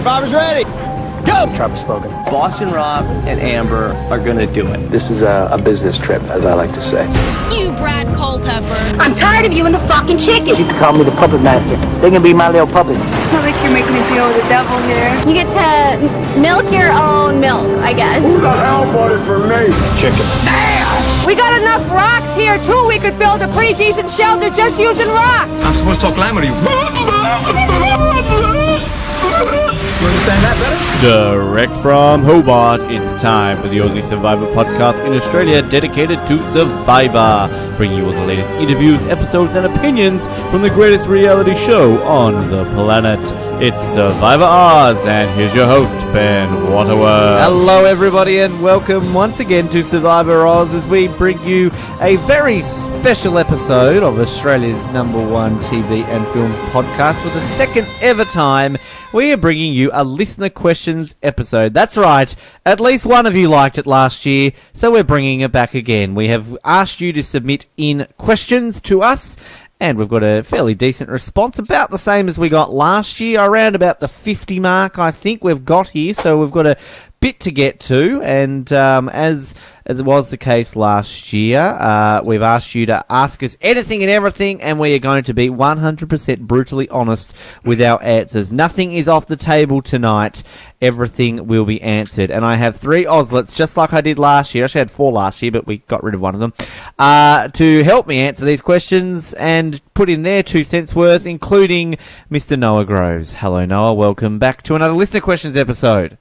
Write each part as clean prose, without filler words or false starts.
Survivor's ready. Go! Travis Bogan. Boston Rob and Amber are gonna do it. This is a business trip, as I like to say. You, Brad Culpepper. I'm tired of you and the fucking chicken. You can call me the puppet master. They can be my little puppets. It's not like you're making a deal with the devil here. You get to milk your own milk, I guess. Who the hell voted for me? Chicken. We got enough rocks here, too. We could build a pretty decent shelter just using rocks. I'm supposed to talk Lamb to you. You understand that better? Direct from Hobart, it's time for the only Survivor podcast in Australia dedicated to Survivor, bringing you all the latest interviews, episodes, and opinions from the greatest reality show on the planet. It's Survivor Oz, and here's your host, Ben Waterworth. Hello, everybody, and welcome once again to Survivor Oz as we bring you a very special episode of Australia's #1 TV and film podcast for the second ever time. We are bringing you a listener questions episode. That's right, at least one of you liked it last year, so we're bringing it back again. We have asked you to submit in questions to us, and we've got a fairly decent response, about the same as we got last year, around about the 50 mark, I think we've got here, so we've got a bit to get to, and as was the case last year, we've asked you to ask us anything and everything, and we are going to be 100% brutally honest with our answers. Nothing is off the table tonight. Everything will be answered. And I have 3 Ozlets, just like I did last year. I actually had 4 last year, but we got rid of one of them, to help me answer these questions and put in their 2 cents worth, including Mr. Noah Groves. Hello, Noah. Welcome back to another Listener Questions episode.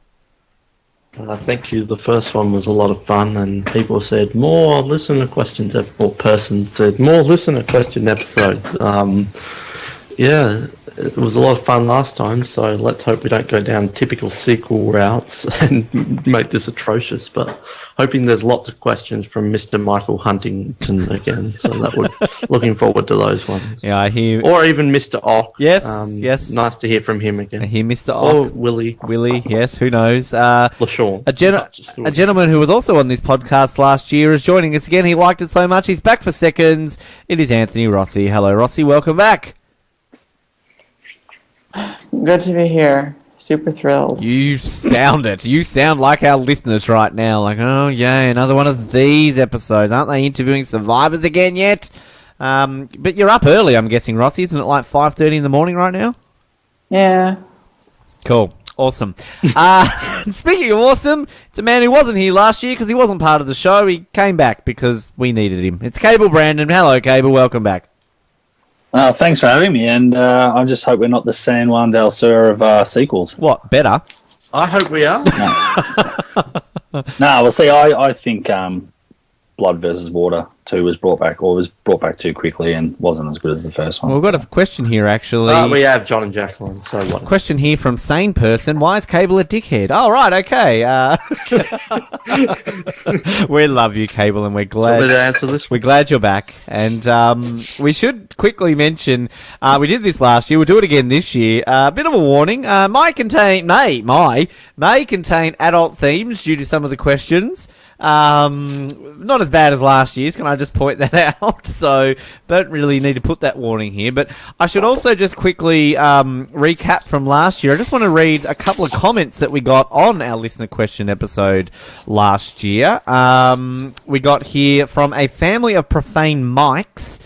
Thank you. The first one was a lot of fun, and people said more listener questions, or person said more listener question episodes. Yeah, it was a lot of fun last time, so let's hope we don't go down typical sequel routes and make this atrocious, but hoping there's lots of questions from Mr. Michael Huntington again, so that would, looking forward to those ones. Yeah, I hear... Or even Mr. Ock. Yes, yes. Nice to hear from him again. I hear Mr. Ock. Or Willie. Willie, yes, who knows. LaShawn. A gentleman who was also on this podcast last year is joining us again. He liked it so much, he's back for seconds. It is Anthony Rossi. Hello, Rossi, welcome back. Good to be here. Super thrilled. You sound it. You sound like our listeners right now. Like, oh, yay, another one of these episodes. Aren't they interviewing survivors again yet? But you're up early, I'm guessing, Rossi. Isn't it like 5:30 in the morning right now? Yeah. Cool. Awesome. Speaking of awesome, it's a man who wasn't here last year because he wasn't part of the show. He came back because we needed him. It's Cable Brandon. Hello, Cable. Welcome back. Thanks for having me, and I just hope we're not the San Juan del Sur of sequels. What, better? I hope we are. No, well, see, I think Blood vs. Water 2 was brought back too quickly and wasn't as good as the first one. Well, we've got a question here, actually. We have John and Jacqueline, so what? Question here from Sane Person. Why is Cable a dickhead? Oh, right, okay. We love you, Cable, and we're glad... to answer this one? We're glad you're back. And we should quickly mention, we did this last year, we'll do it again this year. A bit of a warning, may contain adult themes due to some of the questions. Not as bad as last year's, can I just point that out? So, don't really need to put that warning here. But I should also just quickly recap from last year. I just want to read a couple of comments that we got on our listener question episode last year. We got here from a family of profane mics.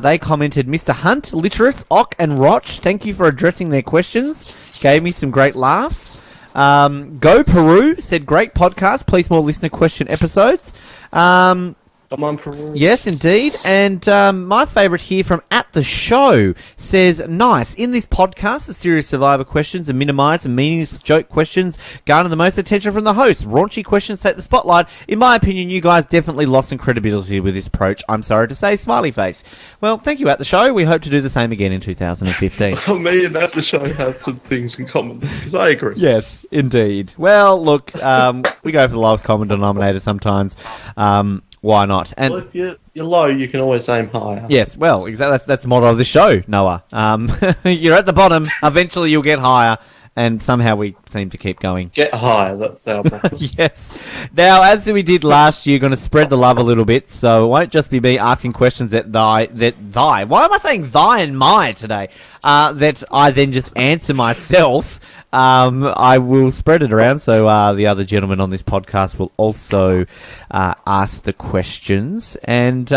They commented, Mr. Hunt, Literus, Ock, and Roch, thank you for addressing their questions. Gave me some great laughs. Go Peru said, great podcast, please more listener question episodes. Come on, Peru. Yes, indeed. And my favourite here from At The Show says, nice. In this podcast, the serious survivor questions are minimised and meaningless joke questions garner the most attention from the host. Raunchy questions take the spotlight. In my opinion, you guys definitely lost in credibility with this approach. I'm sorry to say, smiley face. Well, thank you, At The Show. We hope to do the same again in 2015. Me and At The Show have some things in common, because I agree. Yes, indeed. Well, look, we go for the lowest common denominator sometimes. Why not? And well, if you're low, you can always aim higher. Yes, well, exactly. That's the motto of the show, Noah. You're at the bottom. Eventually, you'll get higher, and somehow we seem to keep going. Get higher. That's our motto. Yes. Now, as we did last year, going to spread the love a little bit, so it won't just be me asking questions that thy. Why am I saying thy and my today? That I then just answer myself. I will spread it around so the other gentlemen on this podcast will also ask the questions. And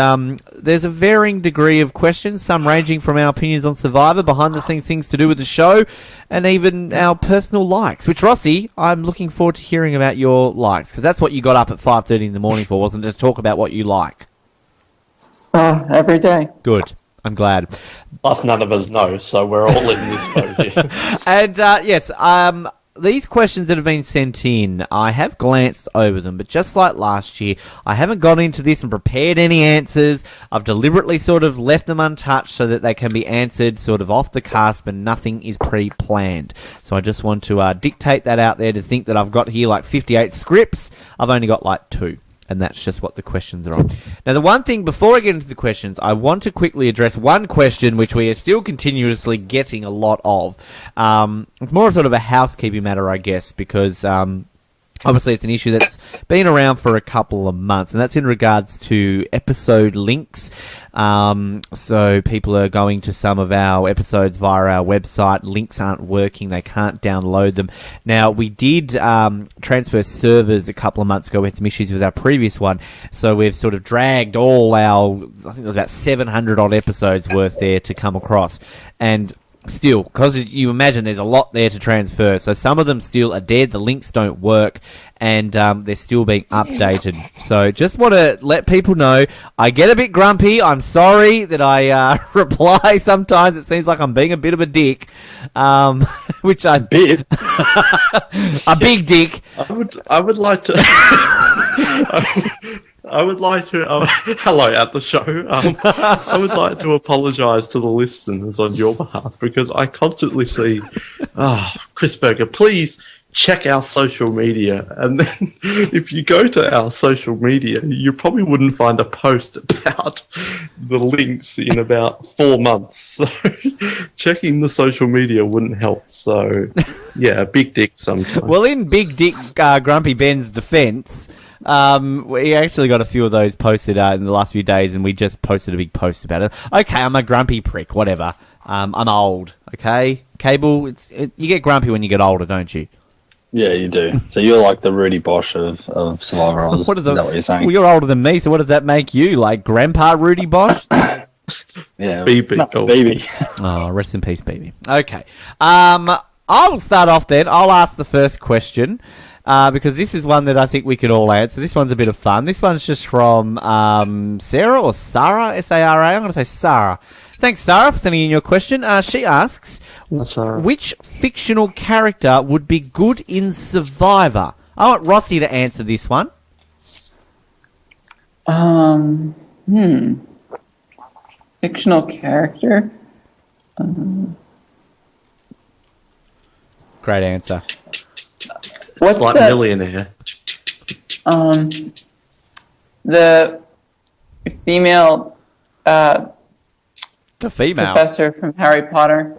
there's a varying degree of questions, some ranging from our opinions on Survivor, behind-the-scenes things to do with the show, and even our personal likes. Which, Rossi, I'm looking forward to hearing about your likes, because that's what you got up at 5:30 in the morning for, wasn't it? To talk about what you like. Every day. Good. I'm glad. Plus, none of us know, so we're all in this boat here. And, yes, these questions that have been sent in, I have glanced over them, but just like last year, I haven't gone into this and prepared any answers. I've deliberately sort of left them untouched so that they can be answered sort of off the cusp and nothing is pre-planned. So I just want to dictate that out there. To think that I've got here like 58 scripts, I've only got like 2. And that's just what the questions are on. Now, the one thing, before I get into the questions, I want to quickly address one question which we are still continuously getting a lot of. It's more sort of a housekeeping matter, I guess, because obviously it's an issue that's been around for a couple of months, and that's in regards to episode links. So people are going to some of our episodes via our website. Links aren't working. They can't download them. Now, we did transfer servers a couple of months ago. We had some issues with our previous one. So we've sort of dragged all our, I think there was about 700 odd episodes worth there to come across. And still, because you imagine there's a lot there to transfer, so some of them still are dead, the links don't work, and they're still being updated. So just want to let people know, I get a bit grumpy, I'm sorry that I reply sometimes, it seems like I'm being a bit of a dick, which I bit. A big dick. I would like to... I would like to... hello at the show. I would like to apologise to the listeners on your behalf, because I constantly see, Chris Berger, please check our social media. And then if you go to our social media, you probably wouldn't find a post about the links in about 4 months. So checking the social media wouldn't help. So, yeah, big dick sometimes. Well, in Big Dick Grumpy Ben's defence... we actually got a few of those posted in the last few days, and we just posted a big post about it. Okay, I'm a grumpy prick, whatever. I'm old, okay? Cable, you get grumpy when you get older, don't you? Yeah, you do. So you're like the Rudy Bosch of Survivor Oz. Is that what you're saying? Well, you're older than me, so what does that make you? Like Grandpa Rudy Bosch? Yeah. BB. No, BB. Oh, rest in peace, BB. Okay. I'll start off then. I'll ask the first question. Because this is one that I think we could all answer. This one's a bit of fun. This one's just from Sarah or Sarah, S-A-R-A. I'm going to say Sarah. Thanks, Sarah, for sending in your question. She asks, which fictional character would be good in Survivor? I want Rossi to answer this one. Fictional character? Great answer. What's like the millionaire? The female the female professor from Harry Potter.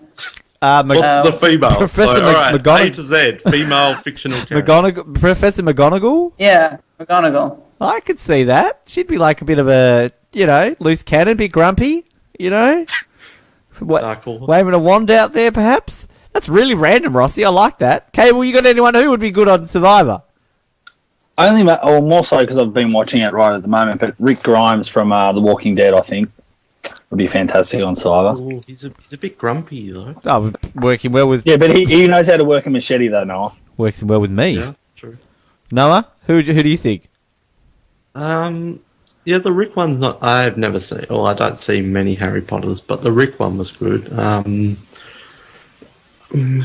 What's the female? Professor A to Z, female fictional character. Professor McGonagall? Yeah, McGonagall. I could see that. She'd be like a bit of a, loose cannon, bit grumpy, waving a wand out there, perhaps. That's really random, Rossi. I like that. Cable, you got anyone who would be good on Survivor? More so because I've been watching it right at the moment, but Rick Grimes from The Walking Dead, I think, would be fantastic on Survivor. Ooh, he's a bit grumpy, though. Oh, working well with... Yeah, but he knows how to work a machete, though, Noah. Works well with me. Yeah, true. Noah, who do you think? Yeah, the Rick one's not... I've never seen... I don't see many Harry Potters, but the Rick one was good.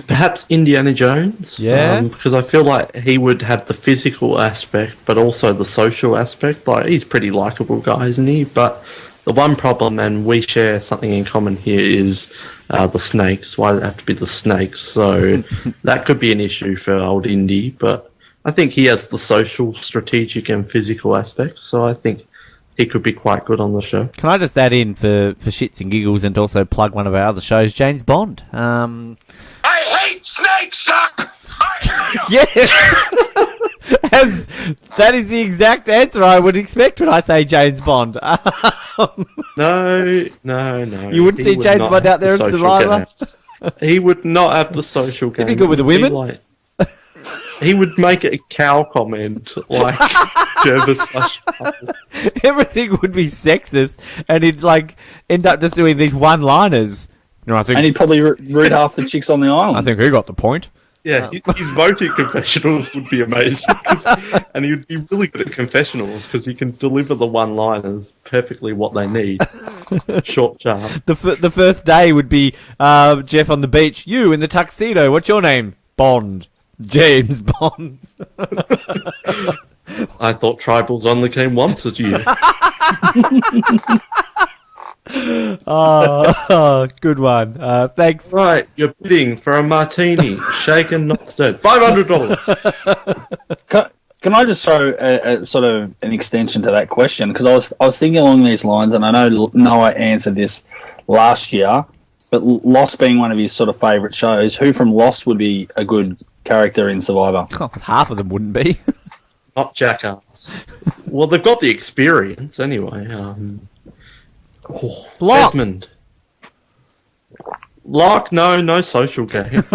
Perhaps Indiana Jones. Yeah. Because I feel like he would have the physical aspect, but also the social aspect. Like, he's a pretty likeable guy, isn't he? But the one problem, and we share something in common here, is the snakes. Why does it have to be the snakes? So that could be an issue for old Indy, but I think he has the social, strategic, and physical aspect. So I think he could be quite good on the show. Can I just add in for shits and giggles and also plug one of our other shows, James Bond? I hate snakes, Doc! Yes! That is the exact answer I would expect when I say James Bond. No. You wouldn't see James Bond out there in Survivor? He would not have the social game. He'd be good with the women. He would make a cow comment like Jervis. Everything would be sexist, and he'd like end up just doing these one-liners. You know, I think, and he'd probably root half the chicks on the island. I think he got the point. Yeah, his voting confessionals would be amazing, and he would be really good at confessionals because he can deliver the one-liners perfectly what they need. Short, sharp. The first day would be Jeff on the beach. You in the tuxedo. What's your name? Bond. James Bond. I thought tribals only came once a year. Oh, good one. Thanks. Right, you're bidding for a martini, shaken, not stirred. $500. Can I just throw a sort of an extension to that question? Because I was thinking along these lines, and I know Noah answered this last year, but Lost being one of his sort of favourite shows, who from Lost would be a good character in Survivor? Oh, half of them wouldn't be. Not Jackass. Well, they've got the experience anyway. Desmond. Locke, no social game.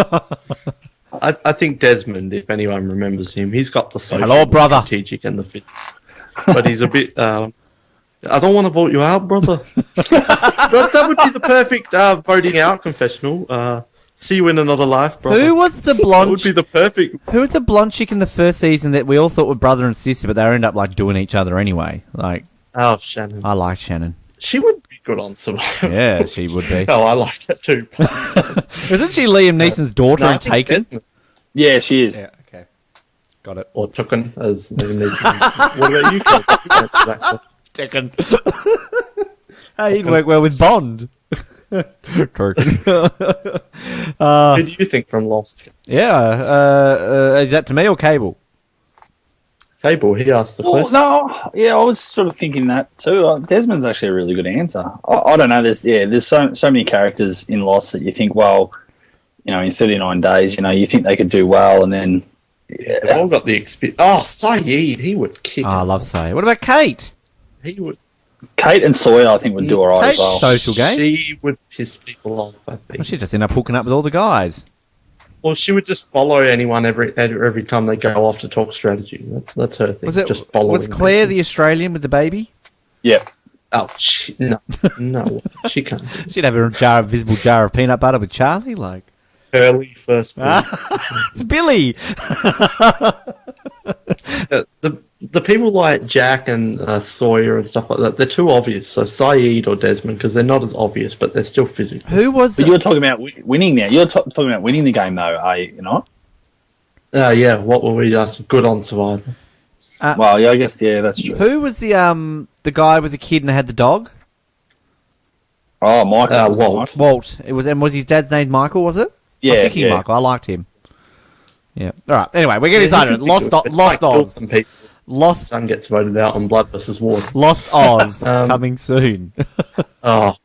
I think Desmond, if anyone remembers him, he's got the social, hello, brother, strategic, and the fit. But he's a bit. I don't want to vote you out, brother. that would be the perfect voting out confessional. See you in another life, brother. Who was the blonde? That would be the perfect. Who was the blonde chick in the first season that we all thought were brother and sister, but they ended up like doing each other anyway? Like, oh, Shannon. I like Shannon. She would be good on Survivor. Yeah, she would be. Oh, I like that too. Isn't she Liam Neeson's daughter in Taken? Yeah, she is. Yeah, okay. Got it. Or Taken, as Liam Neeson. What about you, Taken? Taken. Hey, he'd work well with Bond. Taken. Who do you think from Lost? Yeah, is that to me or Cable? Cable, he asked the question. No, yeah, I was sort of thinking that too. Desmond's actually a really good answer. I don't know. There's so many characters in Lost that you think, well, you know, in 39 days, you know, you think they could do well, and then they've all got the experience. Oh, Saeed, he would kick. Oh, I love Saeed. What about Kate? He would. Kate and Sawyer, I think, would do alright as well. Social game. She would piss people off, I think. Well, she'd just end up hooking up with all the guys. Well, she would just follow anyone every time they go off to talk strategy. That's her thing. Just following. Was Claire the Australian with the baby? Yeah. Oh, no, she can't. She'd have a visible jar of peanut butter with Charlie, like. Early first. It's Billy. The people like Jack and Sawyer and stuff like that, they're too obvious. So Saeed or Desmond, because they're not as obvious, but they're still physical. Who was? But you're talking about winning now. You're talking about winning the game, though, are you not? Yeah. What were we just good on Survivor? Well, yeah, I guess that's true. Who was the guy with the kid and had the dog? Oh, Michael. Walt. It was, and was his dad's name Michael? Was it? Yeah, I was thinking Michael. I liked him. Yeah. All right. Anyway, we're getting started. Lost Oz. Lost. Son gets voted out on Blood vs. Water. Lost Oz coming soon. Oh. All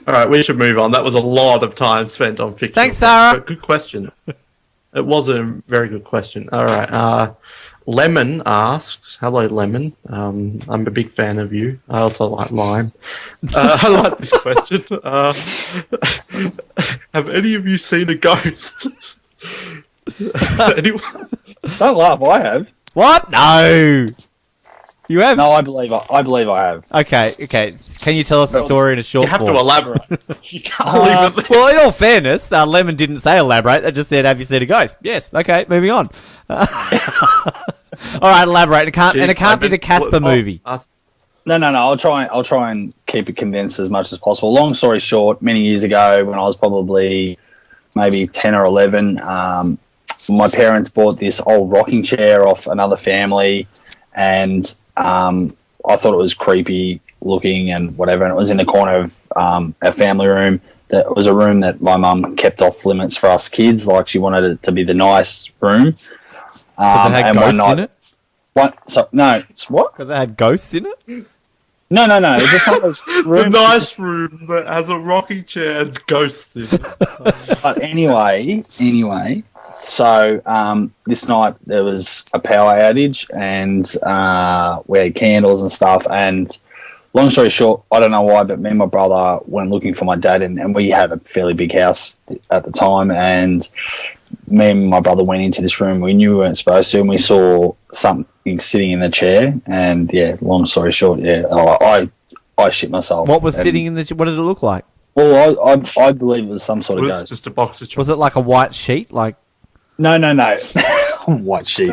right, we should move on. That was a lot of time spent on fiction. Thanks, Sarah. But good question. It was a very good question. All right. Lemon asks, hello, Lemon. I'm a big fan of you. I also like lime. I like this question. Have any of you seen a ghost? Anyone? Don't laugh, I have. What? No. You have? No, I believe I have. Okay. Can you tell us the story in a short form? You have to elaborate. You can't leave it there. Well, in all fairness, Lemon didn't say elaborate. They just said, have you seen a ghost? Yes. Okay, moving on. All right, elaborate. It can't be the Casper movie. No. I'll try and keep it condensed as much as possible. Long story short, many years ago, when I was probably maybe 10 or 11, my parents bought this old rocking chair off another family, and I thought it was creepy looking and whatever. And it was in the corner of our family room. That was a room that my mum kept off limits for us kids. Like, she wanted it to be the nice room. Because it had ghosts in it? It's what? Because it had ghosts in it? No. It's just one of those the nice room that has a rocking chair and ghosts in it. But anyway, so this night there was a power outage, and we had candles and stuff, and long story short, I don't know why, but me and my brother went looking for my dad, and we had a fairly big house at the time, and me and my brother went into this room. We knew we weren't supposed to, and we saw something sitting in the chair, and yeah, long story short, yeah, I shit myself. What was sitting in the? What did it look like? Well, I believe it was some sort of ghost. Just a box of chocolates. Was it like a white sheet? Like No. White sheet.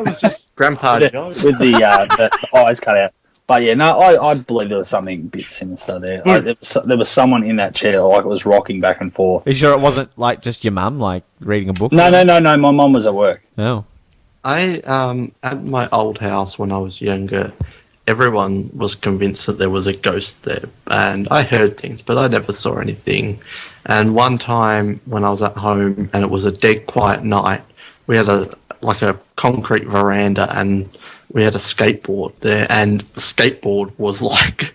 Grandpa Joe. With the eyes cut out. But yeah, no, I believe there was something a bit sinister there. There was someone in that chair, like it was rocking back and forth. Are you sure it wasn't like just your mum, like reading a book? No. My mum was at work. No. I at my old house when I was younger, everyone was convinced that there was a ghost there, and I heard things, but I never saw anything. And one time when I was at home and it was a dead quiet night, we had a concrete veranda and we had a skateboard there, and the skateboard was like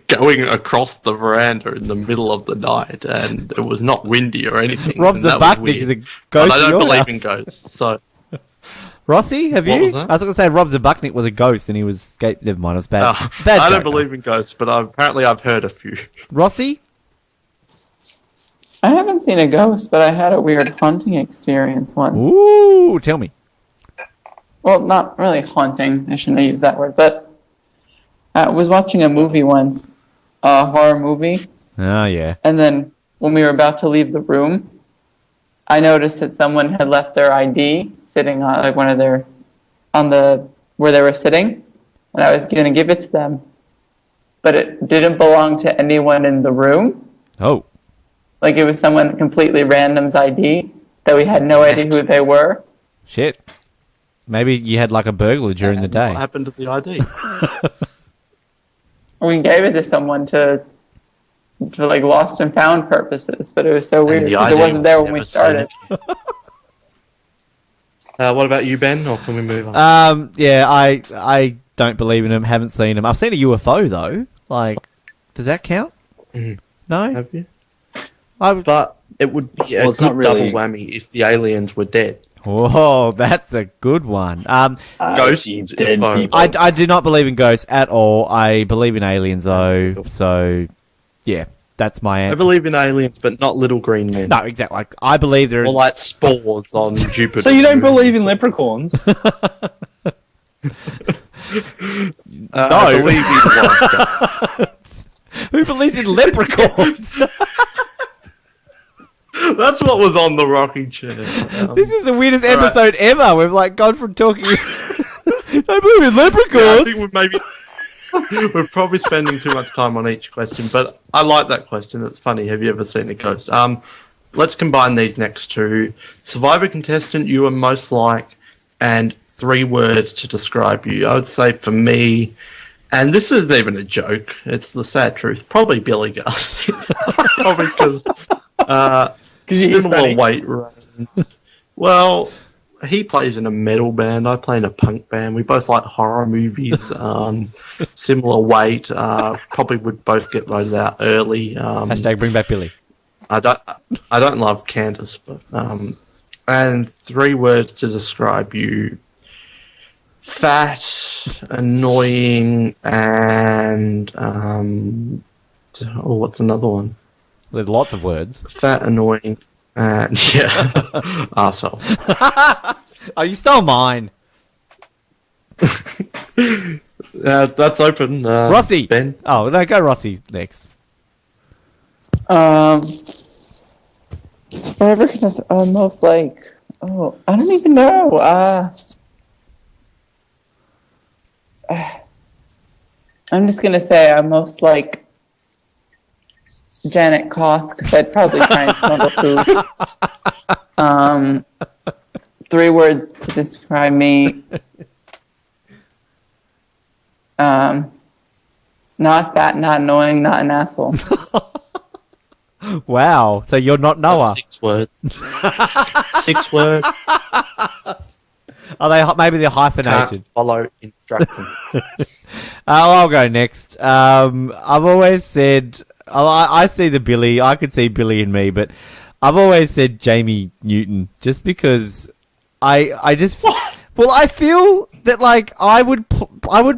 going across the veranda in the middle of the night, and it was not windy or anything. Rob Zabachnik is a ghost. But I don't in your believe house. in ghosts, so. Rossi, have What you? was that? I was going to say Rob Zabachnik was a ghost and he was Never mind, it was bad. It's a bad I don't joke. believe in ghosts, but apparently I've heard a few. Rossi? I haven't seen a ghost, but I had a weird haunting experience once. Ooh, tell me. Well, not really haunting. I shouldn't have used that word, but I was watching a movie once, a horror movie, Oh, yeah. and then when we were about to leave the room, I noticed that someone had left their ID sitting on like one of their where they were sitting, and I was going to give it to them, but it didn't belong to anyone in the room. Oh. Like it was someone completely random's ID that we had no idea who they were. Shit. Maybe you had like a burglar during the day. What happened to the ID? We gave it to someone to like lost and found purposes, but it was so weird the because it ID wasn't there when we was never started. What about you, Ben, or can we move on? Yeah, I don't believe in them, haven't seen them. I've seen a UFO though. Like, does that count? Mhm. No? Have you? But But it would be a Well, it's not good double really- whammy if the aliens were dead. Whoa, that's a good one. Ghosts, You dead UFO. people. I do not believe in ghosts at all. I believe in aliens though. So, yeah, that's my I answer. believe in aliens, but not little green men. No, exactly. Like, I believe there is. Or like spores on Jupiter. So you don't believe in leprechauns? I believe in one. Who believes in leprechauns? That's what was on the rocking chair. This is the weirdest All right. episode ever. We've like gone from talking. I believe in Yeah, I leprechauns. think we're probably spending too much time on each question, but I like that question. It's funny. Have you ever seen a ghost? Let's combine these next two. Survivor contestant you are most like, and 3 words to describe you. I would say for me, and this isn't even a joke, it's the sad truth, probably Billy Garcia. Probably because he's similar Hispanic. weight range. Well, he plays in a metal band. I play in a punk band. We both like horror movies. Similar weight. Probably would both get voted out early. Hashtag bring back Billy. I don't love Candace, but and 3 words to describe you: fat, annoying, and what's another one? There's lots of words. Fat, annoying, and yeah, arsehole. Oh, you stole mine. That's open. Rossi. Ben. Oh, no, go Rossi next. Survivor contestant most like. Oh, I don't even know. I'm just gonna say I'm most like Janet Koth because I'd probably try and smuggle food. 3 words to describe me. Not fat, not annoying, not an asshole. Wow. So you're not Noah. That's 6 words. 6 words. Are they maybe they're hyphenated? Can't follow instructions. I'll go next. I've always said I see the Billy. I could see Billy in me, but I've always said Jamie Newton just because I just well I feel that like I would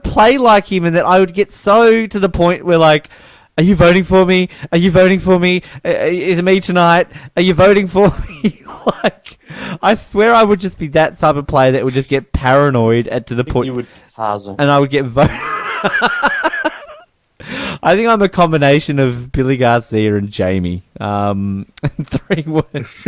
play like him, and that I would get so to the point where like, are you voting for me? Are you voting for me? Is it me tonight? Are you voting for me? Like, I swear I would just be that type of player that would just get paranoid to the point, and I would get voted. I think I'm a combination of Billy Garcia and Jamie. 3 words.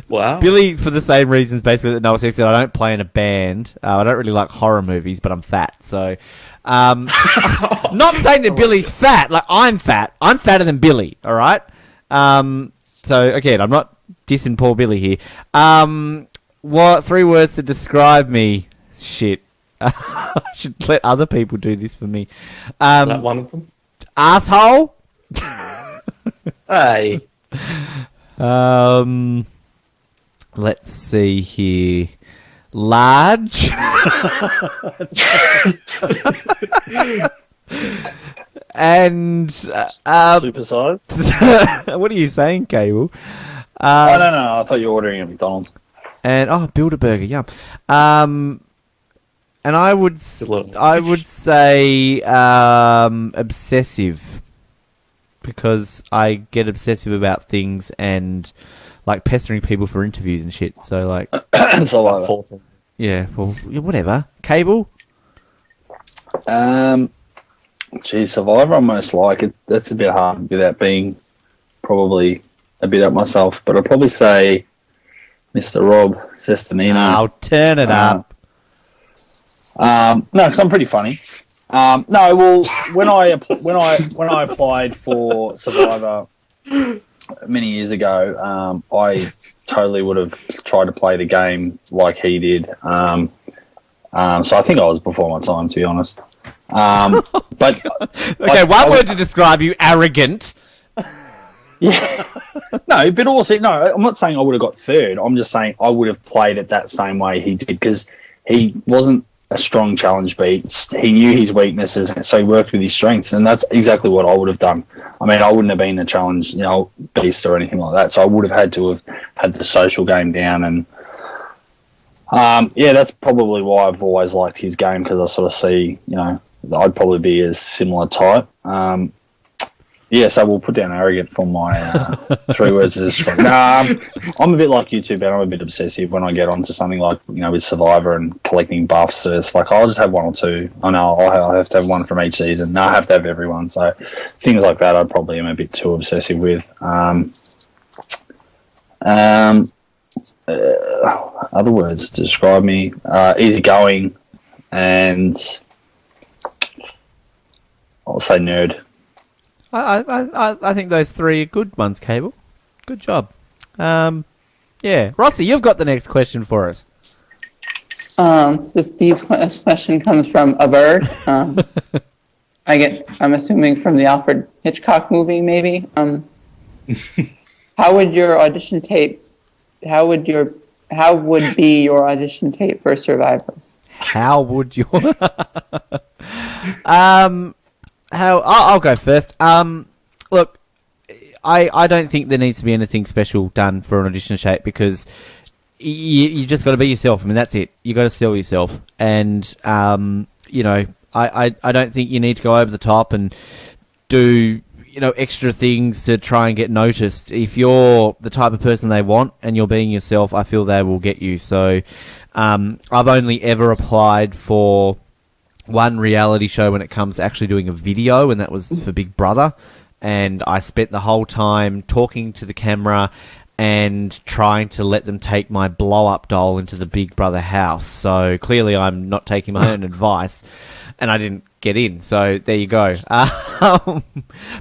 Wow. Billy, for the same reasons, basically, that Noah Six said. I don't play in a band. I don't really like horror movies, but I'm fat. So, not saying that Billy's fat. Like, I'm fat. I'm fatter than Billy, all right? So, again, I'm not dissing poor Billy here. What 3 words to describe me? Shit. I should let other people do this for me. Is that one of them? Asshole. Hey. Let's see here. Large. And supersized. What are you saying, Cable? I don't know. I thought you were ordering at McDonald's. And Build-A-Burger, yum. And I would say obsessive, because I get obsessive about things and like pestering people for interviews and shit. So like, yeah, well, whatever. Cable. Survivor, I most like it. That's a bit hard without being probably a bit up myself, but I'd probably say Mr. Rob Sestamino. I'll turn it up. No, because I'm pretty funny. No, well, when I applied for Survivor many years ago, I totally would have tried to play the game like he did. So I think I was before my time, to be honest. But okay, one word to describe you: arrogant. Yeah. No, but also, no, I'm not saying I would have got third. I'm just saying I would have played it that same way he did, because he wasn't a strong challenge beat. He knew his weaknesses, so he worked with his strengths, and that's exactly what I would have done. I mean, I wouldn't have been a challenge, beast or anything like that, so I would have had to have had the social game down, and yeah, that's probably why I've always liked his game, because I sort of see, I'd probably be a similar type. Yeah, so we'll put down arrogant for my 3 words to describe. I'm a bit like you too, Ben. I'm a bit obsessive when I get onto something like, with Survivor and collecting buffs. So it's like, I'll just have 1 or 2. I know I'll have to have 1 from each season. No, I have to have everyone. So things like that I probably am a bit too obsessive with. Other words to describe me, easygoing, and I'll say nerd. I think those 3 are good ones, Cable. Good job. Yeah, Rossi, you've got the next question for us. This question comes from a bird. I'm assuming from the Alfred Hitchcock movie, maybe. How would your audition tape? How would be your audition tape for Survivor? How would your? I'll go first. Look, I don't think there needs to be anything special done for an audition shape, because you just got to be yourself. I mean, that's it. You got to sell yourself, and I don't think you need to go over the top and do extra things to try and get noticed. If you're the type of person they want and you're being yourself, I feel they will get you. So I've only ever applied for one reality show when it comes to actually doing a video, and that was for Big Brother, and I spent the whole time talking to the camera and trying to let them take my blow-up doll into the Big Brother house. So clearly I'm not taking my own advice, and I didn't get in. So there you go. But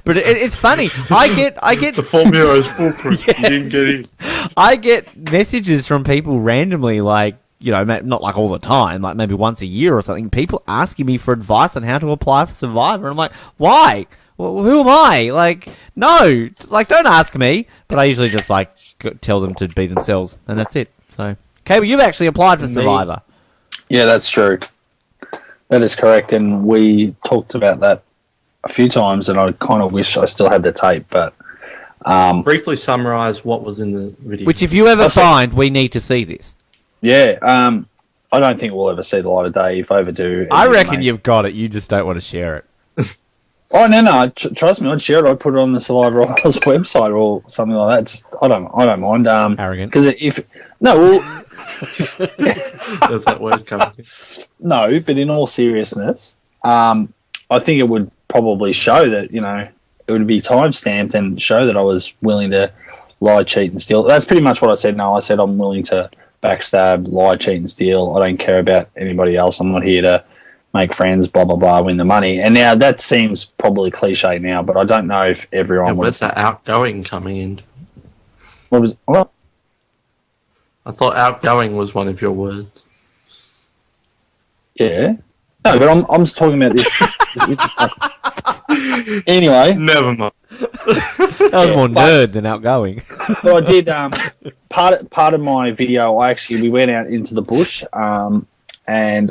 it's funny. I get the formula is foolproof. Yes. You didn't get in. I get messages from people randomly, like, not like all the time, like maybe once a year or something, people asking me for advice on how to apply for Survivor. And I'm like, why? Well, who am I? Like, no, like, don't ask me. But I usually just like tell them to be themselves, and that's it. So, Cable, you've actually applied for Survivor. Yeah, that's true. That is correct. And we talked about that a few times, and I kind of wish I still had the tape, but briefly summarize what was in the video. Which, if you ever find, we need to see this. Yeah, I don't think we'll ever see the light of day if I ever do. I reckon you've got it. You just don't want to share it. Oh no! Trust me, I'd share it. I'd put it on the Survivor Oz website or something like that. Just, I don't mind. Arrogant. Because if well, Does that word come? no, but in all seriousness, I think it would probably show that it would be time stamped and show that I was willing to lie, cheat, and steal. That's pretty much what I said. No, I said I'm willing to backstab, lie, cheat, and steal. I don't care about anybody else. I'm not here to make friends, blah, blah, blah, win the money. And now that seems probably cliche now, but I don't know if everyone Where's that outgoing coming in? What? I thought outgoing was one of your words. Yeah. No, but I'm just talking about this. Anyway. Never mind. That was more nerd than outgoing. But I did, part of my video, we went out into the bush, and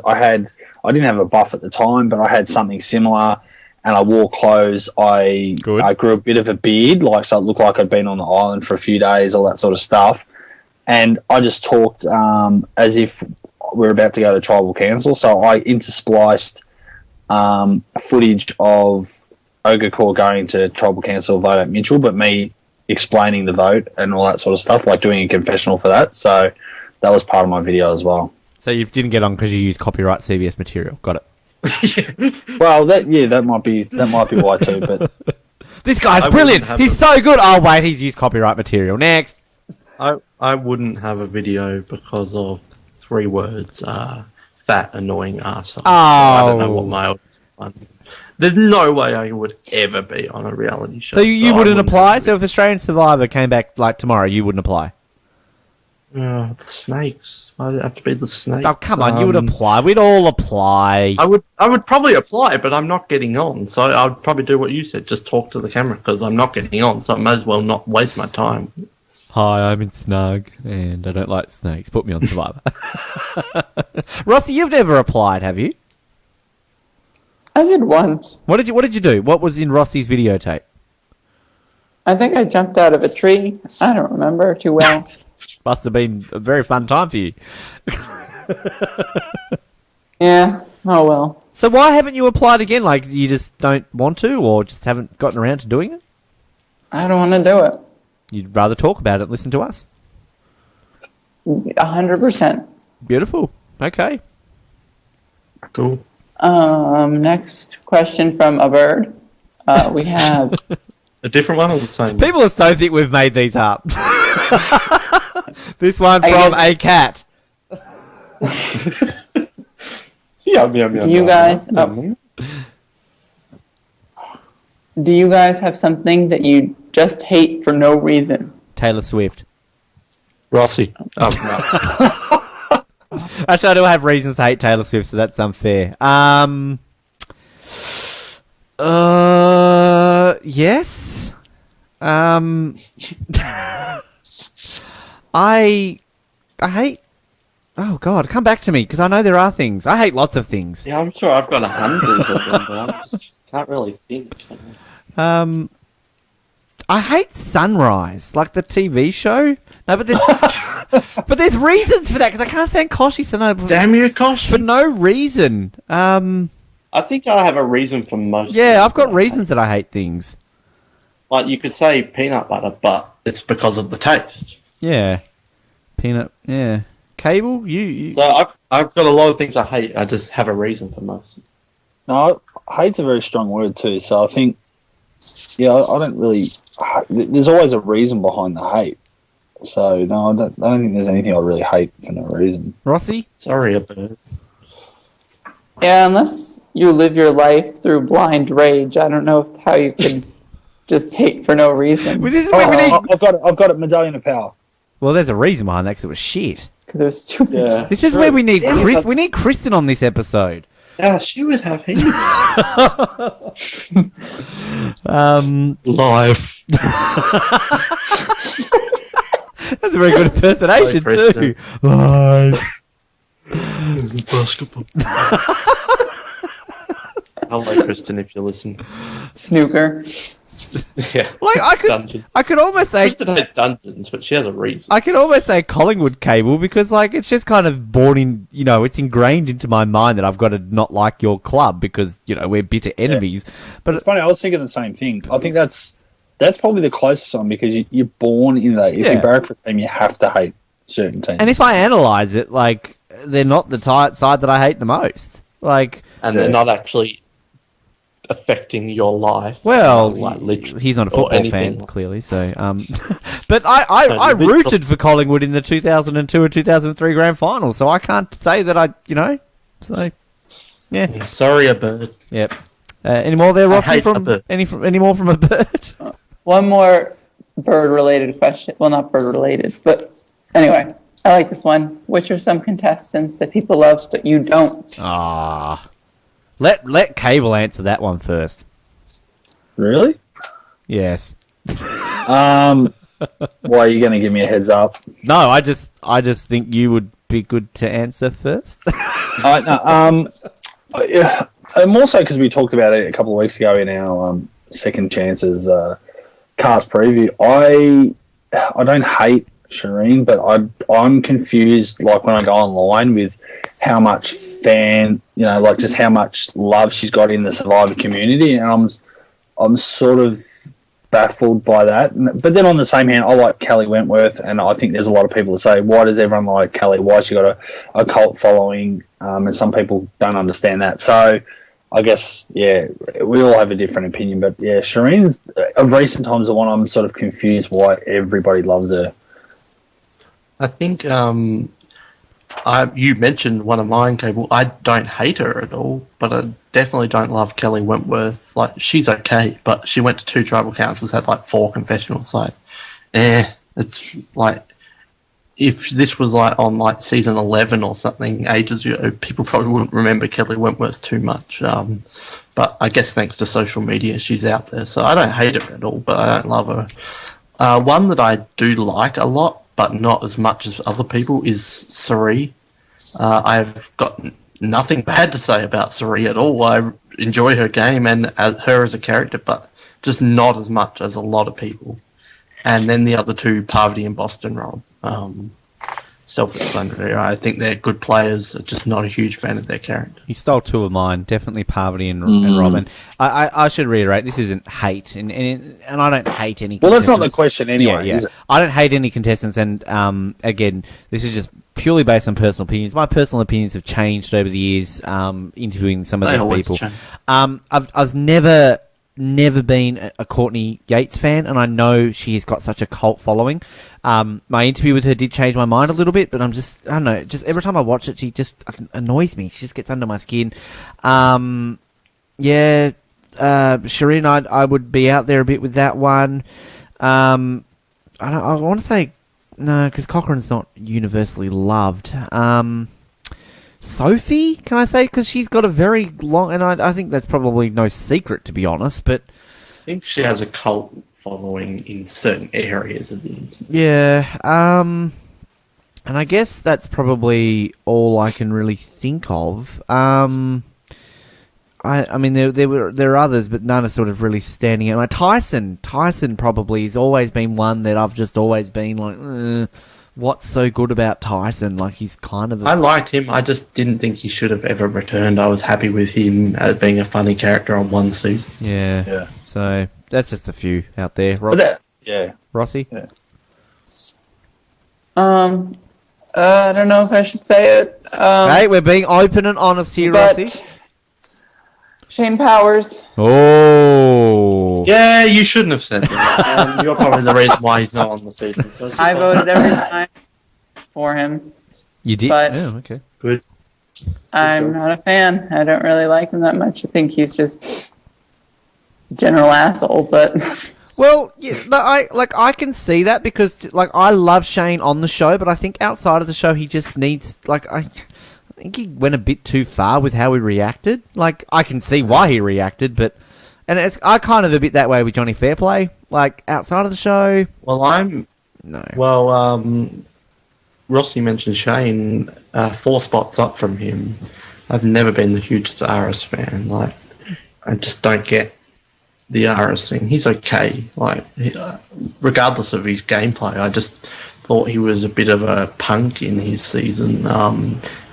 I didn't have a buff at the time, but I had something similar, and I wore clothes. I grew a bit of a beard, so it looked like I'd been on the island for a few days, all that sort of stuff. And I just talked as if we're about to go to Tribal Council. So I interspliced footage of Ogre going to Tribal Council vote at Mitchell, but me explaining the vote and all that sort of stuff, like doing a confessional for that. So that was part of my video as well. So you didn't get on because you used copyright CBS material. Got it. Well, that might be why too. But this guy's brilliant. He's so good. Oh wait, he's used copyright material. Next. I wouldn't have a video because of 3 words: fat, annoying arsehole. Oh. So I don't know what my one. There's no way I would ever be on a reality show. So you wouldn't apply. So if Australian Survivor came back tomorrow, you wouldn't apply. The snakes. Why did it have to be the snakes? Oh come on, you would apply. We'd all apply. I would probably apply, but I'm not getting on. So I'd probably do what you said, just talk to the camera because I'm not getting on. So I may as well not waste my time. Hi, I'm in Snug, and I don't like snakes. Put me on Survivor. Rossi, you've never applied, have you? I did once. What did you do? What was in Rossi's videotape? I think I jumped out of a tree. I don't remember too well. Must have been a very fun time for you. Yeah. Oh well. So why haven't you applied again? Like you just don't want to, or just haven't gotten around to doing it? I don't want to do it. You'd rather talk about it and listen to us? 100%. Beautiful. Okay. Cool. Next question from a bird. We have a different one or the same? People are so thick we've made these up. This one from a cat. Yum, yum, yum, Do you guys have something that you just hate for no reason? Taylor Swift. Rossi. Oh, no. Actually, I do have reasons to hate Taylor Swift, so that's unfair. Yes. I hate. Oh God, come back to me because I know there are things. I hate lots of things. Yeah, I'm sure I've got 100 of them, but I just can't really think. I hate Sunrise, like the TV show. No, but there's reasons for that because I can't stand Koshi. So no, damn you, Koshi, for no reason. I think I have a reason for most. Yeah, I've got reasons that I hate things. Like you could say peanut butter, but it's because of the taste. Yeah, peanut. Yeah, cable. You. So I've got a lot of things I hate. I just have a reason for most. No, hate's a very strong word too. So I think, yeah, I don't really. There's always a reason behind the hate. So no, I don't think there's anything I really hate for no reason. Rossi? Sorry about it. Yeah, unless you live your life through blind rage, I don't know how you could just hate for no reason. Well, this is where we need... I've got it. Medallion of Power. Well, there's a reason behind that because it was shit. Because it was stupid. Yeah, this is where we need Chris. We need Kristen on this episode. Yeah, she would have heaps. Live. That's a very good impersonation too. Live. Basketball. Hello, Kristen, if you listen. Snooker. Yeah. Like I could almost say Kristen hates dungeons, but she has a reason. I could almost say Collingwood Cable because like it's just kind of born in, it's ingrained into my mind that I've got to not like your club because we're bitter enemies. But it's funny. I was thinking the same thing. I think that's probably the closest one because you're born in that. If you barrack for a team, you have to hate certain teams. And if I analyze it, like they're not the side that I hate the most. Like, and they're not actually affecting your life. Well, like literally, he's not a football fan, clearly. So, but I rooted for Collingwood in the 2002 and 2003 grand final, so I can't say that So, yeah. Sorry, a bird. Yep. Any more there, Rossi? Any more from a bird? One more bird-related question. Well, not bird-related, but anyway, I like this one. Which are some contestants that people love but you don't? Let Cable answer that one first. Really? Yes. Why are you going to give me a heads up? No, I just think you would be good to answer first. More so because we talked about it a couple of weeks ago in our Second Chances cast preview. I don't hate Shireen, but I'm confused. Like when I go online with how much just how much love she's got in the Survivor community, and I'm sort of baffled by that. But then on the same hand, I like Kelly Wentworth, and I think there's a lot of people that say, why does everyone like Kelly? Why has she got a cult following? And some people don't understand that. So I guess, we all have a different opinion. But yeah, Shireen's of recent times the one I'm sort of confused why everybody loves her. I think you mentioned one of mine, Cable. I don't hate her at all, but I definitely don't love Kelly Wentworth. Like, she's okay, but she went to 2 tribal councils, had like 4 confessionals. Like, it's like, if this was like on like season 11 or something ages ago, people probably wouldn't remember Kelly Wentworth too much. But I guess thanks to social media, she's out there. So I don't hate her at all, but I don't love her. One that I do like a lot, but not as much as other people, is Cirie. I've got nothing bad to say about Cirie at all. I enjoy her game and her as a character, but just not as much as a lot of people. And then the other two, Parvati and Boston Rob. Self-explanatory. I think they're good players. I'm just not a huge fan of their character. You stole 2 of mine, definitely Parvati and Robin. I should reiterate, this isn't hate, and I don't hate any contestants. Well, that's not the question anyway, is it? I don't hate any contestants, and again, this is just purely based on personal opinions. My personal opinions have changed over the years, interviewing some of these people. I was never been a Courtney Yates fan, and I know she's got such a cult following. My interview with her did change my mind a little bit, but I don't know, just every time I watch it, she just annoys me. She just gets under my skin. Shireen, I would be out there a bit with that one. I want to say no, because Cochrane's not universally loved. Sophie, can I say? Because she's got a very long, and I think that's probably no secret, to be honest, but I think she has a cult following in certain areas of the internet. Yeah, and I guess that's probably all I can really think of. I mean, there are others, but none are sort of really standing out. Like Tyson probably has always been one that I've just always been like, what's so good about Tyson? Like, he's kind of... I liked him. I just didn't think he should have ever returned. I was happy with him as being a funny character on one season. Yeah. So, that's just a few out there. Rossi? Yeah. I don't know if I should say it. Hey, we're being open and honest here, Rossi. Shane Powers. Oh. Yeah, you shouldn't have said that. You're probably the reason why he's not on the season. So I voted every time for him. You did? But okay. Good. I'm not a fan. I don't really like him that much. I think he's just a general asshole, but... Well, yeah, no, I can see that because I love Shane on the show, but I think outside of the show he just needs I think he went a bit too far with how he reacted. Like, I can see why he reacted, but I kind of a bit that way with Johnny Fairplay. Like, outside of the show, Rossi mentioned Shane, 4 spots up from him. I've never been the hugest Aris fan. Like, I just don't get the Aris thing. He's okay. Like, regardless of his gameplay, I just thought he was a bit of a punk in his season.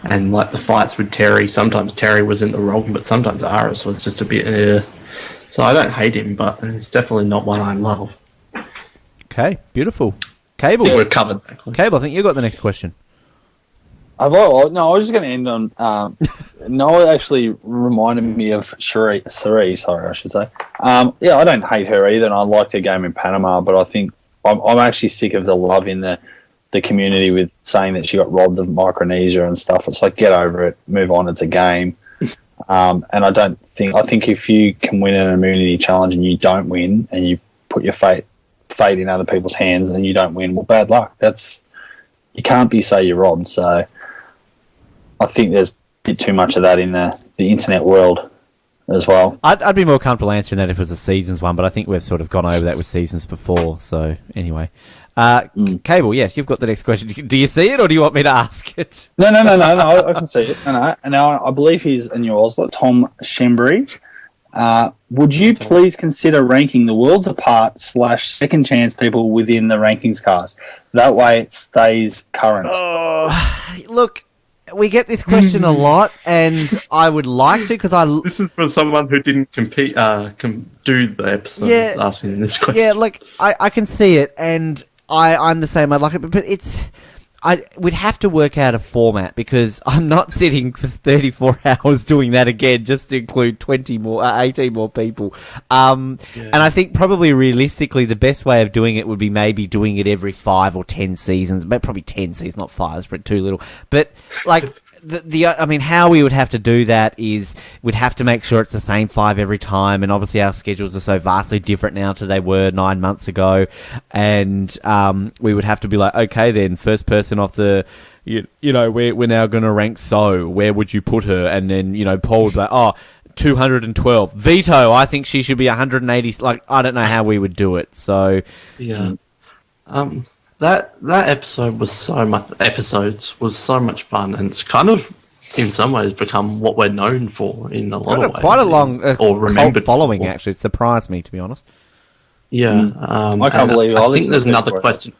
And like the fights with Terry, sometimes Terry was in the wrong, but sometimes Aris was just a bit. So I don't hate him, but it's definitely not one I love. Okay, beautiful. Cable. I think we've covered that question. Cable, I think you got the next question. No, I was just going to end on. Noah actually reminded me of Sari, sorry, I should say. Yeah, I don't hate her either, and I liked her game in Panama, but I think I'm actually sick of the love in the community with saying that she got robbed of Micronesia and stuff. It's like, get over it, move on, it's a game. And I think if you can win an immunity challenge and you don't win, and you put your fate in other people's hands and you don't win, well, bad luck. You can't say you're robbed. So I think there's a bit too much of that in the internet world as well. I'd be more comfortable answering that if it was a seasons one, but I think we've sort of gone over that with seasons before. So anyway, Cable, yes, you've got the next question. Do you see it, or do you want me to ask it? No, I can see it. And now I believe he's in yours, like Tom Shembury. Would you please consider ranking the worlds apart / second chance people within the rankings cast? That way it stays current. Look, we get this question a lot, and I would like to, because This is from someone who didn't compete, do the episode asking this question. Yeah, like, I can see it, and I'm the same. I'd like it, but we'd have to work out a format, because I'm not sitting for 34 hours doing that again just to include 18 more people. And I think probably realistically the best way of doing it would be maybe doing it every 5 or 10 seasons, but probably 10 seasons, not 5, it's too little. But like I mean, how we would have to do that is we'd have to make sure it's the same 5 every time, and obviously our schedules are so vastly different now to they were 9 months ago, and we would have to be like, okay, then first person off the, you know, we're now going to rank So, where would you put her? And then, you know, Paul would be like, 212. Veto, I think she should be 180. Like, I don't know how we would do it. So yeah, that episode was so much fun, and it's kind of in some ways become what we're known for in a lot of ways. Quite a long or remembered following for. Actually, it surprised me, to be honest. Yeah, I can't believe I think there's another question.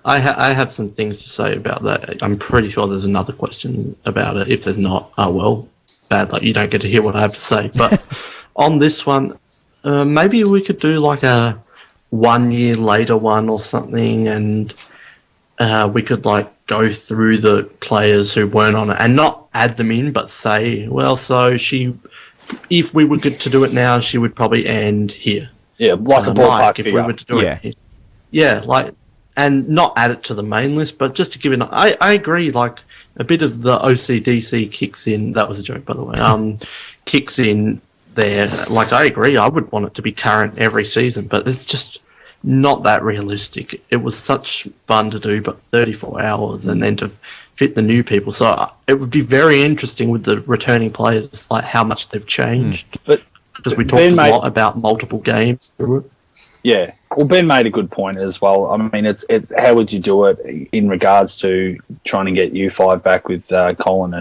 I have some things to say about that. I'm pretty sure there's another question about it. If there's not, well, bad luck. You don't get to hear what I have to say. But on this one, maybe we could do like a 1 year later one or something, and we could like go through the players who weren't on it and not add them in, but say, well, so if we were good to do it now, she would probably end here. Yeah, like a ballpark if we were to do it here. Yeah, like, and not add it to the main list, but just to give it. I agree, like a bit of the OCDC kicks in. That was a joke, by the way. Kicks in there. Like, I agree. I would want it to be current every season, but it's just not that realistic. It was such fun to do, but 34 hours and then to fit the new people. So it would be very interesting with the returning players, like how much they've changed. But because we talked a lot about multiple games through it. Yeah, well, Ben made a good point as well. I mean, it's how would you do it in regards to trying to get U5 back with Colin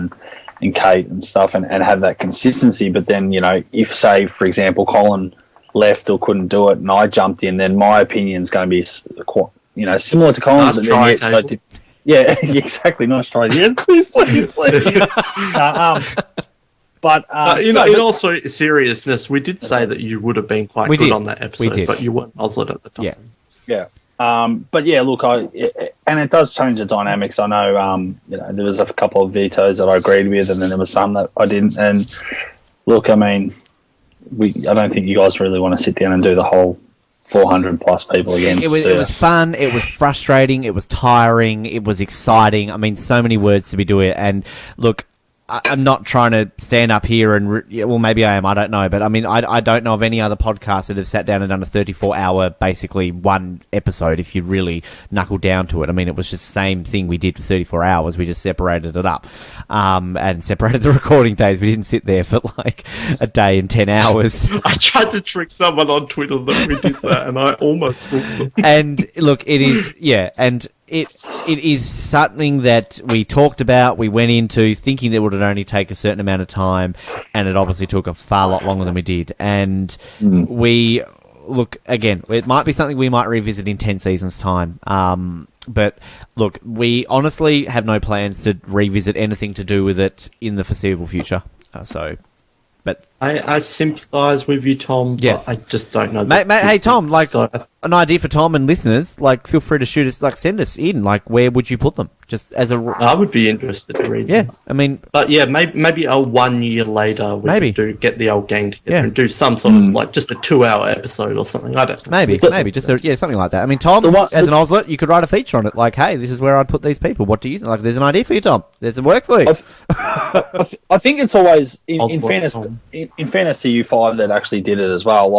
and Kate and stuff, and have that consistency. But then, you know, if, say, for example, Colin left or couldn't do it and I jumped in, then my opinion's going to be, you know, similar to Colin's. Nice try, so yeah, exactly. Nice try. Yeah, please. But in all seriousness, we did say that you would have been quite good on that episode, but you weren't Oslet at the time. Yeah. But yeah, look, and it does change the dynamics. I know, you know, there was a couple of vetoes that I agreed with, and then there was some that I didn't. And look, I mean, I don't think you guys really want to sit down and do the whole 400 plus people again. It was fun. It was frustrating. It was tiring. It was exciting. I mean, so many words to be doing. And look, I'm not trying to stand up here and... well, maybe I am. I don't know. But, I mean, I don't know of any other podcasts that have sat down and done a 34-hour, basically, one episode, if you really knuckle down to it. I mean, it was just the same thing we did for 34 hours. We just separated it up and separated the recording days. We didn't sit there for, like, a day and 10 hours. I tried to trick someone on Twitter that we did that, and I almost fooled them. And, look, it is... Yeah, and... it is something that we talked about. We went into thinking that it would only take a certain amount of time, and it obviously took a far lot longer than we did. And we look again. It might be something we might revisit in 10 seasons' time. But look, we honestly have no plans to revisit anything to do with it in the foreseeable future. But I sympathise with you, Tom. Yes, but I just don't know. Hey, Tom, an idea for Tom and listeners, feel free to shoot us, send us in, where would you put them? Just as a... I would be interested to read them. I mean... But yeah, maybe 1 year later we could get the old gang together and do some sort of, just a 2-hour episode or something. I don't know. Maybe, something like that. I mean, Tom, as an Ozlet, you could write a fefeature on it, hey, this is where I'd put these people. What do you... there's an idea for you, Tom. There's some work for you. I think it's always, in fairness to you five that actually did it as well,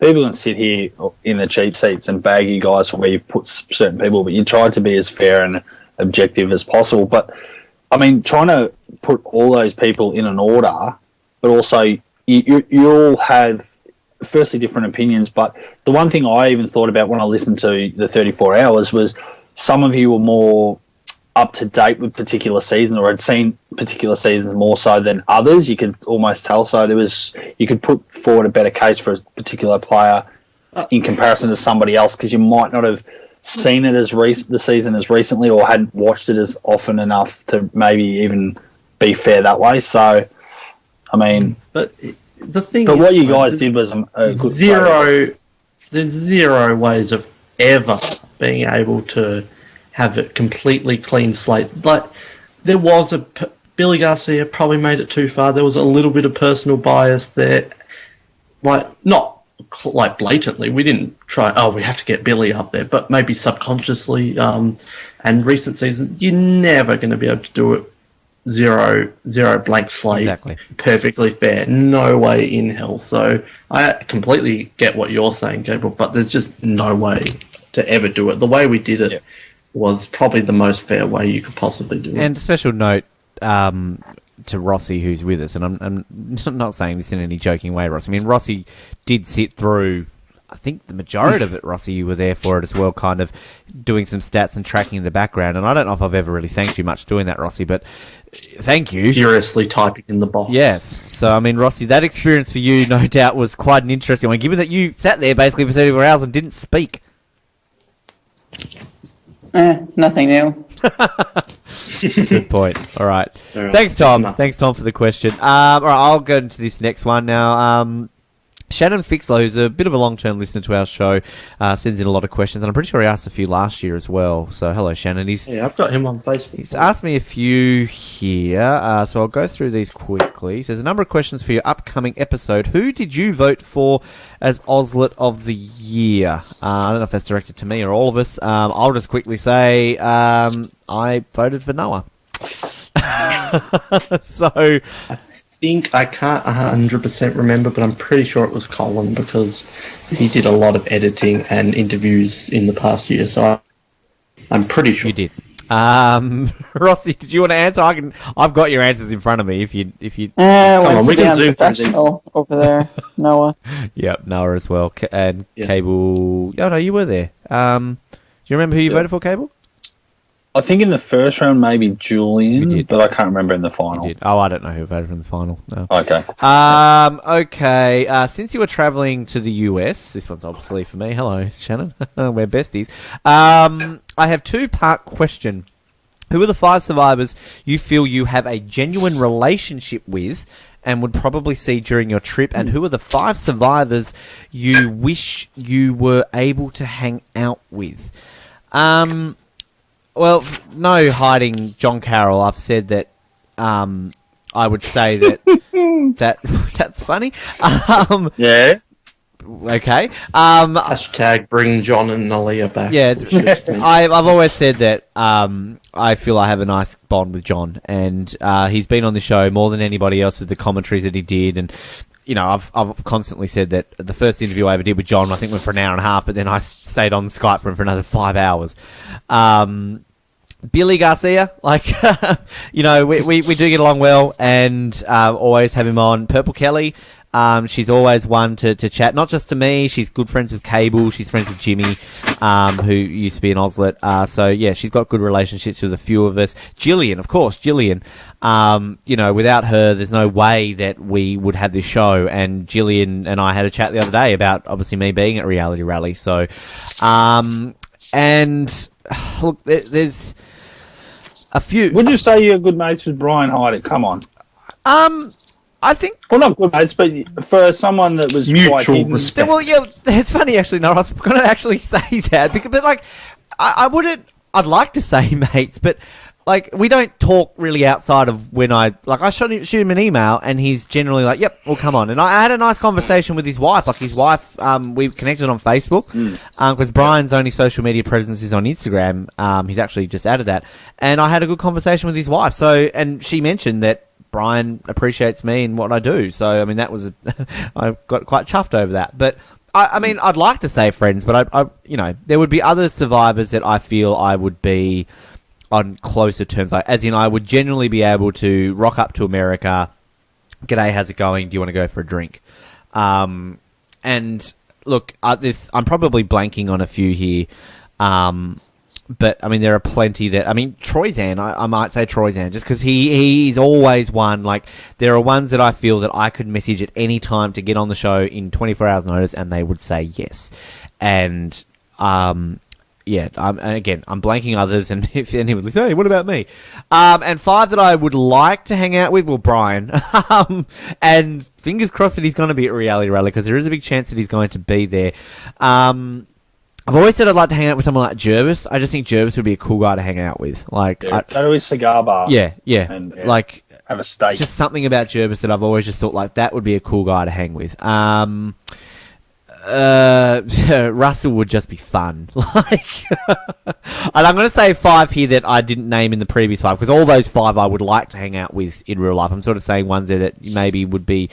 people can sit here in the cheap seats and bag you guys for where you've put certain people, but you tried to be as fair and objective as possible. But I mean, trying to put all those people in an order, but also you all have firstly different opinions. But the one thing I even thought about when I listened to the 34 hours was some of you were more up to date with particular seasons or had seen particular seasons more so than others. You could almost tell. So you could put forward a better case for a particular player in comparison to somebody else, because you might not have seen it the season as recently or hadn't watched it as often enough to maybe even be fair that way. So, I mean, but the thing, but what you guys did was a good zero. There's zero ways of ever being able to have it completely clean slate. There was Billy Garcia probably made it too far. There was a little bit of personal bias there, not blatantly. We didn't try, we have to get Billy up there, but maybe subconsciously. And recent season, you're never going to be able to do it zero blank slate, exactly, perfectly fair. No way in hell. So I completely get what you're saying, Gabriel, but there's just no way to ever do it. The way we did it was probably the most fair way you could possibly do it. And a special note to Rossi, who's with us, and I'm not saying this in any joking way, Rossi. I mean, Rossi did sit through, I think the majority of it, Rossi, you were there for it as well, kind of doing some stats and tracking in the background. And I don't know if I've ever really thanked you much doing that, Rossi, but thank you. Furiously typing in the box. Yes. So, I mean, Rossi, that experience for you, no doubt, was quite an interesting one, given that you sat there basically for 34 hours and didn't speak. Nothing new. Good point. All right. Thanks, Tom. Thanks, Tom, for the question. All right, I'll go into this next one now. Shannon Fixler, who's a bit of a long-term listener to our show, sends in a lot of questions, and I'm pretty sure he asked a few last year as well. So, hello, Shannon. I've got him on Facebook. He's asked me a few here, so I'll go through these quickly. He says, a number of questions for your upcoming episode. Who did you vote for as Ozlet of the Year? I don't know if that's directed to me or all of us. I'll just quickly say I voted for Noah. So... I can't 100% remember, but I'm pretty sure it was Colin, because he did a lot of editing and interviews in the past year, so I'm pretty sure. You did. Rossi, did you want to answer? I've got your answers in front of me. If you come on, we can zoom professional over there. Noah. Yep, Noah as well, and Cable. Oh no, you were there. Do you remember who you voted for, Cable? I think in the first round, maybe Julian, but I can't remember in the final. You did. Oh, I don't know who voted in the final. No. Okay. Okay. Since you were traveling to the US, this one's obviously for me. Hello, Shannon. We're besties. I have 2-part question. Who are the 5 survivors you feel you have a genuine relationship with and would probably see during your trip? And who are the 5 survivors you wish you were able to hang out with? Well, no hiding John Carroll. I've said that I would say that that's funny. Yeah. Okay. Hashtag bring John and Nalia back. Yeah, I've always said that I feel I have a nice bond with John, and he's been on the show more than anybody else with the commentaries that he did, and you know, I've constantly said that the first interview I ever did with John, I think, went for an hour and a half, but then I stayed on Skype for him for another 5 hours. Billy Garcia, you know, we do get along well, and always have him on. Purple Kelly, She's always one to chat, not just to me. She's good friends with Cable. She's friends with Jimmy, who used to be an Oslet. So, yeah, she's got good relationships with a few of us. Gillian, of course, Gillian. Without her, there's no way that we would have this show. And Gillian and I had a chat the other day about, obviously, me being at Reality Rally. So, look, there's a few. Would you say you're good mates with Brian Heidt? Come on. I think... Well, not good mates, but for someone that was mutual respect. Well, yeah, it's funny, actually. No, I was going to actually say that. But like, I wouldn't... I'd like to say mates, but... Like, we don't talk really outside of when I shoot him an email, and he's generally like, yep, well, come on. And I had a nice conversation with his wife. Like, his wife, we've connected on Facebook, because Brian's only social media presence is on Instagram. He's actually just added that. And I had a good conversation with his wife. So, and she mentioned that Brian appreciates me and what I do. So, I mean, that was, I got quite chuffed over that. But, I mean, I'd like to say friends, but I there would be other survivors that I feel I would be on closer terms, like, as in I would generally be able to rock up to America, g'day, how's it going, do you want to go for a drink? And look, I'm probably blanking on a few here, but I mean, there are plenty that, I mean, Troyzan, I might say Troyzan, just because he's always one. Like, there are ones that I feel that I could message at any time to get on the show in 24 hours notice, and they would say yes. And, yeah, again, I'm blanking others, and if anyone would say, hey, what about me? And 5 that I would like to hang out with, well, Brian. And fingers crossed that he's going to be at Reality Rally, because there is a big chance that he's going to be there. I've always said I'd like to hang out with someone like Jervis. I just think Jervis would be a cool guy to hang out with. Like, go to his cigar bar. Yeah. And, like, have a steak. Just something about Jervis that I've always just thought, like, that would be a cool guy to hang with. Russell would just be fun. Like, and I'm going to say 5 here that I didn't name in the previous 5, because all those 5 I would like to hang out with in real life. I'm sort of saying ones there that maybe would be,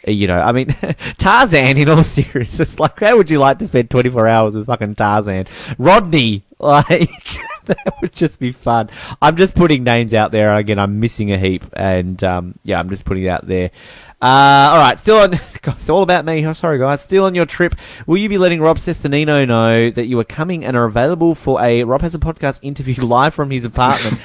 I mean, Tarzan, in all seriousness. Like, how would you like to spend 24 hours with fucking Tarzan? Rodney, like, that would just be fun. I'm just putting names out there. Again, I'm missing a heap, and yeah, I'm just putting it out there. All right, still on. God, it's all about me. Oh, sorry, guys. Still on your trip. Will you be letting Rob Cesternino know that you are coming and are available for a Rob Has a Podcast interview live from his apartment?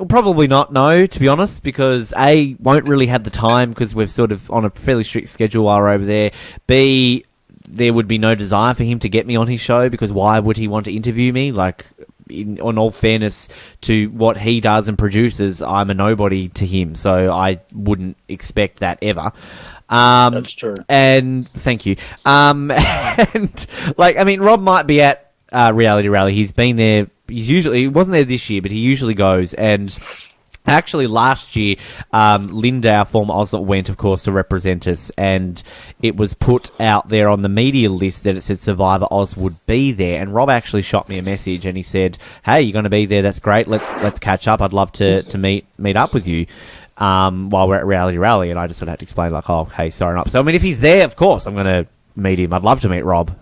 Probably not. No, to be honest, because A, won't really have the time because we're sort of on a fairly strict schedule while we're over there. B, there would be no desire for him to get me on his show, because why would he want to interview me? Like, in all fairness to what he does and produces, I'm a nobody to him, so I wouldn't expect that ever. That's true. And thank you. And like, I mean, Rob might be at Reality Rally. He's been there. He wasn't there this year, but he usually goes. And actually, last year, Linda, our former Oslet, went, of course, to represent us, and it was put out there on the media list that it said Survivor Oz would be there. And Rob actually shot me a message, and he said, "Hey, you're going to be there? That's great. Let's catch up. I'd love to meet up with you while we're at Reality Rally." And I just sort of had to explain, like, "Oh, hey, sorry, not." So I mean, if he's there, of course, I'm going to meet him. I'd love to meet Rob.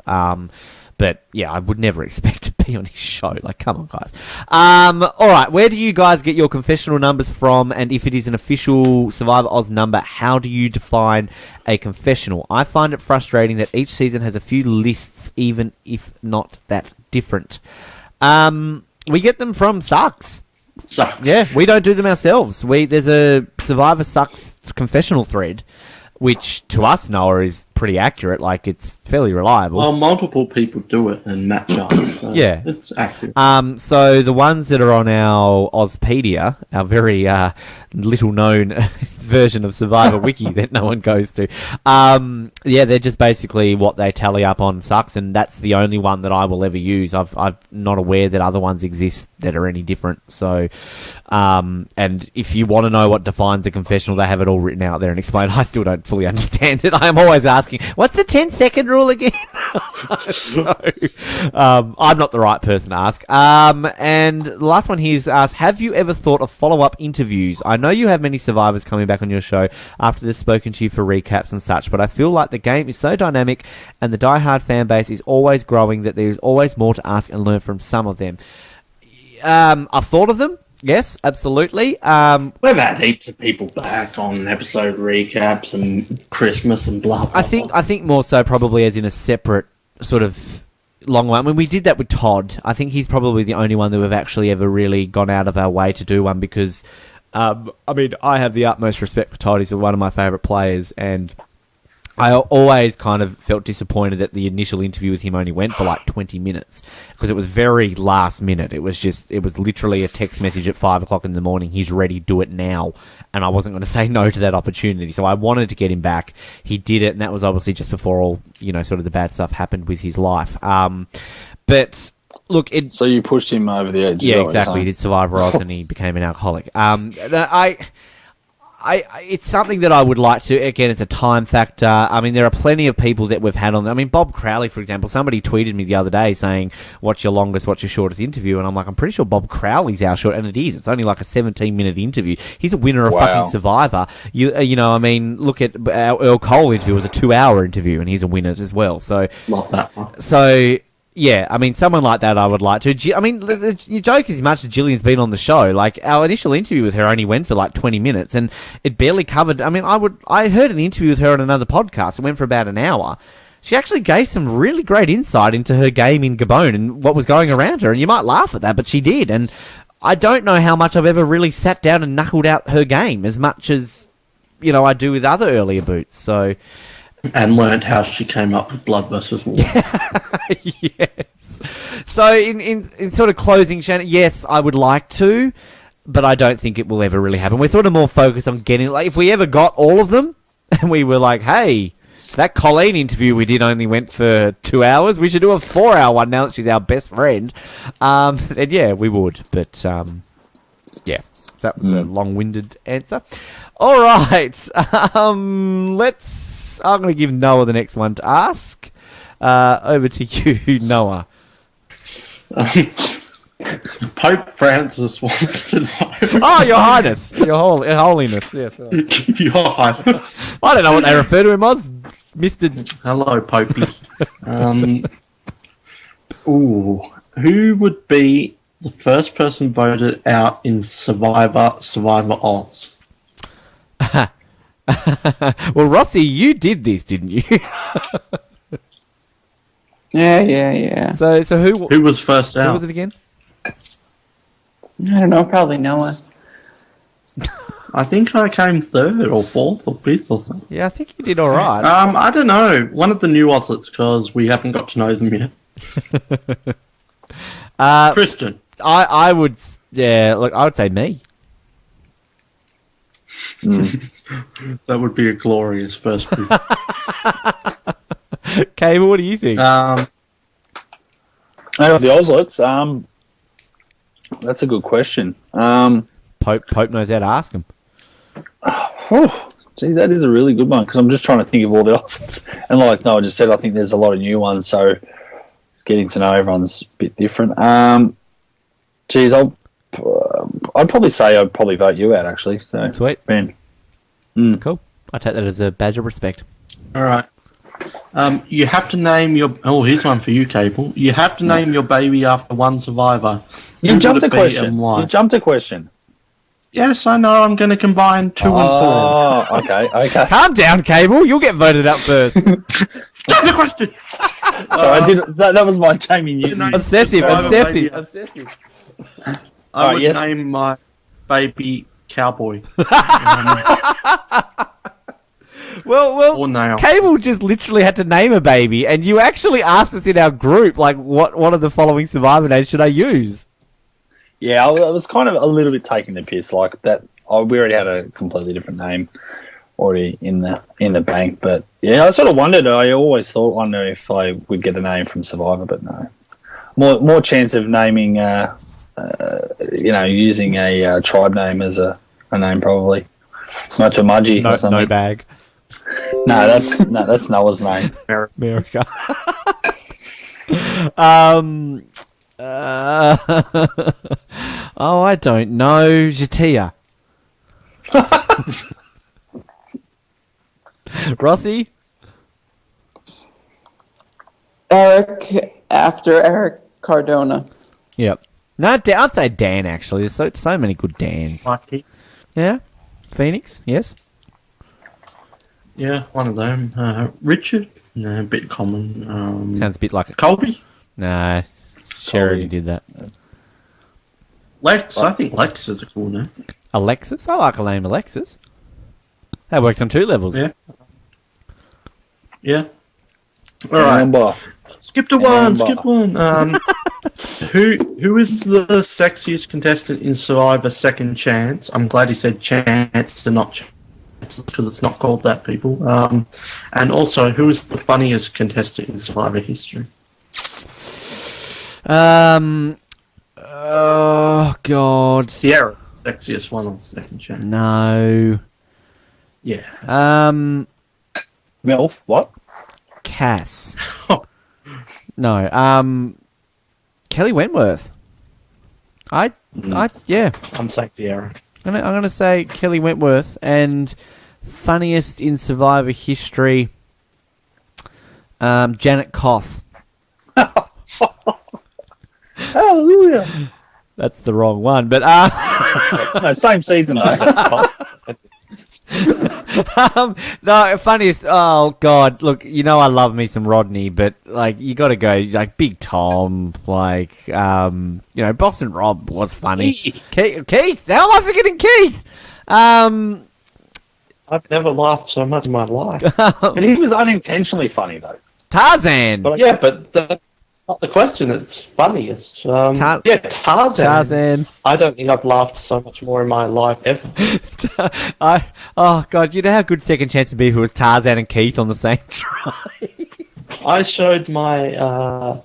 But yeah, I would never expect to be on his show. Like, come on, guys. All right, where do you guys get your confessional numbers from? And if it is an official Survivor Oz number, how do you define a confessional? I find it frustrating that each season has a few lists, even if not that different. We get them from Sucks. Yeah, we don't do them ourselves. There's a Survivor Sucks confessional thread, which to us, Noah, is pretty accurate. Like, it's fairly reliable. Well, multiple people do it and match up. So yeah, it's accurate. So the ones that are on our Ozpedia, our very little-known version of Survivor Wiki that no one goes to, yeah, they're just basically what they tally up on Sucks, and that's the only one that I will ever use. I'm not aware that other ones exist that are any different. So, and if you want to know what defines a confessional, they have it all written out there and explained. I still don't fully understand it. I am always asking, what's the 10-second rule again? So, I'm not the right person to ask. And the last one here is asked, have you ever thought of follow-up interviews? I know you have many survivors coming back on your show after they've spoken to you for recaps and such, but I feel like the game is so dynamic and the diehard fan base is always growing that there is always more to ask and learn from some of them. I've thought of them. Yes, absolutely. We've had heaps of people back on episode recaps and Christmas and blah, blah, I think more so probably as in a separate sort of long one. I mean, we did that with Todd. I think he's probably the only one that we've actually ever really gone out of our way to do one because, I mean, I have the utmost respect for Todd. He's one of my favourite players, and I always kind of felt disappointed that the initial interview with him only went for like 20 minutes because it was very last minute. It was literally a text message at 5 o'clock in the morning. He's ready, do it now. And I wasn't going to say no to that opportunity. So I wanted to get him back. He did it. And that was obviously just before all, sort of the bad stuff happened with his life. But look, so you pushed him over the edge. Yeah, exactly. He did Survivor Oz and he became an alcoholic. It's something that I would like to, again, it's a time factor. I mean, there are plenty of people that we've had on. I mean, Bob Crowley, for example, somebody tweeted me the other day saying, what's your longest, what's your shortest interview? And I'm like, I'm pretty sure Bob Crowley's our short, and it is. It's only like a 17-minute interview. He's a winner of fucking Survivor. I mean, look at our Earl Cole interview. It was a 2-hour interview, and he's a winner as well. So, not that one. So, yeah, I mean, someone like that I would like to. I mean, the joke is as much as Gillian's been on the show. Like, our initial interview with her only went for like 20 minutes, and it barely covered. I mean, I heard an interview with her on another podcast. It went for about an hour. She actually gave some really great insight into her game in Gabon and what was going around her. And you might laugh at that, but she did. And I don't know how much I've ever really sat down and knuckled out her game as much as, I do with other earlier boots. So. And learned how she came up with Blood versus War. Yes. So in sort of closing, Shannon, yes, I would like to, but I don't think it will ever really happen. We're sort of more focused on getting, like, if we ever got all of them, and we were like, hey, that Colleen interview we did only went for 2 hours, we should do a 4-hour one now that she's our best friend. Then yeah, we would. But yeah, that was a long-winded answer. All right. I'm going to give Noah the next one to ask. Over to you, Noah. Pope Francis wants to know. Oh, Your Highness. Your Holiness. Yes. Your Highness. I don't know what they refer to him as. Mr. Hello, Popey. Who would be the first person voted out in Survivor Oz? Well, Rossi, you did this, didn't you? Yeah. So who was first out? Who was it again? I don't know, probably Noah. I think I came third or fourth or fifth or something. Yeah, I think you did all right. I don't know. One of the new Oslets, because we haven't got to know them yet. Christian. I would, look, I would say me. That would be a glorious first group. Cable, what do you think? Out of the Oslets, that's a good question. Pope knows how to ask him. Gee, that is a really good one because I'm just trying to think of all the Oslets. And like Noah just said, I think there's a lot of new ones, so getting to know everyone's a bit different. Geez, I'd probably say I'd probably vote you out, actually. So sweet, Ben. Cool. I take that as a badge of respect. All right. You have to name your. Oh, here's one for you, Cable. You have to name your baby after one survivor. You jumped a question. You jumped a question. Yes, I know. I'm going to combine 2 and 4. Oh, okay. Calm down, Cable. You'll get voted up first. Jump the question. So I did. That was my Jamie Newton. Obsessive. I would name my baby Cowboy. Well, Cable just literally had to name a baby, and you actually asked us in our group, like, what of the following Survivor names should I use? Yeah, I was kind of a little bit taking the piss, like that. We already had a completely different name already in the bank, but yeah, I sort of wondered. I always wonder if I would get a name from Survivor, but no. More chance of naming, using a tribe name as a name probably. Much a Mudgy or something. No bag. No, that's Noah's name. America. I don't know. Jatia. Rossi? Eric after Eric Cardona. Yep. No, I'd say Dan, actually. There's so many good Dans. Mikey. Yeah? Phoenix, yes? Yeah, one of them. Richard. No, a bit common. Sounds a bit like... Colby. No, Charity did that. Lex. I think Lex is a cool name. Alexis? I like a name Alexis. That works on 2 levels. Yeah. Yeah. All right. Skip to one. Who is the sexiest contestant in Survivor Second Chance? I'm glad he said chance and not chance because it's not called that, people. And also, who is the funniest contestant in Survivor history? Oh, God. Sierra's the sexiest one on Second Chance. No. Yeah. MILF, what? Cass. No. Kelly Wentworth. Yeah. I'm saying Sierra. I'm gonna say Kelly Wentworth, and funniest in Survivor history, Janet Koth. Hallelujah. That's the wrong one, but No, same season though. No, funniest. Oh God, look, I love me some Rodney, but like you got to go like Big Tom, like Boston Rob was funny. Keith, how am I forgetting Keith? I've never laughed so much in my life. But he was unintentionally funny though. Tarzan. Yeah, but that's not the question. It's funniest. Tarzan. Tarzan. I don't think I've laughed so much more in my life ever. Oh God, you know how good Second Chance would be if it was Tarzan and Keith on the same try. I showed my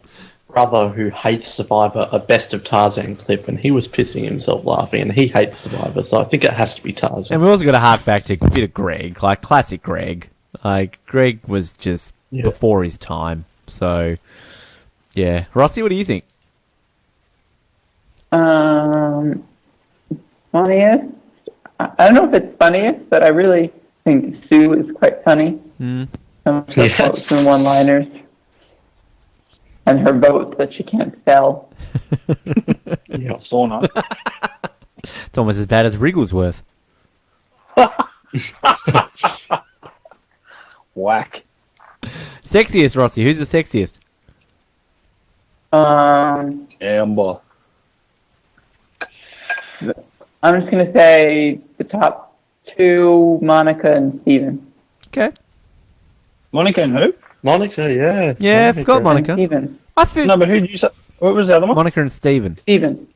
brother who hates Survivor a Best of Tarzan clip, and he was pissing himself laughing, and he hates Survivor, so I think it has to be Tarzan. And we also got to hark back to a bit of Greg, like classic Greg. Like Greg was just before his time, so. Yeah. Rossi, what do you think? Funniest? I don't know if it's funniest, but I really think Sue is quite funny. Some of her quotes and one-liners. And her vote that she can't sell. Yeah, sauna. It's almost as bad as Wrigglesworth. Whack. Sexiest, Rossi. Who's the sexiest? Amber. I'm just going to say the top 2, Monica and Steven. Okay. Monica and who? Monica, yeah. Yeah, I forgot Monica. Steven. No, but who did you say? What was the other one? Monica and Steven. Steven.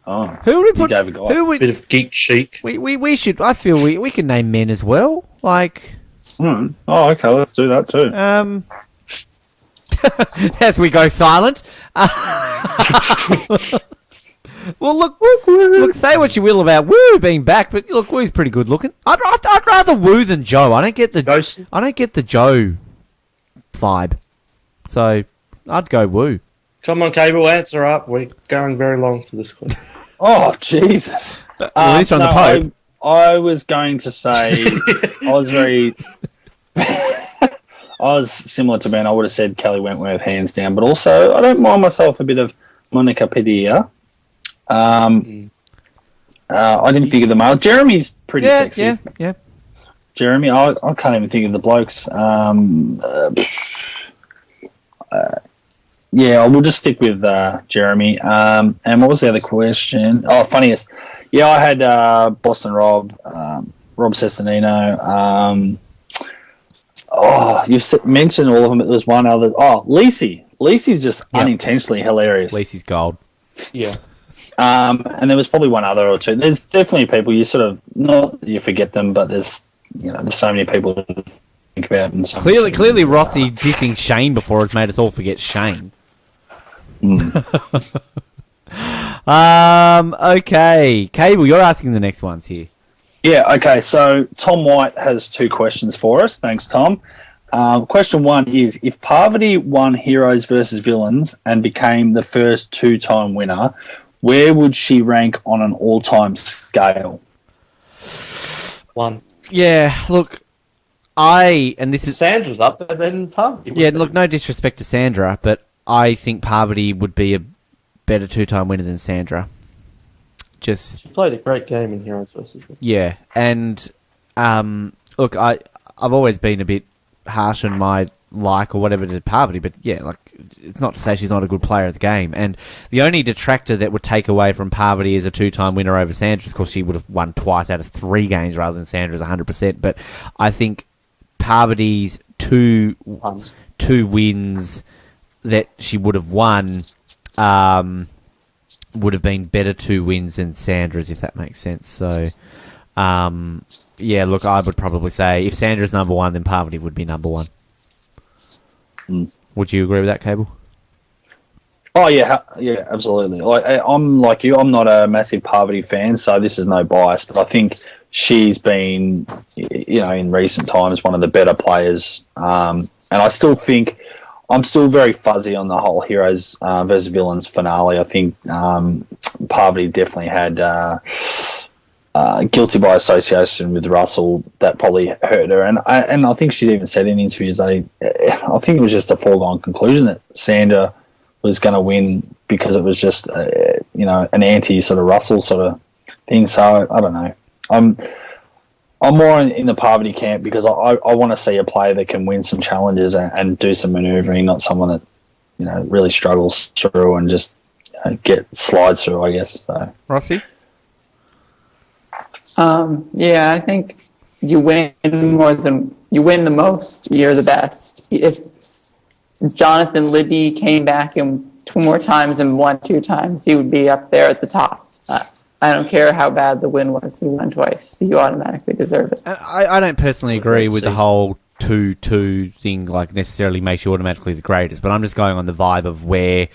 Oh. Who would we put? Gave a guy. Who would? Bit of geek chic. We should. I feel we can name men as well. Like. Oh, okay. Let's do that too. As we go silent. Well, look, say what you will about Woo being back, but look, Woo's pretty good looking. I'd rather Woo than Joe. I don't get the Joe vibe, so I'd go Woo. Come on, Cable, answer up. We're going very long for this question. Oh, Jesus. At least on the Pope. I was going to say, I was very... I was similar to Ben. I would have said Kelly Wentworth hands down, but also I don't mind myself a bit of Monica Padilla. I didn't figure them out. Jeremy's pretty sexy. Yeah. Jeremy, I can't even think of the blokes. Yeah, we'll just stick with Jeremy. And what was the other question? Oh, funniest. Yeah, I had Boston Rob, Rob Sestonino. You've mentioned all of them, but there's one other. Oh, Lacey. Lacey's just unintentionally hilarious. Lacey's gold. Yeah. And there was probably one other or two. There's definitely people you sort of, not that you forget them, but there's so many people to think about. And so clearly Rossi dissing Shane before has made us all forget Shane. Okay. Cable, you're asking the next ones here. Yeah, okay. So Tom White has 2 questions for us. Thanks, Tom. Question 1 is, if Parvati won Heroes versus Villains and became the first 2-time winner, where would she rank on an all-time scale? 1. Yeah, look, Sandra's up there, then Parvati. Yeah, look, no disrespect to Sandra, but I think Parvati would be better two-time winner than Sandra. She played a great game in Heroes vs. Yeah, and look, I've always been a bit harsh on my or whatever to Parvati, but yeah, like it's not to say she's not a good player at the game. And the only detractor that would take away from Parvati as a two-time winner over Sandra, of course, she would have won twice out of 3 games rather than Sandra's 100%. But I think Parvati's two wins that she would have won would have been better 2 wins than Sandra's, if that makes sense. So, yeah, look, I would probably say if Sandra's number 1, then Parvati would be number 1. Would you agree with that, Cable? Oh yeah, absolutely. I'm like you. I'm not a massive Parvati fan, so this is no bias. But I think she's been, in recent times, one of the better players. And I still think I'm still very fuzzy on the whole Heroes versus Villains finale. I think Parvati definitely had guilty by association with Russell. That probably hurt her, and I think she's even said in interviews, I think it was just a foregone conclusion that Sandra was going to win because it was just an anti sort of Russell sort of thing. So I don't know. I'm more in the Parvati camp because I want to see a player that can win some challenges and do some manoeuvring, not someone that really struggles through and just slides through, I guess. So. Rossi? Yeah, I think you win the most, you're the best. If Jonathan Libby came back and 2 more times and won 2 times, he would be up there at the top. I don't care how bad the win was. He won twice. You automatically deserve it. I don't personally agree with the whole 2-2 thing, like necessarily makes you automatically the greatest, but I'm just going on the vibe of where,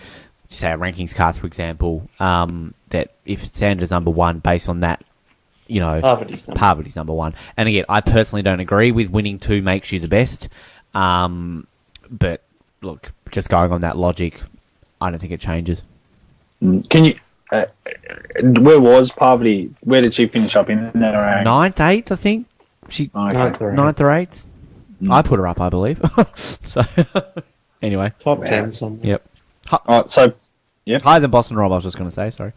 say, a rankings cast, for example, that if Sandra's number 1, based on that, Parvati's number 1. And again, I personally don't agree with winning 2 makes you the best. But look, just going on that logic, I don't think it changes. Can you? Where was Parvati? Where did she finish up in that rank? 9th, 8th, I think. She 9th or 8th. I put her up, I believe. So anyway, top 10 somewhere. Yep. All right, so higher than Boston Rob. I was just going to say. Sorry.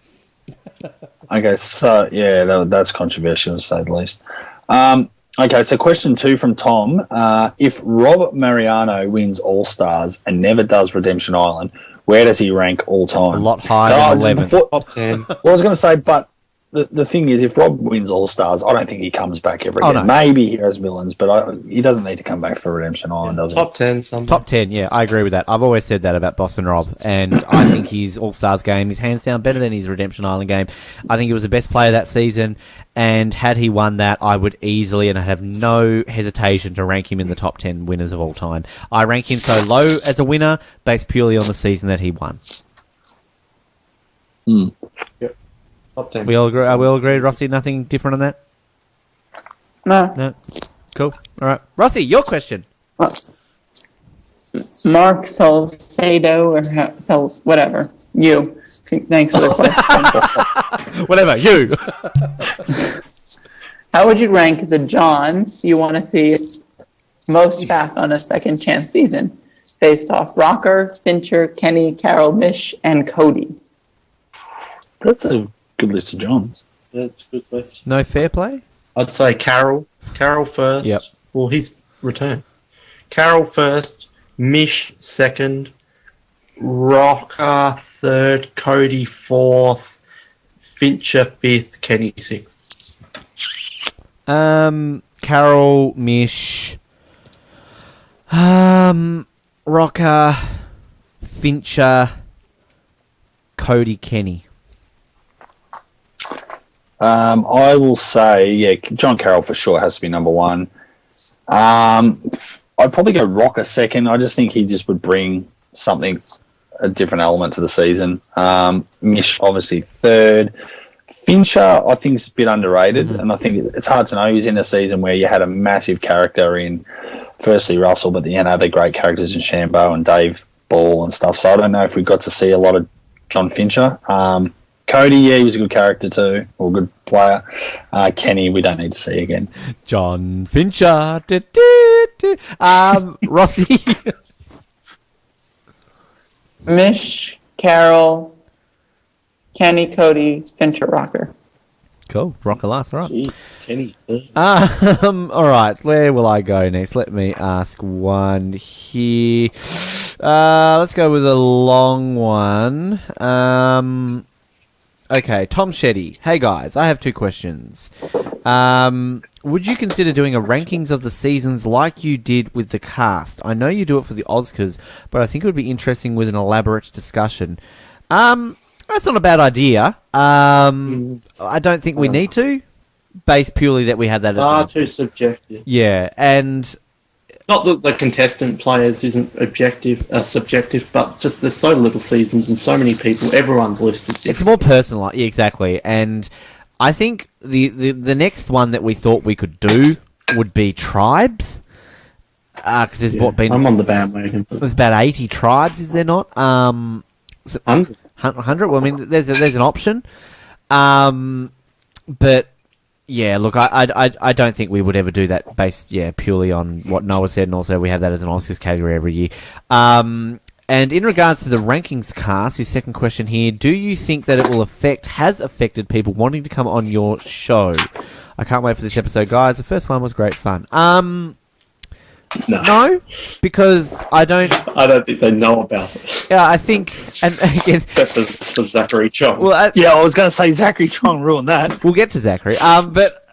Okay, so yeah, that's controversial to say the least. Okay, so question 2 from Tom. If Rob Mariano wins All Stars and never does Redemption Island, where does he rank all time? A lot higher than 11th. Top 10. Well, I was going to say, but the thing is, if Rob wins All Stars, I don't think he comes back ever again. No. Maybe Heroes Villains, but he doesn't need to come back for Redemption Island, does he? Top 10 somewhere. Top 10, yeah, I agree with that. I've always said that about Boston Rob, and I think his All-Stars game is hands down better than his Redemption Island game. I think he was the best player that season, and had he won that, I would easily, and I have no hesitation to rank him in the top 10 winners of all time. I rank him so low as a winner, based purely on the season that he won. Yep. Top 10. We all agree, Rossi? Nothing different on that? No. Cool. All right. Rossi, your question. Mark Salcedo or whatever. You. Thanks for the question. Whatever, you. How would you rank the Johns you want to see most back on a second chance season? Based off Rocker, Fincher, Kenny, Carol, Mish, and Cody. That's a good list of Johns. That's a good question. No fair play? I'd say Carol. Carol first. Yep. Well, he's returned. Carol first. Mish second. Rocker third. Cody fourth. Fincher fifth. Kenny sixth. Carol, Mish, Rocker, Fincher, Cody, Kenny. I will say, John Carroll for sure has to be number 1. I'd probably go Rocker second. I just think he just would bring a different element to the season. Mish obviously third. Fincher, I think, is a bit underrated, and I think it's hard to know. He's in a season where you had a massive character in, firstly, Russell, but the other great characters in Shambo and Dave Ball and stuff. So I don't know if we got to see a lot of John Fincher. Cody, he was a good character too, or a good player. Kenny, we don't need to see again. John Fincher. Mish, Carol, Kenny, Cody, Fincher, Rocker. Cool. Rocker last, all right. Gee, Kenny. All right, where will I go next? Let me ask one here. Let's go with a long one. Okay, Tom Shetty. Hey guys, I have 2 questions. Would you consider doing a rankings of the seasons like you did with the cast? I know you do it for the Oscars, but I think it would be interesting with an elaborate discussion. That's not a bad idea. I don't think we need to, based purely that we have that. Far too subjective. Yeah, and not that the contestant players isn't subjective, but just there's so little seasons and so many people. Everyone's listed different. It's more personal, yeah, exactly. And I think the next one that we thought we could do would be tribes. Because there's been. I'm on the bandwagon. There's about 80 tribes, is there not? 100. Well, I mean, there's an option. But yeah, look, I don't think we would ever do that based purely on what Noah said, and also we have that as an Oscars category every year. And in regards to the rankings cast, his second question here, do you think that it has affected people wanting to come on your show? I can't wait for this episode, guys. The first one was great fun. No, because I don't think they know about it. Yeah, I think, and again, except for Zachary Chong. Well, I was going to say Zachary Chong ruined that. We'll get to Zachary. But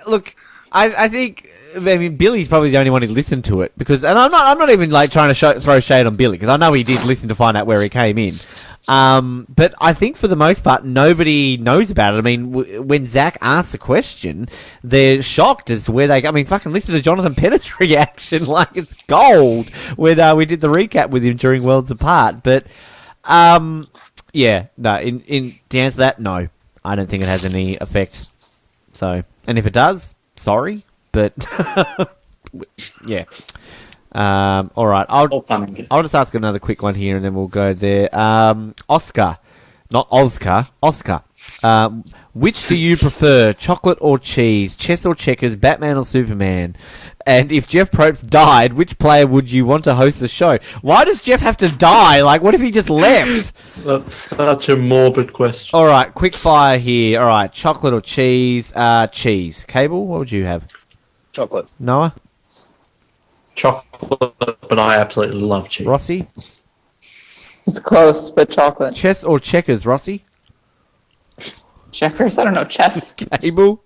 look, I think. I mean, Billy's probably the only one who listened to it because, and I'm not even like trying to throw shade on Billy because I know he did listen to find out where he came in. But I think for the most part, nobody knows about it. I mean, when Zach asks the question, they're shocked as to where they. I mean, fucking listen to Jonathan Pennett's reaction, like it's gold when we did the recap with him during Worlds Apart. But yeah, no. In to answer that, no, I don't think it has any effect. So, and if it does, sorry. But yeah, all right. I'll just ask another quick one here, and then we'll go there. Oscar, not Oscar. Oscar. Which do you prefer, chocolate or cheese, chess or checkers, Batman or Superman? And if Jeff Probst died, which player would you want to host the show? Why does Jeff have to die? Like, what if he just left? That's such a morbid question. All right, quick fire here. All right, chocolate or cheese? Cheese. Cable, what would you have? Chocolate. Noah? Chocolate, but I absolutely love cheese. Rossi? It's close, but chocolate. Chess or checkers, Rossi? Checkers? I don't know. Chess. Cable?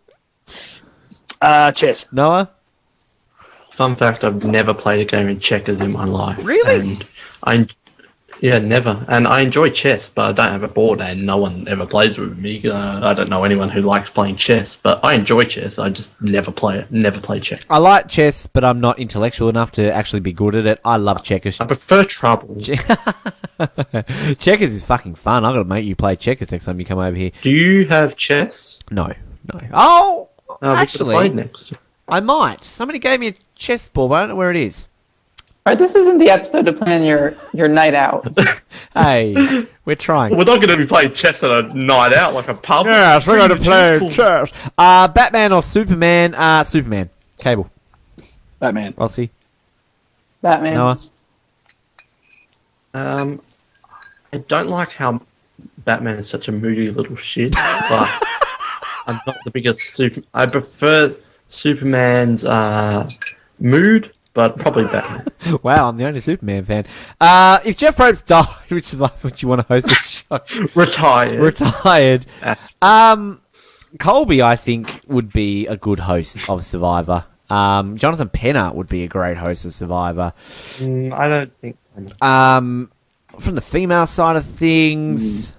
Chess. Noah? Fun fact, I've never played a game of checkers in my life. Really? And never. And I enjoy chess, but I don't have a board and no one ever plays with me. I don't know anyone who likes playing chess, but I enjoy chess. I just never play it. Never play chess. I like chess, but I'm not intellectual enough to actually be good at it. I love checkers. I prefer trouble. Checkers is fucking fun. I've got to make you play checkers next time you come over here. Do you have chess? No. Oh, we actually, play next. I might. Somebody gave me a chess ball, but I don't know where it is. All right, this isn't the episode to plan your night out. Hey, we're trying. We're not going to be playing chess at a night out like a pub. Yes, we're going to play chess. Batman or Superman? Superman. Cable. Batman. Rossi. Batman. Noah. I don't like how Batman is such a moody little shit, but I'm not the biggest I prefer Superman's mood, but probably Batman. Wow, I'm the only Superman fan. If Jeff Probst died, which would you want to host the show? Retired. Colby, I think, would be a good host of Survivor. Jonathan Penner would be a great host of Survivor. I don't think. From the female side of things,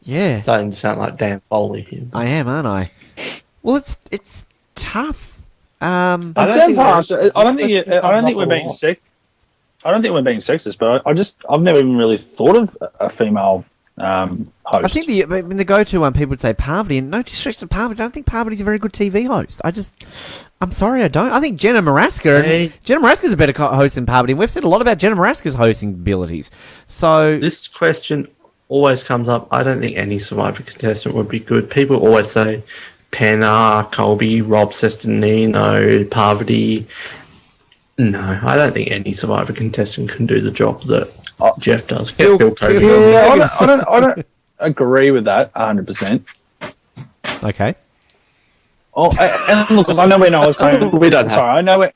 yeah. Starting to sound like Dan Foley here. I am, aren't I? Well, it's tough. I don't think we're being sick. I don't think we're being sexist, but I've never even really thought of a female host. I think the go-to one people would say Parvati, and no disrespect to Parvati, I don't think Parvati's a very good TV host. I'm sorry, I don't. I think Jenna Maraska. Jenna Maraska's a better host than Parvati. We've said a lot about Jenna Maraska's hosting abilities. So this question always comes up. I don't think any Survivor contestant would be good. People always say Penner, Colby, Rob Sestonino, Parvati. No, I don't think any Survivor contestant can do the job that Jeff does. I don't agree with that 100%. Okay. Oh, and look, I know where Noah's coming. We don't have. Sorry, I know where.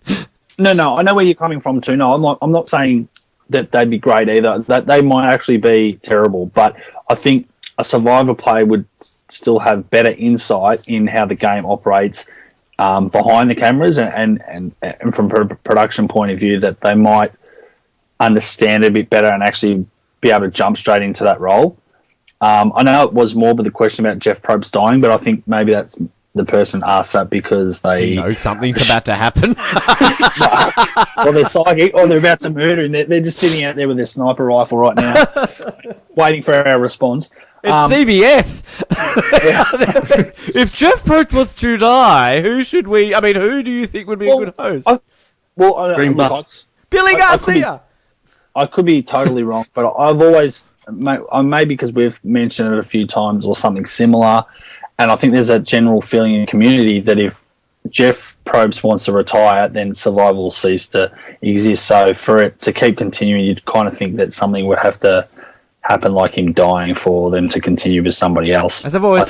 No, I know where you're coming from too. No, I'm not saying that they'd be great either. That they might actually be terrible, but I think a Survivor player would still have better insight in how the game operates behind the cameras, and from a production point of view, that they might understand a bit better and actually be able to jump straight into that role. I know it was more, but the question about Jeff Probst dying, but I think maybe that's the person asked that because they know something's about to happen. Or they're psychic, or they're about to murder, and they're just sitting out there with their sniper rifle right now, waiting for our response. It's CBS. If Jeff Probst was to die, who do you think would be a good host? Green Bucks. Billy Garcia. I could be totally wrong, but I've always, maybe because we've mentioned it a few times or something similar, and I think there's a general feeling in the community that if Jeff Probst wants to retire, then Survivor will cease to exist. So for it to keep continuing, you'd kind of think that something would have to happen, like him dying, for them to continue with somebody else. As I've always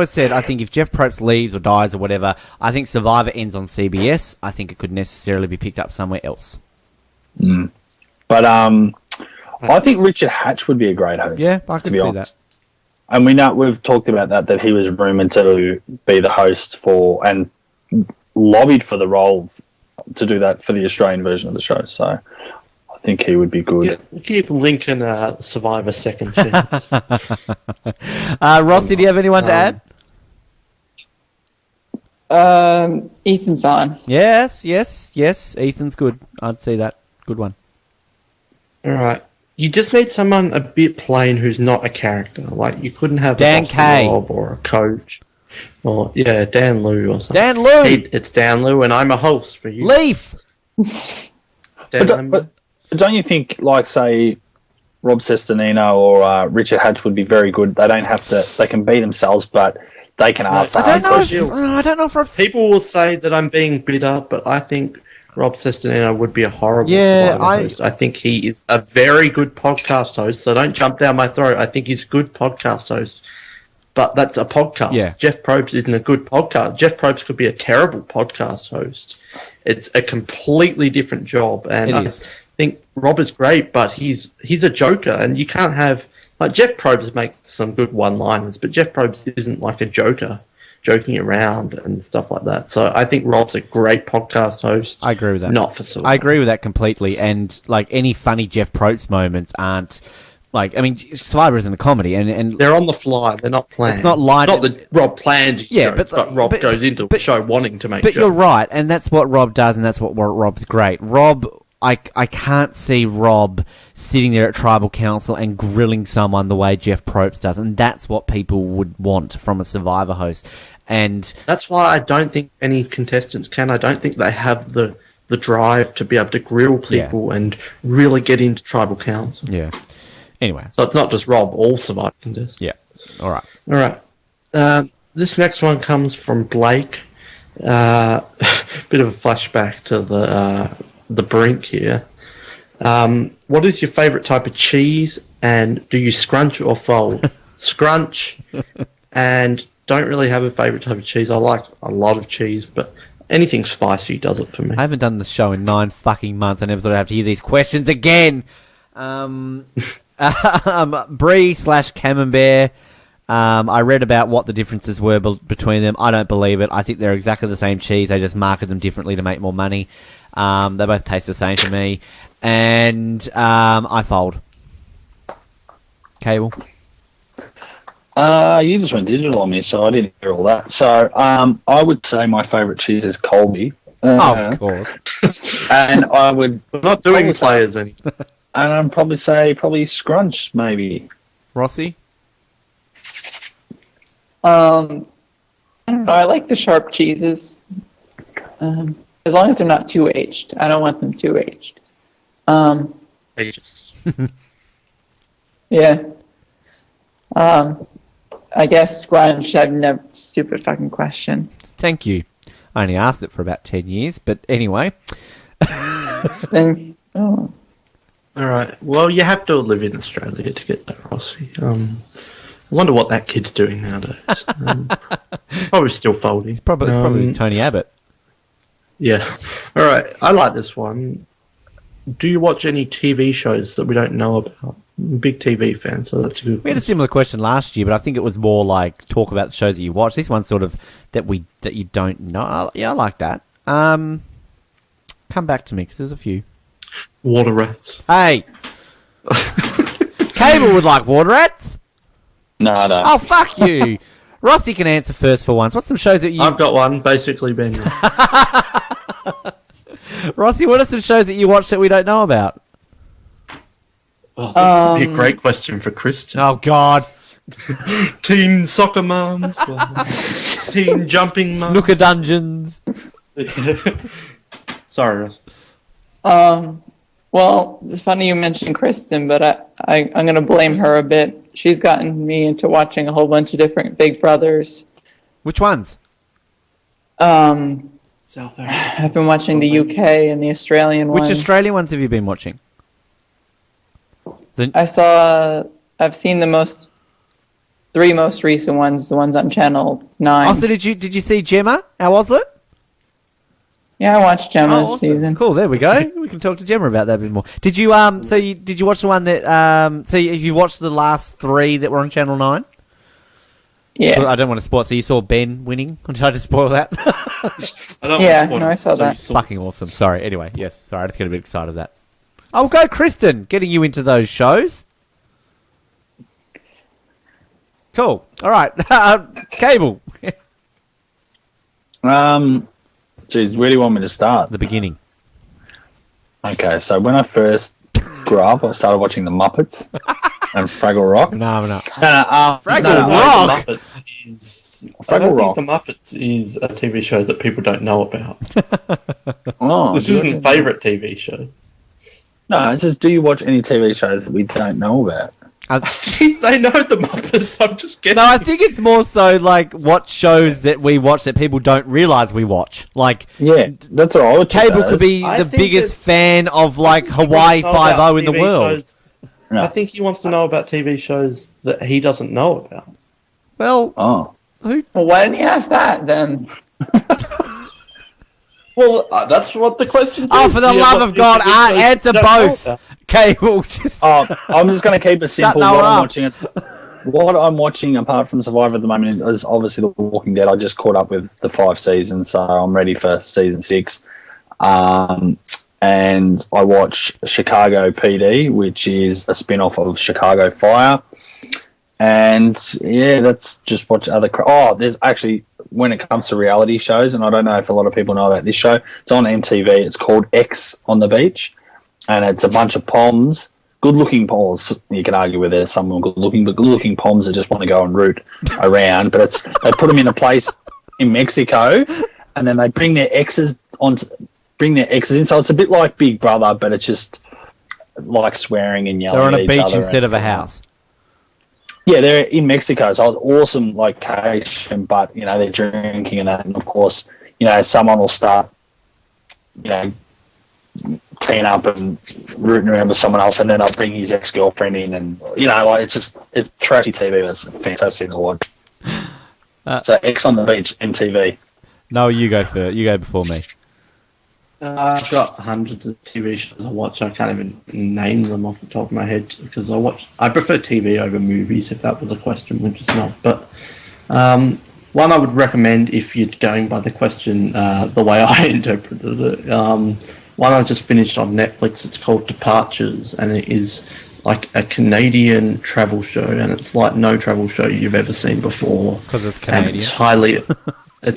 said, I think if Jeff Probst leaves or dies or whatever, I think Survivor ends on CBS. I think it could necessarily be picked up somewhere else. But I think Richard Hatch would be a great host. Yeah, I can see honest. That. And we've talked about that he was rumoured to be the host for and lobbied for the role to do that for the Australian version of the show. So I think he would be good. Keep Lincoln Survivor second chance. Rossi, do you have anyone to add? Ethan's on. Yes. Ethan's good. I'd say that. Good one. All right. You just need someone a bit plain who's not a character. Like, you couldn't have Dan Kay or a coach. Or, Dan Liu or something. Dan Liu! Hey, it's Dan Liu, and I'm a host for you. Leaf! But don't you think, like, say, Rob Sestonino or Richard Hatch would be very good? They don't have to... They can be themselves, but they can ask the hard questions. I don't know if Rob... People will say that I'm being bitter, but I think Rob Sestonino would be a horrible Survivor host. I think he is a very good podcast host, so don't jump down my throat. I think he's a good podcast host, but that's a podcast. Yeah. Jeff Probst isn't a good podcast. Jeff Probst could be a terrible podcast host. It's a completely different job, and I think Rob is great, but he's a joker, and you can't have... Like, Jeff Probst makes some good one-liners, but Jeff Probst isn't like a joker, joking around and stuff like that. So I think Rob's a great podcast host. I agree with that. Not for Survivor. I agree with that completely. And like any funny Jeff Probst moments aren't like, I mean, Survivor isn't a comedy, and they're on the fly. They're not planned. It's not light. Not that Rob plans. Yeah, jokes, but Rob goes into the show wanting to make. But jokes. you're right, and that's what Rob does, and that's what Rob's great. Rob. I can't see Rob sitting there at Tribal Council and grilling someone the way Jeff Probst does, and that's what people would want from a Survivor host. And that's why I don't think any contestants can. I don't think they have the drive to be able to grill people and really get into Tribal Council. Yeah. Anyway. So it's not just Rob, all Survivor contestants. Yeah. All right. This next one comes from Blake. Bit of a flashback to the brink here. What is your favourite type of cheese, and do you scrunch or fold? Scrunch, and don't really have a favourite type of cheese. I like a lot of cheese, but anything spicy does it for me. I haven't done this show in 9 fucking months. I never thought I'd have to hear these questions again. Brie/Camembert. I read about what the differences were between them. I don't believe it. I think they're exactly the same cheese. They just market them differently to make more money. They both taste the same to me. And I fold. Cable. You just went digital on me, so I didn't hear all that. So I would say my favourite cheese is Colby. Of course. And I would... We're not doing players any. And I'd probably say Scrunch, maybe. Rossi? I don't know. I like the sharp cheeses. As long as they're not too aged. I don't want them too aged. Yeah. I guess Scrunch. I've never... Stupid fucking question. Thank you. I only asked it for about 10 years, but anyway. Thank. Oh. All right. Well, you have to live in Australia to get that, Rossi. I wonder what that kid's doing nowadays. Probably still folding. It's probably Tony Abbott. Yeah. All right. I like this one. Do you watch any TV shows that we don't know about? I'm a big TV fan, so that's a good. We had a similar question last year, but I think it was more like talk about the shows that you watch. This one's sort of that you don't know. Yeah, I like that. Come back to me because there's a few. Water Rats. Hey, Cable would like Water Rats. No, I don't. Oh, fuck you. Rossi can answer first for once. What's some shows that you... I've got one, basically, Ben. Rossi, what are some shows that you watch that we don't know about? Well, this would be a great question for Kristen. Oh, God. Teen Soccer Mums. Teen Jumping Mums. Snooker Dungeons. Sorry, Ross. Well, it's funny you mentioned Kristen, but I'm going to blame her a bit. She's gotten me into watching a whole bunch of different Big Brothers. Which ones? South Africa. I've been watching the UK and the Australian ones. Which Australian ones have you been watching? I've seen the three most recent ones, the ones on Channel 9. Also, did you see Gemma? How was it? Yeah, I watched Gemma this awesome. season. Cool, there we go. We can talk to Gemma about that a bit more. Did you did you watch the one that so you watched the last 3 that were on Channel 9? Yeah. I don't want to spoil. So you saw Ben winning? Did I just spoil that? I saw that. Fucking awesome. Sorry. Anyway, yes. Sorry, I just get a bit excited of that. Oh, go Kristen, getting you into those shows. Cool. All right. Cable. Geez, where do you want me to start? The beginning. Okay, so when I first grew up, I started watching The Muppets and Fraggle Rock. No. Fraggle Rock? The Muppets is... Fraggle I don't Rock. think The Muppets is a TV show that people don't know about. This do you isn't favourite TV show. No, it says, do you watch any TV shows that we don't know about? I think they know The Muppets. I'm just getting... No, I think it's more so like what shows that we watch that people don't realise we watch. Like, yeah, that's what I would Cable could be the biggest fan of like Hawaii 5-0 in the world. No. I think he wants to know about TV shows that he doesn't know about. Well, Well, why didn't he ask that then? Well, that's what the question says. Oh, for the love of God, answer both. Cable, just... I'm just going to keep it simple. Shut What up. I'm watching, what I'm watching apart from Survivor at the moment is obviously The Walking Dead. I just caught up with the 5 seasons, so I'm ready for season 6. And I watch Chicago PD, which is a spin-off of Chicago Fire. And yeah, that's just watch other... there's actually... When it comes to reality shows, and I don't know if a lot of people know about this show, it's on MTV. It's called X on the Beach, and it's a bunch of poms, good-looking poms. You can argue whether some are good-looking, but good-looking poms that just want to go and root around. But they put them in a place in Mexico, and then they bring their exes in. So it's a bit like Big Brother, but it's just like swearing and yelling. They're on at a each beach other instead of a and house. Yeah, they're in Mexico, so it's an awesome location, but, they're drinking and that, and of course, someone will start, teeing up and rooting around with someone else, and then they'll bring his ex-girlfriend in, and, it's trashy TV, but it's fantastic to watch. So, X on the Beach, MTV. No, you go before me. I've got hundreds of TV shows I watch. I can't even name them off the top of my head because I prefer TV over movies, if that was a question, which is not. But one I would recommend if you're going by the question the way I interpreted it. One I just finished on Netflix. It's called Departures, and it is like a Canadian travel show, and it's like no travel show you've ever seen before. Because it's Canadian. And it's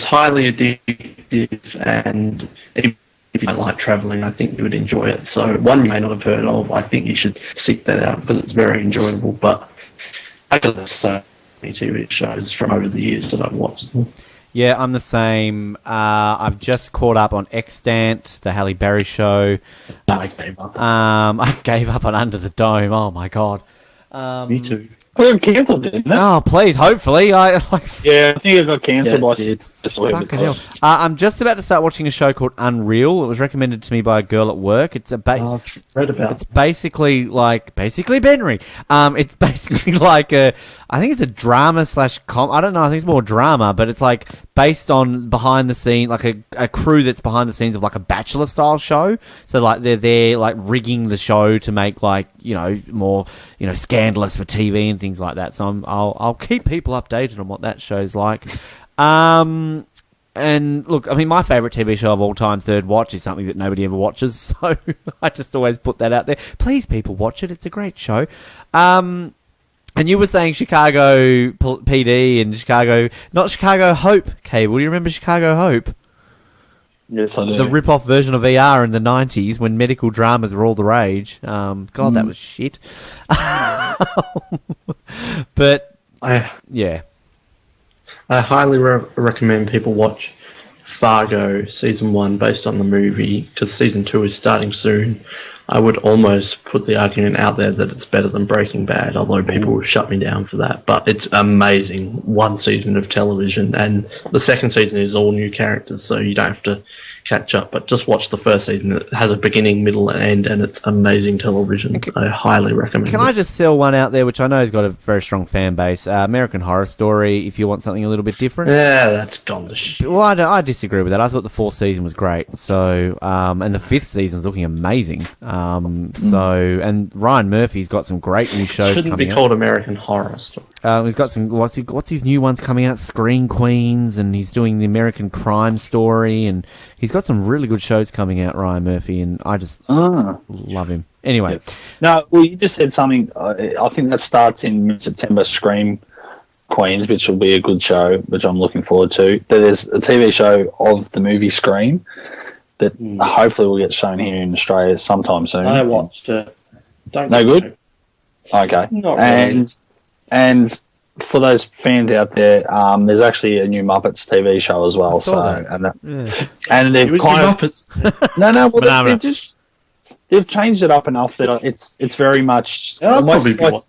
highly addictive, and if you don't like travelling, I think you would enjoy it. So one you may not have heard of, I think you should seek that out because it's very enjoyable. But I got this so many TV shows from over the years that I've watched. Yeah, I'm the same. I've just caught up on Extant, the Halle Berry show. I gave up. I gave up on Under the Dome. Oh my God. Me too. It got cancelled, didn't it? Oh, please, hopefully. Yeah, I think it got cancelled by just a little bit. Fucking hell. I'm just about to start watching a show called Unreal. It was recommended to me by a girl at work. It's a I've read about. It's basically Benry. It's basically like I think it's a drama / I don't know. I think it's more drama, but it's like based on behind the scene, like a crew that's behind the scenes of like a Bachelor style show. So like they're there like rigging the show to make like more scandalous for TV and things like that. So I'll keep people updated on what that show's like. And look, I mean, my favourite TV show of all time, Third Watch, is something that nobody ever watches, so I just always put that out there. Please, people, watch it. It's a great show. And you were saying Chicago PD and not Chicago Hope, Cable. Do you remember Chicago Hope? Yes, I do. The rip-off version of ER in the 90s when medical dramas were all the rage. God, that was shit. But, yeah. I highly recommend people watch Fargo Season 1 based on the movie, because Season 2 is starting soon. I would almost put the argument out there that it's better than Breaking Bad, although people will shut me down for that. But it's amazing. One season of television, and the second season is all new characters, so you don't have to catch up. But just watch the first season. It has a beginning, middle, and end, and it's amazing television. I highly recommend it. Can I just sell one out there, which I know has got a very strong fan base? American Horror Story, if you want something a little bit different. Yeah, that's gone to shit. Well, I disagree with that. I thought the fourth season was great. So, and the fifth season's looking amazing. And Ryan Murphy's got some great new shows coming out. Shouldn't be called American Horror Story. He's got some, what's his new ones coming out? Screen Queens, and he's doing the American Crime Story, and he's got some really good shows coming out, Ryan Murphy, and I just love him. Anyway. Yeah. No, well, you just said something. I think that starts in September, Scream Queens, which will be a good show, which I'm looking forward to. There's a TV show of the movie Scream that hopefully will get shown here in Australia sometime soon. I watched it. No good? Okay. Not really. And for those fans out there, there's actually a new Muppets TV show as well. And they've kind of no. They've changed it up enough that it's very much almost like,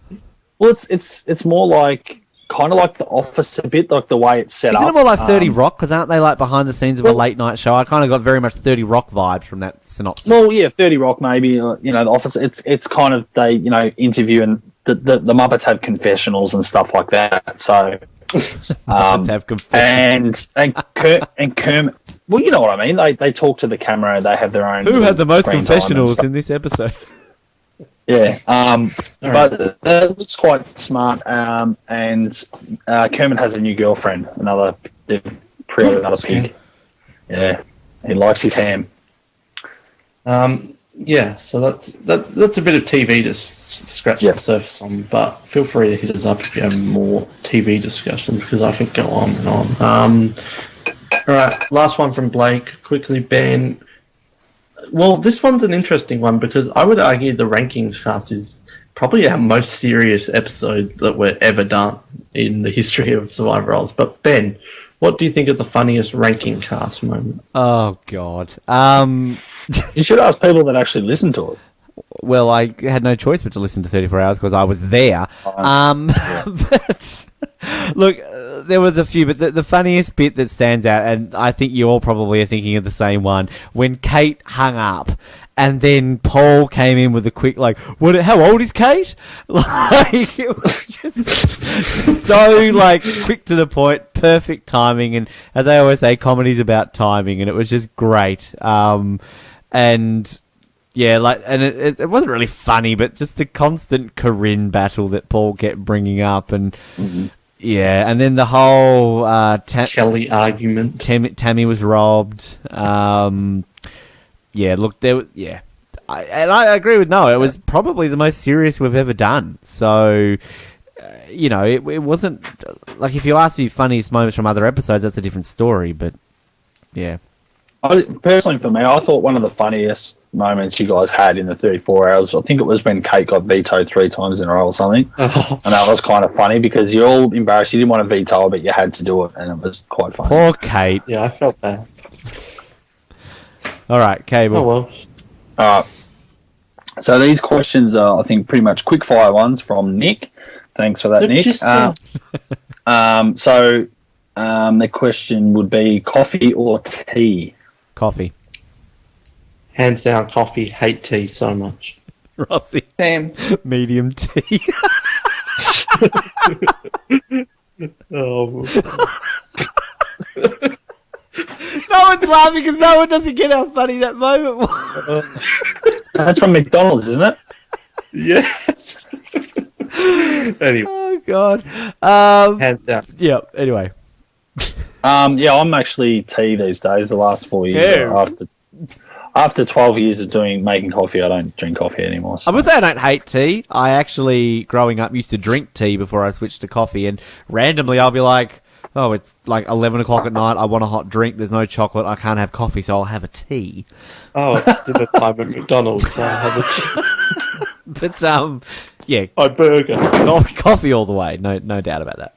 well, it's more like kind of like The Office a bit, like the way it's set up. Isn't it more like 30 Rock? Because aren't they like behind the scenes of a late night show? I kind of got very much 30 Rock vibes from that synopsis. Well, yeah, 30 Rock maybe. The Office. It's kind of they interview, and the Muppets have confessionals and stuff like that. So Muppets have confessionals. and Kermit. Well, you know what I mean. They talk to the camera. They have their own. Who had the most confessionals in this episode? Yeah, but it looks quite smart. And Kermit has a new girlfriend. They've created another pig. Yeah, he likes his ham. Yeah, so that's a bit of TV to scratch the surface on. But feel free to hit us up if you have more TV discussions, because I could go on and on. All right, last one from Blake. Quickly, Ben. Well, this one's an interesting one, because I would argue the Rankings cast is probably our most serious episode that we've ever done in the history of Survivor Roles. But Ben, what do you think of the funniest ranking cast moment? Oh, God. You should ask people that actually listen to it. Well, I had no choice but to listen to 34 Hours because I was there. But look, there was a few, but the funniest bit that stands out, and I think you all probably are thinking of the same one, when Kate hung up and then Paul came in with a quick, like, how old is Kate? Like, it was just so, like, quick to the point, perfect timing, and as I always say, comedy's about timing, and it was just great. And yeah, like, and it wasn't really funny, but just the constant Corinne battle that Paul kept bringing up, and yeah, and then the whole Kelly argument. Tammy was robbed. Yeah, look, I agree with Noah. It was probably the most serious we've ever done. So, it wasn't like, if you ask me funniest moments from other episodes, that's a different story. But yeah. Personally, for me, I thought one of the funniest moments you guys had in the 34 hours, I think it was when Kate got vetoed 3 times in a row or something. And that was kind of funny because you're all embarrassed. You didn't want to veto, but you had to do it, and it was quite funny. Poor Kate. Yeah, I felt bad. All right, Cable. Oh, well. All right. So these questions are, I think, pretty much quick-fire ones from Nick. Thanks for that, Look, Nick. just, The question would be coffee or tea? Coffee. Hands down, coffee. Hate tea so much. Rossi. Same. Medium tea. Oh. No one's laughing because no one doesn't get how funny that moment was. That's from McDonald's, isn't it? Yes. Anyway. Oh, God. Hands down. Yeah, anyway. I'm actually tea these days. The last 4 years, after 12 years of making coffee, I don't drink coffee anymore. So. I would say I don't hate tea. I actually, growing up, used to drink tea before I switched to coffee, and randomly I'll be like, oh, it's like 11 o'clock at night, I want a hot drink, there's no chocolate, I can't have coffee, so I'll have a tea. Oh, it's dinner time at McDonald's. I have a tea. But, yeah. My burger. Coffee all the way, no doubt about that.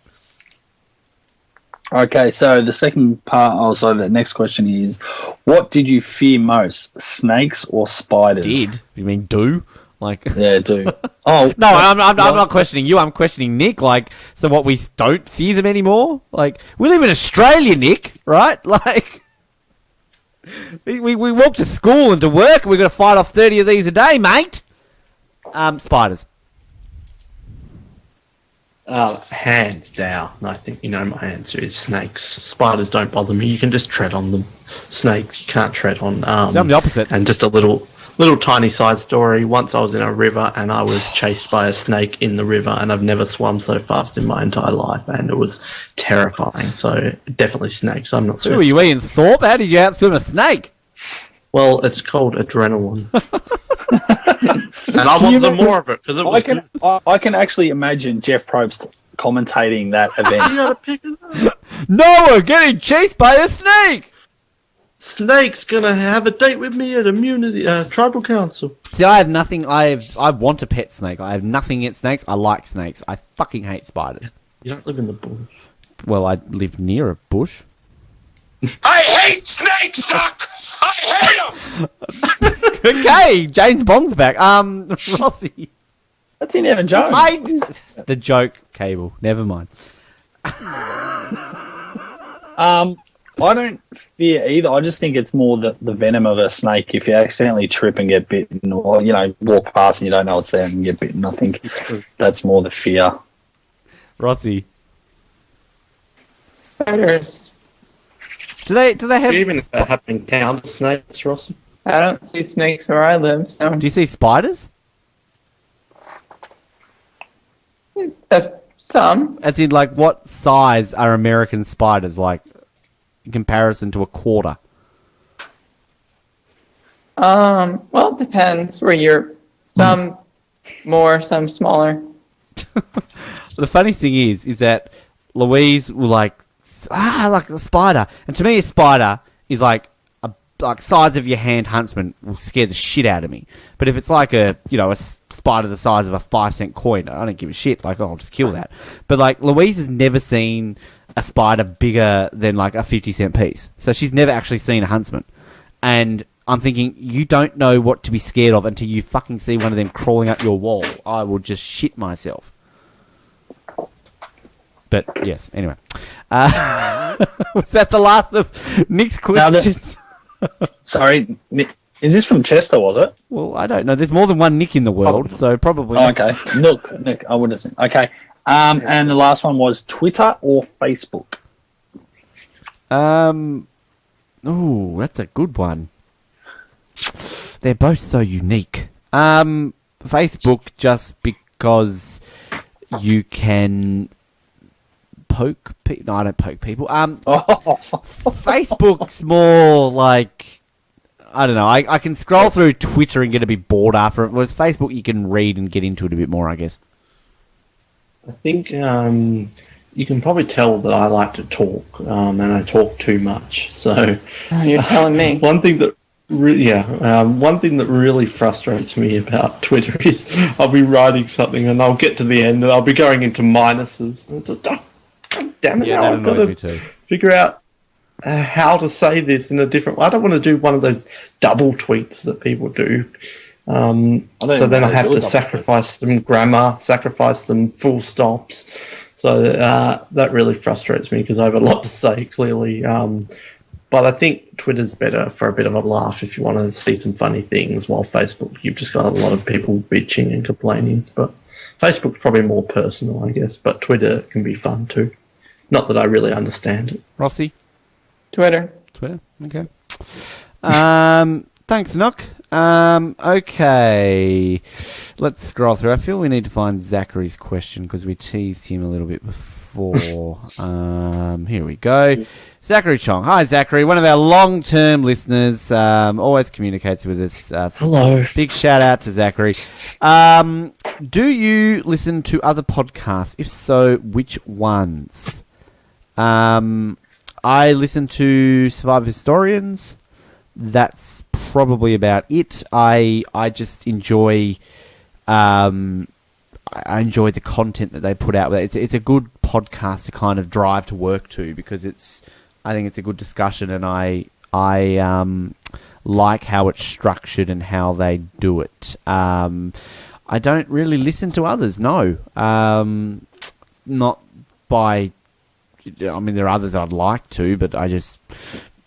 Okay, so the second part, the next question is, what did you fear most, snakes or spiders? Did? You mean do? Like, yeah, do. Oh no, I'm not questioning you. I'm questioning Nick. Like, so what? We don't fear them anymore. Like, we live in Australia, Nick. Right? Like, we walk to school and to work. And we're gonna fight off 30 of these a day, mate. Spiders. Hands down. I think you know my answer is snakes. Spiders don't bother me. You can just tread on them. Snakes, you can't tread on. I'm the opposite. And just a little tiny side story. Once I was in a river and I was chased by a snake in the river, and I've never swum so fast in my entire life, and it was terrifying. So definitely snakes. I'm not scared. Who were you, Ian Thorpe? How did you outswim a snake? Well, it's called adrenaline. And I want some more of it because it was. I can actually imagine Jeff Probst commentating that event. You gotta pick it up. Noah getting chased by a snake. Snake's gonna have a date with me at tribal council. See, I have nothing. I want a pet snake. I have nothing against snakes. I like snakes. I fucking hate spiders. You don't live in the bush. Well, I live near a bush. I hate snakes, Suck! I hate them! Okay, James Bond's back. Rossi. That's Indiana Jones. The joke, Cable. Never mind. I don't fear either. I just think it's more the venom of a snake. If you accidentally trip and get bitten, or walk past and you don't know it's there and get bitten, I think that's more the fear. Rossi. Spiders. Do they have? Even if they have encountered snakes, Rossi. I don't see snakes where I live, so. Do you see spiders? Some. As in, like, what size are American spiders, like, in comparison to a quarter? Well, it depends where you're. Some more, some smaller. The funny thing is that Louise will, like a spider. And to me, a spider is like size of your hand huntsman will scare the shit out of me. But if it's like a spider the size of a 5-cent coin, I don't give a shit. Like, I'll just kill that. But like, Louise has never seen a spider bigger than like a 50-cent piece. So she's never actually seen a huntsman. And I'm thinking, you don't know what to be scared of until you fucking see one of them crawling up your wall. I will just shit myself. But yes, anyway. Was that the last of Nick's questions? Sorry, Nick, is this from Chester, was it? Well, I don't know. There's more than one Nick in the world, so probably. Oh, okay. Nick, I wouldn't say. Okay. And the last one was Twitter or Facebook? Oh, that's a good one. They're both so unique. Facebook, just because you can poke people. No, I don't poke people. Facebook's more like, I don't know. I can scroll through Twitter and get a bit bored after it. Whereas Facebook, you can read and get into it a bit more, I guess. I think you can probably tell that I like to talk, and I talk too much. So you're telling me. One thing that really frustrates me about Twitter is I'll be writing something and I'll get to the end and I'll be going into minuses. And it's like, God damn it! Yeah, now I've got to figure out how to say this in a different way. I don't want to do one of those double tweets that people do. So then I have to sacrifice some grammar, sacrifice some full stops. So that really frustrates me because I have a lot to say, clearly. But I think Twitter's better for a bit of a laugh if you want to see some funny things, while Facebook, you've just got a lot of people bitching and complaining. But Facebook's probably more personal, I guess, but Twitter can be fun too. Not that I really understand it. Rossi? Twitter. Okay. Thanks, Nook. Okay. Let's scroll through. I feel we need to find Zachary's question because we teased him a little bit before. Here we go. Zachary Chong. Hi, Zachary. One of our long-term listeners. Always communicates with us. Hello. Big shout out to Zachary. Do you listen to other podcasts? If so, which ones? I listen to Survivor Historians. That's probably about it. I just enjoy I enjoy the content that they put out. It's a good podcast to kind of drive to work to because I think it's a good discussion, and I like how it's structured and how they do it. I don't really listen to others. No, not by. I mean, there are others I'd like to, but I just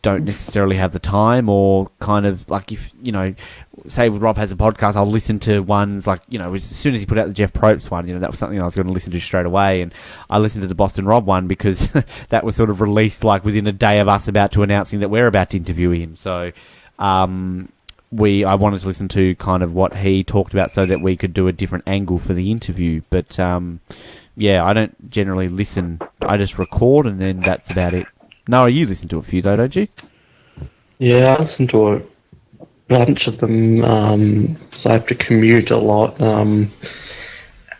don't necessarily have the time, or kind of like if, say with Rob Has a Podcast, I'll listen to ones like, as soon as he put out the Jeff Probst one, that was something I was going to listen to straight away. And I listened to the Boston Rob one because that was sort of released like within a day of us about to announcing that we're about to interview him. So, I wanted to listen to kind of what he talked about so that we could do a different angle for the interview. But, yeah, I don't generally listen. I just record, and then that's about it. Noah, you listen to a few, though, don't you? Yeah, I listen to a bunch of them, so I have to commute a lot, and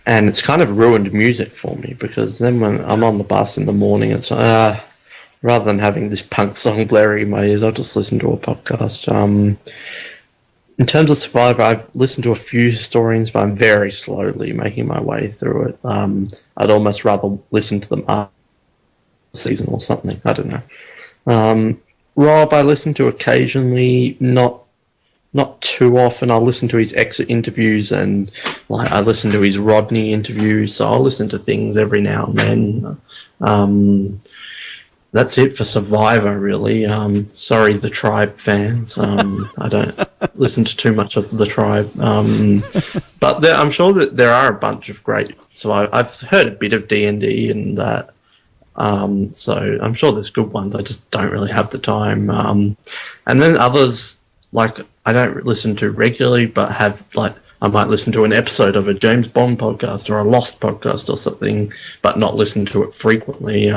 it's kind of ruined music for me, because then when I'm on the bus in the morning, it's rather than having this punk song blaring in my ears, I'll just listen to a podcast. In terms of Survivor, I've listened to a few historians, but I'm very slowly making my way through it. I'd almost rather listen to them after the season or something. I don't know. Rob, I listen to occasionally, not too often. I'll listen to his exit interviews, and I listen to his Rodney interviews, so I'll listen to things every now and then. That's it for Survivor, really. Sorry, the Tribe fans. I don't listen to too much of the Tribe. But I'm sure that there are a bunch of great... So I've heard a bit of D&D and that. So I'm sure there's good ones. I just don't really have the time. And then others, like, I don't listen to regularly, but have, like, I might listen to an episode of a James Bond podcast or a Lost podcast or something, but not listen to it frequently.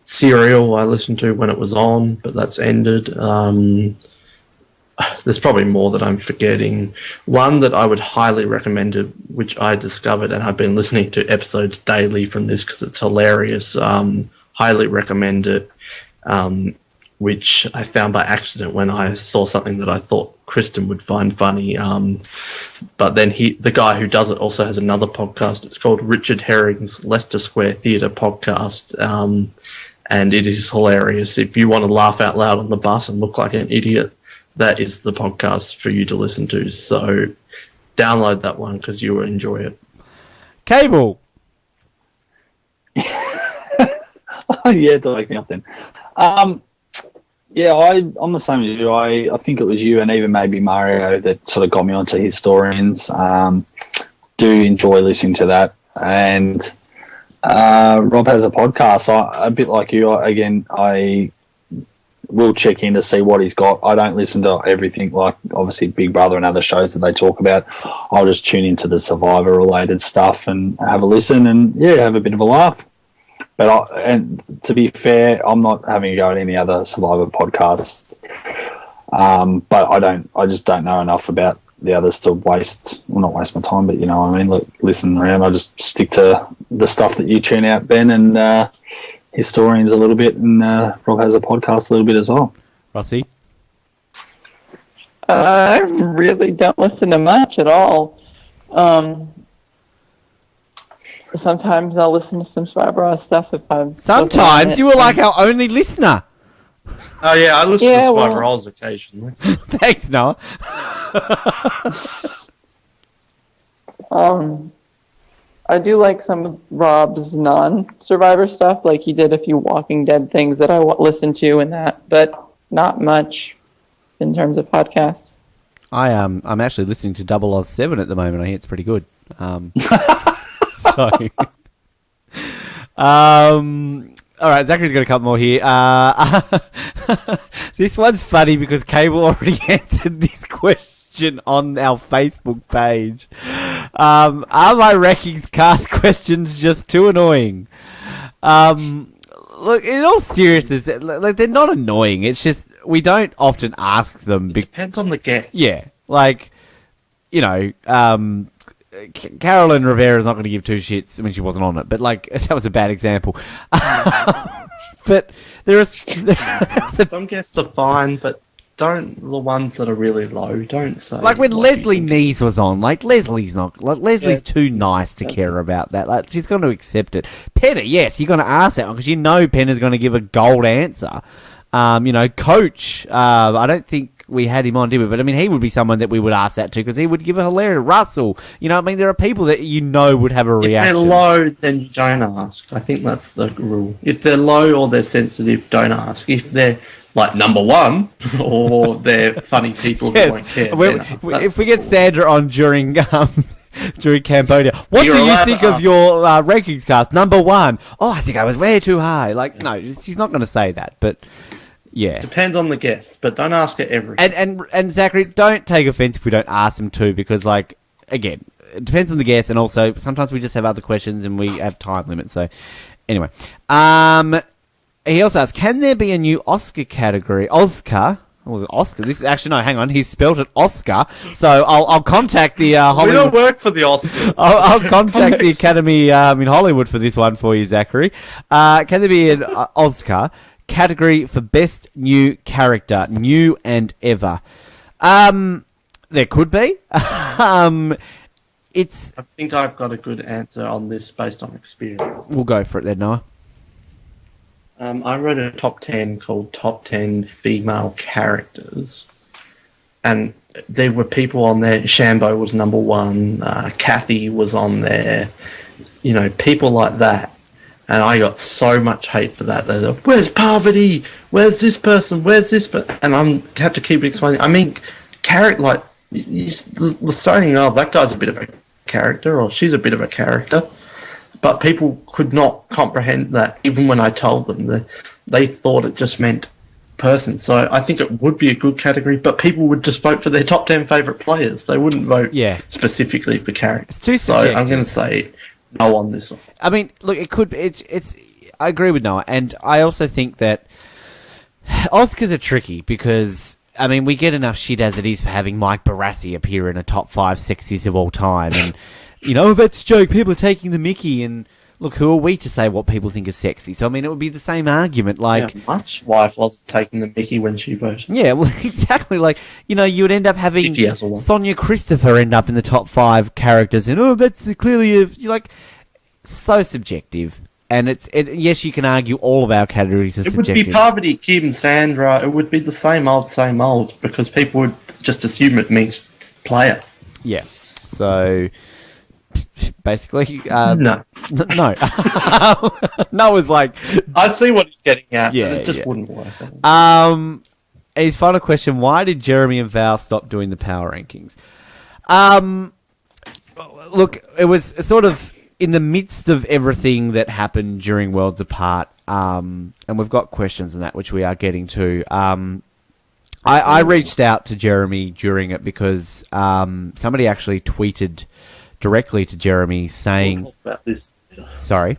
Serial I listened to when it was on, but that's ended. There's probably more that I'm forgetting. One that I would highly recommend, which I discovered, and I've been listening to episodes daily from this because it's hilarious. Highly recommend it, which I found by accident when I saw something that I thought Kristen would find funny. But then the guy who does it also has another podcast. It's called Richard Herring's Leicester Square Theatre Podcast. And it is hilarious. If you want to laugh out loud on the bus and look like an idiot, that is the podcast for you to listen to. So download that one because you will enjoy it. Cable. Yeah, to wake me up then. Yeah, I'm the same as you. I think it was you and even maybe Mario that sort of got me onto Historians. Do enjoy listening to that. And Rob Has a Podcast. A bit like you, I will check in to see what he's got. I don't listen to everything, like obviously Big Brother and other shows that they talk about. I'll just tune into the Survivor related stuff and have a listen and have a bit of a laugh. But and to be fair, I'm not having a go at any other Survivor podcasts. But I just don't know enough about the others to not waste my time, but you know what I mean, look, listen around. I just stick to the stuff that you tune out, Ben, and Historians a little bit, and Rob Has a Podcast a little bit as well. Rossi? I really don't listen to much at all. Sometimes I'll listen to some Survivor stuff if I'm... Sometimes? You were like our only listener. Oh yeah, I listen Yeah, to Survivor well- Rolls occasionally. Thanks, Noah. I do like some of Rob's non-Survivor stuff. Like he did a few Walking Dead things that I listened to and that, but not much in terms of podcasts. I'm actually listening to Double Oz 7 at the moment. I hear it's pretty good. All right, Zachary's got a couple more here. This one's funny because Cable already answered this question on our Facebook page. Are my rankings cast questions just too annoying? Look, in all seriousness, like they're not annoying. It's just we don't often ask them. Depends on the guest. Yeah, like Carolyn Rivera's not going to give two shits when she wasn't on it, but like that was a bad example. But there are some guests are fine, but don't the ones that are really low. Don't say like when Leslie Nees was on. Like Leslie's not like Leslie's too nice to care about that. Like she's going to accept it. Penna, yes, you're going to ask that one because you know Penna's going to give a gold answer. Coach. I don't think we had him on, did we? But I mean, he would be someone that we would ask that to because he would give a hilarious Russell. I mean, there are people that would have a reaction. If they're low, then you don't ask. I think that's the rule. If they're low or they're sensitive, don't ask. If they're like number one or they're funny people who won't care, then ask. If we get Sandra on during Cambodia, what do you think of your rankings cast? Number one. Oh, I think I was way too high. Like, no, she's not going to say that, but. Yeah. Depends on the guest, but don't ask it every. And Zachary, don't take offense if we don't ask them to, because like again, it depends on the guest, and also sometimes we just have other questions and we have time limits. So anyway, he also asks, can there be a new Oscar category? Oscar. What was it, Oscar? This is actually no. Hang on, he's spelled it Oscar. So I'll contact the Hollywood. We don't work for the Oscars. I'll contact the Academy in Hollywood for this one for you, Zachary. Can there be an Oscar category for best new character, new and ever? There could be. I think I've got a good answer on this based on experience. We'll go for it then, Noah. I wrote a top 10 called Top 10 Female Characters, and there were people on there. Shambo was number one. Kathy was on there. People like that. And I got so much hate for that. They're like, where's Parvati? Where's this person? Where's this person? And I have to keep explaining. I mean, the saying, that guy's a bit of a character, or she's a bit of a character. But people could not comprehend that, even when I told them. They thought it just meant person. So I think it would be a good category, but people would just vote for their top 10 favourite players. They wouldn't vote specifically for characters. It's too subjective. So I'm going to say no on this one. I mean, look, it could. It's. I agree with Noah, and I also think that Oscars are tricky because I mean we get enough shit as it is for having Mike Barassi appear in a top 5 sexiest of all time, and that's a joke. People are taking the mickey, and look, who are we to say what people think is sexy? So I mean, it would be the same argument. Like, my wife wasn't taking the mickey when she voted. Yeah, well, exactly. Like, you would end up having Sonia Christopher end up in the top 5 characters, and that's clearly so subjective. And yes, you can argue all of our categories are subjective. It would be Parvati, Kim, Sandra. It would be the same old, because people would just assume it means player. Yeah. So basically, no. No was like, I see what he's getting at. Yeah, but it just wouldn't work. His final question: why did Jeremy and Val stop doing the power rankings? Look, it was sort of in the midst of everything that happened during Worlds Apart, and we've got questions on that, which we are getting to. I reached out to Jeremy during it because somebody actually tweeted directly to Jeremy saying... We'll talk about this later. Sorry?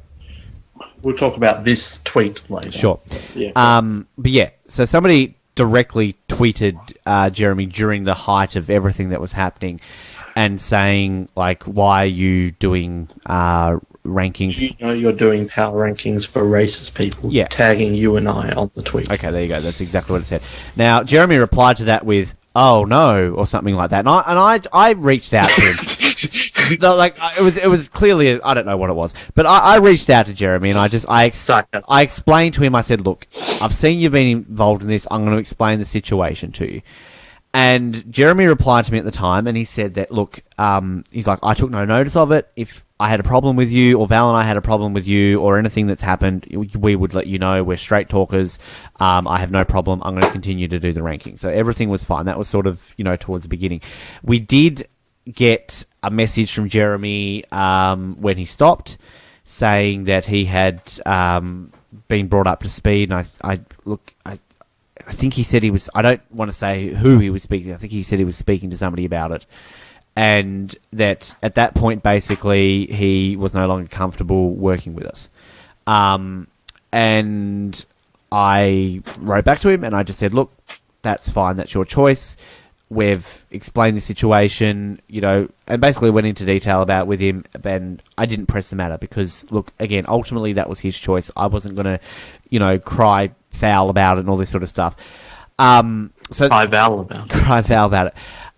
We'll talk about this tweet later. Sure. Yeah. But yeah, so somebody directly tweeted Jeremy during the height of everything that was happening and saying, like, why are you doing rankings? You're doing power rankings for racist people, tagging you and I on the tweet. Okay, there you go. That's exactly what it said. Now, Jeremy replied to that with, oh, no, or something like that. And I reached out to him. No, like it was clearly I don't know what it was, but I reached out to Jeremy and I explained to him. I said, "Look, I've seen you've been involved in this. I'm going to explain the situation to you." And Jeremy replied to me at the time, and he said that, "Look, he's like, I took no notice of it. If I had a problem with you, or Val and I had a problem with you, or anything that's happened, we would let you know. We're straight talkers. I have no problem. I'm going to continue to do the ranking." So everything was fine. That was sort of, towards the beginning. We did get a message from Jeremy when he stopped, saying that he had been brought up to speed. And I think he said he was. I don't want to say who he was speaking to. I think he said he was speaking to somebody about it. And that at that point, basically, he was no longer comfortable working with us. And I wrote back to him and I just said, "Look, that's fine. That's your choice. We've explained the situation, and basically went into detail about with him. And I didn't press the matter because, look, again, ultimately that was his choice. I wasn't going to, cry foul about it and all this sort of stuff. Cry foul about it.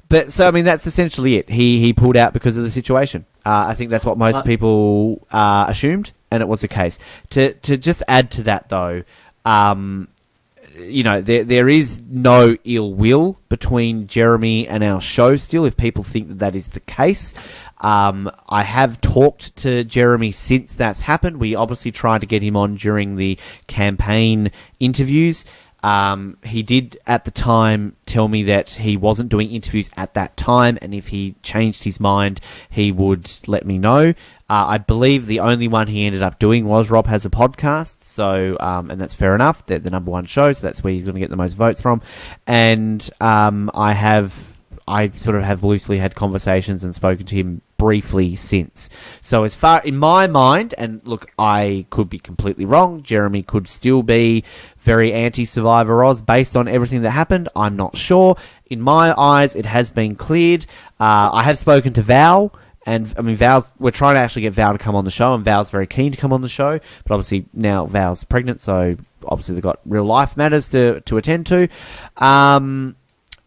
But so, I mean, that's essentially it. He pulled out because of the situation. I think that's what most people assumed, and it was the case. To just add to that, though, there is no ill will between Jeremy and our show still, if people think that is the case. I have talked to Jeremy since that's happened. We obviously tried to get him on during the campaign interviews. He did at the time tell me that he wasn't doing interviews at that time, and if he changed his mind, he would let me know. I believe the only one he ended up doing was Rob Has a Podcast, so and that's fair enough. They're the number one show, so that's where he's going to get the most votes from. And I sort of have loosely had conversations and spoken to him briefly since. So as far in my mind, and look, I could be completely wrong. Jeremy could still be very anti-Survivor Oz based on everything that happened. I'm not sure. In my eyes, it has been cleared. I have spoken to Val, and I mean, we're trying to actually get Val to come on the show, and Val's very keen to come on the show. But obviously now Val's pregnant, so obviously they've got real life matters to attend to.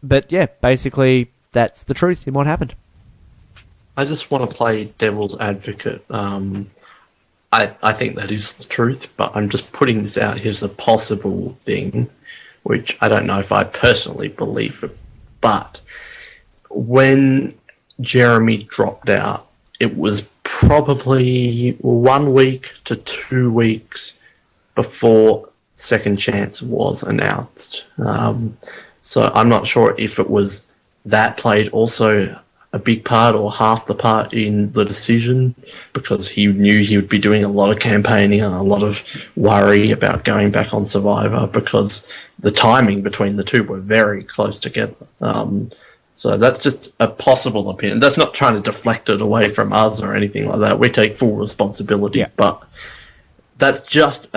But yeah, basically that's the truth in what happened. I just want to play devil's advocate. I think that is the truth, but I'm just putting this out here as a possible thing, which I don't know if I personally believe it. But when Jeremy dropped out, it was probably 1 week to 2 weeks before Second Chance was announced. So I'm not sure if it was that played also a big part or half the part in the decision, because he knew he would be doing a lot of campaigning and a lot of worry about going back on Survivor, because the timing between the two were very close together. So that's just a possible opinion. That's not trying to deflect it away from us or anything like that. We take full responsibility, but that's just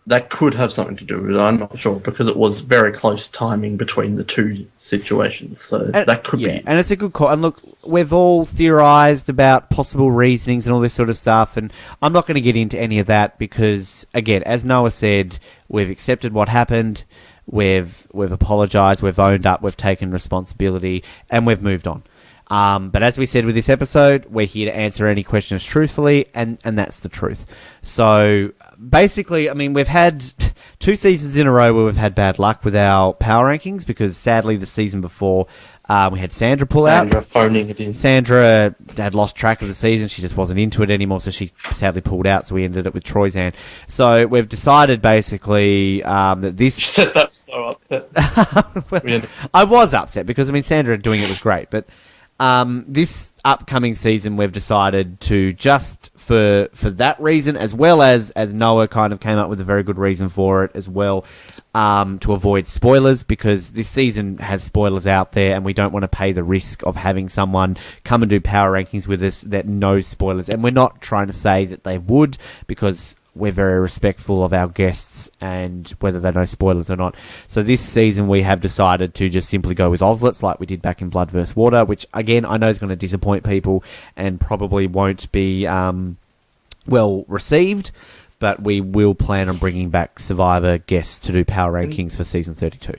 that could have something to do with it. I'm not sure, because it was very close timing between the two situations. So that could be. And it's a good call. And look, we've all theorised about possible reasonings and all this sort of stuff, and I'm not going to get into any of that because, again, as Noah said, we've accepted what happened, we've apologised, we've owned up, we've taken responsibility, and we've moved on. But as we said with this episode, we're here to answer any questions truthfully, and that's the truth. So basically, I mean, we've had 2 seasons in a row where we've had bad luck with our power rankings, because sadly the season before we had Sandra pull out. Sandra phoning it in. Sandra had lost track of the season. She just wasn't into it anymore, so she sadly pulled out, so we ended it with Troyzan. So we've decided basically that this... You said that so upset. Well, I was upset because, I mean, Sandra doing it was great, but this upcoming season we've decided to just for that reason, as well as Noah kind of came up with a very good reason for it as well, to avoid spoilers, because this season has spoilers out there and we don't want to pay the risk of having someone come and do power rankings with us that knows spoilers. And we're not trying to say that they would, because we're very respectful of our guests and whether they know spoilers or not. So this season we have decided to just simply go with Ozlets like we did back in Blood vs. Water, which again I know is going to disappoint people and probably won't be well received, but we will plan on bringing back Survivor guests to do power rankings for season 32.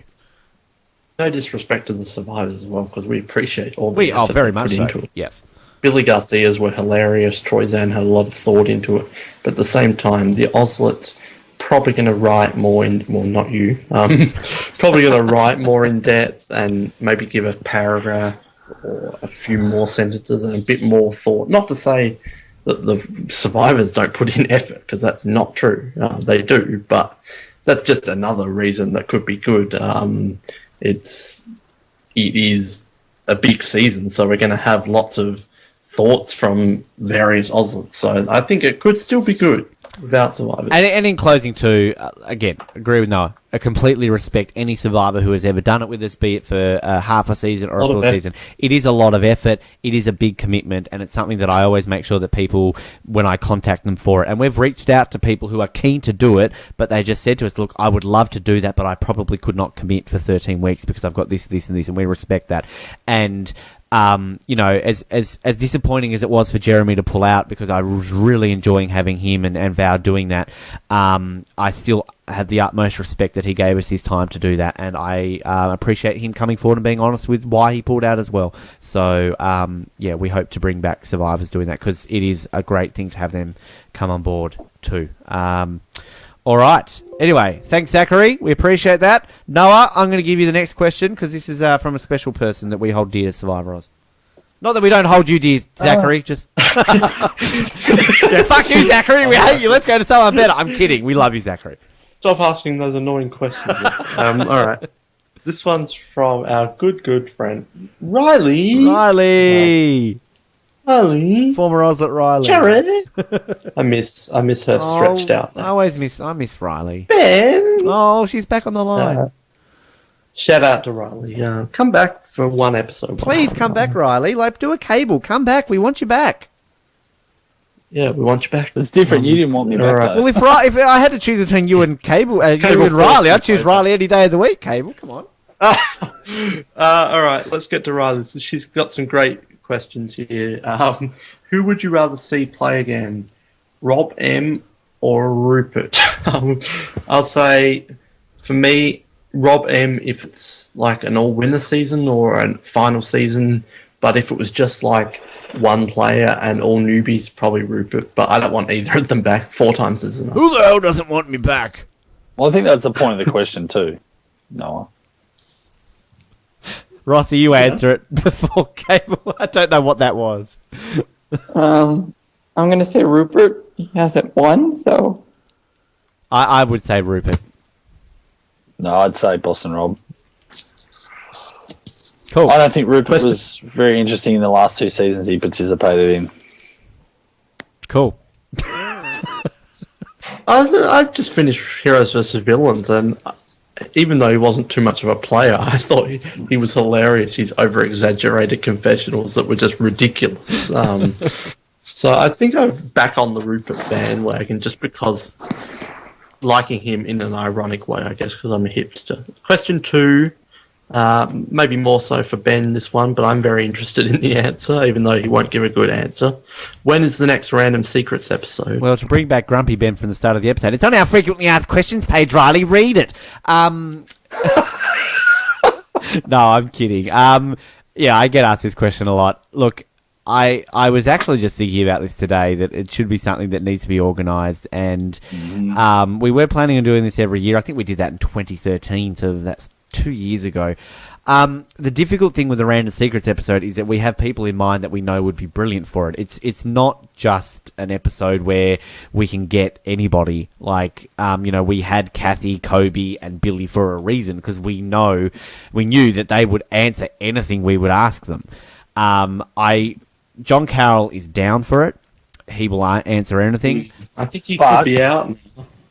No disrespect to the survivors as well, because we appreciate all the effort very they much put so. into it. Yes. Billy Garcia's were hilarious. Troy Zan had a lot of thought into it. But at the same time, the Ozlets probably going to write more in... Well, not you. Probably going to write more in depth and maybe give a paragraph or a few more sentences and a bit more thought. Not to say that the survivors don't put in effort, because that's not true. They do, but that's just another reason that could be good. It is a big season, so we're going to have lots of thoughts from various Ozlets. So I think it could still be good without survivors. And in closing too, again, agree with Noah. I completely respect any survivor who has ever done it with us, be it for half a season or a full season. It is a lot of effort. It is a big commitment, and it's something that I always make sure that people, when I contact them for it, and we've reached out to people who are keen to do it, but they just said to us, look, I would love to do that, but I probably could not commit for 13 weeks because I've got this, this, and this, and we respect that. And as disappointing as it was for Jeremy to pull out, because I was really enjoying having him and Val doing that, I still have the utmost respect that he gave us his time to do that, and I appreciate him coming forward and being honest with why he pulled out as well. So, we hope to bring back survivors doing that, because it is a great thing to have them come on board too. All right. Anyway, thanks, Zachary. We appreciate that. Noah, I'm going to give you the next question, because this is from a special person that we hold dear to Survivor Oz. Not that we don't hold you dear, Zachary. Just fuck you, Zachary. We hate you. Let's go to someone better. I'm kidding. We love you, Zachary. Stop asking those annoying questions. All right. This one's from our good friend Riley. Former Ozlet Riley. Jared. I miss her stretched out. I miss Riley. Ben. Oh, she's back on the line. Shout out to Riley. Come back for one episode. Please come back, Riley. Do a cable. Come back. We want you back. Yeah, we want you back. It's different. You didn't want me back. Right. Well, if I had to choose between you and Cable, you and Riley, I'd choose Riley any day of the week. Cable, come on. All right, let's get to Riley. So she's got some great questions here. Who would you rather see play again, Rob M or Rupert? I'll say, for me, Rob M if it's like an all-winner season or a final season, but if it was just like one player and all newbies, probably Rupert. But I don't want either of them back. 4 times is enough. Who the hell doesn't want me back? Well, I think that's the point of the question too, Noah. Rossi, you answer it before Cable. I don't know what that was. I'm going to say Rupert. He hasn't won, so... I would say Rupert. No, I'd say Boston Rob. Cool. I don't think Rupert was very interesting in the last 2 seasons he participated in. Cool. I've just finished Heroes vs. Villains, and even though he wasn't too much of a player, I thought he was hilarious. His over-exaggerated confessionals that were just ridiculous. So I think I'm back on the Rupert bandwagon just because liking him in an ironic way, I guess, because I'm a hipster. Question 2, maybe more so for Ben, this one, but I'm very interested in the answer, even though he won't give a good answer. When is the next Random Secrets episode? Well, to bring back Grumpy Ben from the start of the episode, it's on our frequently asked questions page, Riley. Read it. No, I'm kidding. Yeah, I get asked this question a lot. Look, I was actually just thinking about this today, that it should be something that needs to be organised, and we were planning on doing this every year. I think we did that in 2013, so that's 2 years ago. The difficult thing with the Random Secrets episode is that we have people in mind that we know would be brilliant for it. It's not just an episode where we can get anybody. Like, we had Kathy, Kobe, and Billy for a reason, because we knew that they would answer anything we would ask them. John Carroll is down for it. He will answer anything. I think he could be out.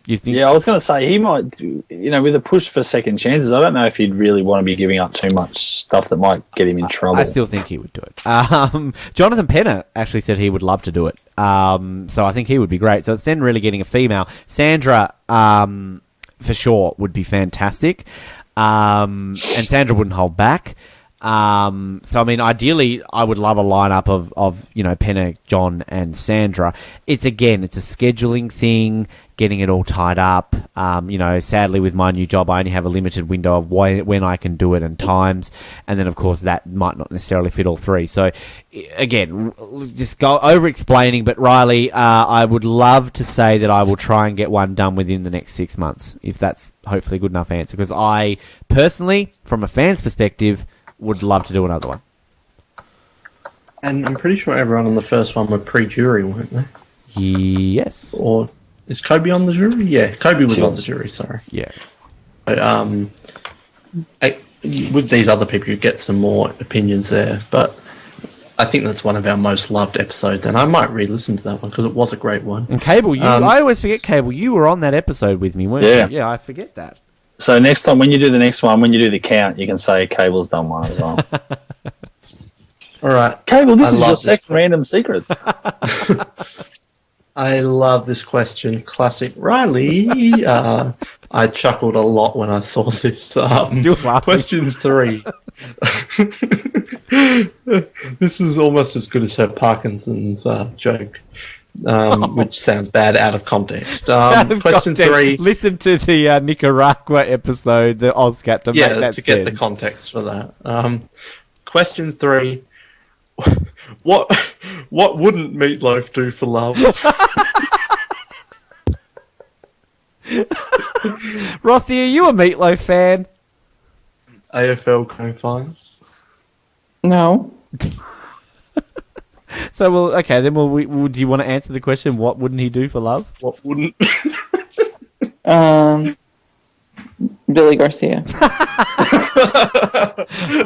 You think? Yeah, I was going to say he might, with a push for second chances, I don't know if he'd really want to be giving up too much stuff that might get him in trouble. I still think he would do it. Jonathan Penner actually said he would love to do it. So I think he would be great. So it's then really getting a female. Sandra, for sure, would be fantastic. And Sandra wouldn't hold back. So I mean, ideally, I would love a lineup of Penner, John, and Sandra. It's a scheduling thing. getting it all tied up. Sadly, with my new job, I only have a limited window of when I can do it and times. And then, of course, that might not necessarily fit all three. So, again, just go over-explaining. But, Riley, I would love to say that I will try and get one done within the next 6 months, if that's hopefully a good enough answer. Because I, personally, from a fan's perspective, would love to do another one. And I'm pretty sure everyone on the first one were pre-jury, weren't they? Yes. Or is Kobe on the jury? Yeah, Kobe was on the jury, sorry. Yeah. But, with these other people, you get some more opinions there. But I think that's one of our most loved episodes, and I might re-listen to that one because it was a great one. And Cable, I always forget, Cable, you were on that episode with me, weren't you? Yeah, I forget that. So next time, when you do the next one, when you do the count, you can say Cable's done one as well. All right. Cable, this is your second random secrets. I love this question. Classic Riley. I chuckled a lot when I saw this. Still laughing. Question 3. This is almost as good as her Parkinson's joke, which sounds bad out of context. Question 3. Listen to the Nicaragua episode, the Ozcat, to make that to sense. get the context for that. Question 3. What wouldn't Meatloaf do for love? Rossi, are you a Meatloaf fan? AFL Grand Finals? No. So, do you want to answer the question, what wouldn't he do for love? What wouldn't? Billy Garcia.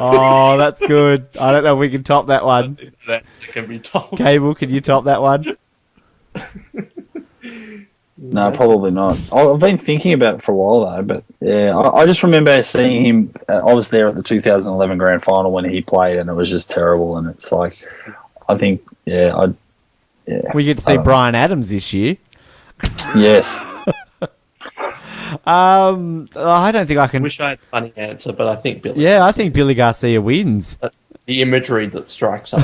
Oh, that's good. I don't know if we can top that one. That can be topped. Cable, can you top that one? No, probably not. I've been thinking about it for a while, though. But, yeah, I just remember seeing him. I was there at the 2011 Grand Final when he played, and it was just terrible. And it's like, I think, We get to see Bryan Adams this year. Yes. I don't think I can. Wish I had a funny answer, but I think Billy. Yeah, I think Billy Garcia wins. The imagery that strikes up.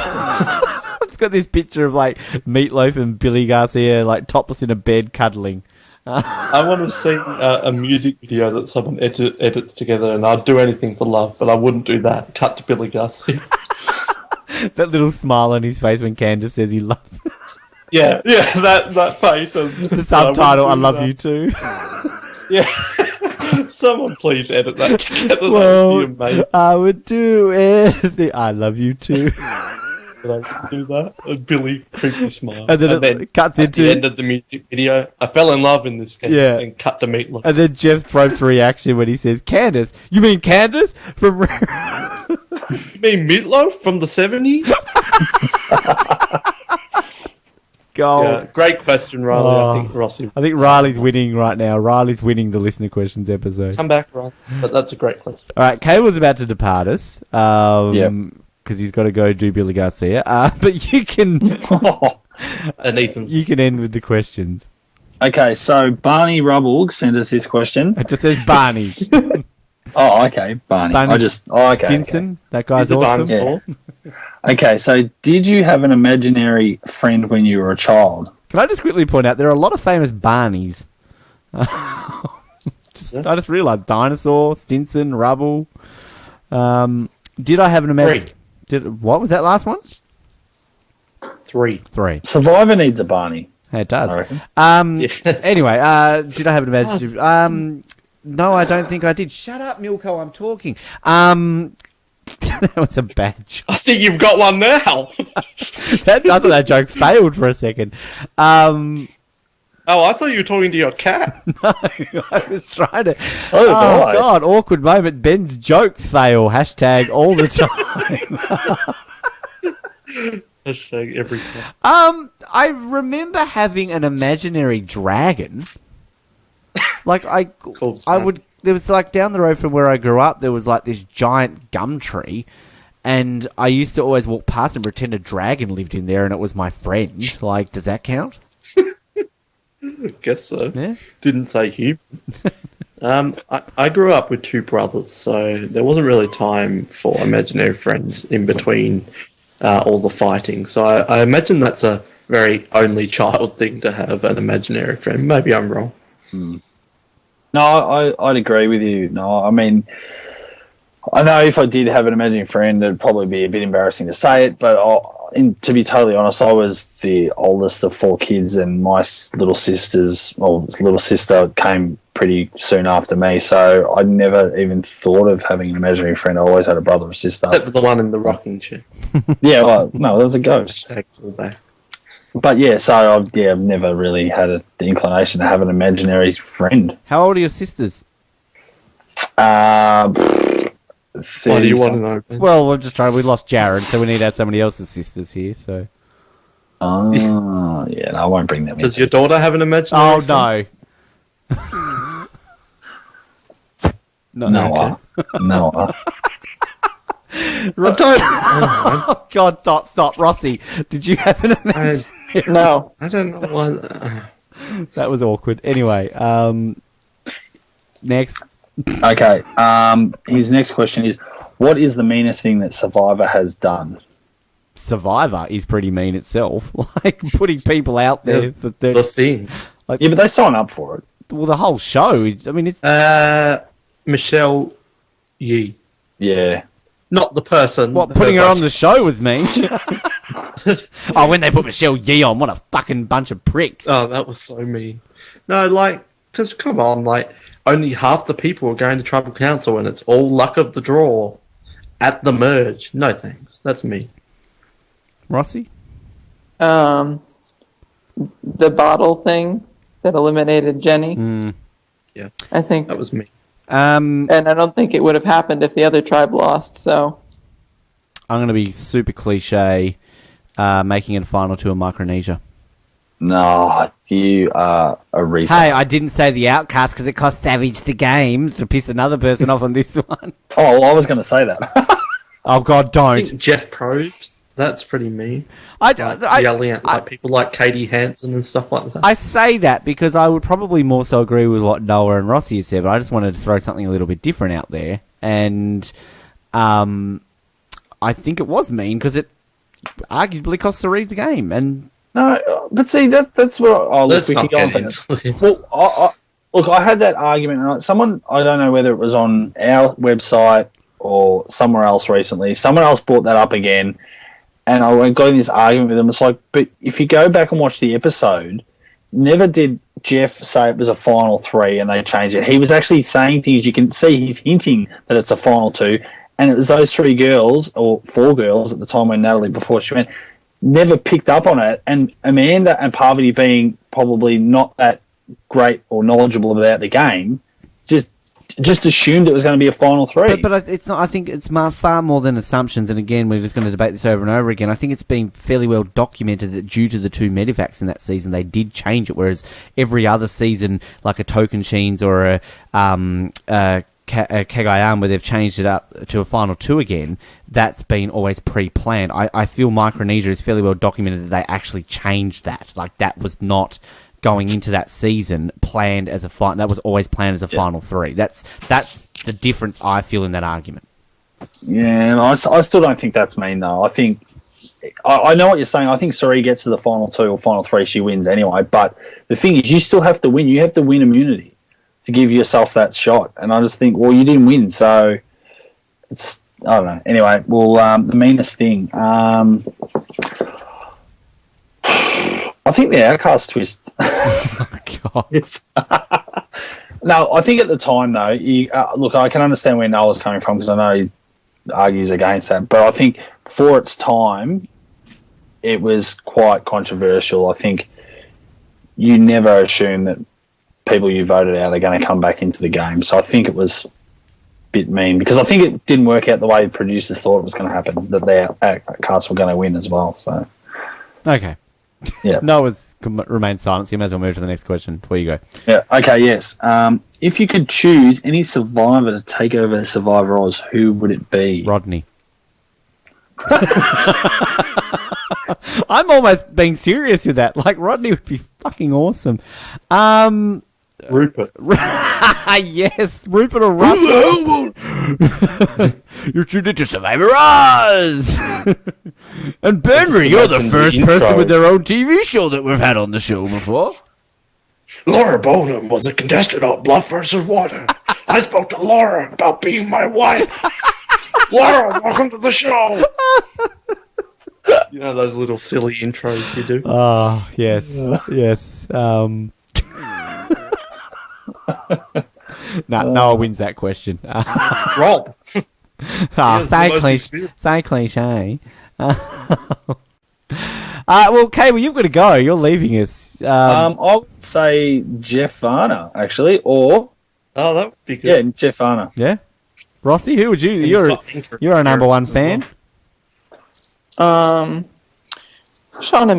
It's got this picture of like Meatloaf and Billy Garcia like topless in a bed cuddling. I want to see a music video that someone edits together, and I'd do anything for love, but I wouldn't do that. Cut to Billy Garcia. That little smile on his face when Candace says he loves. Yeah, that face. And the subtitle, I love you too. Yeah. Someone please edit that together. Well, that would be amazing. I would do anything. I love you too. But I do that. And Billy creepy smile. And then it cuts at into the end of the music video. I fell in love in this game. Yeah. And cut to Meatloaf. And then Jeff Probst's reaction when he says, "Candace, you mean Candace from?" You mean Meatloaf from the 70s? Goal. Yeah, great question, Riley. I think Riley's winning right now. Riley's winning the listener questions episode. Come back, Riley. But that's a great question. All right, Cable's about to depart us. Because he's got to go do Billy Garcia. But you can. And Ethan's. You can end with the questions. Okay, so Barney Rubble sent us this question. It just says Barney. Oh, okay, Barney. Stinson. That guy's He's a awesome. dinosaur. Yeah. Okay, so did you have an imaginary friend when you were a child? Can I just quickly point out there are a lot of famous Barneys. I just realised Dinosaur, Stinson, Rubble. Did I have an imaginary? What was that last one? 3. Survivor needs a Barney. It does. I reckon. Anyway, did I have an imaginary? No, I don't think I did. Shut up, Milko, I'm talking. That was a bad joke. I think you've got one now. I thought that joke failed for a second. Oh, I thought you were talking to your cat. No, I was trying to. So did I. God, awkward moment. Ben's jokes fail. Hashtag all the time. Hashtag every time. I remember having an imaginary dragon. Like there was like down the road from where I grew up, there was like this giant gum tree, and I used to always walk past and pretend a dragon lived in there, and it was my friend. Like, does that count? I guess so. Yeah. Didn't say human. I grew up with 2 brothers, so there wasn't really time for imaginary friends in between all the fighting. So I imagine that's a very only child thing to have an imaginary friend. Maybe I'm wrong. No, I'd agree with you. No, I mean, I know if I did have an imaginary friend, it'd probably be a bit embarrassing to say it, but to be totally honest, I was the oldest of 4 kids, and my little sister came pretty soon after me, so I never even thought of having an imaginary friend. I always had a brother or sister. Except for the one in the rocking chair. Yeah, well, no, there was a ghost. Back. But yeah, so I've never really had the inclination to have an imaginary friend. How old are your sisters? Why do you want to know? Well, we're just trying. We lost Jared, so we need to have somebody else's sisters here. So. Oh, yeah, no, I won't bring them. Does your daughter have an imaginary friend? No. No. Oh, God, stop. Rossi, did you have an imaginary? No. I don't know why. That was awkward. Anyway, next. Okay. His next question is, what is the meanest thing that Survivor has done? Survivor is pretty mean itself. Like, putting people out there. Yeah, the thing. Like, yeah, but they sign up for it. Well, the whole show. It's... Michelle Yee. Yeah. Not the person. What, putting her on the show was mean? Oh, when they put Michelle Yee on, what a fucking bunch of pricks. Oh, that was so mean. No, like, because come on, like, only half the people are going to Tribal Council and it's all luck of the draw at the merge. No thanks. That's me. Rossi? The bottle thing that eliminated Jenny. Yeah. I think that was me. And I don't think it would have happened if the other tribe lost, so. I'm going to be super cliche, making it a final 2 of Micronesia. No, you are a reason. Hey, I didn't say the Outcast because it cost Savage the game to piss another person off on this one. Oh, well, I was going to say that. Oh, God, don't. I think Jeff Probst, that's pretty mean. I yelling at like people like Katie Hansen and stuff like that. I say that because I would probably more so agree with what Noah and Rossi have said, but I just wanted to throw something a little bit different out there. And I think it was mean because it arguably cost Sareed the game. And no, but see, that's where we can go on for this. Well, look, I had that argument. Someone, I don't know whether it was on our website or somewhere else recently, someone else brought that up again. And I got in this argument with them. It's like, but if you go back and watch the episode, never did Jeff say it was a final 3 and they changed it. He was actually saying things. You can see he's hinting that it's a final 2. And it was those 3 girls, or 4 girls at the time when Natalie, before she went, never picked up on it. And Amanda and Parvati, being probably not that great or knowledgeable about the game, just assumed it was going to be a final 3. But it's not. I think it's far more than assumptions. And again, we're just going to debate this over and over again. I think it's been fairly well documented that due to the 2 Medivacs in that season, they did change it. Whereas every other season, like a Token Sheens or a Kagayam, where they've changed it up to a final 2 again, that's been always pre-planned. I feel Micronesia is fairly well documented that they actually changed that. Like, that was not going into that season planned as a final. That was always planned as a final 3. That's the difference I feel in that argument. Yeah, I still don't think that's mean though. I think I know what you're saying. I think Sareed gets to the final 2 or final 3, she wins anyway. But the thing is, you still have to win. You have to win immunity to give yourself that shot. And I just think, well, you didn't win, so it's, I don't know. Anyway, well, the meanest thing. I think the Outcast twist. Oh, God. No, I think at the time, though, look, I can understand where Noah's coming from because I know he argues against that. But I think for its time, it was quite controversial. I think you never assume that people you voted out are going to come back into the game. So I think it was a bit mean because I think it didn't work out the way producers thought it was going to happen, that the Outcasts were going to win as well. So okay. Yeah. Noah's remained silent, so you may as well move to the next question before you go. Yeah, okay, yes. If you could choose any survivor to take over Survivor Oz, who would it be? Rodney. I'm almost being serious with that. Like, Rodney would be fucking awesome. Rupert. Yes, Rupert or Russell. You're tuned into Survivor Oz. And Benry, you're the first person with their own TV show that we've had on the show before. Laura Bonham was a contestant on Bluff versus Water. I spoke to Laura about being my wife. Laura, welcome to the show. You know those little silly intros you do? Oh, yes. Yes. Noah wins that question. Rob. Say cliche. Well, Cable, you've got to go. You're leaving us. I would say Jeff Varner, actually, or Oh, that would be good. yeah, Jeff Varner. Yeah. Rossi, who would you? You're a number one fan. Shauna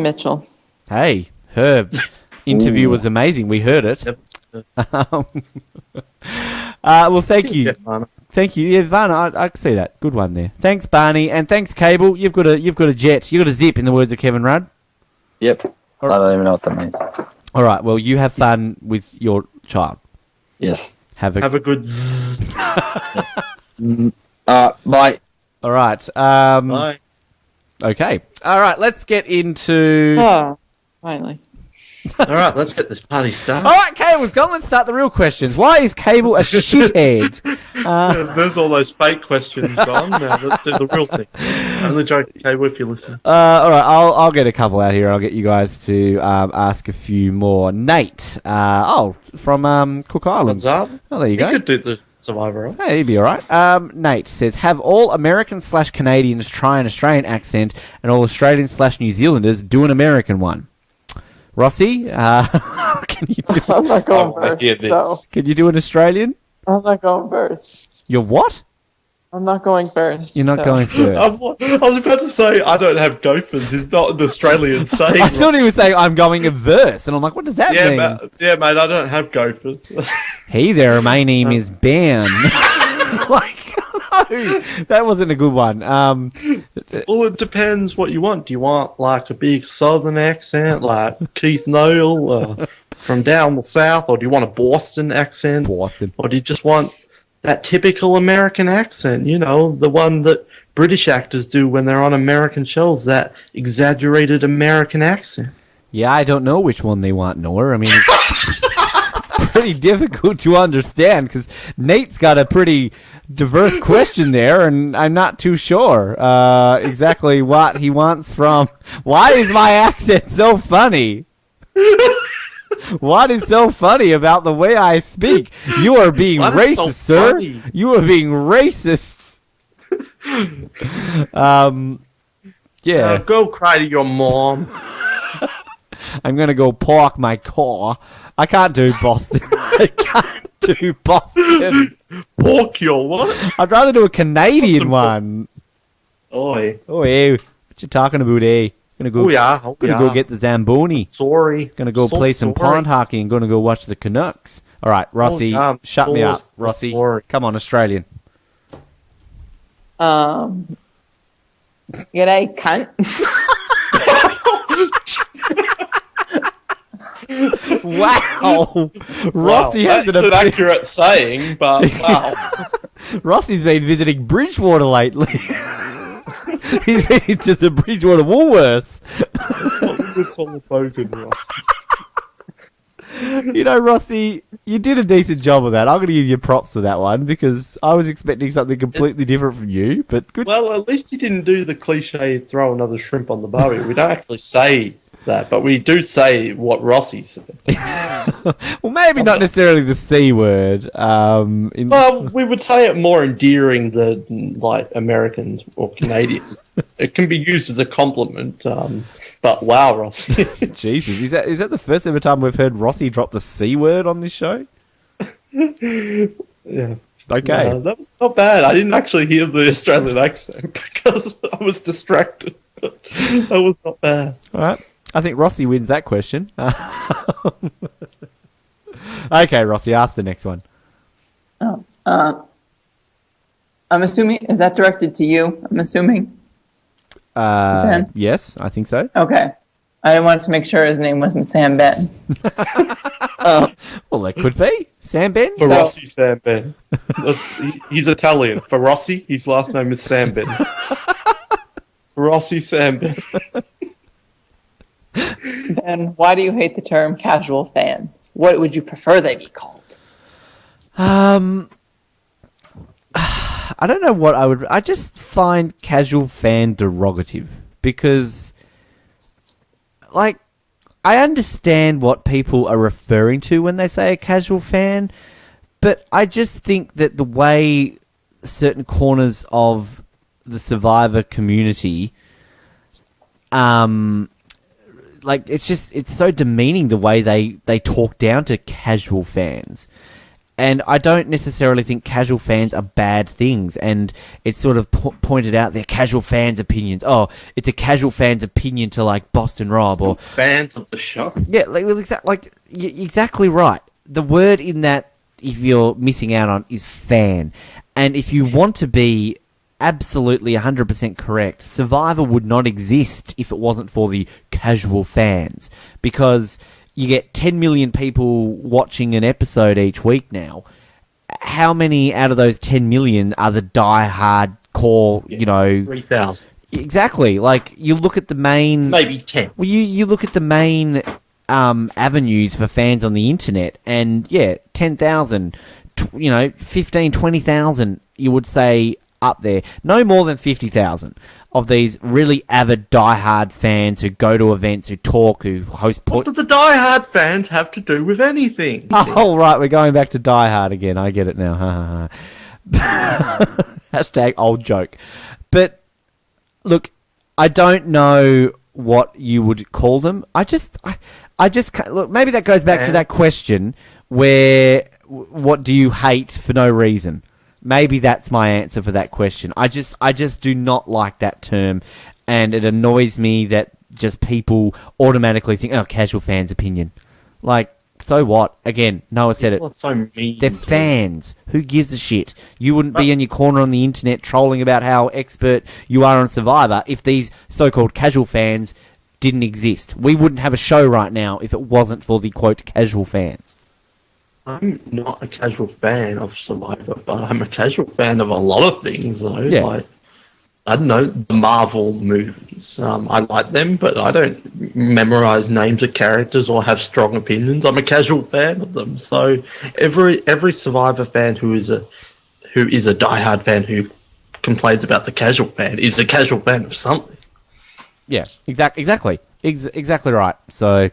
Mitchell. Hey, her interview was amazing. We heard it. Well, thank you. Thank you. Yeah, Varner, I can see that. Good one there. Thanks, Barney, and thanks, Cable. You've got a jet. You've got a zip, in the words of Kevin Rudd. Yep. I don't even know what that means. All right. Well, you have fun with your child. Yes. Have a good zzz. Bye. All right. Bye. Okay. All right. Let's get into. Oh, finally. All right, let's get this party started. All right, Cable's gone. Let's start the real questions. Why is Cable a shithead? There's all those fake questions gone. Now let's do the real thing. Only joke, Cable, if you listen. All right, I'll get a couple out here. I'll get you guys to ask a few more. Nate, from Cook Islands. What's up? Oh, there you go. You could do the Survivor, right? Hey, he'd be all right. Nate says, have all American/Canadians try an Australian accent and all Australians/New Zealanders do an American one. Rossi, can you do? I'm not going first. So. Can you do an Australian? I'm not going first. You're what? I'm not going first. You're not going first. I was about to say I don't have gophers. It's not an Australian saying. I thought he was saying I'm going a verse, and I'm like, what does that mean? Mate, I don't have gophers. Hey there, my name is Ben. Like, no, that wasn't a good one. Well, it depends what you want. Do you want like a big Southern accent, like Keith Noel from down the south, or do you want a Boston accent? Boston. Or do you just want that typical American accent? You know, the one that British actors do when they're on American shows, that exaggerated American accent. Yeah, I don't know which one they want, Noah. I mean, it's pretty difficult to understand because Nate's got a pretty diverse question there, and I'm not too sure exactly what he wants from. Why is my accent so funny? What is so funny about the way I speak? You are being racist, sir. Funny? You are being racist. Yeah. Go cry to your mom. I'm gonna go park my car. I can't do Boston. I can't do Boston. Pork your what? I'd rather do a Canadian one. Oi. Oi, what you talking about, eh? Gonna go. Oh yeah. Gonna go get the Zamboni. Sorry. Gonna go play some pond hockey and gonna go watch the Canucks. All right, Rossi, shut me up, Rossi. Come on, Australian. G'day, cunt. Wow, Rossi has an accurate saying, but wow. Rossi's been visiting Bridgewater lately. He's been to the Bridgewater Woolworths. That's what we would call a bogan, Ross. You know, Rossi, you did a decent job of that. I'm going to give you props for that one because I was expecting something completely different from you, but good. Well, at least you didn't do the cliche throw another shrimp on the barbie. We don't actually say that, but we do say what Rossi said. Well, maybe not necessarily the C word. Well, we would say it more endearing than like Americans or Canadians. It can be used as a compliment, but wow, Rossi. Jesus, is that the first ever time we've heard Rossi drop the C word on this show? Yeah. Okay. That was not bad. I didn't actually hear the Australian accent because I was distracted. But that was not bad. All right. I think Rossi wins that question. Okay, Rossi, ask the next one. I'm assuming, is that directed to you? I'm assuming. Ben? Yes, I think so. Okay. I wanted to make sure his name wasn't Sam Ben. Well, that could be. Sam Ben? For Rossi, Sam Ben. He's Italian. For Rossi, his last name is Sam Ben. For Rossi, Sam Ben. Ben, why do you hate the term casual fans? what would you prefer they be called? I don't know what I would... I just find casual fan derogative because, like, I understand what people are referring to when they say a casual fan, but I just think that the way certain corners of the Survivor community, like, it's so demeaning the way they talk down to casual fans. And I don't necessarily think casual fans are bad things. And it's sort of pointed out they're casual fans' opinions. Oh, it's a casual fan's opinion to, like, Boston Rob or fans of the show. Yeah, exactly right. The word in that, if you're missing out on, is fan. And if you want to be absolutely 100% correct, Survivor would not exist if it wasn't for the casual fans, because you get 10 million people watching an episode each week now. How many out of those 10 million are the die-hard core, 3,000. Exactly. Like, you look at the main... Maybe 10. Well, you look at the main avenues for fans on the internet, and, 10,000, 15, 20,000, you would say, up there. No more than 50,000 of these really avid die-hard fans who go to events, who talk, who host... What do the die-hard fans have to do with anything? Oh, right, we're going back to Die Hard again. I get it now. Hashtag old joke. But, look, I don't know what you would call them. I just can't... Look, maybe that goes back to that question where, what do you hate for no reason? Maybe that's my answer for that question. I just do not like that term, and it annoys me that just people automatically think, oh, casual fans' opinion. Like, so what? Again, Noah said it. So mean. They're fans. Who gives a shit? You wouldn't be in your corner on the internet trolling about how expert you are on Survivor if these so-called casual fans didn't exist. We wouldn't have a show right now if it wasn't for the, quote, casual fans. I'm not a casual fan of Survivor, but I'm a casual fan of a lot of things, though. Yeah. Like, I don't know, the Marvel movies. I like them, but I don't memorize names of characters or have strong opinions. I'm a casual fan of them. So every Survivor fan who is a diehard fan who complains about the casual fan is a casual fan of something. Yeah, exactly. Exactly right. So,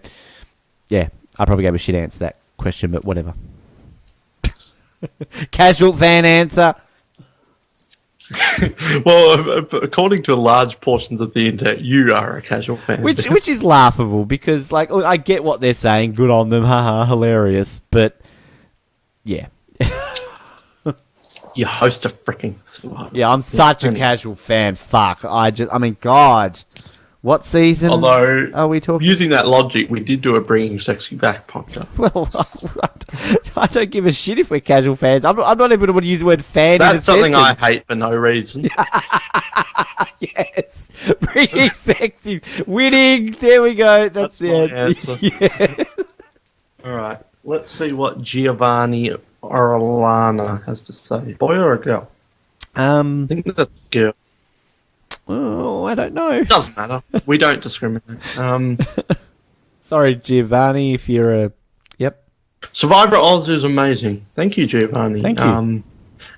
yeah, I probably gave a shit answer to that question, but whatever. Casual fan answer. Well, according to large portions of the internet, you are a casual fan. Which is laughable because, like, look, I get what they're saying. Good on them. Haha, hilarious. But, yeah. You host a freaking Survivor. Yeah, I'm such a casual fan. Fuck. God. What season are we talking? Using that logic, we did do a Bringing Sexy Back podcast. Well, I don't give a shit if we're casual fans. I'm not even going to use the word fan. That's something I hate for no reason. Yes. Bringing Sexy. Winning. There we go. That's the answer. Yeah. All right. Let's see what Giovanni Orlana has to say. Boy or a girl? I think that's a girl. Oh, I don't know. Doesn't matter. We don't discriminate. Sorry, Giovanni, if you're a... Yep. Survivor Oz is amazing. Thank you, Giovanni. Thank you. And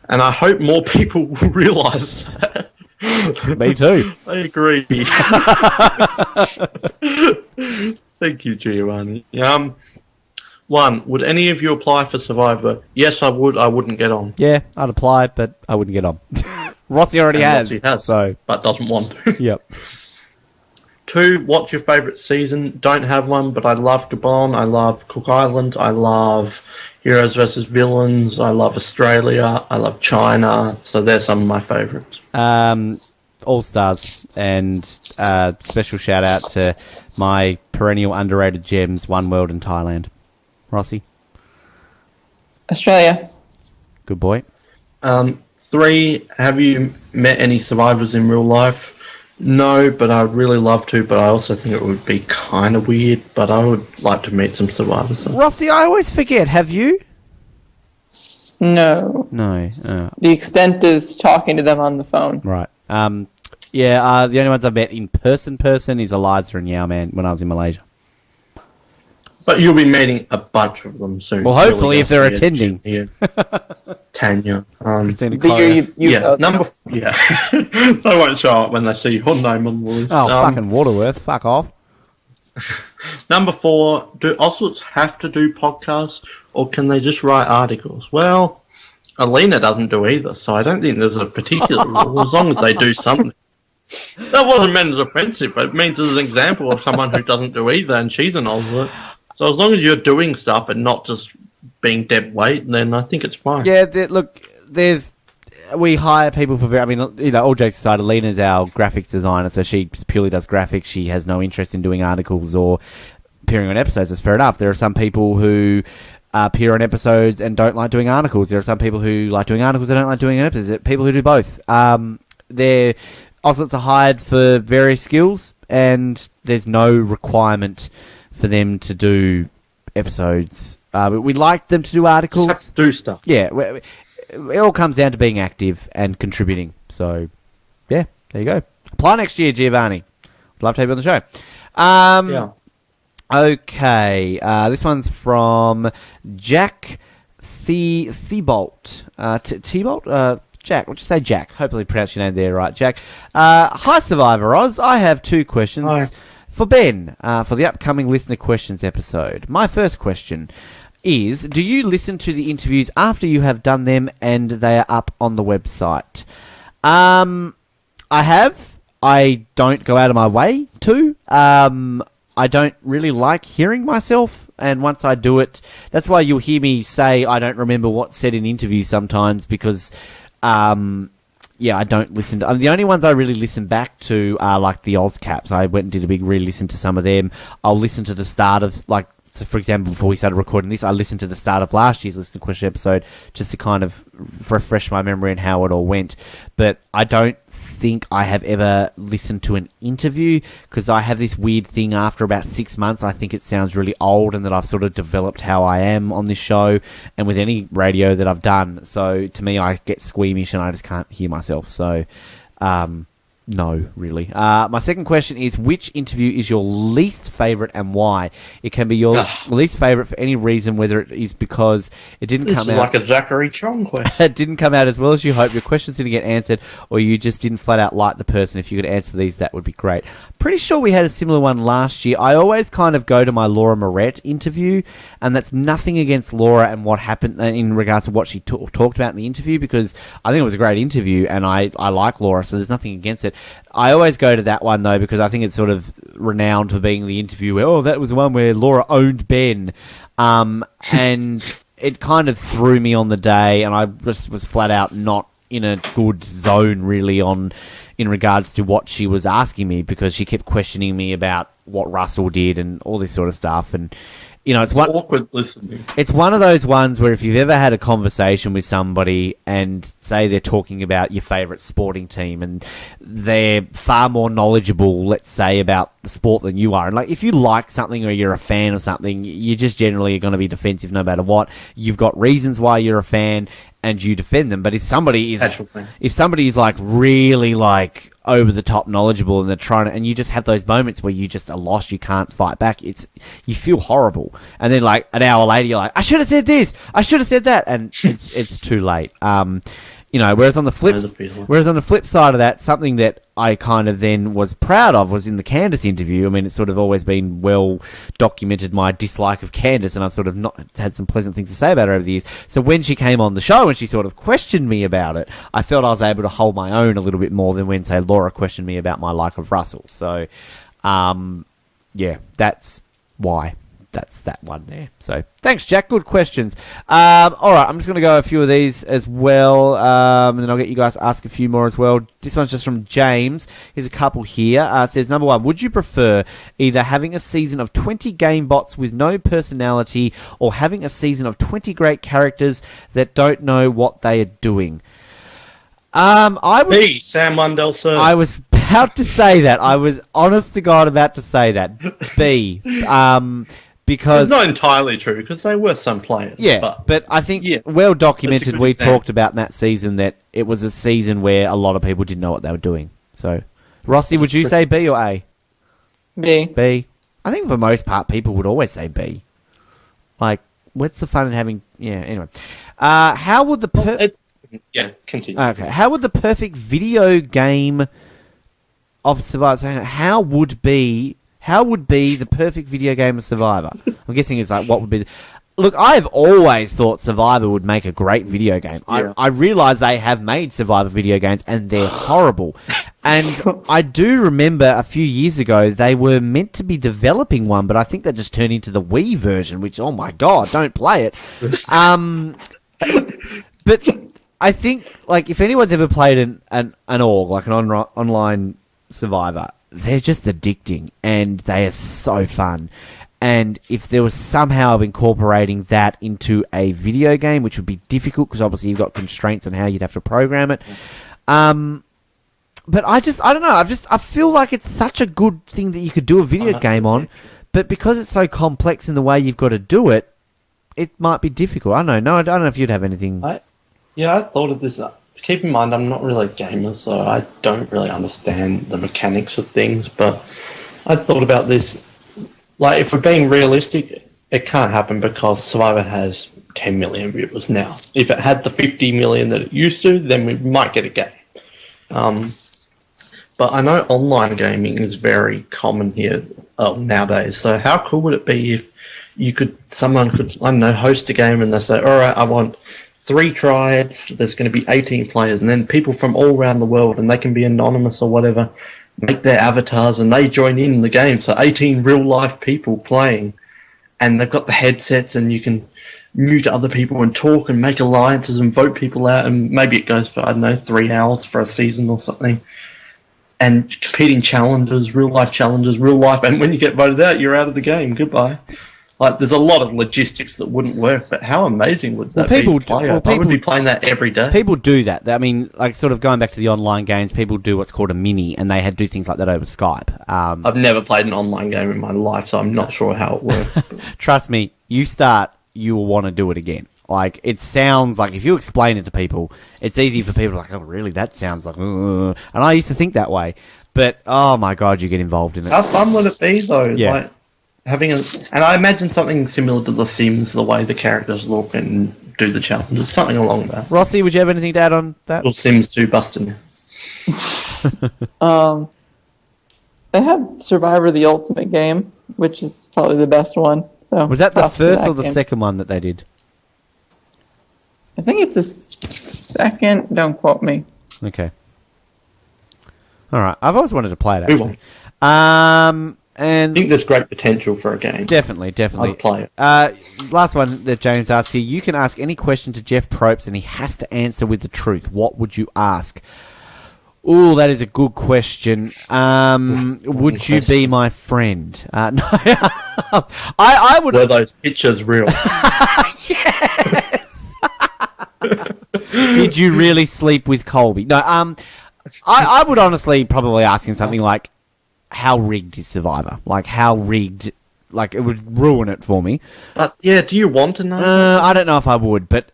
I hope more people will realise that. Me too. I agree. Thank you, Giovanni. One, would any of you apply for Survivor? Yes, I would. I wouldn't get on. Yeah, I'd apply, but I wouldn't get on. Rossi already has. Rossi has, so. but doesn't want to. Yep. 2, what's your favourite season? Don't have one, but I love Gabon. I love Cook Island. I love Heroes vs. Villains. I love Australia. I love China. So they're some of my favourites. All Stars. And special shout out to my perennial underrated gems, One World and Thailand. Rossi? Australia. Good boy. 3, have you met any survivors in real life? No, but I would really love to, but I also think it would be kind of weird, but I would like to meet some survivors. Rossi, I always forget, have you? No. No. The extent is talking to them on the phone. Right. The only ones I've met in person is Eliza and Yao Man when I was in Malaysia. But you'll be meeting a bunch of them soon. Well, hopefully, if they're attending. Tanya. Christina Yeah. They won't show up when they see your name on the list. Oh, fucking Waterworth. Fuck off. Number 4, do Oslerts have to do podcasts, or can they just write articles? Well, Alina doesn't do either, so I don't think there's a particular rule, as long as they do something. That wasn't meant as offensive, but it means as an example of someone who doesn't do either, and she's an Oslert. So as long as you're doing stuff and not just being dead weight, then I think it's fine. Yeah, we hire people for all jokes aside, Alina's our graphics designer, so she purely does graphics. She has no interest in doing articles or appearing on episodes. That's fair enough. There are some people who appear on episodes and don't like doing articles. There are some people who like doing articles and don't like doing episodes. There are people who do both. They're Oslets are hired for various skills, and there's no requirement for them to do episodes. We'd like them to do articles. Just have to do stuff. Yeah, it all comes down to being active and contributing. So, yeah, there you go. Apply next year, Giovanni. I'd love to have you on the show. Yeah. Okay, this one's from Jack Thibault. Thibault? Jack, what'd you say, Jack? Hopefully pronounced your name there right, Jack. Hi, Survivor Oz. I have 2 questions. Hi. For Ben, for the upcoming Listener Questions episode. My first question is, do you listen to the interviews after you have done them and they are up on the website? I have. I don't go out of my way to. I don't really like hearing myself, and once I do it, that's why you'll hear me say I don't remember what's said in interviews sometimes, because I don't listen to... the only ones I really listen back to are, like, the Ozcaps. I went and did a big re-listen to some of them. I'll listen to the start of, like... So for example, before we started recording this, I listened to the start of last year's Listener Question episode just to kind of refresh my memory and how it all went. But I don't think I have ever listened to an interview, because I have this weird thing after about 6 months. I think it sounds really old, and that I've sort of developed how I am on this show and with any radio that I've done. So to me, I get squeamish and I just can't hear myself. So, no, really. My second question is, which interview is your least favourite and why? It can be your least favourite for any reason, whether it is because it didn't come out... This is like a Zachary Chong question. It didn't come out as well as you hoped, your questions didn't get answered, or you just didn't flat out like the person. If you could answer these, that would be great. Pretty sure we had a similar one last year. I always kind of go to my Laura Moret interview, and that's nothing against Laura and what happened in regards to what she talked about in the interview, because I think it was a great interview, and I like Laura, so there's nothing against it. I always go to that one, though, because I think it's sort of renowned for being the interview where, that was the one where Laura owned Ben. And it kind of threw me on the day, and I just was flat out not in a good zone, really, in regards to what she was asking me, because she kept questioning me about what Russell did and all this sort of stuff. And, you know, it's awkward listening. It's one of those ones where if you've ever had a conversation with somebody and say they're talking about your favourite sporting team and they're far more knowledgeable, let's say, about the sport than you are. And, like, if you like something or you're a fan of something, you just generally are going to be defensive no matter what. You've got reasons why you're a fan and you defend them. But if somebody is like really like over the top knowledgeable and they're trying to, and you just have those moments where you just are lost, you can't fight back, you feel horrible. And then like an hour later you're like, I should have said this, I should have said that, and it's too late. You know, whereas on the flip side of that, something that I kind of then was proud of was in the Candace interview. I mean, it's sort of always been well documented, my dislike of Candace, and I've sort of not had some pleasant things to say about her over the years. So when she came on the show and she sort of questioned me about it, I felt I was able to hold my own a little bit more than when, say, Laura questioned me about my like of Russell. So, yeah, that's why. That's that one there. So, thanks, Jack. Good questions. All right, I'm just going to go a few of these as well, and then I'll get you guys to ask a few more as well. This one's just from James. Here's a couple here. It says, number 1, would you prefer either having a season of 20 game bots with no personality or having a season of 20 great characters that don't know what they are doing? B, Sam Lundell, sir. I was about to say that. I was honest to God about to say that. B. Because it's not entirely true, because they were some players. Yeah, but I think well documented, we talked about in that season that it was a season where a lot of people didn't know what they were doing. So, Rossi, would you say B or A? B. B. I think for the most part, people would always say B. Like, what's the fun in having? Yeah. Anyway, how would the continue. Okay, how would the perfect video game of Survivor? How would be the perfect video game of Survivor? I'm guessing it's like what would be. Look, I've always thought Survivor would make a great video game. Yeah. I realise they have made Survivor video games and they're horrible. And I do remember a few years ago they were meant to be developing one, but I think that just turned into the Wii version, which, oh my god, don't play it. But I think, like, if anyone's ever played an org, like an online Survivor, they're just addicting and they are so fun. And if there was somehow of incorporating that into a video game, which would be difficult because obviously you've got constraints on how you'd have to program it. But I don't know. I feel like it's such a good thing that you could do a video game on, but because it's so complex in the way you've got to do it, it might be difficult. I don't know. No, I don't know if you'd have anything. I thought of this. Keep in mind, I'm not really a gamer, so I don't really understand the mechanics of things. But I thought about this. Like, if we're being realistic, it can't happen because Survivor has 10 million viewers now. If it had the 50 million that it used to, then we might get a game. But I know online gaming is very common here nowadays. So how cool would it be if someone could, I don't know, host a game and they say, all right, I want 3 tribes, there's going to be 18 players, and then people from all around the world, and they can be anonymous or whatever, make their avatars and they join in the game. So 18 real life people playing, and they've got the headsets and you can mute other people and talk and make alliances and vote people out, and maybe it goes for, I don't know, 3 hours for a season or something. And competing challenges, real life, and when you get voted out, you're out of the game. Goodbye. Like, there's a lot of logistics that wouldn't work, but how amazing would that be? I would be playing that every day. People do that. I mean, like, sort of going back to the online games, people do what's called a mini, and they do things like that over Skype. I've never played an online game in my life, so I'm not sure how it works. Trust me, you will want to do it again. Like, it sounds like, if you explain it to people, it's easy for people like, oh, really? That sounds like, and I used to think that way. But, oh my God, you get involved in it. How fun would it be, though? Yeah. Like, and I imagine something similar to The Sims, the way the characters look and do the challenges, something along that. Rossi, would you have anything to add on that? Or Sims 2 busting. They have Survivor the Ultimate Game, which is probably the best one. So was that the first or the game. second one that they did? I think it's the second. Don't quote me. Okay. All right. I've always wanted to play it, Move actually. And I think there's great potential for a game. Definitely. I'd play it. Last one that James asked here. You can ask any question to Jeff Probst and he has to answer with the truth. What would you ask? Oh, that is a good question. Would you be my friend? No. I would. Were those pictures real? Yes. Did you really sleep with Colby? No. I would honestly probably ask him something like, how rigged is Survivor? Like, how rigged? Like, it would ruin it for me. But yeah, do you want to know? I don't know if I would, but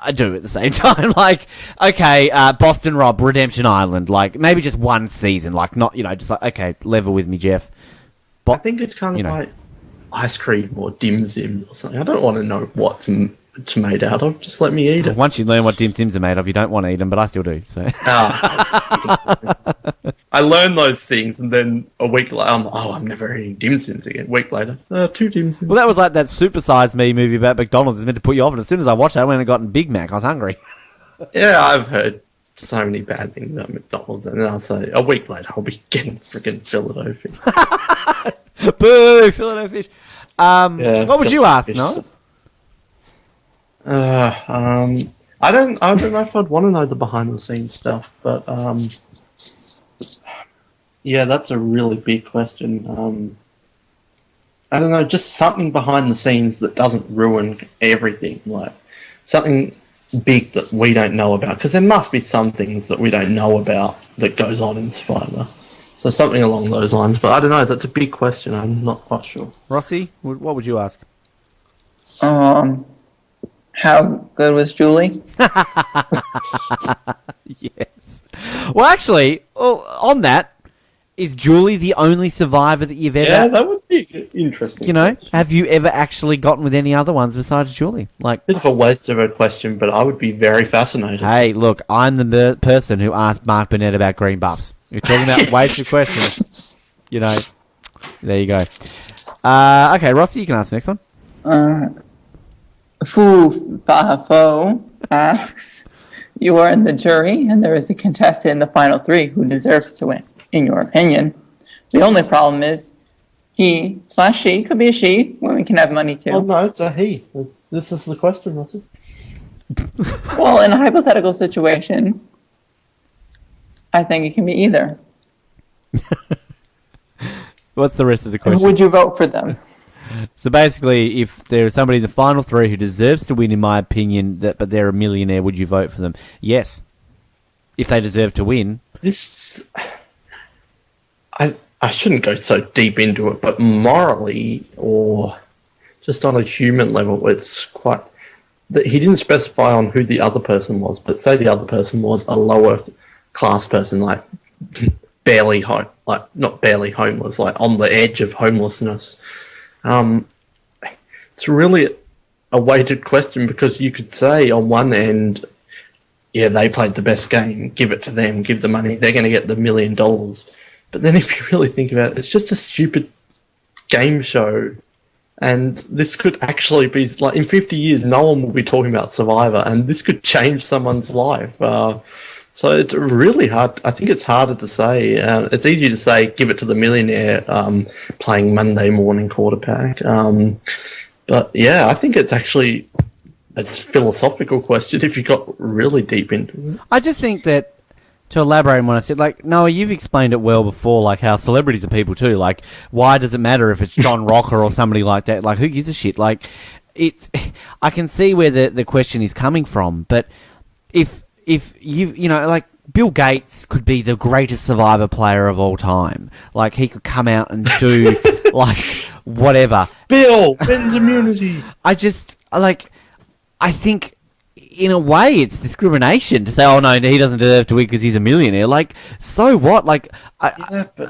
I do at the same time. Like, okay, Boston Rob, Redemption Island. Like, maybe just one season. Like, not, just like, okay, level with me, Jeff. I think it's kind of like ice cream or dim sim or something. I don't want to know what's it's made out of. Just let me eat it. Once you learn what dim sims are made of, you don't want to eat them, but I still do. So I learned those things, and then a week later, I'm never eating dim sims again. A week later, 2 dim sims. Well, that was like that Super Size Me movie about McDonald's. It's meant to put you off, and as soon as I watched it, I went and got a Big Mac. I was hungry. Yeah, I've heard so many bad things about McDonald's, and I'll say a week later, I'll be getting freaking Philadelphia. Boo, Philadelphia fish. What would you ask, no? I don't know if I'd want to know the behind the scenes stuff, but yeah, that's a really big question. I don't know, just something behind the scenes that doesn't ruin everything, like something big that we don't know about, because there must be some things that we don't know about that goes on in Survivor. So something along those lines, but I don't know, that's a big question, I'm not quite sure. Rossi, what would you ask? How good was Julie? Yes. Well, actually, on that, is Julie the only survivor that you've ever... Yeah, that would be interesting. You know, have you ever actually gotten with any other ones besides Julie? Like, Bit of a waste of a question, but I would be very fascinated. hey, look, I'm the person who asked Mark Burnett about green buffs. You're talking about wasted questions. You know, there you go. Okay, Rossi, you can ask the next one. Fu Fa Fo asks, you are in the jury, and there is a contestant in the final three who deserves to win, in your opinion. The only problem is he/she, could be a she, women can have money too. Oh, no, it's a he. This is the question, Russell. Well, in a hypothetical situation, I think it can be either. What's the rest of the question? Who would you vote for them? So basically, if there's somebody in the final three who deserves to win, in my opinion, but they're a millionaire, would you vote for them? Yes. If they deserve to win. This... I shouldn't go so deep into it, but morally, or just on a human level, it's quite... He didn't specify on who the other person was, but say the other person was a lower class person, like barely not barely homeless, like on the edge of homelessness. It's really a weighted question, because you could say on one end, yeah, they played the best game, give it to them, give the money, they're going to get the $1 million. But then if you really think about it, it's just a stupid game show. And this could actually be, like, in 50 years, no one will be talking about Survivor, and this could change someone's life. So it's really hard. I think it's harder to say. It's easy to say, give it to the millionaire playing Monday morning quarterback. But yeah, I think it's actually a philosophical question if you got really deep into it. I just think that, to elaborate on what I said, like, Noah, you've explained it well before, like how celebrities are people too. Like, why does it matter if it's John Rocker or somebody like that? Like, who gives a shit? Like, I can see where the question is coming from, but if you know, like, Bill Gates could be the greatest Survivor player of all time. Like, he could come out and do, like, whatever. Bill, wins immunity. I think, in a way, it's discrimination to say, oh, no, he doesn't deserve to win because he's a millionaire. Like, so what? Like,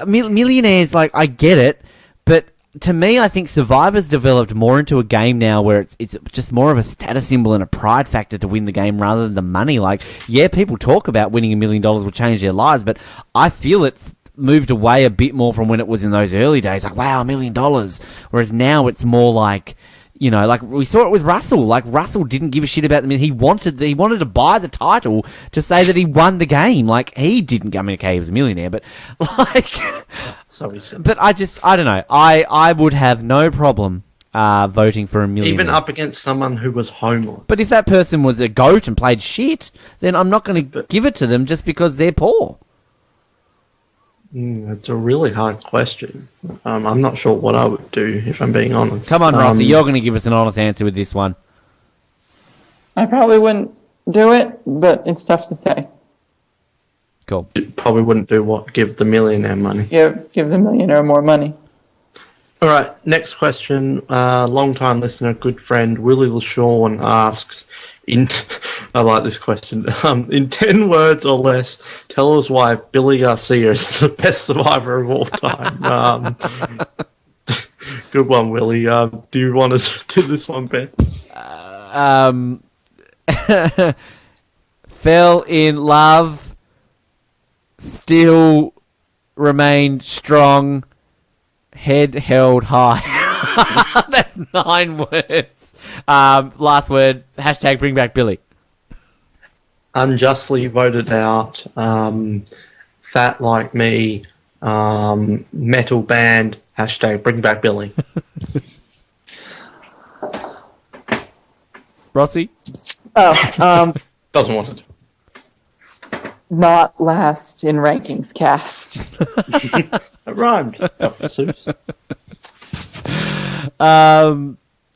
millionaires, like, I get it, but to me, I think Survivor's developed more into a game now where it's just more of a status symbol and a pride factor to win the game rather than the money. Like, yeah, people talk about winning $1 million will change their lives, but I feel it's moved away a bit more from when it was in those early days. Like, wow, $1 million. Whereas now it's more like, you know, like we saw it with Russell. Like, Russell didn't give a shit about them. I mean, he wanted to buy the title to say that he won the game. Like, he didn't. I mean, okay, he was a millionaire, but like, sorry, but I don't know. I would have no problem voting for a millionaire, even up against someone who was homeless. But if that person was a goat and played shit, then I'm not going to give it to them just because they're poor. It's a really hard question. I'm not sure what I would do, if I'm being honest. Come on, Rossi, you're going to give us an honest answer with this one. I probably wouldn't do it, but it's tough to say. Cool. You probably wouldn't do what? Give the millionaire money? Yeah, give the millionaire more money. All right, next question. Long-time listener, good friend, Willie LaShawn asks, I like this question. In 10 words or less, tell us why Billy Garcia is the best Survivor of all time. Good one, Willie. Do you want us to do this one, Ben? Fell in love, still remained strong, head held high. That's 9 words. Last word, hashtag bring back Billy. Unjustly voted out, fat like me, metal band, hashtag bring back Billy. Rossi? Doesn't want it. Not last in rankings cast. It rhymed.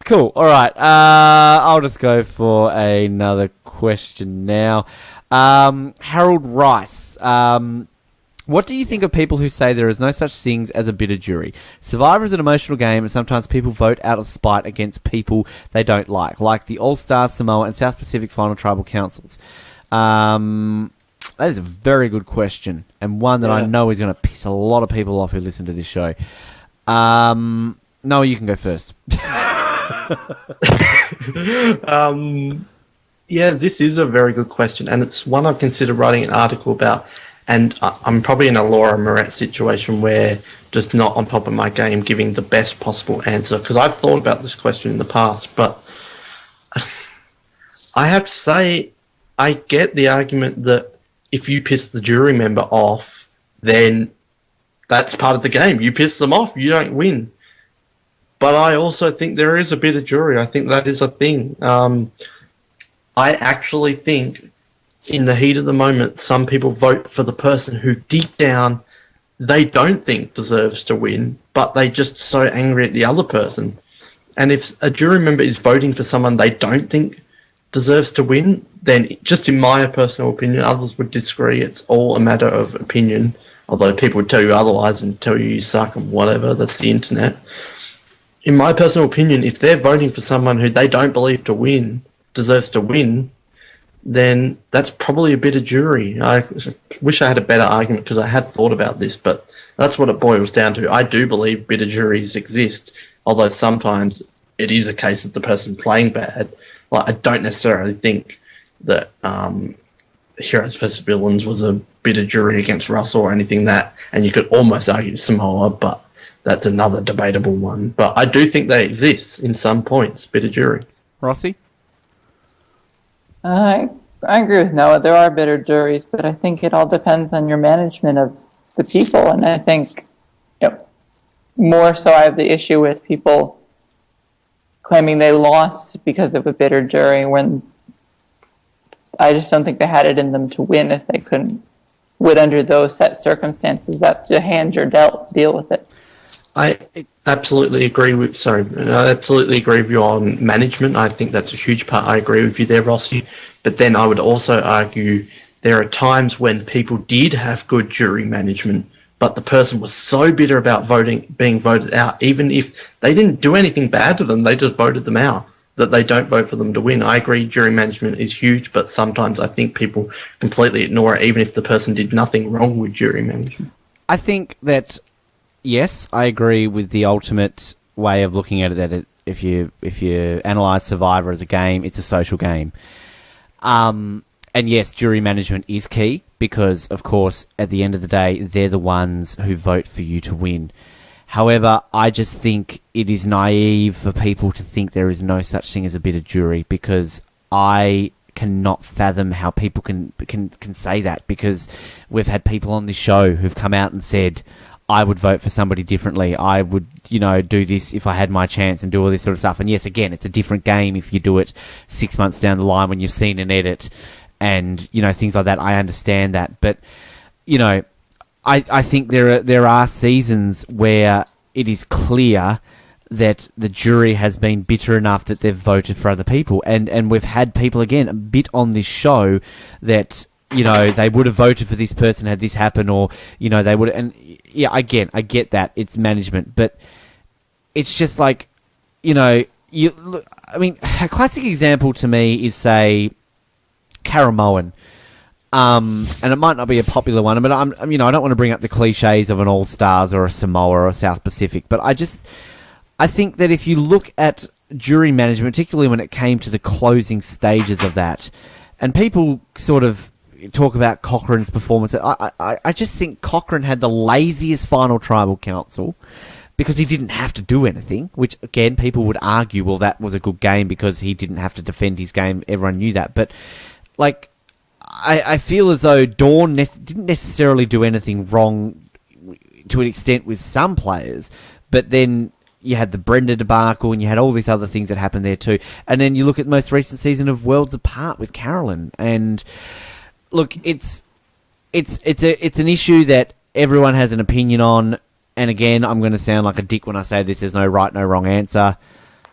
Cool. All right. I'll just go for another question now. Harold Rice. What do you think of people who say there is no such things as a bitter jury? Survivor is an emotional game, and sometimes people vote out of spite against people they don't like the All-Stars, Samoa, and South Pacific Final Tribal Councils. That is a very good question, and one that I know is going to piss a lot of people off who listen to this show. No, you can go first. Yeah, this is a very good question, and it's one I've considered writing an article about. And I'm probably in a Laura Moret situation where just not on top of my game giving the best possible answer, because I've thought about this question in the past, but I have to say I get the argument that if you piss the jury member off, then that's part of the game. You piss them off, you don't win. But I also think there is a bit of jury. I think that is a thing. I actually think in the heat of the moment, some people vote for the person who deep down they don't think deserves to win, but they just so angry at the other person. And if a jury member is voting for someone they don't think deserves to win, then just in my personal opinion, others would disagree. It's all a matter of opinion, although people would tell you otherwise and tell you suck and whatever. That's the internet. In my personal opinion, if they're voting for someone who they don't believe deserves to win, then that's probably a bit of jury. I wish I had a better argument because I had thought about this, but that's what it boils down to. I do believe bit of juries exist, although sometimes it is a case of the person playing bad. Like, I don't necessarily think that Heroes vs. Villains was a bit of jury against Russell or anything that, and you could almost argue Samoa, but that's another debatable one. But I do think they exist in some points, bit of jury. Rossi? I agree with Noah. There are bitter juries, but I think it all depends on your management of the people. And I think, more so I have the issue with people claiming they lost because of a bitter jury when I just don't think they had it in them to win if they couldn't win under those set circumstances. That's your hand you're dealt. Deal with it. I absolutely agree with you on management. I think that's a huge part. I agree with you there, Rossi. But then I would also argue there are times when people did have good jury management, but the person was so bitter about being voted out, even if they didn't do anything bad to them, they just voted them out, that they don't vote for them to win. I agree jury management is huge, but sometimes I think people completely ignore it, even if the person did nothing wrong with jury management. I think that, yes, I agree with the ultimate way of looking at it, that if you analyse Survivor as a game, it's a social game. And yes, jury management is key because, of course, at the end of the day, they're the ones who vote for you to win. However, I just think it is naive for people to think there is no such thing as a bit of jury, because I cannot fathom how people can say that, because we've had people on this show who've come out and said, I would vote for somebody differently. I would, do this if I had my chance and do all this sort of stuff. And yes, again, it's a different game if you do it 6 months down the line when you've seen an edit and, things like that. I understand that. But, I think there are seasons where it is clear that the jury has been bitter enough that they've voted for other people. And we've had people, again, a bit on this show that, they would have voted for this person had this happened, or, they would. And yeah, again, I get that. It's management. But it's just like, a classic example to me is, say, Caramoan. And it might not be a popular one, but I don't want to bring up the cliches of an All Stars or a Samoa or a South Pacific, but I think that if you look at jury management, particularly when it came to the closing stages of that, and people sort of talk about Cochrane's performance, I just think Cochrane had the laziest final tribal council because he didn't have to do anything, which, again, people would argue, well, that was a good game because he didn't have to defend his game. Everyone knew that. But, I feel as though Dawn didn't necessarily do anything wrong to an extent with some players, but then you had the Brenda debacle and you had all these other things that happened there too. And then you look at the most recent season of Worlds Apart with Carolyn, and look, it's an issue that everyone has an opinion on. And again, I'm going to sound like a dick when I say this. There's no right, no wrong answer.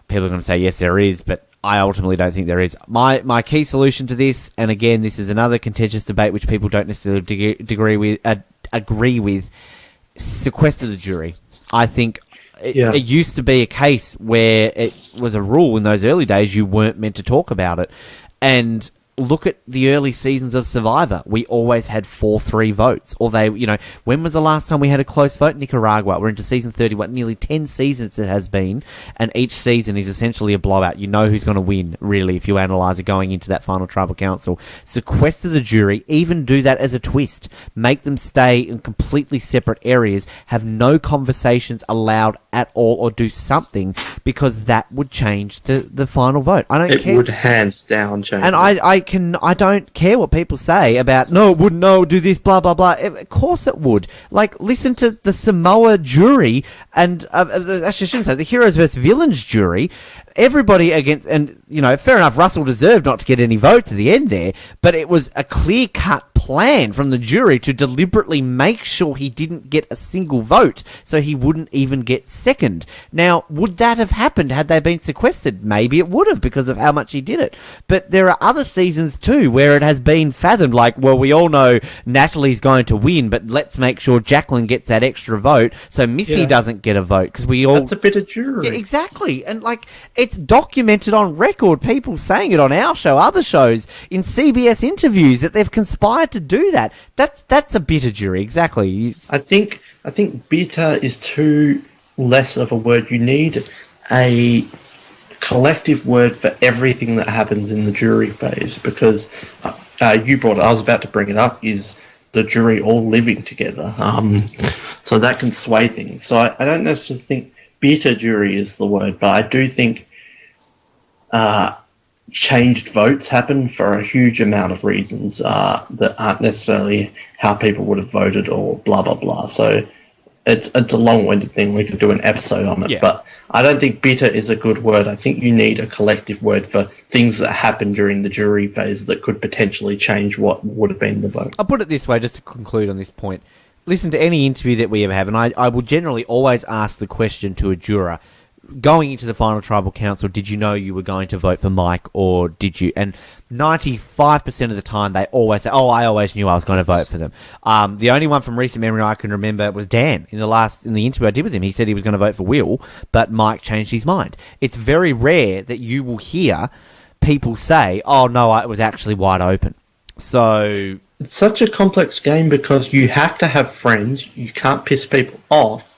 People are going to say yes, there is, but I ultimately don't think there is. My key solution to this, and again, this is another contentious debate which people don't necessarily agree with, sequester the jury. I think it used to be a case where it was a rule in those early days you weren't meant to talk about it. And look at the early seasons of Survivor. We always had 4-3 votes. Or when was the last time we had a close vote? Nicaragua. We're into season 31. Nearly 10 seasons it has been. And each season is essentially a blowout. You know who's going to win, really, if you analyse it going into that final tribal council. Sequester the jury. Even do that as a twist. Make them stay in completely separate areas. Have no conversations allowed at all. Or do something. Because that would change the final vote. I don't care. It would hands down change. And I don't care what people say about, no, it wouldn't, no, do this, blah, blah, blah. Of course it would. Like, listen to the Samoa jury and, actually I shouldn't say, the heroes versus villains jury. Everybody against, and, fair enough, Russell deserved not to get any votes at the end there, but it was a clear-cut plan from the jury to deliberately make sure he didn't get a single vote, so he wouldn't even get second. Now, would that have happened had they been sequestered? Maybe it would have, because of how much he did it. But there are other seasons, too, where it has been fathomed, like, well, we all know Natalie's going to win, but let's make sure Jacqueline gets that extra vote, so Missy doesn't get a vote, because we all... That's a bit of jury. Yeah, exactly. And, it's documented on record, people saying it on our show, other shows, in CBS interviews, that they've conspired to do that. That's a bitter jury, exactly. I think bitter is too less of a word. You need a collective word for everything that happens in the jury phase, because you brought it, I was about to bring it up, is the jury all living together. So that can sway things. So I don't necessarily think bitter jury is the word, but I do think changed votes happen for a huge amount of reasons that aren't necessarily how people would have voted or blah, blah, blah. So it's a long-winded thing. We could do an episode on it, but I don't think bitter is a good word. I think you need a collective word for things that happen during the jury phase that could potentially change what would have been the vote. I'll put it this way, just to conclude on this point. Listen to any interview that we ever have, and I will generally always ask the question to a juror, going into the final tribal council, did you know you were going to vote for Mike, or did you? And 95% of the time, they always say, oh, I always knew I was going to vote for them. The only one from recent memory I can remember was Dan. In the interview I did with him, he said he was going to vote for Will, but Mike changed his mind. It's very rare that you will hear people say, oh, no, it was actually wide open. So... It's such a complex game because you have to have friends. You can't piss people off.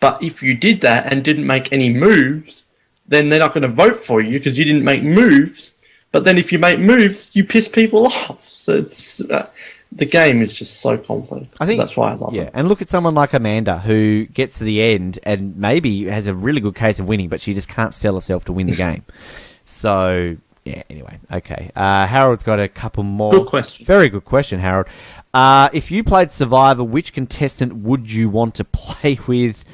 But if you did that and didn't make any moves, then they're not going to vote for you because you didn't make moves. But then if you make moves, you piss people off. So it's the game is just so complex. I think that's why I love it. And look at someone like Amanda, who gets to the end and maybe has a really good case of winning, but she just can't sell herself to win the game. So, yeah, anyway, okay. Harold's got a couple more. Good question. Very good question, Harold. If you played Survivor, which contestant would you want to play with?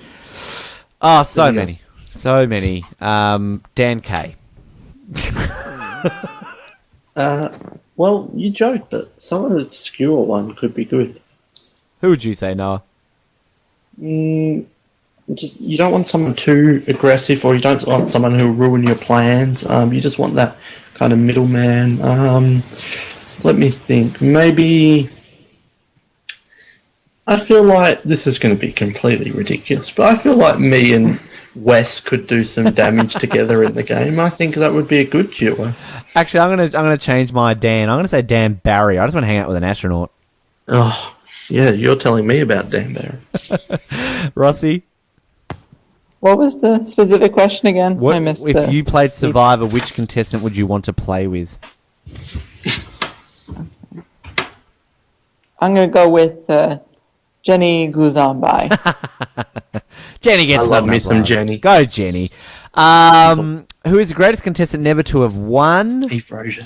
Oh, so many. So many. Dan Kay. Well, you joke, but some of the obscure one could be good. Who would you say, Noah? Just you don't want someone too aggressive, or you don't want someone who will ruin your plans. You just want that kind of middleman. Let me think. Maybe... I feel like this is going to be completely ridiculous, but I feel like me and Wes could do some damage together in the game. I think that would be a good duo. Actually, I'm gonna change my Dan. I'm gonna say Dan Barry. I just want to hang out with an astronaut. Oh, yeah, you're telling me about Dan Barry. Rossi? What was the specific question again? I missed If you played Survivor, which contestant would you want to play with? I'm going to go with Jenny Guzambai. Jenny gets I love me some Jenny. Go, Jenny. Who is the greatest contestant never to have won? Eve Rozier.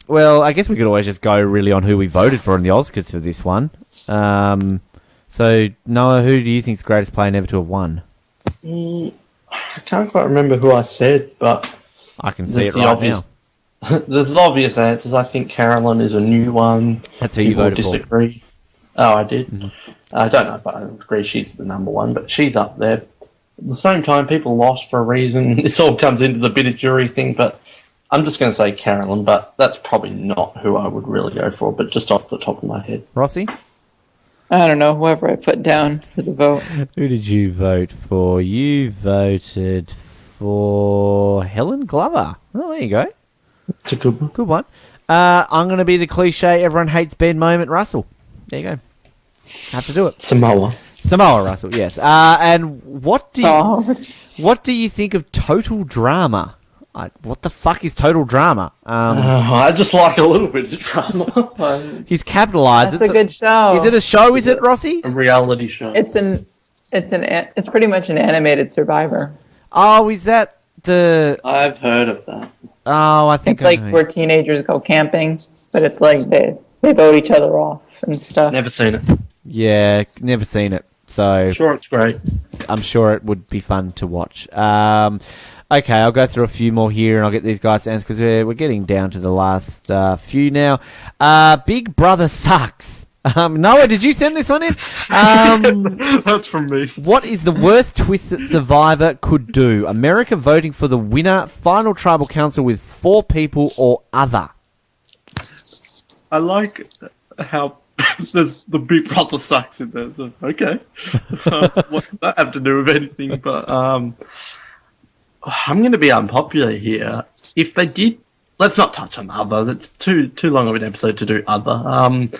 Well, I guess we could always just go really on who we voted for in the Oscars for this one. So, Noah, who do you think is the greatest player never to have won? I can't quite remember who I said, but... I can see it right now. There's obvious answers. I think Carolyn is a new one. That's who you voted disagree. for. Oh, I did? Mm-hmm. I don't know if I agree she's the number one, but she's up there. At the same time, people lost for a reason. This all comes into the bit of jury thing, but I'm just going to say Carolyn, but that's probably not who I would really go for, but just off the top of my head. Rossi? I don't know, whoever I put down for the vote. Who did you vote for? You voted for Helen Glover. Oh, there you go. It's a good one. Good one. I'm going to be the cliche everyone hates Ben moment, Russell. There you go. Have to do it. Samoa Russell, yes. And what do you think of Total Drama? What the fuck is Total Drama? I just like a little bit of drama. He's capitalised. That's a good show. Is it a show? Is it, Rossi? A reality show. It's pretty much an animated Survivor. Oh, is that the? I've heard of that. Oh, I think it's like where teenagers go camping, but it's like they vote each other off and stuff. Never seen it. Yeah, never seen it. So Sure, it's great. I'm sure it would be fun to watch. Okay, I'll go through a few more here, and I'll get these guys to answer, because we're getting down to the last few now. Big Brother sucks. Noah, did you send this one in? That's from me. What is the worst twist that Survivor could do? America voting for the winner, final tribal council with 4 people, or other? I like how there's the Big Brother sucks in there. So, okay. What does that have to do with anything? But I'm going to be unpopular here. If they did, let's not touch on other. That's too long of an episode to do other.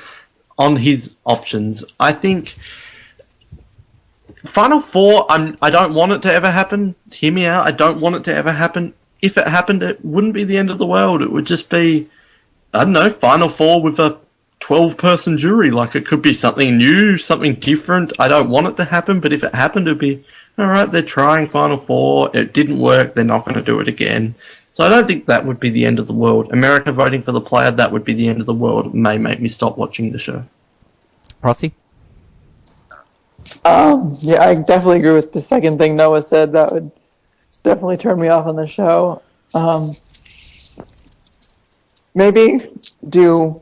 On his options, I think Final Four, I don't want it to ever happen. Hear me out. I don't want it to ever happen. If it happened, it wouldn't be the end of the world. It would just be, I don't know, Final Four with a 12-person jury. Like, it could be something new, something different. I don't want it to happen, but if it happened, it'd be, all right, they're trying Final Four. It didn't work. They're not going to do it again. So I don't think that would be the end of the world. America voting for the player, that would be the end of the world. It may make me stop watching the show. Rossi? Yeah, I definitely agree with the second thing Noah said. That would definitely turn me off on the show. Maybe do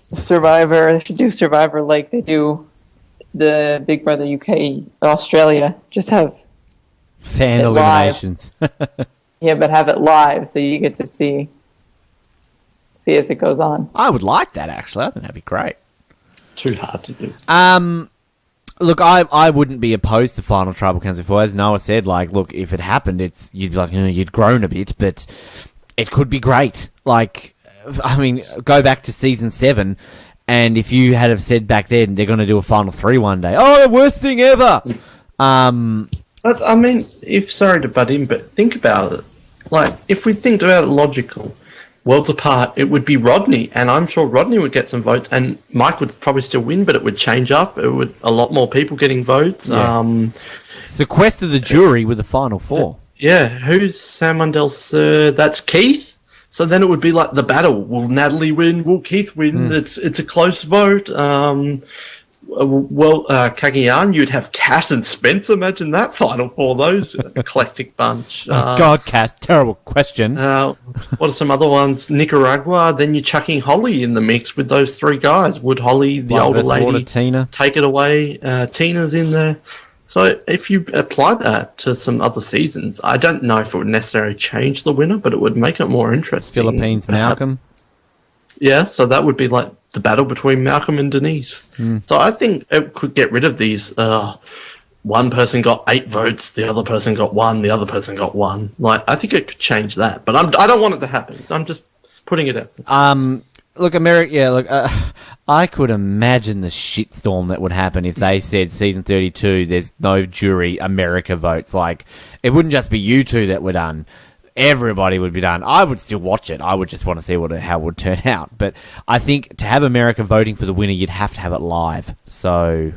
Survivor. They should do Survivor like they do the Big Brother UK, Australia. Just have fan it eliminations. Yeah, but have it live so you get to see as it goes on. I would like that, actually. I think that'd be great. Too hard to do. Look, I wouldn't be opposed to Final Tribal Council 4. As Noah said, like, look, if it happened, you'd be like, you'd grown a bit, but it could be great. Like, I mean, go back to season 7, and if you had have said back then they're going to do a Final 3 one day, oh, the worst thing ever. But I mean, sorry to butt in, but think about it. Like, if we think about it logical, worlds apart, it would be Rodney, and I'm sure Rodney would get some votes, and Mike would probably still win, but it would change up. It would a lot more people getting votes. Yeah. Sequester the jury with the Final 4. Yeah, who's Sam Mundell's third? That's Keith. So then it would be like the battle. Will Natalie win? Will Keith win? It's a close vote. Cagayan, you'd have Cass and Spence. Imagine that Final Four, those eclectic bunch. God, Cass, terrible question. What are some other ones? Nicaragua. Then you're chucking Holly in the mix with those 3 guys. Would Holly, the older lady, Tina, take it away? Tina's in there. So if you apply that to some other seasons, I don't know if it would necessarily change the winner, but it would make it more interesting. Philippines, Malcolm. Yeah, so that would be like the battle between Malcolm and Denise. So I think it could get rid of these, one person got 8 votes, the other person got 1, the other person got 1. Like, I think it could change that, but I don't want it to happen, so I'm just putting it out there. Look, I could imagine the shitstorm that would happen if they said season 32, there's no jury, America votes. Like, it wouldn't just be you two that were done. Everybody would be done. I would still watch it. I would just want to see how it would turn out. But I think to have America voting for the winner, you'd have to have it live. So,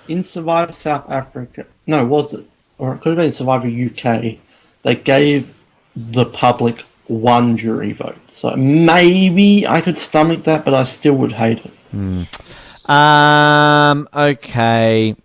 in Survivor South Africa, no, was it? Or it could have been Survivor UK. They gave the public 1 jury vote. So maybe I could stomach that, but I still would hate it. Okay.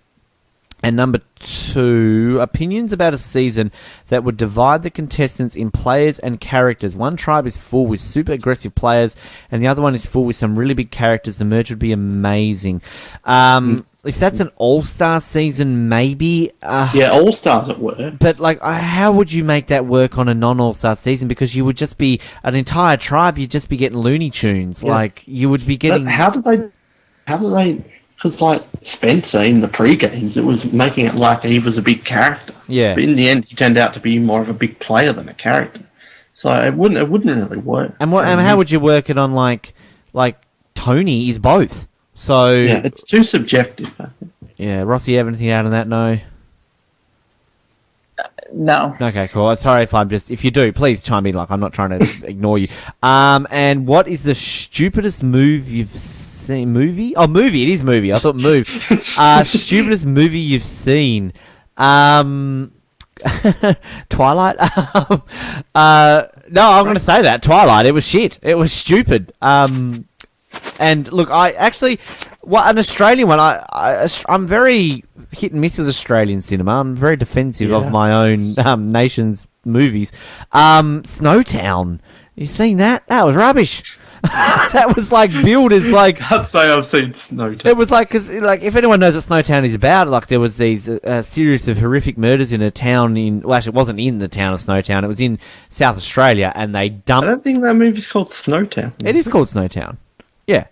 And number 2, opinions about a season that would divide the contestants in players and characters. One tribe is full with super aggressive players, and the other one is full with some really big characters. The merge would be amazing. If that's an all-star season, maybe. Yeah, all-stars it would. But how would you make that work on a non-all-star season? Because you would just be an entire tribe. You'd just be getting Looney Tunes. Yeah. Like, you would be getting. But how do they? Because, like, Spencer in the pre-games, it was making it like he was a big character. Yeah. But in the end, he turned out to be more of a big player than a character. So it wouldn't really work. And how would you work it on like Tony is both? So yeah, it's too subjective. I think. Yeah, Rossi, you have anything out on that? No. No. Okay, cool. Sorry if you do, please chime in. Like, I'm not trying to ignore you. And what is the stupidest move you've seen? Movie? Oh, movie. It is movie. I thought move. Stupidest movie you've seen? Twilight? No, I'm going to say that. Twilight. It was shit. It was stupid. And look, an Australian one. I'm very hit and miss with Australian cinema. I'm very defensive of my own nation's movies. Snowtown. You seen that? That was rubbish. That was like billed as like. I'd say I've seen Snowtown. It was like because if anyone knows what Snowtown is about, like there was these series of horrific murders in a town actually it wasn't in the town of Snowtown. It was in South Australia, and they dumped. I don't think that movie's called Snowtown. It is called Snowtown. Yeah.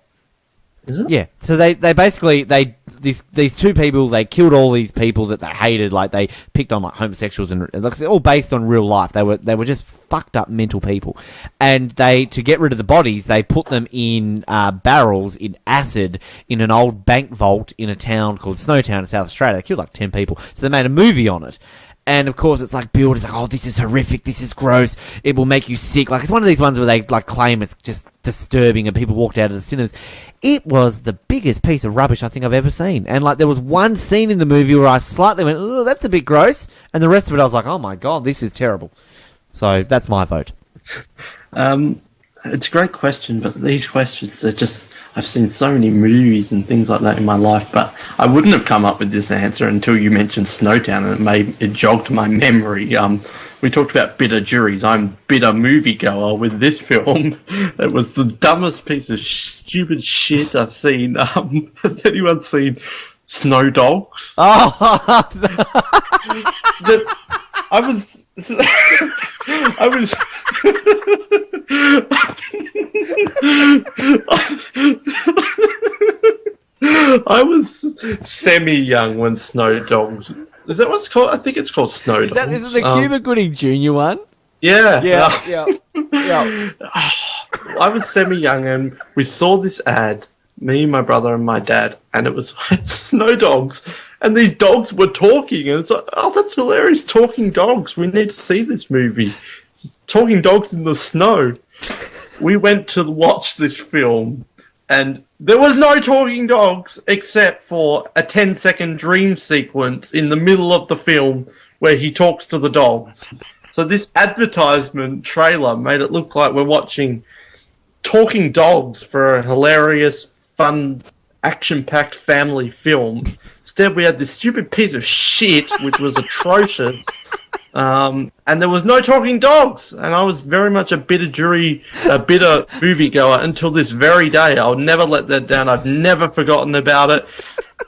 Is it? Yeah. So they basically these two people, they killed all these people that they hated. Like they picked on like homosexuals and it's all based on real life. They were just fucked up mental people, and to get rid of the bodies, they put them in barrels in acid in an old bank vault in a town called Snowtown in South Australia. They killed like 10 people. So they made a movie on it. And of course, it's like billed as like, oh, this is horrific, this is gross, it will make you sick. Like, it's one of these ones where they like claim it's just disturbing, and people walked out of the cinemas. It was the biggest piece of rubbish I think I've ever seen. And like, there was one scene in the movie where I slightly went, oh, that's a bit gross, and the rest of it I was like, oh my god, this is terrible. So that's my vote. It's a great question, but these questions are just... I've seen so many movies and things like that in my life, but I wouldn't have come up with this answer until you mentioned Snowtown, and it jogged my memory. We talked about bitter juries. I'm bitter moviegoer with this film. It was the dumbest piece of stupid shit I've seen. Has anyone seen Snow Dogs? Oh! I was semi-young when Snow Dogs... Is that what it's called? I think it's called Snow Dogs. Is it the Cuba Gooding Jr. one? Yeah. Yeah. I was semi-young and we saw this ad, me, my brother and my dad, and it was Snow Dogs. And these dogs were talking, and it's like, oh, that's hilarious, talking dogs. We need to see this movie. Talking dogs in the snow. We went to watch this film, and there was no talking dogs except for a 10-second dream sequence in the middle of the film where he talks to the dogs. So this advertisement trailer made it look like we're watching talking dogs for a hilarious, fun, action-packed family film. Instead, we had this stupid piece of shit, which was atrocious, and there was no talking dogs. And I was very much a bitter moviegoer until this very day. I'll never let that down. I've never forgotten about it.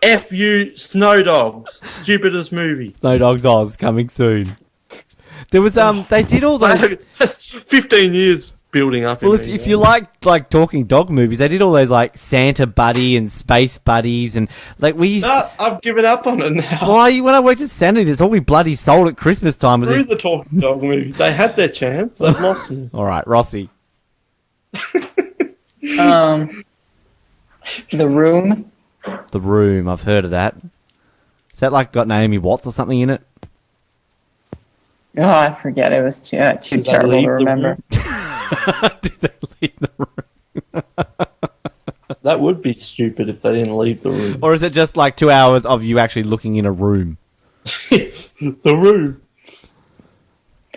F you, Snow Dogs. Stupidest movie. Snow Dogs Oz, coming soon. There was, they did all those... 15 years building up. Well, if you like talking dog movies, they did all those like Santa Buddy and Space Buddies, and like we used. I've given up on it now. Well, when I worked at Sanity, that's all we bloody sold at Christmas time. Was the talking dog movies. They had their chance. They've lost me. All right, Rossi. The Room. The Room. I've heard of that. Is that like got Naomi Watts or something in it? Oh, I forget. It was too terrible to remember. Did they leave the room? That would be stupid if they didn't leave the room. Or is it just like 2 hours of you actually looking in a room? The Room.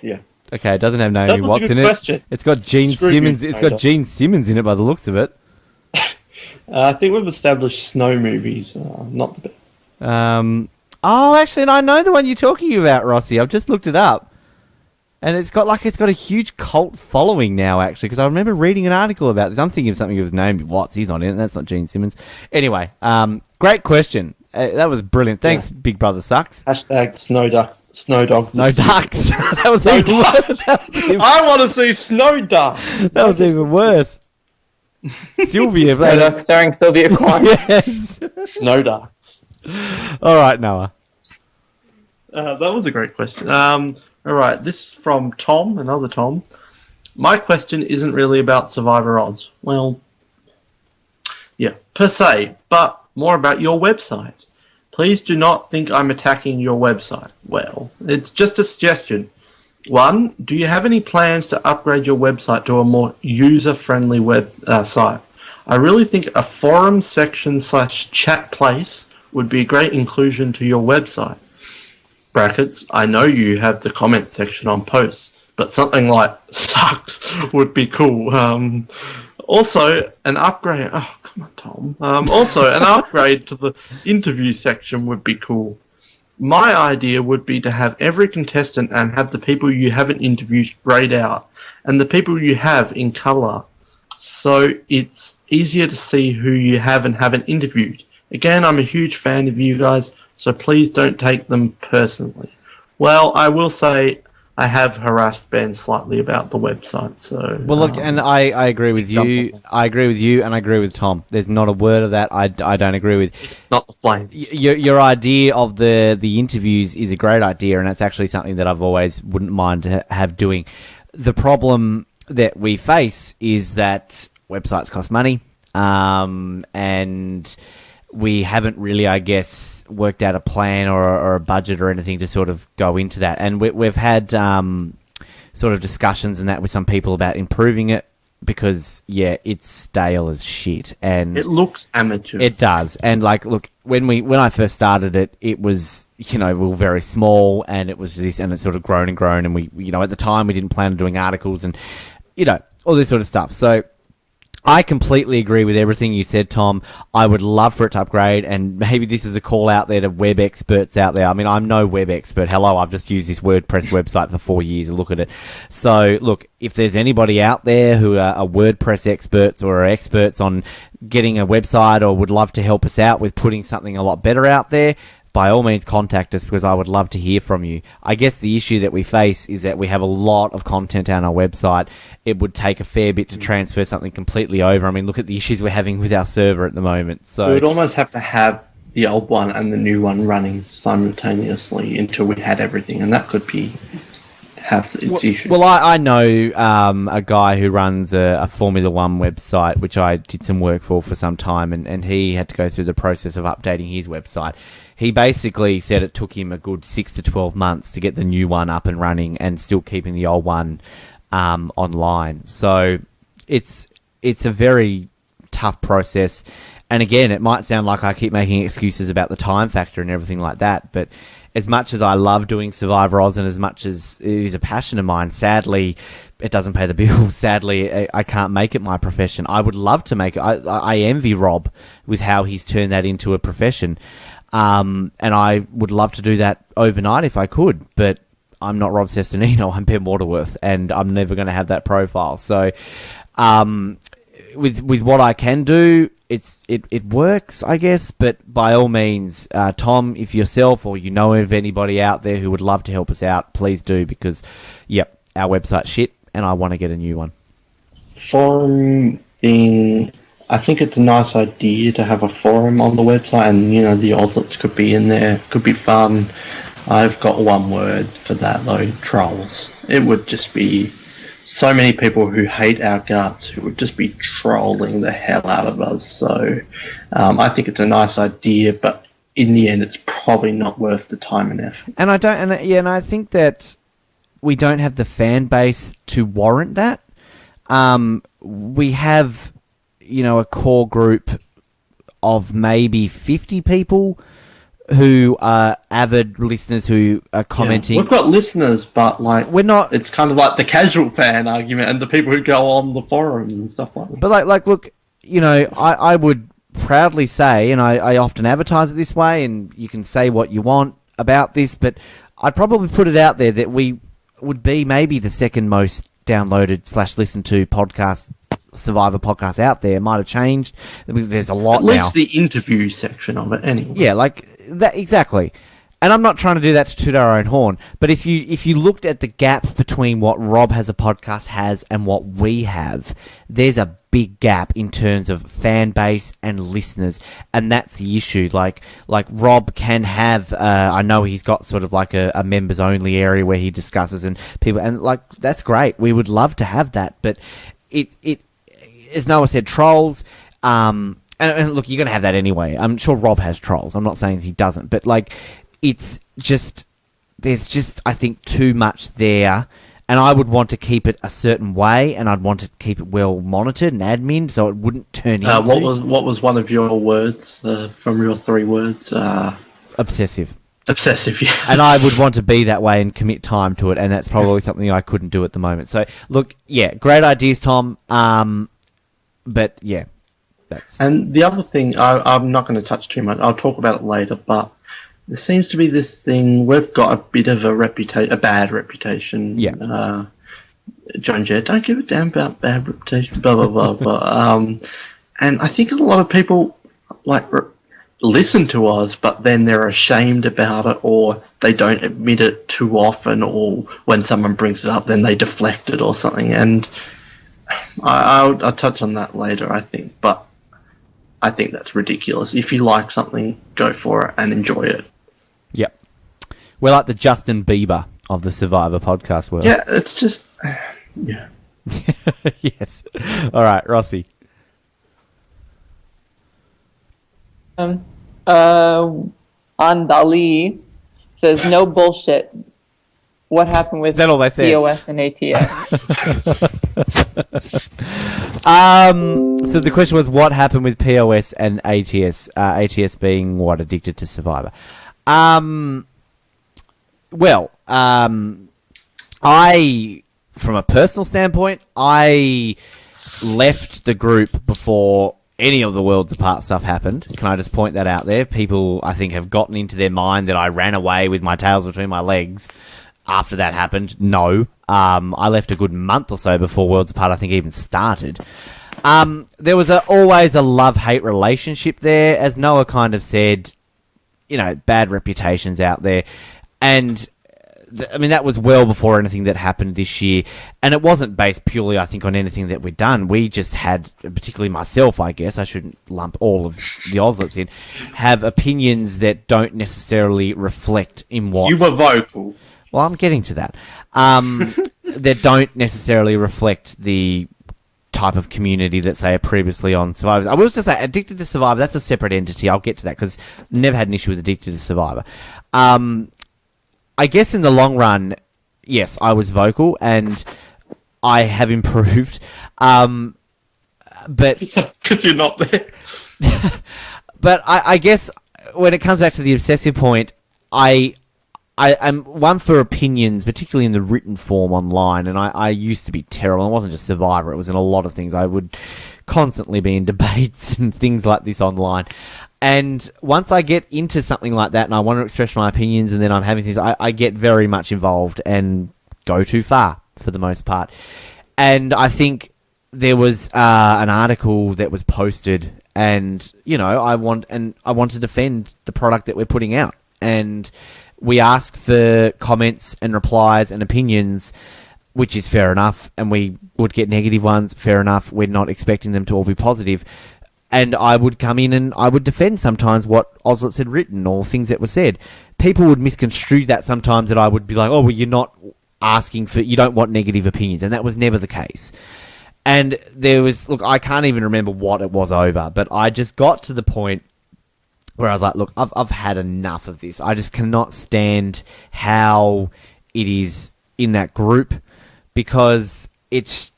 Yeah. Okay, it doesn't have Naomi Watts in it. It's got Gene Simmons. It's got Gene Simmons in it by the looks of it. I think we've established snow movies not the best. Oh, actually, I know the one you're talking about, Rossi. I've just looked it up. And it's got a huge cult following now, actually, because I remember reading an article about this. I'm thinking of something with Naomi Watts. He's on it, and that's not Gene Simmons. Anyway, great question. That was brilliant. Thanks, Big Brother Sucks. Hashtag Snow Dogs. Snow Ducks. That was even worse. I want to see Snow Ducks. That was even worse. Sylvia. Snow Ducks starring Sylvia Kwan. Yes. Snow Ducks. All right, Noah. That was a great question. All right, this is from Tom, another Tom. my question isn't really about Survivor Oz. Well, yeah, per se, but more about your website. Please do not think I'm attacking your website. Well, it's just a suggestion. 1, do you have any plans to upgrade your website to a more user-friendly web site? I really think a forum section / chat place would be a great inclusion to your website. Brackets, I know you have the comment section on posts, but something like sucks would be cool. Also, an upgrade... Oh, come on, Tom. Also, an upgrade to the interview section would be cool. My idea would be to have every contestant and have the people you haven't interviewed grayed out, and the people you have in colour, so it's easier to see who you have and haven't interviewed. Again, I'm a huge fan of you guys, so please don't take them personally. Well, I will say I have harassed Ben slightly about the website, so... Well, look, and I agree with you. I agree with you, and I agree with Tom. There's not a word of that I don't agree with. It's not the flames. Your idea of the interviews is a great idea, and it's actually something that I've always wouldn't mind to have doing. The problem that we face is that websites cost money, and we haven't really, I guess, worked out a plan or a budget or anything to sort of go into that. And we've had sort of discussions and that with some people about improving it because, yeah, it's stale as shit. And it looks amateur. It does. And, like, look, when I first started it, it was, you know, we were very small and it was this, and it's sort of grown and grown. And we, you know, at the time we didn't plan on doing articles and, you know, all this sort of stuff. So I completely agree with everything you said, Tom. I would love for it to upgrade, and maybe this is a call out there to web experts out there. I mean, I'm no web expert. Hello, I've just used this WordPress website for 4 years and look at it. So, look, if there's anybody out there who are WordPress experts or are experts on getting a website or would love to help us out with putting something a lot better out there, by all means contact us because I would love to hear from you. I guess the issue that we face is that we have a lot of content on our website. It would take a fair bit to transfer something completely over. I mean, look at the issues we're having with our server at the moment. So we would almost have to have the old one and the new one running simultaneously until we had everything, and that could have its issues. Well, I know a guy who runs a Formula One website, which I did some work for some time, and he had to go through the process of updating his website. He basically said it took him a good 6 to 12 months to get the new one up and running and still keeping the old one online. So it's a very tough process. And again, it might sound like I keep making excuses about the time factor and everything like that, but as much as I love doing Survivor Oz and as much as it is a passion of mine, sadly, it doesn't pay the bills. Sadly, I can't make it my profession. I would love to make it. I envy Rob with how he's turned that into a profession. And I would love to do that overnight if I could, but I'm not Rob Sestonino, I'm Ben Waterworth, and I'm never going to have that profile. So, with what I can do, it works, I guess, but by all means, Tom, if yourself or you know of anybody out there who would love to help us out, please do, because, yep, our website's shit, and I want to get a new one. Forum thing... I think it's a nice idea to have a forum on the website, and, you know, the Ozlets could be in there. Could be fun. I've got one word for that, though. Trolls. It would just be so many people who hate our guts who would just be trolling the hell out of us. So I think it's a nice idea, but in the end, it's probably not worth the time and effort. And I think that we don't have the fan base to warrant that. We have, you know, a core group of maybe 50 people who are avid listeners who are commenting. Yeah, we've got listeners, but like we're not. It's kind of like the casual fan argument and the people who go on the forum and stuff like that. But like, look, you know, I would proudly say, and I often advertise it this way, and you can say what you want about this, but I'd probably put it out there that we would be maybe the second most downloaded / listened to podcast. Survivor podcast out there. It might have changed. There's a lot now. At least the interview section of it, anyway. Yeah, like that exactly. And I'm not trying to do that to toot our own horn, but if you looked at the gap between what Rob has a podcast has and what we have, there's a big gap in terms of fan base and listeners, and that's the issue. Like Rob can have, I know he's got sort of like a members only area where he discusses and people, and like that's great. We would love to have that, but it as Noah said, trolls. And look, you're going to have that anyway. I'm sure Rob has trolls. I'm not saying he doesn't, but like it's just there's just I think too much there. And I would want to keep it a certain way, and I'd want to keep it well monitored and admin, so it wouldn't turn into... What was one of your words from your 3 words? Obsessive. Obsessive, yeah. And I would want to be that way and commit time to it, and that's probably something I couldn't do at the moment. So, look, yeah, great ideas, Tom. But, yeah, that's... And the other thing, I'm not going to touch too much. I'll talk about it later, but... There seems to be this thing. We've got a bit of a bad reputation. Yeah. John Jett, don't give a damn about bad reputation. Blah blah blah blah. And I think a lot of people listen to us, but then they're ashamed about it, or they don't admit it too often, or when someone brings it up, then they deflect it or something. And I'll touch on that later, I think. But I think that's ridiculous. If you like something, go for it and enjoy it. Yep. We're like the Justin Bieber of the Survivor podcast world. Yeah, it's just... yeah. Yes. All right, Rossi. Andali says, no bullshit. What happened with Is that all they said? POS and ATS? So the question was, what happened with POS and ATS? ATS being what? Addicted to Survivor. I, from a personal standpoint, I left the group before any of the Worlds Apart stuff happened. Can I just point that out there? People, I think, have gotten into their mind that I ran away with my tails between my legs after that happened. No. I left a good month or so before Worlds Apart, I think, even started. There was always a love-hate relationship there. As Noah kind of said, bad reputations out there. And, that was well before anything that happened this year. And it wasn't based purely, I think, on anything that we'd done. We just had, particularly myself, I guess, I shouldn't lump all of the Ozlets in, have opinions that don't necessarily reflect in what... You were vocal. Well, I'm getting to that. That don't necessarily reflect the type of community that, say, are previously on Survivor. I will just say, Addicted to Survivor, that's a separate entity. I'll get to that, because never had an issue with Addicted to Survivor. I guess in the long run, yes, I was vocal, and I have improved. But because you're not there. But I guess when it comes back to the obsessive point, I'm one for opinions, particularly in the written form online, and I used to be terrible. It wasn't just Survivor, it was in a lot of things. I would constantly be in debates and things like this online. And once I get into something like that and I want to express my opinions and then I'm having things, I get very much involved and go too far for the most part. And I think there was an article that was posted, and, I want to defend the product that we're putting out. And we ask for comments and replies and opinions, which is fair enough, and we would get negative ones, fair enough. We're not expecting them to all be positive. And I would come in and I would defend sometimes what Ozlets had written or things that were said. People would misconstrue that sometimes, that I would be like, oh, well, you're not asking for, you don't want negative opinions. And that was never the case. And there was, look, I can't even remember what it was over, but I just got to the point where I was like, look, I've had enough of this. I just cannot stand how it is in that group, because it's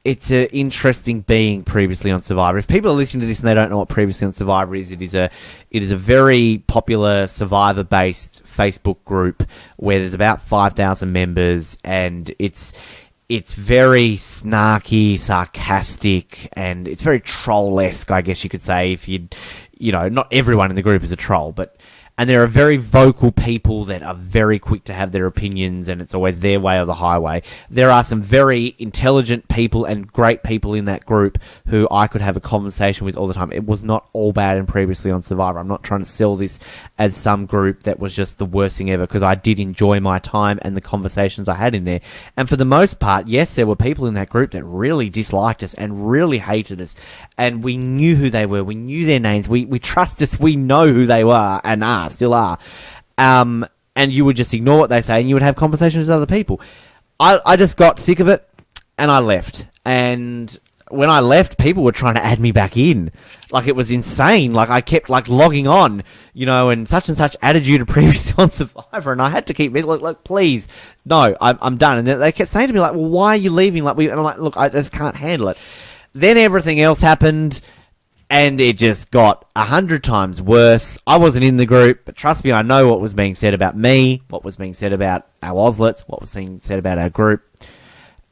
an interesting being previously on Survivor. If people are listening to this and they don't know what previously on Survivor is, it is a very popular Survivor-based Facebook group where there's about 5,000 members, and it's very snarky, sarcastic, and it's very troll-esque, I guess you could say. If not everyone in the group is a troll, And there are very vocal people that are very quick to have their opinions, and it's always their way or the highway. There are some very intelligent people and great people in that group who I could have a conversation with all the time. It was not all bad and previously on Survivor. I'm not trying to sell this as some group that was just the worst thing ever, because I did enjoy my time and the conversations I had in there. And for the most part, yes, there were people in that group that really disliked us and really hated us. And we knew who they were. We knew their names. We trust us. We know who they were and still are. And you would just ignore what they say and you would have conversations with other people. I just got sick of it and I left. And when I left, people were trying to add me back in. Like, it was insane. Like, I kept, like, logging on, you know, and such added you to previous on Survivor, and I had to keep, look, please, no, I'm done. And they kept saying to me, like, well, why are you leaving? And I'm like, look, I just can't handle it. Then everything else happened, and it just got 100 times worse. I wasn't in the group, but trust me, I know what was being said about me, what was being said about our Oslets, what was being said about our group.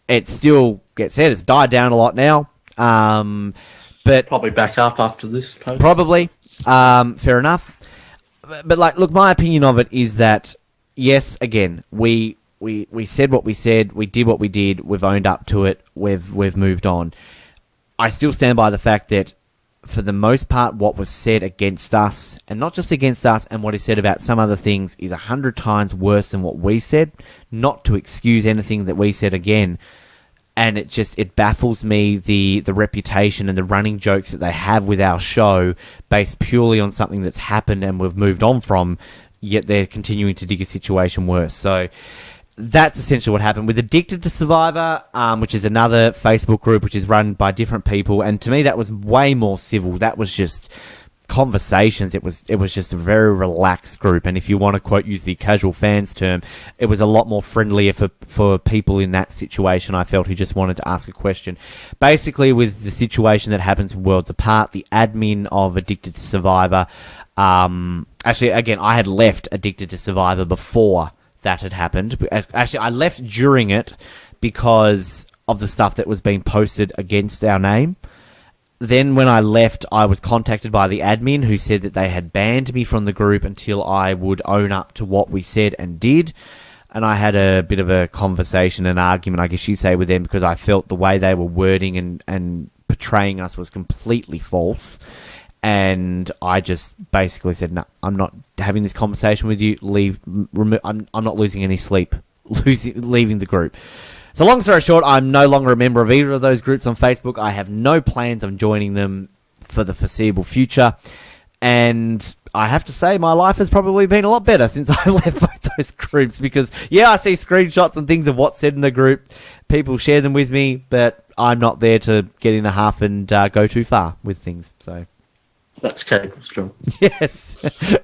It still gets said. It's died down a lot now. But probably back up after this post. Probably. Fair enough. But like, look, my opinion of it is that, yes, again, we said what we said, we did what we did, we've owned up to it, we've moved on. I still stand by the fact that, for the most part, what was said against us, and not just against us, and what is said about some other things, is 100 times worse than what we said. Not to excuse anything that we said again. And it baffles me, the reputation and the running jokes that they have with our show, based purely on something that's happened and we've moved on from, yet they're continuing to dig a situation worse. So that's essentially what happened with Addicted to Survivor, which is another Facebook group which is run by different people. And to me, that was way more civil. That was just conversations. It was just a very relaxed group, and if you want to quote use the casual fans term, it was a lot more friendlier for people in that situation, I felt, who just wanted to ask a question. Basically, with the situation that happens in Worlds Apart, the admin of Addicted to Survivor, actually, again, I had left Addicted to Survivor before that had happened. Actually, I left during it because of the stuff that was being posted against our name. Then when I left, I was contacted by the admin, who said that they had banned me from the group until I would own up to what we said and did. And I had a bit of a conversation, an argument, I guess you'd say, with them, because I felt the way they were wording and portraying us was completely false. And I just basically said, no, I'm not having this conversation with you. I'm not losing any sleep, leaving the group. So long story short, I'm no longer a member of either of those groups on Facebook. I have no plans on joining them for the foreseeable future. And I have to say, my life has probably been a lot better since I left both those groups. Because, yeah, I see screenshots and things of what's said in the group. People share them with me, but I'm not there to get in a huff and go too far with things. So that's Cable's job. Yes.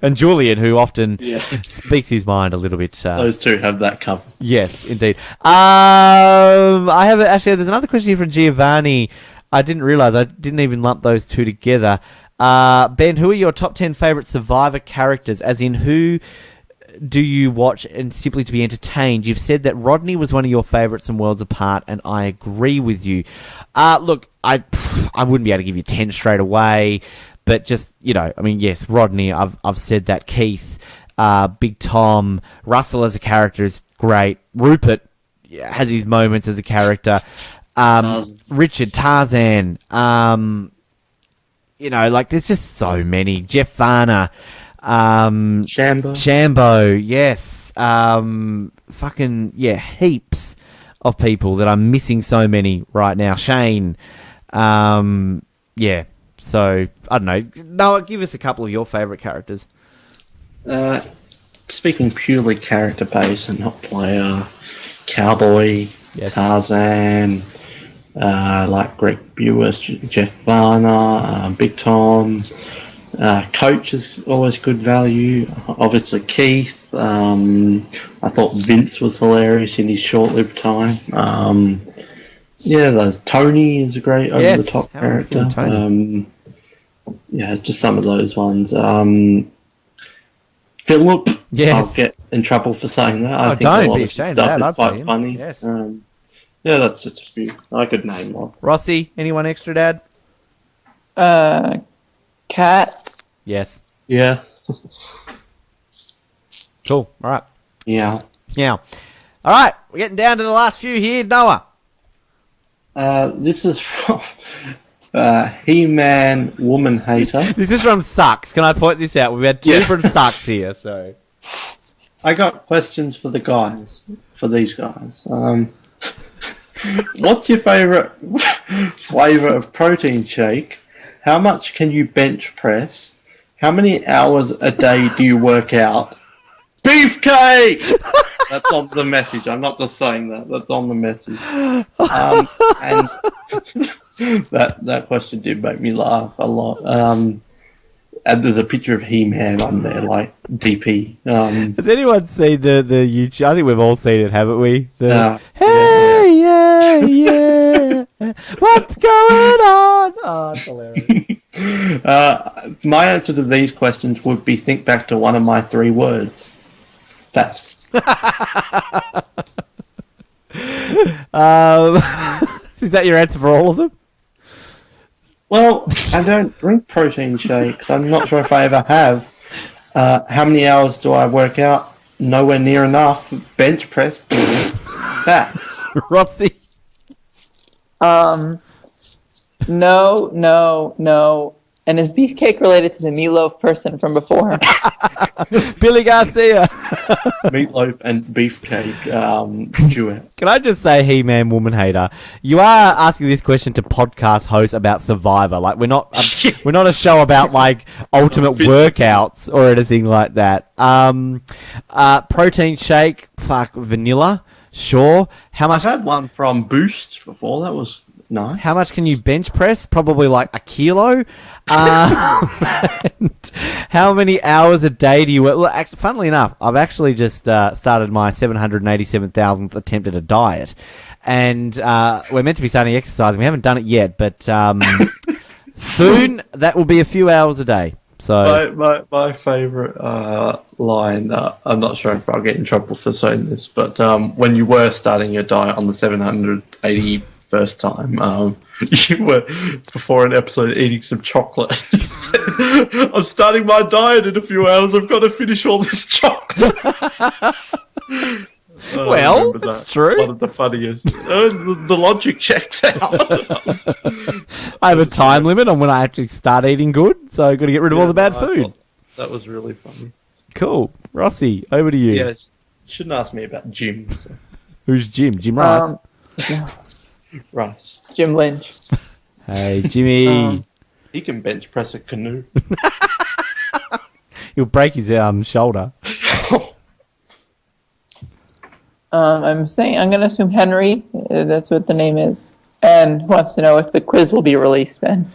And Julian, who often speaks his mind a little bit. Those two have that covered. Yes, indeed. There's another question here from Giovanni. I didn't realise. I didn't even lump those two together. Ben, who are your top 10 favourite Survivor characters? As in, who do you watch and simply to be entertained? You've said that Rodney was one of your favourites in Worlds Apart, and I agree with you. Look, I wouldn't be able to give you 10 straight away. But just, yes, Rodney, I've said that. Keith, Big Tom, Russell as a character is great. Rupert has his moments as a character. Richard, Tarzan, there's just so many. Jeff Varner, Shambo, yes. Heaps of people that I'm missing so many right now. Shane, So, I don't know. Noah, give us a couple of your favourite characters. Speaking purely character-based and not player, Cowboy, Tarzan, like Greg Buis, Jeff Varner, Big Tom. Coach is always good value. Obviously, Keith. I thought Vince was hilarious in his short-lived time. There's Tony is a great over-the-top character. Just some of those ones. Philip, I'll get in trouble for saying that. I think a lot of his stuff is quite funny. Yes. That's just a few. I could name one. Rossi, anyone extra, Dad? Cat. Yes. Yeah. Cool. All right. Yeah. Now, all right, we're getting down to the last few here. Noah. This is from He-Man Woman Hater. This is from Sucks. Can I point this out? We've had two from Sucks here, so. I got questions for the guys, for these guys. What's your favourite flavour of protein shake? How much can you bench press? How many hours a day do you work out? Beefcake! That's on the message. I'm not just saying that. That's on the message. And that question did make me laugh a lot. And there's a picture of He-Man on there, like DP. Has anyone seen the YouTube? I think we've all seen it, haven't we? Hey, yeah. What's going on? Oh, it's hilarious. My answer to these questions would be think back to one of my 3 words. Fat. Is that your answer for all of them? Well, I don't drink protein shakes. I'm not sure if I ever have. How many hours do I work out? Nowhere near enough. Bench press. Fat. Rossi. No. And is beefcake related to the meatloaf person from before? Billy Garcia. Meatloaf and beefcake duet. Can I just say, He-Man Woman Hater, you are asking this question to podcast hosts about Survivor. Like, we're not a show about like ultimate workouts or anything like that. Protein shake, vanilla, sure. How much? I've had one from Boost before. That was nice. How much can you bench press? Probably like a kilo. And how many hours a day do you work? Well, actually, funnily enough, I've actually just started my 787,000th attempt at a diet. And we're meant to be starting exercising. We haven't done it yet, but soon that will be a few hours a day. So my favourite line, I'm not sure if I'll get in trouble for saying this, but when you were starting your diet on the 781st time, you were, before an episode, eating some chocolate. And you said, I'm starting my diet in a few hours, I've got to finish all this chocolate. Well, that's true. One of the funniest. The logic checks out. I have a time limit on when I actually start eating good, so I've got to get rid of all the bad food. That was really funny. Cool. Rossi, over to you. Yeah, you shouldn't ask me about Jim. So. Who's Jim? Jim Rice? Rice. Jim Lynch. Hey, Jimmy. He can bench press a canoe. He'll break his shoulder. I'm going to assume Henry. That's what the name is. And wants to know if the quiz will be released, Ben.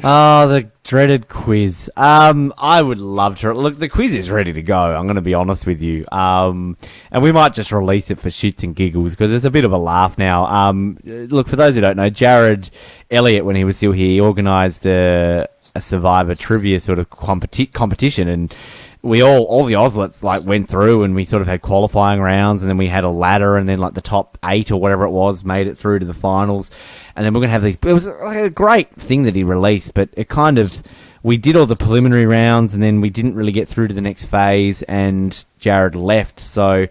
Oh, the dreaded quiz. I would love to. Look, the quiz is ready to go. I'm going to be honest with you. And we might just release it for shits and giggles because it's a bit of a laugh now. Look, for those who don't know, Jared Elliott, when he was still here, he organised a Survivor trivia sort of competition, and we all the Ozlets like went through, and we sort of had qualifying rounds, and then we had a ladder, and then like the top 8 or whatever it was made it through to the finals, and then we're gonna have these. It was like a great thing that he released, but it kind of, we did all the preliminary rounds, and then we didn't really get through to the next phase, and Jared left. So,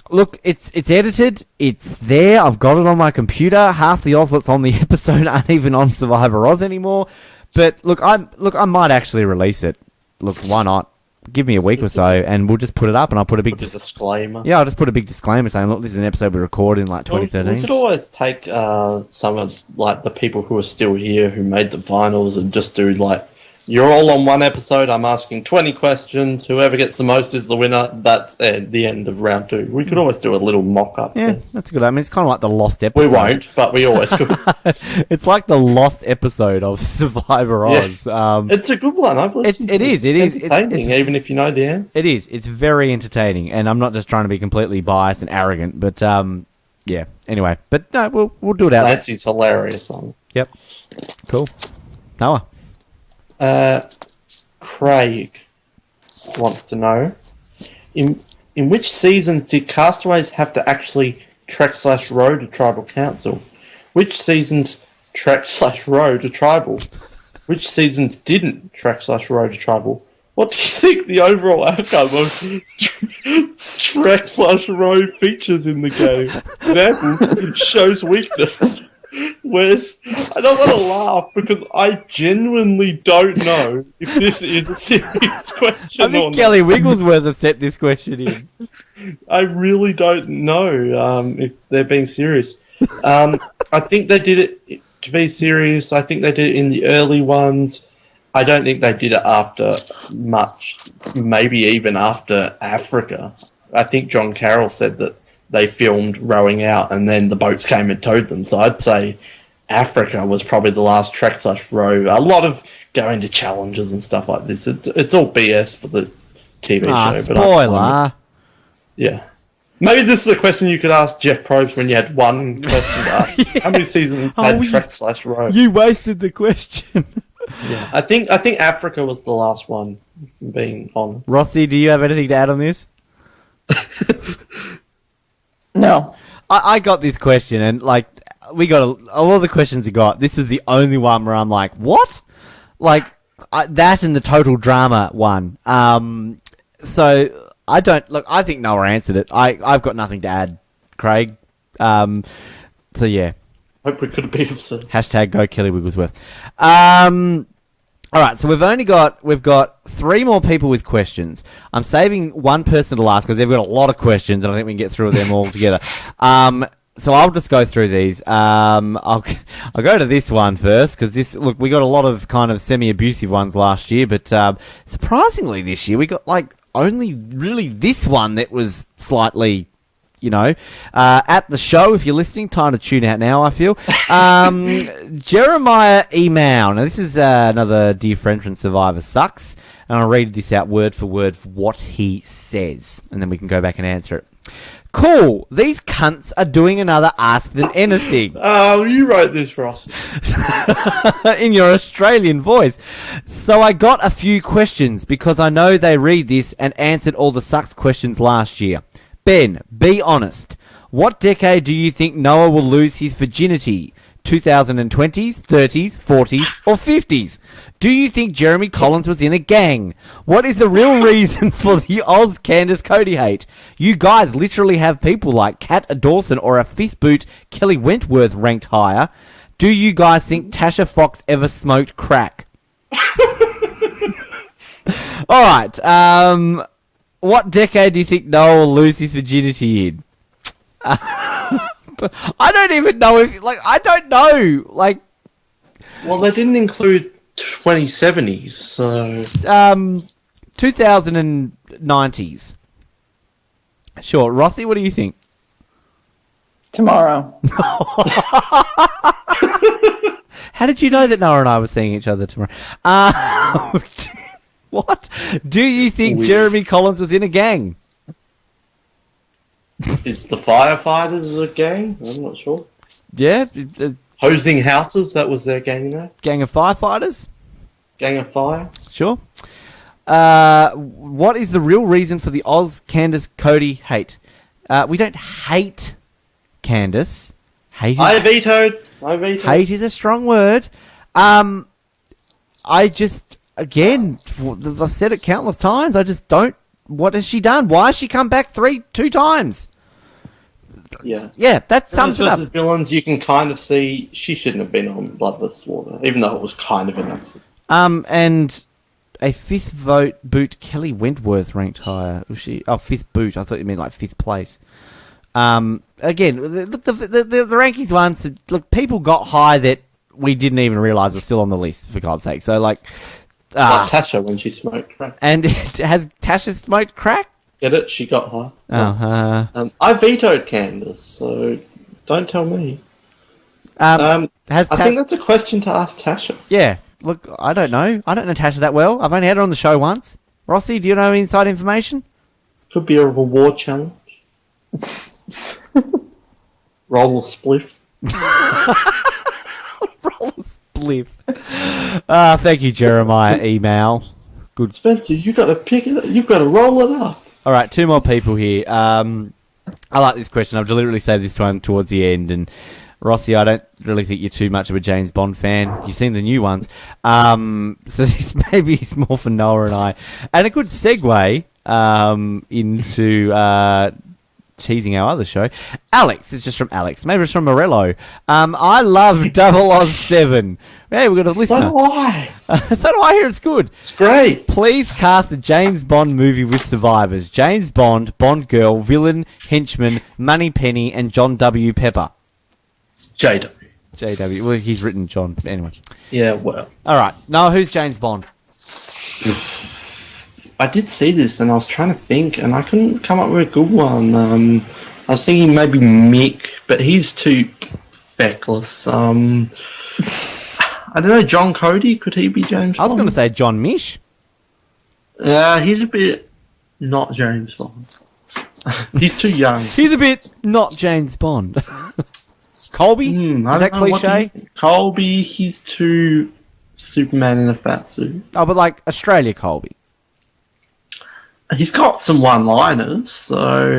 look, it's edited, it's there. I've got it on my computer. Half the Ozlets on the episode aren't even on Survivor Oz anymore. But look, I might actually release it. Look, why not? Give me a week or so, and we'll just put it up, and I'll put a big disclaimer. Yeah, I'll just put a big disclaimer saying, look, this is an episode we recorded in like 2013. We could always take some of like the people who are still here who made the finals and just do like, you're all on one episode, I'm asking 20 questions, whoever gets the most is the winner, that's the end of round 2. We could always do a little mock-up. Yeah, that's good. I mean, it's kind of like the lost episode. We won't, but we always could. It's like the lost episode of Survivor Oz. Yeah. It's a good one. I've listened it is entertaining, even if you know the answer. It is. It's very entertaining, and I'm not just trying to be completely biased and arrogant, but yeah. Anyway, but no, we'll do it out. Nancy's hilarious on. Yep. Cool. Noah. Craig wants to know, in which seasons did castaways have to actually trek/row to tribal council? Which seasons trek/row to tribal? Which seasons didn't trek/row to tribal? What do you think the overall outcome of Trek/Row features in the game? Example, it shows weakness. Whereas, I don't want to laugh because I genuinely don't know if this is a serious question I think or Kelly not. Wigglesworth has set this question in. I really don't know if they're being serious. I think they did it to be serious. I think they did it in the early ones. I don't think they did it after much, maybe even after Africa. I think John Carroll said that they filmed rowing out and then the boats came and towed them. So I'd say Africa was probably the last Trek/Row. A lot of going to challenges and stuff like this. It's all BS for the TV show. Spoiler. Yeah. Maybe this is a question you could ask Jeff Probst when you had one question to ask. How many seasons had Trek/Row? You wasted the question. Yeah. I think Africa was the last one, if I'm being honest. Rossi, do you have anything to add on this? No. I got this question, and like we got a lot of the questions we got. This is the only one where I'm like, what? Like that and the total drama one. So I don't look. I think Noah answered it. I've got nothing to add, Craig. So yeah. Hope we could be of some. Hashtag go Kelly Wigglesworth. All right, so we've got 3 more people with questions. I'm saving one person to last because they've got a lot of questions, and I think we can get through them all together. So I'll just go through these. I'll go to this one first because we got a lot of kind of semi-abusive ones last year, but surprisingly this year we got like only really this one that was slightly. At the show, if you're listening, time to tune out now, I feel. Jeremiah Email. Now, this is another dear friend from Survivor Sucks, and I'll read this out word for word for what he says, and then we can go back and answer it. Cool. These cunts are doing another Ask Them Anything. Oh, you wrote this, Ross. In your Australian voice. So I got a few questions because I know they read this and answered all the Sucks questions last year. Ben, be honest. What decade do you think Noah will lose his virginity? 2020s, 30s, 40s, or 50s? Do you think Jeremy Collins was in a gang? What is the real reason for the Oz Candace Cody hate? You guys literally have people like Kat Dawson or a fifth boot Kelly Wentworth ranked higher. Do you guys think Tasha Fox ever smoked crack? Alright, what decade do you think Noah will lose his virginity in? I don't even know if... I don't know. Well, they didn't include 2070s, so... 2090s. Sure. Rossi, what do you think? Tomorrow. How did you know that Noah and I were seeing each other tomorrow? What? Do you think Jeremy Collins was in a gang? Is the firefighters a gang? I'm not sure. Yeah. Hosing houses, that was their gang, though. Gang of firefighters? Gang of fire? Sure. What is the real reason for the Oz Candace Cody hate? We don't hate Candace. I vetoed. Hate is a strong word. I just... Again, I've said it countless times. I just don't. What has she done? Why has she come back 2 times? Yeah. Yeah, that sums it up. Villains, you can kind of see she shouldn't have been on Bloodless Water, even though it was kind of an accident. And a fifth boot Kelly Wentworth ranked higher. Was she? Oh, fifth boot. I thought you meant like 5th place. Again, look, the rankings ones. Look, people got high that we didn't even realise were still on the list. For God's sake, so like. Like Tasha when she smoked crack. And has Tasha smoked crack? Get it? She got high. I vetoed Candace, so don't tell me. I think that's a question to ask Tasha. Yeah. Look, I don't know. I don't know Tasha that well. I've only had her on the show once. Rossi, do you know inside information? Could be a reward challenge. Roll a spliff. Roll a spliff. Thank you, Jeremiah. Email. Good. Spencer, you got to pick it up. You've got to roll it up. All right, 2 more people here. I like this question. I've deliberately saved this one towards the end, and Rossi, I don't really think you're too much of a James Bond fan. You've seen the new ones. So maybe it's more for Noah and I. And a good segue into teasing our other show. Alex, it's just from Alex. Maybe it's from Morello. I love 007. Hey, we've got a listener. So do I. So do I hear it's good. It's great. Please cast a James Bond movie with survivors. James Bond, Bond girl, villain, henchman, Moneypenny, and John W. Pepper. JW. JW. Well, he's written John. Anyway. Yeah, well. All right. Now, who's James Bond? I did see this and I was trying to think and I couldn't come up with a good one. I was thinking maybe Mick, but he's too feckless. I don't know, John Cody, could he be James Bond? I was going to say John Mish. He's a bit not James Bond. He's too young. He's a bit not James Bond. Colby? Is that cliche? Colby, he's too Superman in a fat suit. Oh, but like Australia Colby. He's got some one-liners, so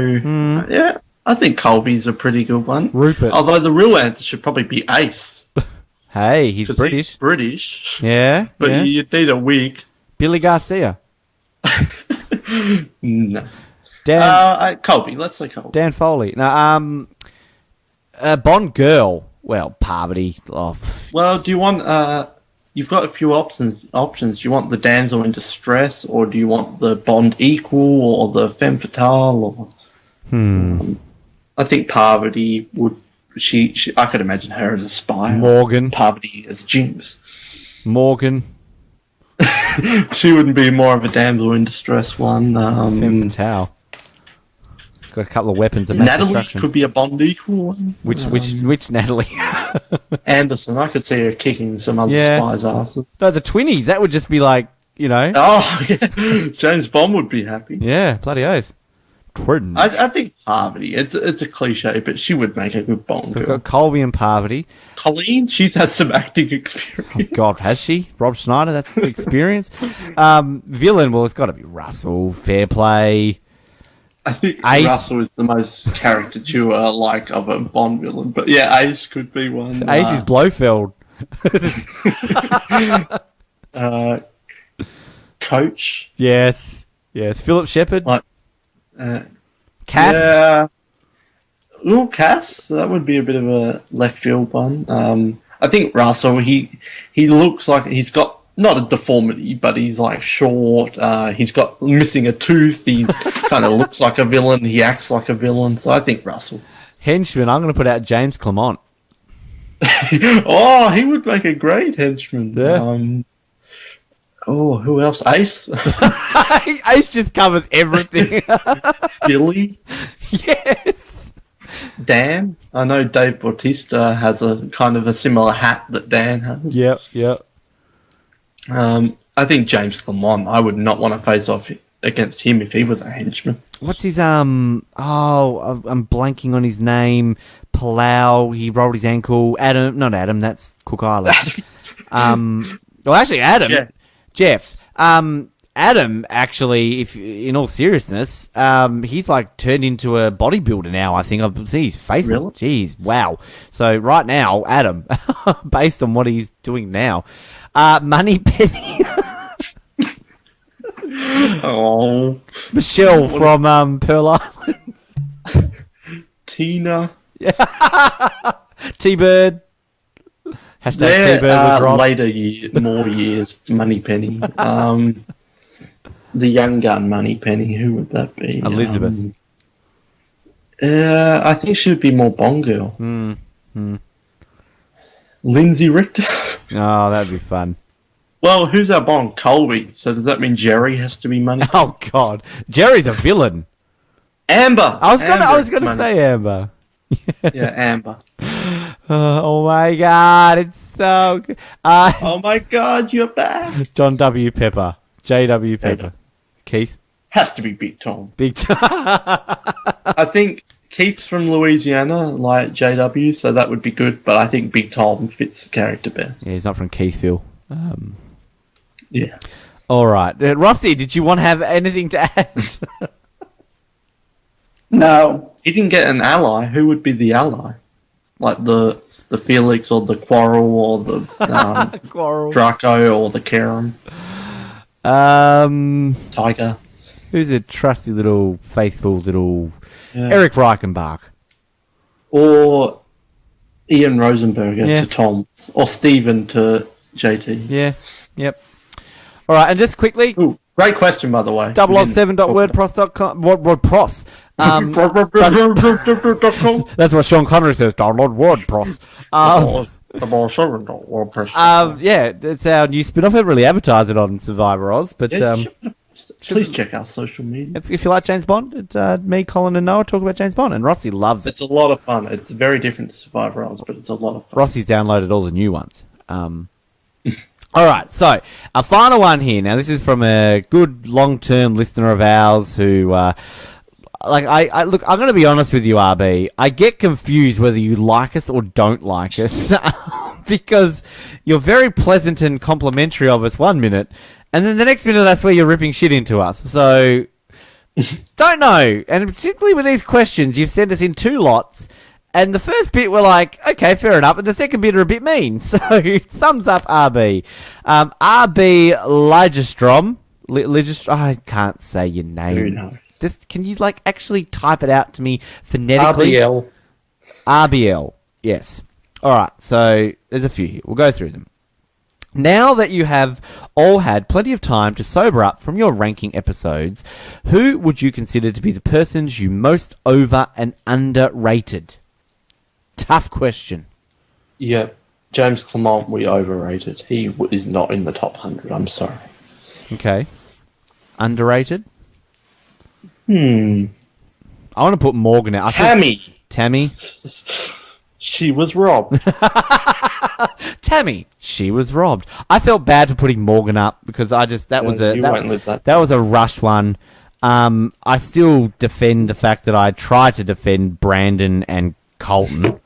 yeah, I think Colby's a pretty good one. Rupert. Although the real answer should probably be Ace. Hey, he's British. He's British. Yeah. But yeah. you'd need a wig. Billy Garcia. No. Dan. Colby. Let's say Colby. Dan Foley. Now, Bond girl. Well, Parvati. Oh. Well, do you want? You've got a few options. Do you want the damsel in distress, or do you want the Bond equal, or the femme fatale? Or I think Parvati would. She I could imagine her as a spy. Morgan. Parvati as Jinx. Morgan. She wouldn't be more of a damsel in distress one. Femme fatale. Got a couple of weapons of mass Natalie destruction. could be a Bond equal one. Which Natalie? Anderson. I could see her kicking some other Yeah. spies' asses. No, the twinnies. That would just be like, you know. Oh, yeah. James Bond would be happy. Yeah, bloody oath. Twins. I think Parvati. It's a cliche, but she would make a good Bond So we've girl. got Colby and Parvati. Colleen, she's had some acting experience. God, has she? Rob Schneider, that's the experience. Villain, well, it's got to be Russell. Fair play. I think Ace. Russell is the most caricature of a Bond villain, but yeah, Ace could be one. Ace is Blofeld. Coach. Yes. Philip Shepard. Cass. Cass. Yeah. Ooh, Cass. That would be a bit of a left field one. I think Russell. He looks like he's got not a deformity, but he's like short. He's got missing a tooth. He's kind of looks like a villain. He acts like a villain. So I think Russell. Henchman, I'm going to put out James Clement. Oh, he would make a great henchman. Yeah. Who else? Ace? Ace just covers everything. Billy? Yes. Dan? I know Dave Bautista has a kind of a similar hat that Dan has. Yep. I think James Clement, I would not want to face off against him if he was a henchman. What's his, I'm blanking on his name. Palau, he rolled his ankle. Not Adam, that's Cook Island. Well, actually, Adam. Jeff. Adam, actually, if in all seriousness, he's like turned into a bodybuilder now, I think. I've seen his Facebook. Really? Jeez, wow. So right now, Adam, based on what he's doing now, Moneypenny. Oh. Michelle from Pearl Islands. Tina. T-Bird. Hashtag T-Bird was wrong. Later more years, Moneypenny. The young gun Moneypenny, who would that be? Elizabeth. I think she would be more Bond girl. Lindsay Richter. Oh, that'd be fun. Well, who's our Bond? Colby. So does that mean Jerry has to be Money? Oh God, Jerry's a villain. Amber. I was gonna say Amber. Yeah, Amber. Oh my God, it's so good. Oh my God, you're back. John W. Pepper, J.W. Pepper, Keith. Has to be Big Tom. Big Tom. I think Keith's from Louisiana, like JW, so that would be good. But I think Big Tom fits the character best. Yeah, he's not from Keithville. Yeah. All right, Rossi, did you want to have anything to add? No. He didn't get an ally. Who would be the ally? Like the the Felix or the Quarrel or the Quarrel. Draco or the Karam. Tiger. Who's a trusty little, faithful little Eric Reichenbach? Or Ian Rosenberger Yeah. to Tom. Or Stephen to JT. Yeah. Yep. All right, and just quickly, Ooh, great question, by the way. 007.wordpress.com. WordPress. That's what Sean Connery says. Download WordPress. Yeah, it's our new spin-off. I haven't really advertised it on Survivor Oz, but please check our social media. it's, if you like James Bond, me, Colin, and Noah talk about James Bond, and Rossi loves it. It's a lot of fun. It's very different to Survivor Oz, but it's a lot of fun. Rossi's downloaded all the new ones. All right, so our final one here. Now, this is from a good long-term listener of ours who, I look. I'm going to be honest with you, RB. I get confused whether you like us or don't like us because you're very pleasant and complimentary of us 1 minute, and then the next minute that's where you're ripping shit into us. So, don't know. And particularly with these questions, you've sent us in 2 lots. And the first bit we're like, okay, fair enough. And the second bit are a bit mean. So it sums up RB. RB Ligestrom. I can't say your name. Very nice. Just, can you actually type it out to me phonetically? RBL. RBL. Yes. All right. So there's a few here. We'll go through them. Now that you have all had plenty of time to sober up from your ranking episodes, who would you consider to be the persons you most over and underrated? Tough question. Yeah, James Clement, we overrated. He is not in the top 100. I'm sorry. Okay. Underrated? I want to put Morgan out. Tammy? She was robbed. Tammy, she was robbed. I felt bad for putting Morgan up because that was a rush one. I still defend the fact that I tried to defend Brandon and Colton.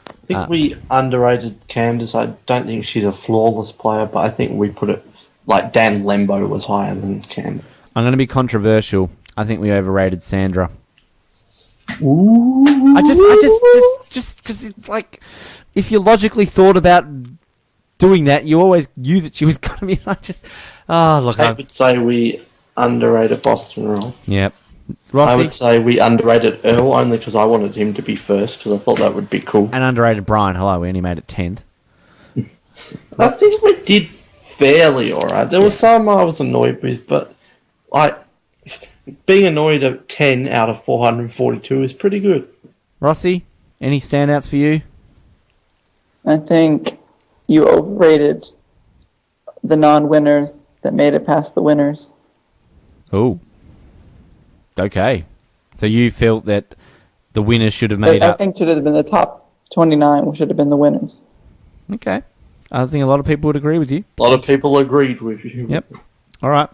I think we underrated Candace. I don't think she's a flawless player, but I think we put it like Dan Lembo was higher than Candace. I'm going to be controversial. I think we overrated Sandra. Ooh. I just because it's like, if you logically thought about doing that, you always knew that she was going to be. I would say we underrated Boston Roll. Yep. Rossi? I would say we underrated Earl only because I wanted him to be first because I thought that would be cool. And underrated Brian. Hello, we only made it 10th. I think we did fairly alright. There was some I was annoyed with, but being annoyed at 10 out of 442 is pretty good. Rossi, any standouts for you? I think you overrated the non-winners that made it past the winners. Oh. Okay. So you felt that the winners should have made up. I think should have been the top 29 should have been the winners. Okay. I think a lot of people would agree with you. A lot of people agreed with you. Yep. All right.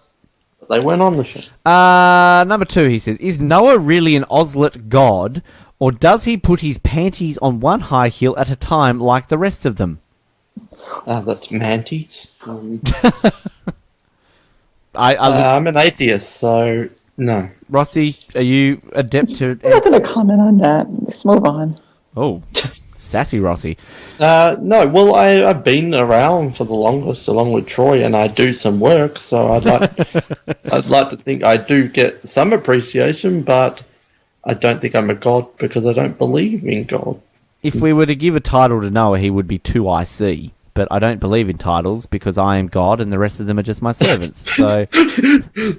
They went on the show. Number 2, he says, is Noah really an Ozlet god, or does he put his panties on one high heel at a time like the rest of them? That's manties. I'm an atheist, so no. Rossi, are you adept to... I'm not going to comment on that. Let's move on. Oh, sassy Rossi. No, well, I've been around for the longest, along with Troy, and I do some work, so I'd like to think I do get some appreciation, but I don't think I'm a god because I don't believe in God. If we were to give a title to Noah, he would be 2IC. But I don't believe in titles because I am God and the rest of them are just my servants. So,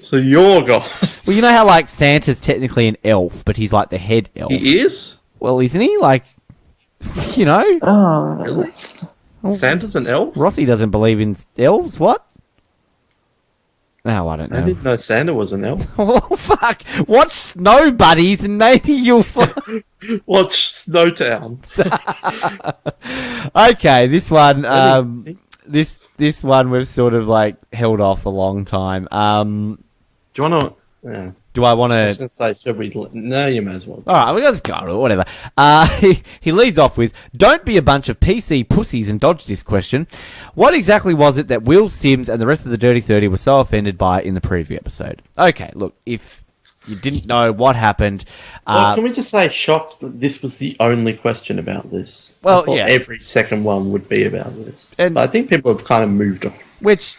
so you're God. Well, you know how Santa's technically an elf, but he's like the head elf. He is? Well, isn't he? You know? Oh, really? Santa's an elf? Rossi doesn't believe in elves. What? No, I don't know. I didn't know Santa was an elf. Oh, fuck. Watch Snow Buddies and maybe you'll... Watch Snowtown. Okay, this one... This one we've sort of held off a long time. Do you want to... Yeah. Do I want to... I was going to say, should we... No, you may as well. All right, let's go. Whatever. He leads off with, don't be a bunch of PC pussies and dodge this question. What exactly was it that Will Sims and the rest of the Dirty 30 were so offended by in the preview episode? Okay, look, if you didn't know what happened. Well, can we just say shocked that this was the only question about this? Well, I thought yeah. every second one would be about this. And- but I think people have kind of moved on. Which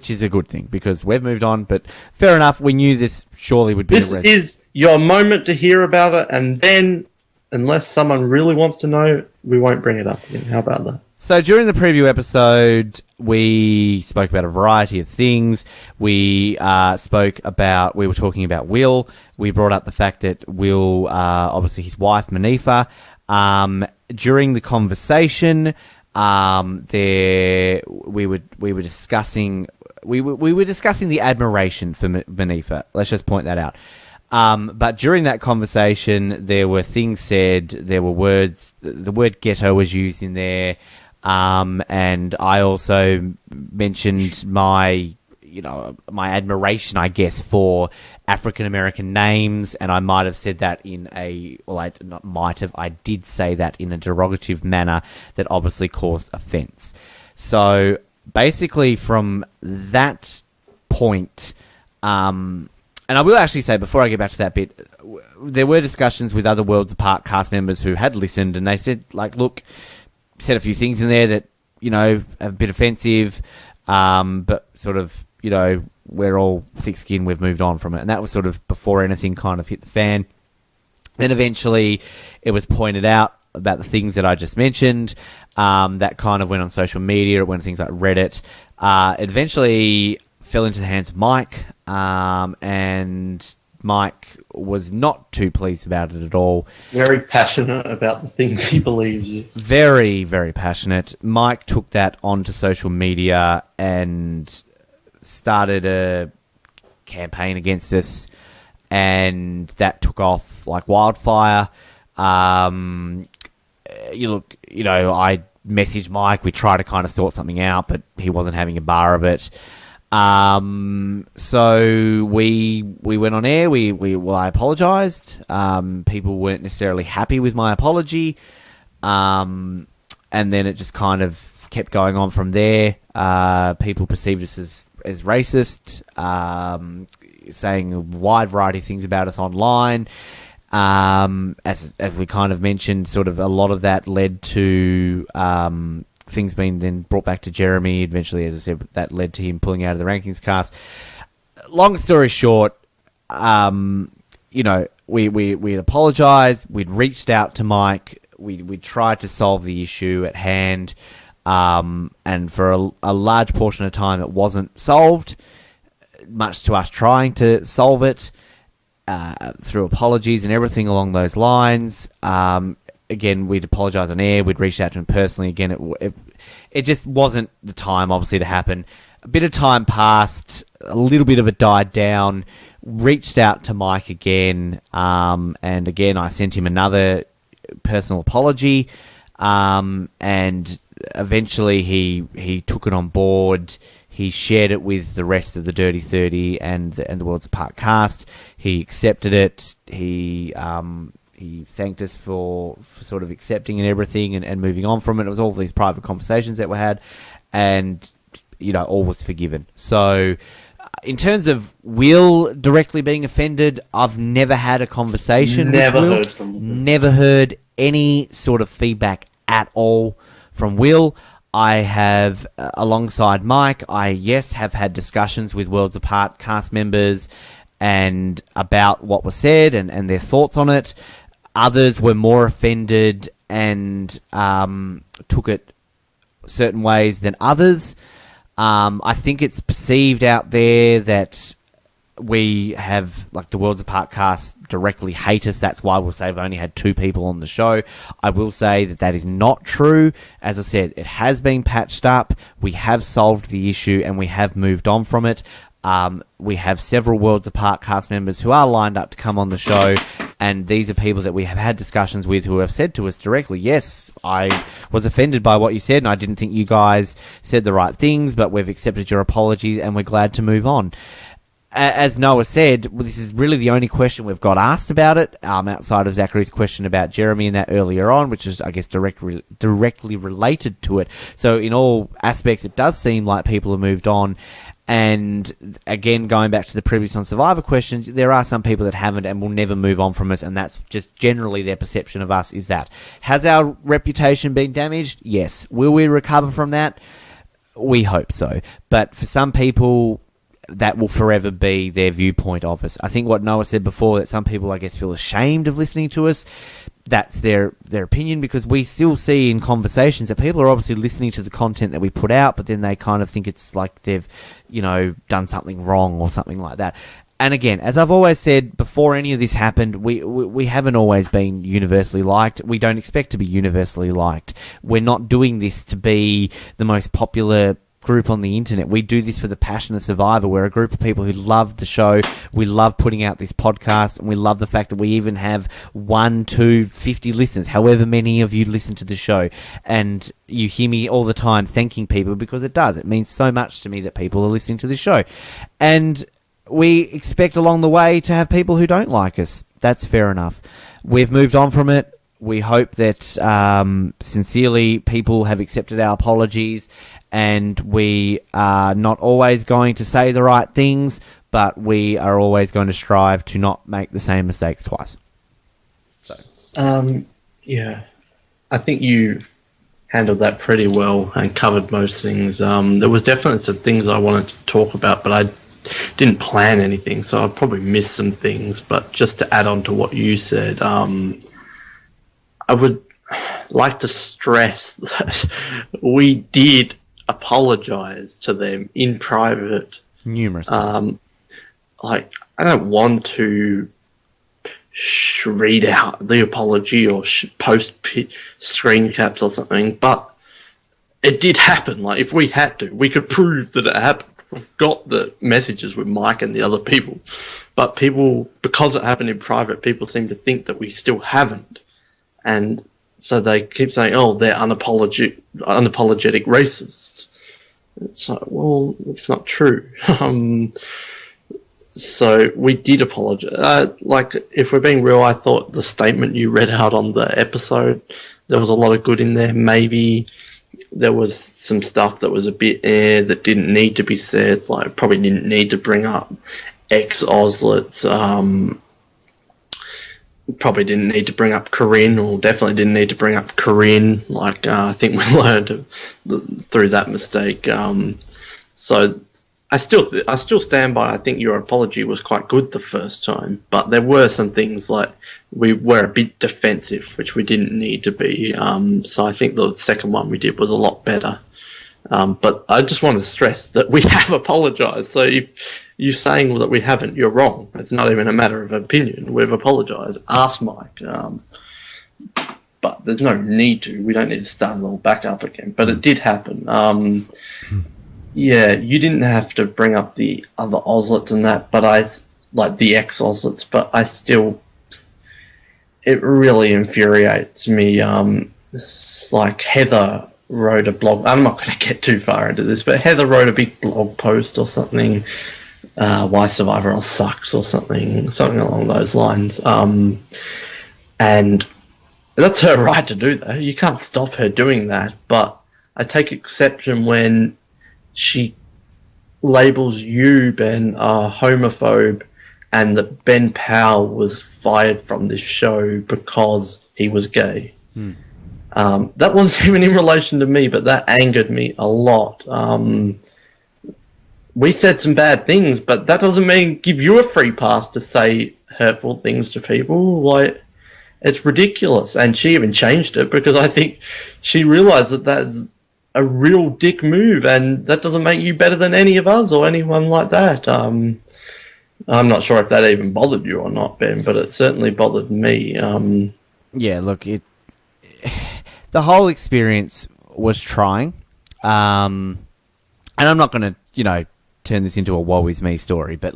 is a good thing, because we've moved on, but fair enough, we knew this surely would be This is your moment to hear about it, and then, unless someone really wants to know, we won't bring it up again. How about that? So during the preview episode, we spoke about a variety of things. We were talking about Will. We brought up the fact that Will, obviously his wife, Manifa, during the conversation, we were discussing the admiration for Manifa. Let's just point that out. But during that conversation, there were things said. There were words. The word ghetto was used in there, and I also mentioned my admiration, I guess, for African American names, and I might have said that I did say that in a derogative manner that obviously caused offence. So basically, from that point, and I will actually say, before I get back to that bit, there were discussions with other Worlds Apart cast members who had listened, and they said, look, said a few things in there that, are a bit offensive, but sort of, we're all thick-skinned, we've moved on from it. And that was sort of before anything kind of hit the fan. Then eventually it was pointed out about the things that I just mentioned, that kind of went on social media, it went on things like Reddit. It eventually fell into the hands of Mike, and Mike was not too pleased about it at all. Very passionate about the things he believes in. Very, very passionate. Mike took that onto social media and started a campaign against us, and that took off like wildfire. I messaged Mike. We tried to kind of sort something out, but he wasn't having a bar of it. So we went on air. I apologized. People weren't necessarily happy with my apology. And then it just kind of kept going on from there. People perceived us as racist, saying a wide variety of things about us online. As we kind of mentioned, sort of a lot of that led to things being then brought back to Jeremy. Eventually, as I said, that led to him pulling out of the rankings cast. Long story short, we'd apologised. We'd reached out to Mike. We tried to solve the issue at hand, and for a large portion of time, it wasn't solved. Much to us trying to solve it through apologies and everything along those lines. Again, we'd apologise on air. We'd reached out to him personally. Again, it just wasn't the time, obviously, to happen. A bit of time passed. A little bit of it died down. Reached out to Mike again. And again, I sent him another personal apology. And eventually he took it on board. He shared it with the rest of the Dirty 30 and the Worlds Apart cast. He accepted it. He thanked us for sort of accepting and everything and moving on from it. It was all these private conversations that were had, and all was forgiven. So in terms of Will directly being offended, I've never had a conversation with Will. Heard from him. Never heard any sort of feedback at all from Will. I have, alongside Mike, have had discussions with Worlds Apart cast members and about what was said and their thoughts on it. Others were more offended and took it certain ways than others. I think it's perceived out there that we have, the Worlds Apart cast directly hate us. That's why we'll say we've only had 2 people on the show. I will say that is not true. As I said, it has been patched up. We have solved the issue and we have moved on from it. We have several Worlds Apart cast members who are lined up to come on the show, and these are people that we have had discussions with who have said to us directly, yes, I was offended by what you said and I didn't think you guys said the right things, but we've accepted your apologies and we're glad to move on. As Noah said, this is really the only question we've got asked about it, outside of Zachary's question about Jeremy and that earlier on, which is, I guess, directly related to it. So in all aspects, it does seem like people have moved on. And again, going back to the previous on Survivor question, there are some people that haven't and will never move on from us, and that's just generally their perception of us is that. Has our reputation been damaged? Yes. Will we recover from that? We hope so. But for some people, that will forever be their viewpoint of us. I think what Noah said before, that some people, I guess, feel ashamed of listening to us. That's their opinion, because we still see in conversations that people are obviously listening to the content that we put out, but then they kind of think it's like they've, done something wrong or something like that. And again, as I've always said, before any of this happened, we haven't always been universally liked. We don't expect to be universally liked. We're not doing this to be the most popular group on the internet. We do this for the passion of Survivor. We're a group of people who love the show. We love putting out this podcast, and we love the fact that we even have 1, 2, 50 listens, however many of you listen to the show. And you hear me all the time thanking people, because it does. It means so much to me that people are listening to the show. And we expect along the way to have people who don't like us. That's fair enough. We've moved on from it. We hope that sincerely people have accepted our apologies, and we are not always going to say the right things, but we are always going to strive to not make the same mistakes twice. Yeah, I think you handled that pretty well and covered most things. There was definitely some things I wanted to talk about, but I didn't plan anything, so I probably missed some things. But just to add on to what you said, I would like to stress that we did apologize to them in private numerous times. I don't want to read out the apology or post screen caps or something, but it did happen. Like, if we had to, we could prove that it happened. We've got the messages with Mike and the other people, but people, because it happened in private, people seem to think that we still haven't. And so they keep saying, oh, they're unapologetic racists. It's like, well, that's not true. So we did apologize. If we're being real, I thought the statement you read out on the episode, there was a lot of good in there. Maybe there was some stuff that was a bit that didn't need to be said, like probably didn't need to bring up ex-Auslets, probably didn't need to bring up Corinne, or definitely didn't need to bring up Corinne. I think we learned through that mistake. So I still stand by. I think your apology was quite good the first time, but there were some things like we were a bit defensive, which we didn't need to be. So I think the second one we did was a lot better. But I just want to stress that we have apologized. So if you're saying that we haven't, you're wrong. It's not even a matter of opinion. We've apologized. Ask Mike. But there's no need to. We don't need to start it all back up again. But it did happen. Yeah, you didn't have to bring up the other Auslets and that, but like the ex-Auslets, but I still, it really infuriates me. It's like Heather wrote a blog. I'm not going to get too far into this, but Heather wrote a big blog post or something, why Survivor Oz sucks or something along those lines. And that's her right to do that. You can't stop her doing that, but I take exception when she labels you, Ben, a homophobe, and that Ben Powell was fired from this show because he was gay. That wasn't even in relation to me, but that angered me a lot. We said some bad things, but that doesn't mean give you a free pass to say hurtful things to people. Like, it's ridiculous. And she even changed it because I think she realized that that's a real dick move, and that doesn't make you better than any of us or anyone like that. I'm not sure if that even bothered you or not, Ben, but it certainly bothered me. Yeah, look, the whole experience was trying, and I'm not going to, turn this into a woe is me story, but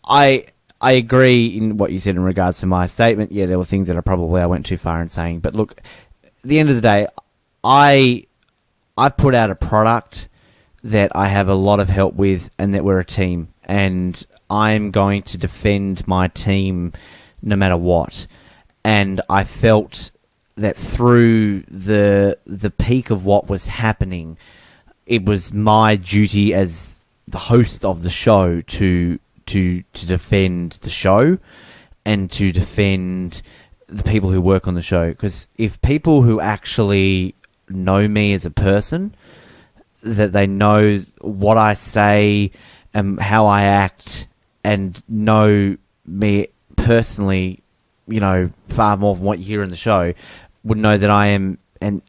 I agree in what you said in regards to my statement. Yeah, there were things that I went too far in saying, but look, at the end of the day, I put out a product that I have a lot of help with, and that we're a team, and I'm going to defend my team no matter what. And I felt that through the peak of what was happening, it was my duty as the host of the show to defend the show and to defend the people who work on the show. Because if people who actually know me as a person, that they know what I say and how I act and know me personally, you know, far more than what you hear in the show, would know that I am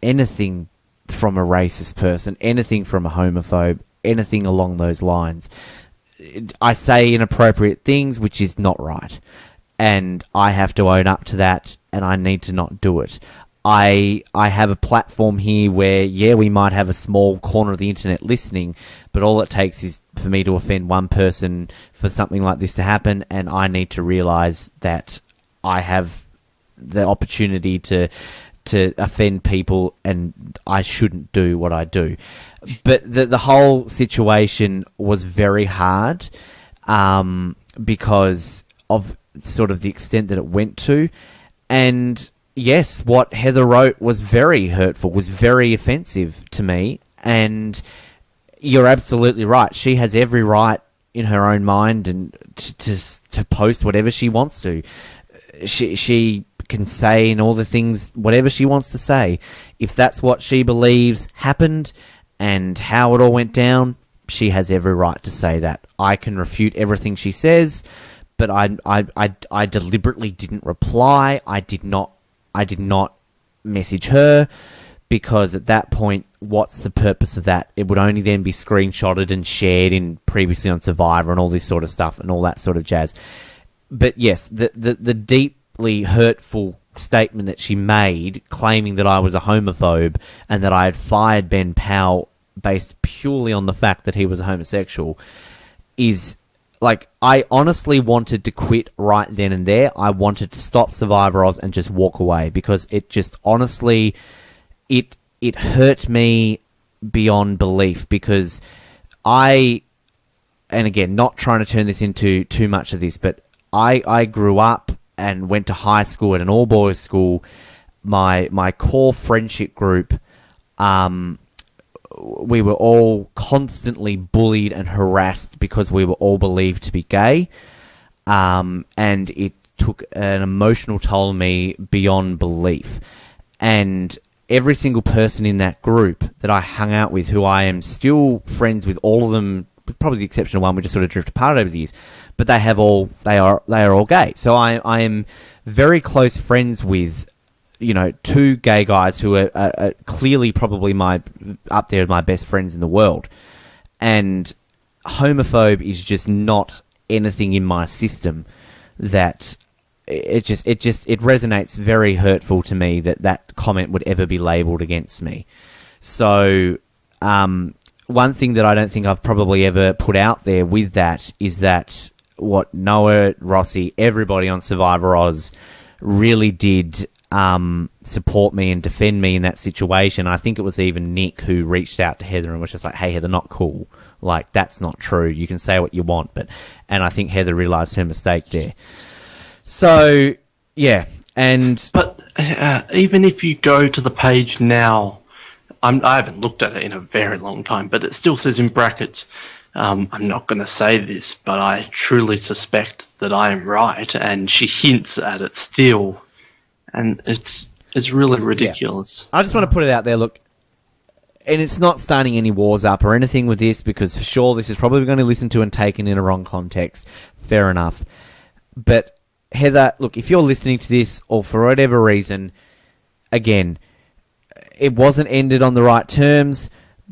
anything from a racist person, anything from a homophobe, anything along those lines. I say inappropriate things, which is not right. And I have to own up to that, and I need to not do it. I have a platform here where, yeah, we might have a small corner of the internet listening, but all it takes is for me to offend one person for something like this to happen, and I need to realise that I have the opportunity to offend people, and I shouldn't do what I do. But the whole situation was very hard because of sort of the extent that it went to. And yes, what Heather wrote was very hurtful, was very offensive to me. And you're absolutely right. She has every right in her own mind and to post whatever she wants to. She can say and all the things, whatever she wants to say. If that's what she believes happened and how it all went down, she has every right to say that. I can refute everything she says, but I deliberately didn't reply. I did not message her, because at that point, what's the purpose of that? It would only then be screenshotted and shared in previously on Survivor and all this sort of stuff and all that sort of jazz. But yes, the deeply hurtful statement that she made, claiming that I was a homophobe and that I had fired Ben Powell based purely on the fact that he was a homosexual, is like, I honestly wanted to quit right then and there. I wanted to stop Survivor Oz and just walk away, because it just honestly, it hurt me beyond belief, because and again, not trying to turn this into too much of this, but I grew up and went to high school at an all-boys school. My core friendship group, we were all constantly bullied and harassed because we were all believed to be gay. And it took an emotional toll on me beyond belief. And every single person in that group that I hung out with, who I am still friends with, all of them, with probably the exception of one, we just sort of drifted apart over the years, but they are all gay. So I am very close friends with, you know, two gay guys who are clearly probably up there my best friends in the world. And homophobe is just not anything in my system that it resonates very hurtful to me that comment would ever be labelled against me. So one thing that I don't think I've probably ever put out there with that is that what Noah, Rossi, everybody on Survivor Oz really did support me and defend me in that situation. I think it was even Nick who reached out to Heather and was just like, hey, Heather, not cool. Like, that's not true. You can say what you want. And I think Heather realised her mistake there. So, yeah. But even if you go to the page now, I haven't looked at it in a very long time, but it still says in brackets, I'm not going to say this, but I truly suspect that I am right. And she hints at it still. And it's really ridiculous. Yeah. I just want to put it out there, look, and it's not starting any wars up or anything with this, because for sure this is probably going to be listened to and taken in a wrong context. Fair enough. But Heather, look, if you're listening to this, or for whatever reason, again, it wasn't ended on the right terms,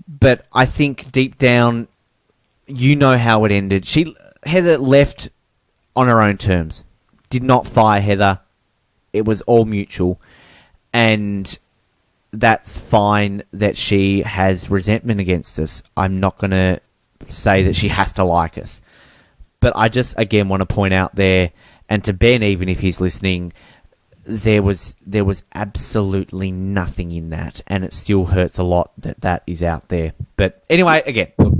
but I think deep down, you know how it ended. Heather left on her own terms. Did not fire Heather. It was all mutual. And that's fine that she has resentment against us. I'm not going to say that she has to like us. But I just, again, want to point out there, and to Ben, even if he's listening, there was absolutely nothing in that, and it still hurts a lot that is out there. But anyway, again, look,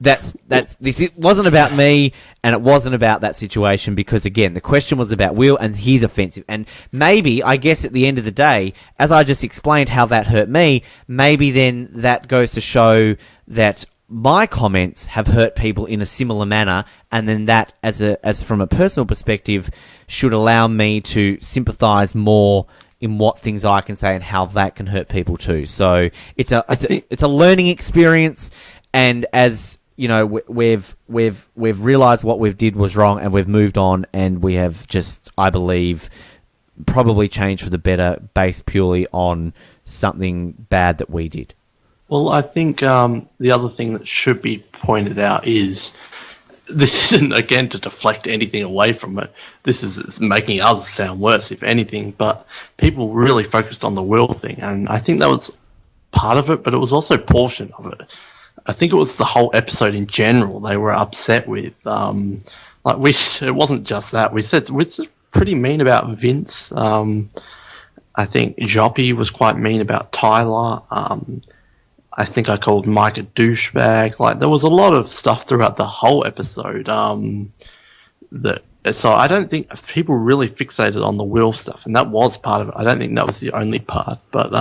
this. It wasn't about me, and it wasn't about that situation, because again, the question was about Will, and he's offensive. And maybe, I guess, at the end of the day, as I just explained how that hurt me, maybe then that goes to show that my comments have hurt people in a similar manner, and then that, as from a personal perspective, should allow me to sympathise more in what things I can say and how that can hurt people too. So it's a learning experience, and as you know, we've realised what we've did was wrong, and we've moved on, and we have just, I believe, probably changed for the better based purely on something bad that we did. Well, I think the other thing that should be pointed out is this isn't, again, to deflect anything away from it. This is making us sound worse, if anything, but people really focused on the Will thing, and I think that was part of it, but it was also a portion of it. I think it was the whole episode in general they were upset with. It wasn't just that. We said pretty mean about Vince. I think Joppy was quite mean about Tyler. I think I called Mike a douchebag. Like, there was a lot of stuff throughout the whole episode. So I don't think people really fixated on the Will stuff, and that was part of it. I don't think that was the only part, but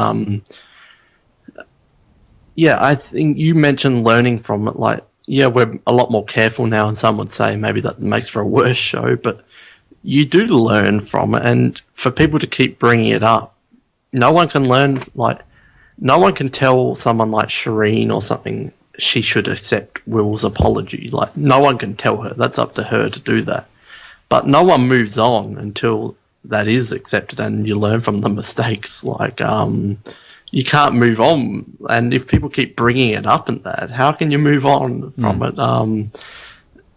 yeah, I think you mentioned learning from it. Like, yeah, we're a lot more careful now, and some would say maybe that makes for a worse show, but you do learn from it, and for people to keep bringing it up, no one can learn, like, no one can tell someone like Shireen or something she should accept Will's apology. Like, no one can tell her. That's up to her to do that. But no one moves on until that is accepted and you learn from the mistakes. Like, you can't move on. And if people keep bringing it up and that, how can you move on from it?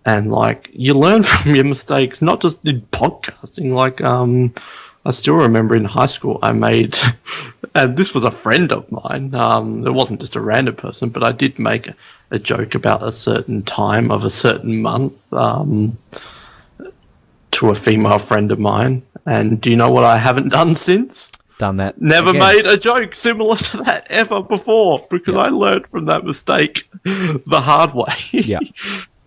And, like, you learn from your mistakes, not just in podcasting. Like, I still remember in high school I made, and this was a friend of mine, it wasn't just a random person, but I did make a joke about a certain time of a certain month to a female friend of mine. And do you know what I haven't done since? Done that. Never again. made a joke similar to that ever before, because I learned from that mistake the hard way. Yeah.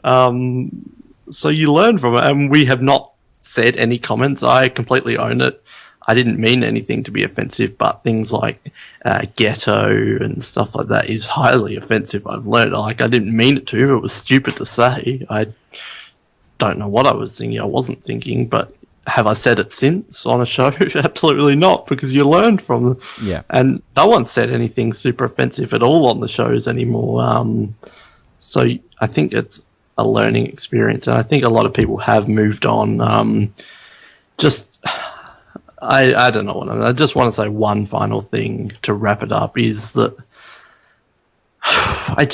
So you learn from it, and we have not said any comments. I completely own it. I didn't mean anything to be offensive, but things like ghetto and stuff like that is highly offensive. I've learned. Like, I didn't mean it to. It was stupid to say. I don't know what I was thinking. I wasn't thinking, but have I said it since on a show? Absolutely not, because you learned from it. Yeah. And no one said anything super offensive at all on the shows anymore. So I think it's a learning experience, and I think a lot of people have moved on. I don't know what I just want to say one final thing to wrap it up is that I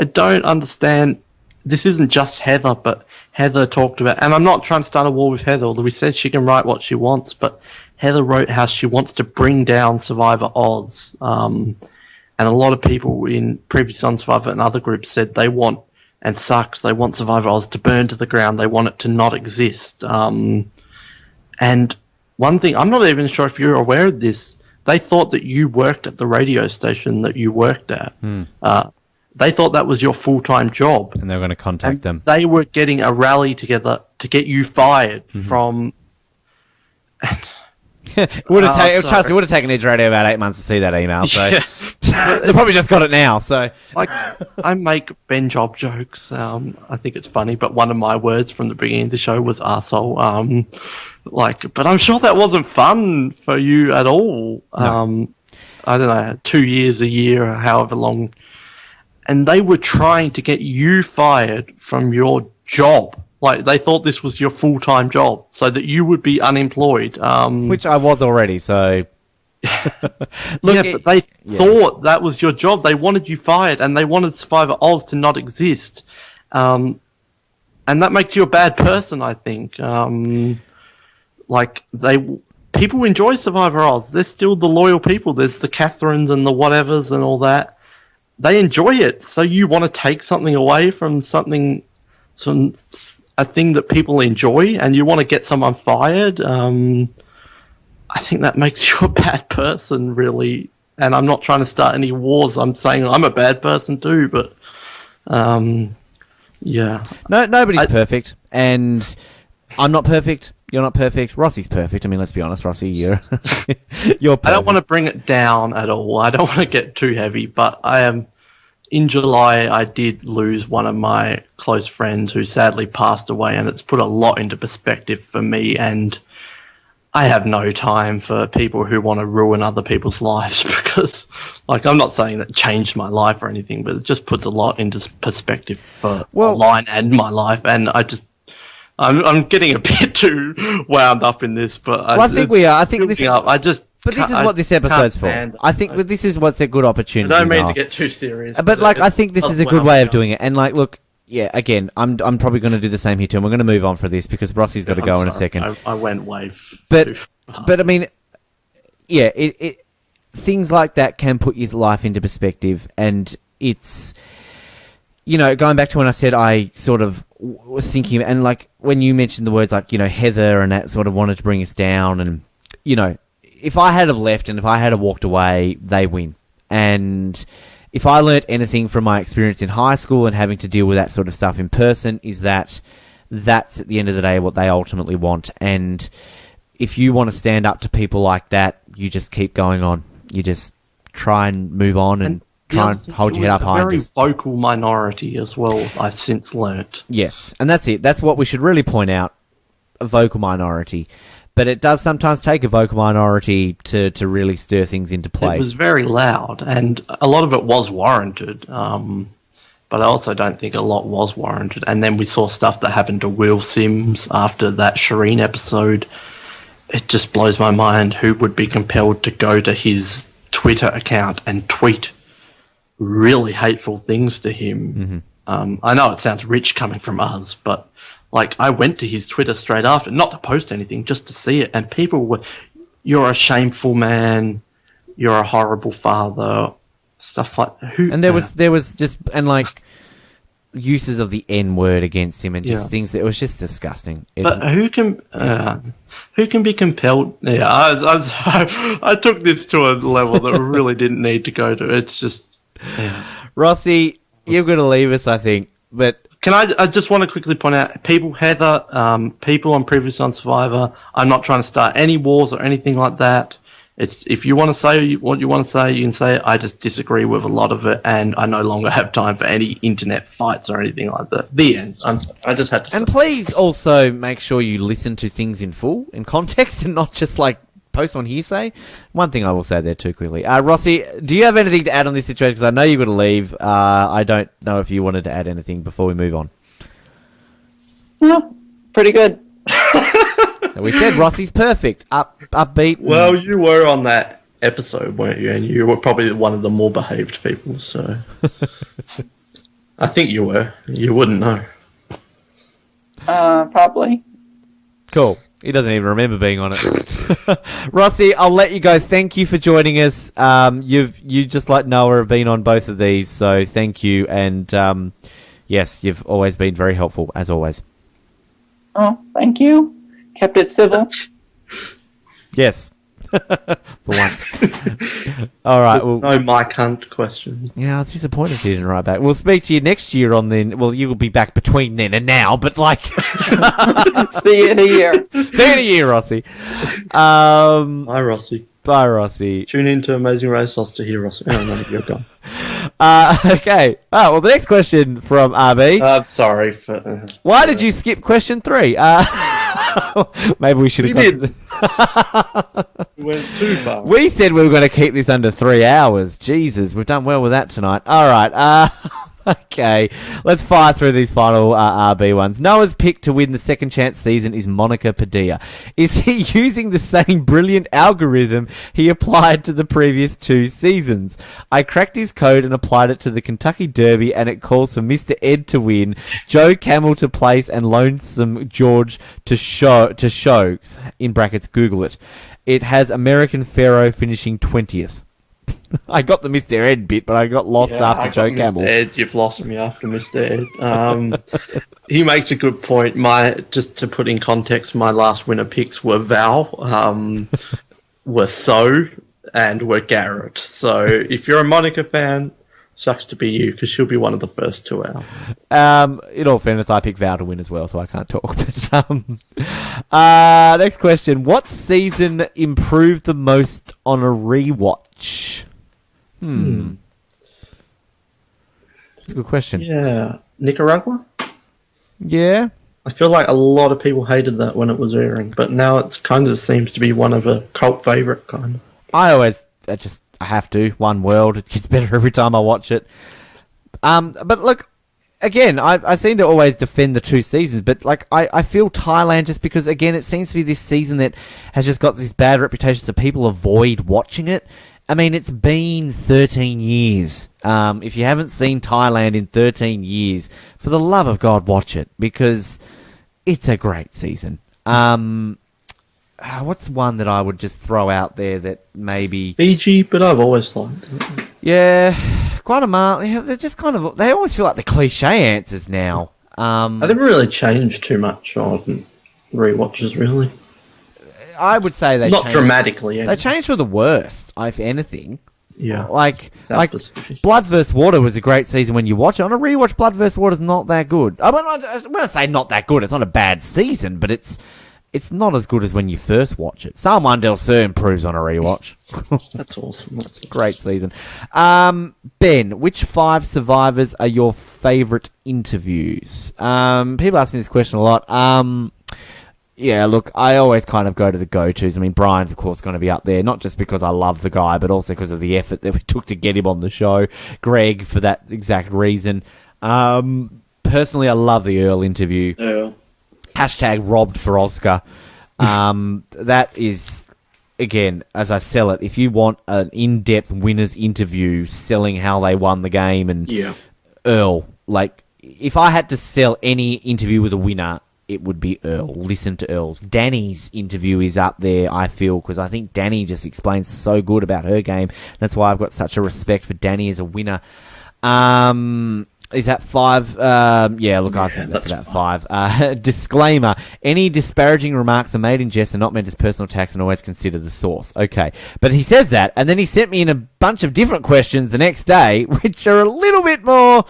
don't understand. This isn't just Heather, but Heather talked about, and I'm not trying to start a war with Heather, although we said she can write what she wants, but Heather wrote how she wants to bring down Survivor Oz. And a lot of people in previous on Survivor and other groups said they want, and sucks, they want Survivor Oz to burn to the ground. They want it to not exist. And one thing, I'm not even sure if you're aware of this, they thought that you worked at the radio station that you worked at. They thought that was your full-time job. And they were going to contact them. They were getting a rally together to get you fired from... It would have taken Edge Radio about 8 months to see that email, so they probably just got it now. So, like, I make Ben Job jokes. I think it's funny, but one of my words from the beginning of the show was arsehole. But I'm sure that wasn't fun for you at all. No. I don't know, 2 years, a year, or however long. And they were trying to get you fired from your job. Like, they thought this was your full-time job, so that you would be unemployed. Which I was already, so... But they thought that was your job. They wanted you fired, and they wanted Survivor Oz to not exist. And that makes you a bad person, I think. People enjoy Survivor Oz. They're still the loyal people. There's the Catherines and the whatevers and all that. They enjoy it, so you want to take something away from a thing that people enjoy, and you want to get someone fired. I think that makes you a bad person, really. And I'm not trying to start any wars. I'm saying I'm a bad person too, but yeah. No, nobody's perfect, and I'm not perfect. You're not perfect. Rossi's perfect. I mean, let's be honest, Rossi, you're perfect. I don't want to bring it down at all. I don't want to get too heavy, but I am in July, I did lose one of my close friends who sadly passed away, and it's put a lot into perspective for me. And I have no time for people who want to ruin other people's lives because, like, I'm not saying that changed my life or anything, but it just puts a lot into perspective for mine and my life. And I'm getting a bit too wound up in this, but I think we are. I think this. But this is what this episode's for. I think this is what's a good opportunity. I don't mean to get too serious, but like, I think this is a good way of doing it. And like, look. Yeah, again, I'm probably going to do the same here too. And we're going to move on for this because Rossi's got to go in a second. I went way. But I mean, yeah, it things like that can put your life into perspective, and it's, you know, going back to when I said I sort of was thinking, and like when you mentioned the words like, you know, Heather and that sort of wanted to bring us down, and you know, if I had have left and if I had have walked away, they win. And if I learnt anything from my experience in high school and having to deal with that sort of stuff in person, is that that's at the end of the day what they ultimately want. And if you want to stand up to people like that, you just keep going on. You just try and move on and try and hold your head up high. It was a very vocal minority as well, I've since learnt. Yes, and that's it. That's what we should really point out, a vocal minority. But it does sometimes take a vocal minority to really stir things into place. It was very loud, and a lot of it was warranted. But I also don't think a lot was warranted. And then we saw stuff that happened to Will Sims after that Shireen episode. It just blows my mind who would be compelled to go to his Twitter account and tweet really hateful things to him. Mm-hmm. I know it sounds rich coming from us, but like, I went to his Twitter straight after, not to post anything, just to see it. And people were, "You're a shameful man. You're a horrible father." Stuff like that. And there was just, and like, uses of the N word against him and just things that it was just disgusting. But who can be compelled? Yeah, I took this to a level that really didn't need to go to. It's just, Rossi, you're going to leave us, I think, but. Can I just want to quickly point out, people, Heather, people on Previous on Survivor, I'm not trying to start any wars or anything like that. It's, if you want to say what you want to say, you can say it. I just disagree with a lot of it, and I no longer have time for any internet fights or anything like that. The end. I just had to say. And please also make sure you listen to things in full, in context, and not just like post on hearsay. One thing I will say there too quickly. Rossi, do you have anything to add on this situation? Because I know you've got to leave. I don't know if you wanted to add anything before we move on. No, pretty good. We said Rossi's perfect. Upbeat. Well, you were on that episode, weren't you? And you were probably one of the more behaved people, so... I think you were. You wouldn't know. Probably. Cool. He doesn't even remember being on it. Rossi, I'll let you go. Thank you for joining us. You just like Noah have been on both of these, so thank you. And yes, you've always been very helpful, as always. Oh, thank you. Kept it civil. Yes. For once. All right. Well, no my cunt question. Yeah, I was disappointed you didn't write back. We'll speak to you next year on then. Well, you will be back between then and now, but like... See you in a year. See you in a year, Rossi. Bye, Rossi. Bye, Rossi. Tune in to Amazing Race Sauce to hear Rossi. Oh, no, you're gone. Okay. Oh, well, the next question from RB. I'm sorry for... Why did you skip question 3? Maybe we should have... We went too far. We said we were going to keep this under 3 hours. Jesus, we've done well with that tonight. All right. Okay, let's fire through these final RB ones. Noah's pick to win the Second Chance season is Monica Padilla. Is he using the same brilliant algorithm he applied to the previous 2 seasons? I cracked his code and applied it to the Kentucky Derby, and it calls for Mr. Ed to win, Joe Camel to place, and Lonesome George to show, in brackets, Google it. It has American Pharaoh finishing 20th. I got the Mr. Ed bit, but I got lost after Joe Camel. Mr. Ed, you've lost me after Mr. Ed. He makes a good point. Just to put in context, my last winner picks were Val, were So, and were Garrett. So if you're a Monica fan, sucks to be you, because she'll be one of the first 2 out. In all fairness, I picked Val to win as well, so I can't talk. But next question. What season improved the most on a rewatch? That's a good question. Yeah. Nicaragua? Yeah. I feel like a lot of people hated that when it was airing, but now it kind of seems to be one of a cult favourite, kind of. I have to. One World. It gets better every time I watch it. But look, again, I seem to always defend the 2 seasons, but like I feel Thailand just because, again, it seems to be this season that has just got this bad reputation, so people avoid watching it. I mean, it's been 13 years. If you haven't seen Thailand in 13 years, for the love of God, watch it, because it's a great season. What's one that I would just throw out there that maybe... Fiji, but I've always liked it. Yeah, Guatemala, they're just kind of... They always feel like the cliche answers now. I never really changed too much on rewatches, really. I would say they not changed, dramatically. They changed for the worst, if anything. Yeah, like Blood vs. Water was a great season when you watch it. On a rewatch, Blood vs. Water's not that good. When I say not that good, it's not a bad season, but it's not as good as when you first watch it. Salman Del Sur improves on a rewatch. That's awesome. That's awesome. Great season. Ben, which 5 survivors are your favourite interviews? People ask me this question a lot. Yeah, look, I always kind of go to the go-tos. I mean, Brian's, of course, going to be up there, not just because I love the guy, but also because of the effort that we took to get him on the show. Greg, for that exact reason. Personally, I love the Earl interview. Yeah. # robbed for Oscar. That is, again, as I sell it, if you want an in-depth winner's interview selling how they won the game, and Earl, like, if I had to sell any interview with a winner, it would be Earl. Listen to Earl's. Danny's interview is up there, I feel, because I think Danny just explains so good about her game. That's why I've got such a respect for Danny as a winner. Is that 5? Yeah, look, I think that's about 5. Disclaimer. Any disparaging remarks are made in jest and not meant as personal attacks, and always consider the source. Okay. But he says that, and then he sent me in a bunch of different questions the next day, which are a little bit more...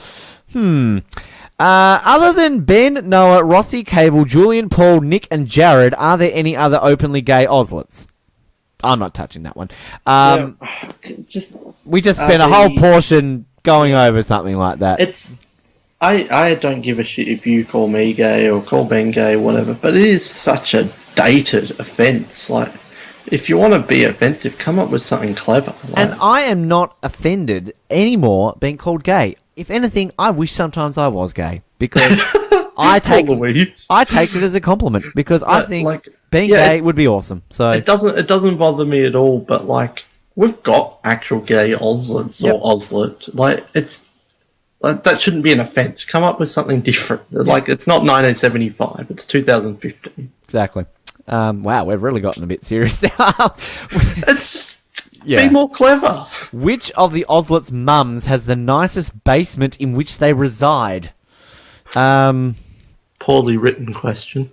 other than Ben, Noah, Rossi, Cable, Julian, Paul, Nick, and Jared, are there any other openly gay Ozlets? I'm not touching that one. We just spent a whole portion going over something like that. I don't give a shit if you call me gay or call Ben gay, whatever, but it is such a dated offence. Like, if you want to be offensive, come up with something clever. Like, and I am not offended anymore being called gay. If anything, I wish sometimes I was gay, because I take it as a compliment, because I think being gay would be awesome. So it doesn't bother me at all. But like, we've got actual gay Ozlets or Ozlet. Like, it's like, that shouldn't be an offence. Come up with something different. Like, it's not 1975; it's 2015. Exactly. Wow, we've really gotten a bit serious now. Be more clever. Which of the Ozlets' mums has the nicest basement in which they reside? Poorly written question.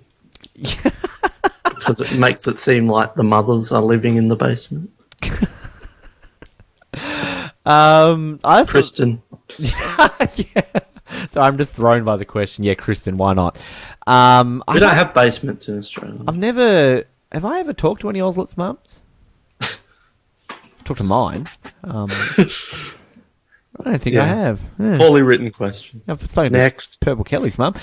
Because it makes it seem like the mothers are living in the basement. Kristen. So I'm just thrown by the question. Yeah, Kristen, why not? We don't have basements in Australia. Have I ever talked to any Ozlets' mums? Talk to mine. I don't think I have. Yeah. Poorly written question. I've spoken Next. to Purple Kelly's mum.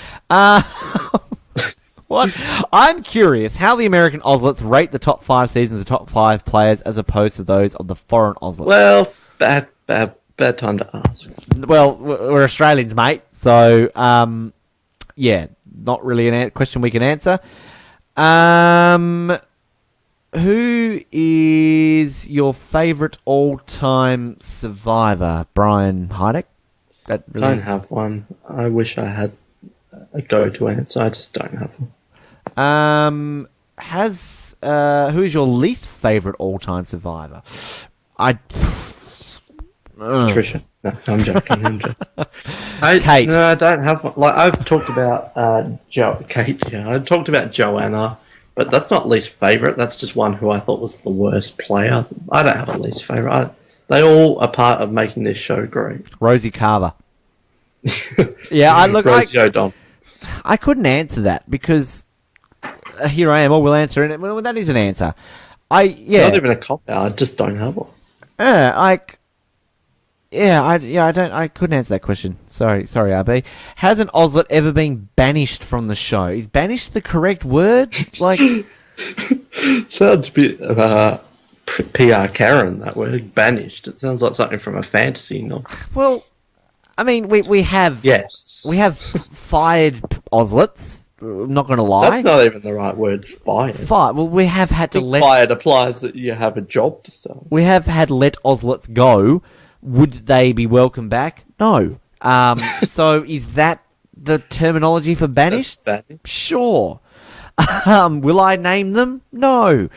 What? I'm curious how the American Ozlets rate the top 5 seasons of top 5 players as opposed to those of the foreign Ozlets. Well, bad time to ask. Well, we're Australians, mate. So, yeah, not really a question we can answer. Who is your favourite all-time survivor? Brian Heideck? Don't have one. I wish I had a go-to answer. I just don't have one. Who is your least favourite all-time survivor? Trisha. No, I'm joking. Kate. No, I don't have one. Like, I've talked about Kate. Yeah, I talked about Joanna. But that's not least favourite. That's just one who I thought was the worst player. I don't have a least favourite. They all are part of making this show great. Rosie Carver. Yeah, Rosie O'Donnell. I couldn't answer that because here I am. Oh, we'll answer it. Well, that is an answer. It's not even a cop out. I just don't have one. I couldn't answer that question. Sorry, RB. Has an Ozlet ever been banished from the show? Is banished the correct word? Like, sounds a bit PR Karen, that word, banished. It sounds like something from a fantasy novel. Well, I mean, we have... Yes. We have fired Ozlets. I'm not going to lie. That's not even the right word, fired. Fired. Well, we have had to let... Fired applies that you have a job to start. We have had let Ozlets go. Would they be welcome back? No. So is that the terminology for banished? Sure. Will I name them? No.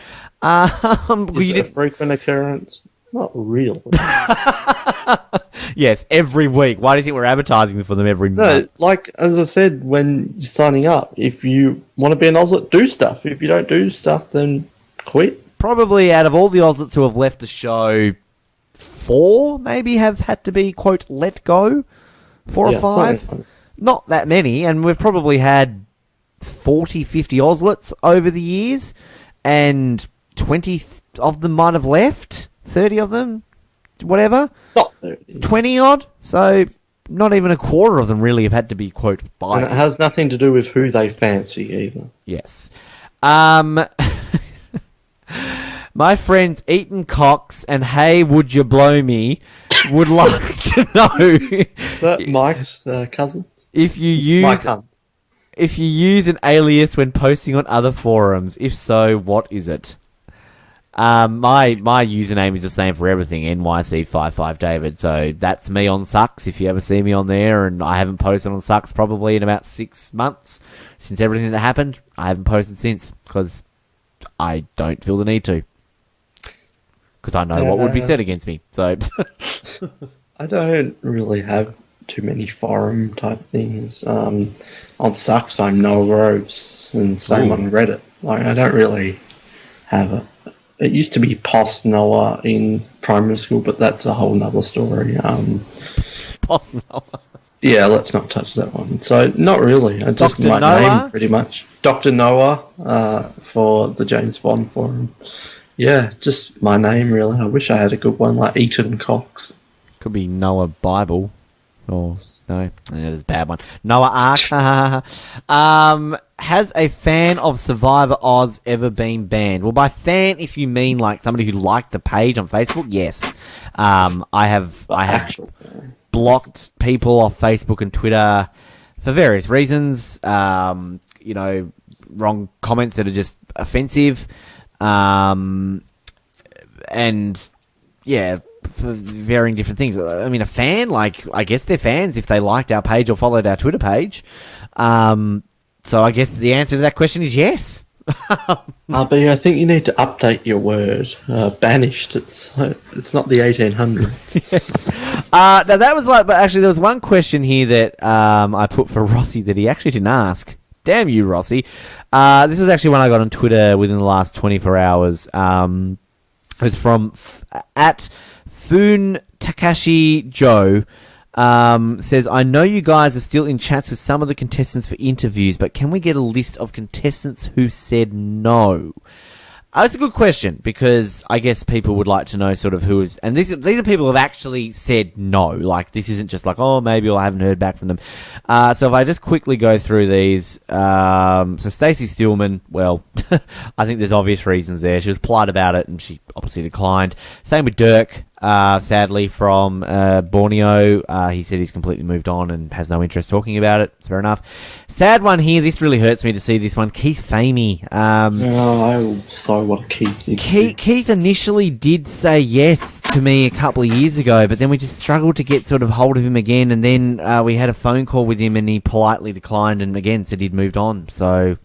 Is it a frequent occurrence? Not really. Yes, every week. Why do you think we're advertising for them every month? No, like, as I said, when you're signing up, if you want to be an Ozlet, do stuff. If you don't do stuff, then quit. Probably out of all the Ozlets who have left the show, 4 maybe have had to be, quote, let go. 4 or 5. Not that many, and we've probably had 40, 50 Ozlets over the years, and 20 of them might have left. 30 of them, whatever. Not 30. 20 odd. So not even a quarter of them really have had to be, quote, fired. And it has nothing to do with who they fancy either. Yes. My friends Eaton Cox and Hey Would You Blow Me would like to know... That Mike's cousin? If you use... My cousin. If you use an alias when posting on other forums. If so, what is it? My username is the same for everything, NYC55David, so that's me on Sucks if you ever see me on there, and I haven't posted on Sucks probably in about 6 months since everything that happened. I haven't posted since, because I don't feel the need to. Because I know what would be said against me, so... I don't really have too many forum type things. On Sucks, I'm Noah Groves, and same on Reddit. Like, I don't really have a... It used to be Post Noah in primary school, but that's a whole nother story. Post Noah. Yeah, let's not touch that one. So, not really. I just Dr. my Noah? name, pretty much. Dr. Noah for the James Bond forum. Yeah, just my name, really. I wish I had a good one like Eaton Cox. Could be Noah Bible. Or, no, there's a bad one. Noah Ark. Has a fan of Survivor Oz ever been banned? Well, by fan, if you mean like somebody who liked the page on Facebook, yes. I have blocked people off Facebook and Twitter for various reasons. Wrong comments that are just offensive. And yeah, for varying different things. I mean, a fan, like, I guess they're fans if they liked our page or followed our Twitter page. So I guess the answer to that question is yes. RB, I think you need to update your word. Banished. It's not the 1800s. Yes. Now that was like, but actually there was one question here that I put for Rossi that he actually didn't ask. Damn you, Rossi. This was actually one I got on Twitter within the last 24 hours. It was from at Fun Takashi Joe. Says, I know you guys are still in chats with some of the contestants for interviews, but can we get a list of contestants who said no? That's a good question, because I guess people would like to know sort of who is... And these are people who have actually said no. Like, this isn't just like, oh, maybe I haven't heard back from them. So if I just quickly go through these... so Stacey Stillman, well, I think there's obvious reasons there. She was polite about it, and she obviously declined. Same with Dirk. Sadly, from Borneo. He said he's completely moved on and has no interest talking about it. It's fair enough. Sad one here. This really hurts me to see this one. Keith Famey. I'm sorry what Keith did. Keith initially did say yes to me a couple of years ago, but then we just struggled to get sort of hold of him again, and then we had a phone call with him and he politely declined and again said he'd moved on. So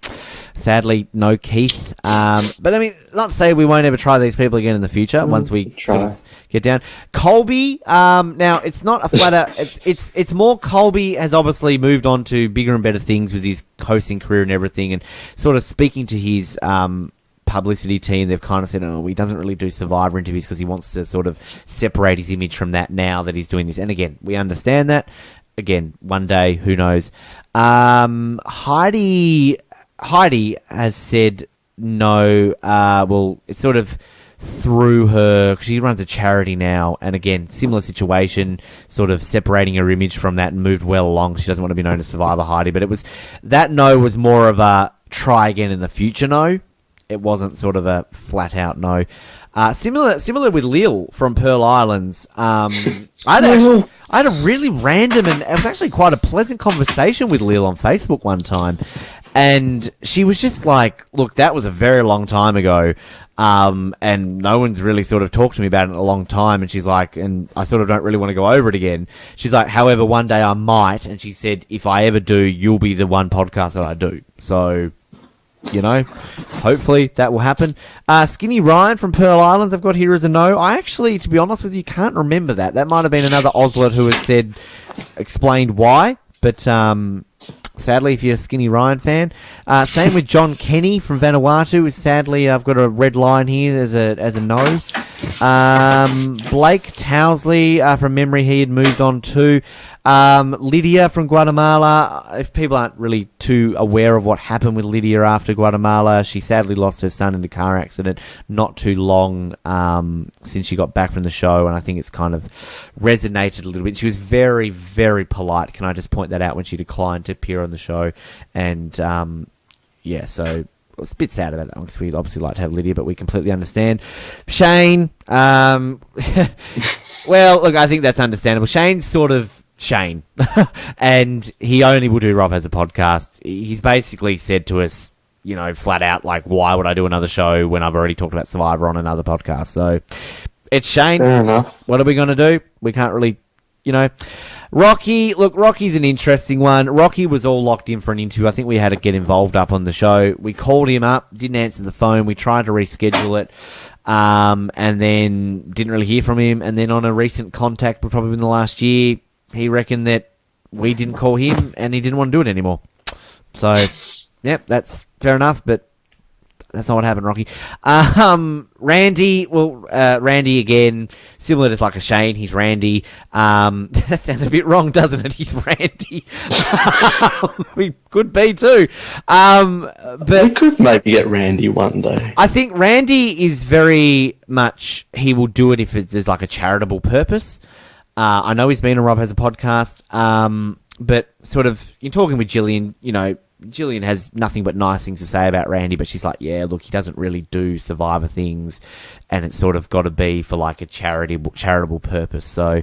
sadly, no Keith. But I mean, not to say we won't ever try these people again in the future once we try. Sort of get down. Colby, now it's not a flatter. It's more Colby has obviously moved on to bigger and better things with his hosting career and everything, and sort of speaking to his publicity team, they've kind of said, oh, he doesn't really do Survivor interviews because he wants to sort of separate his image from that now that he's doing this. And again, we understand that. Again, one day, who knows? Heidi has said no. Well, it's sort of through her, because she runs a charity now, and again, similar situation, sort of separating her image from that and moved well along. She doesn't want to be known as Survivor Heidi, but that no was more of a try again in the future no. It wasn't sort of a flat out no. Similar with Lil from Pearl Islands. I had a really random, and it was actually quite a pleasant conversation with Lil on Facebook one time. And she was just like, look, that was a very long time ago. And no one's really sort of talked to me about it in a long time. And she's like, and I sort of don't really want to go over it again. She's like, however, one day I might. And she said, if I ever do, you'll be the one podcast that I do. So, you know, hopefully that will happen. Skinny Ryan from Pearl Islands, I've got here as a no. I actually, to be honest with you, can't remember that. That might have been another Oslet who has explained why. But, sadly, if you're a Skinny Ryan fan. Same with John Kenny from Vanuatu. Sadly, I've got a red line here as a no. Blake Towsley, from memory, he had moved on too. Lydia from Guatemala. If people aren't really too aware of what happened with Lydia after Guatemala, she sadly lost her son in a car accident not too long since she got back from the show, and I think it's kind of resonated a little bit. She was very, very polite. Can I just point that out when she declined to appear on the show? And yeah, so it's a bit sad about that one because we'd obviously like to have Lydia, but we completely understand. Shane, well, look, I think that's understandable. Shane's sort of Shane, and he only will do Rob Has a Podcast. He's basically said to us, you know, flat out, like, why would I do another show when I've already talked about Survivor on another podcast? So it's Shane. Fair enough. What are we going to do? We can't really, you know. Rocky, look, Rocky's an interesting one. Rocky was all locked in for an interview. I think we had to get involved up on the show. We called him up, didn't answer the phone. We tried to reschedule it, and then didn't really hear from him. And then on a recent contact, probably in the last year, he reckoned that we didn't call him and he didn't want to do it anymore. So, yep, that's fair enough, but that's not what happened, Rocky. Randy, Randy again, similar to like a Shane, he's Randy. That sounds a bit wrong, doesn't it? He's Randy. We could be too. But we could maybe get Randy one day. I think Randy is very much, he will do it if there's like a charitable purpose. I know he's been on Rob Has a Podcast, but sort of, you're talking with Gillian, you know, Gillian has nothing but nice things to say about Randy, but she's like, yeah, look, he doesn't really do Survivor things, and it's sort of got to be for like a charitable purpose. So,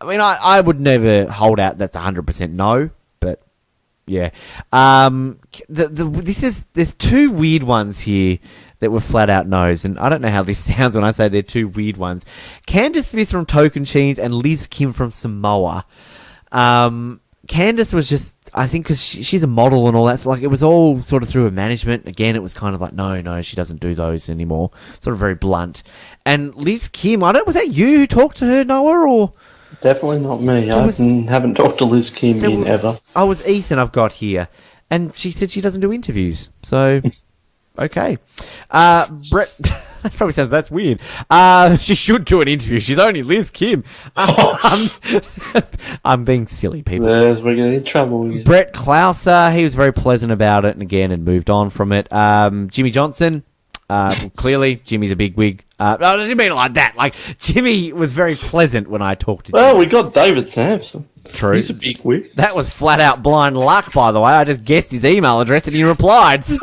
I mean, I would never hold out that's 100% no, but yeah. There's two weird ones here that were flat out no's, and I don't know how this sounds when I say they're two weird ones. Candace Smith from Token Cheese and Liz Kim from Samoa. Candace was just, I think, because she's a model and all that, so like it was all sort of through her management. Again, it was kind of like, no, she doesn't do those anymore. Sort of very blunt. And Liz Kim, was that you who talked to her, Noah, or? Definitely not me. I haven't talked to Liz Kim in ever. Oh, it was Ethan I've got here, and she said she doesn't do interviews, so okay. Brett. That probably sounds, that's weird. She should do an interview. She's only Liz Kim. I'm being silly, people. We're going to get trouble. Yeah. Brett Klauser, he was very pleasant about it, and again, had moved on from it. Jimmy Johnson, clearly, Jimmy's a big wig. No, I didn't mean it like that. Like, Jimmy was very pleasant when I talked to Jimmy. Well, we got David Sampson. True. He's a big wig. That was flat out blind luck, by the way. I just guessed his email address and he replied. So.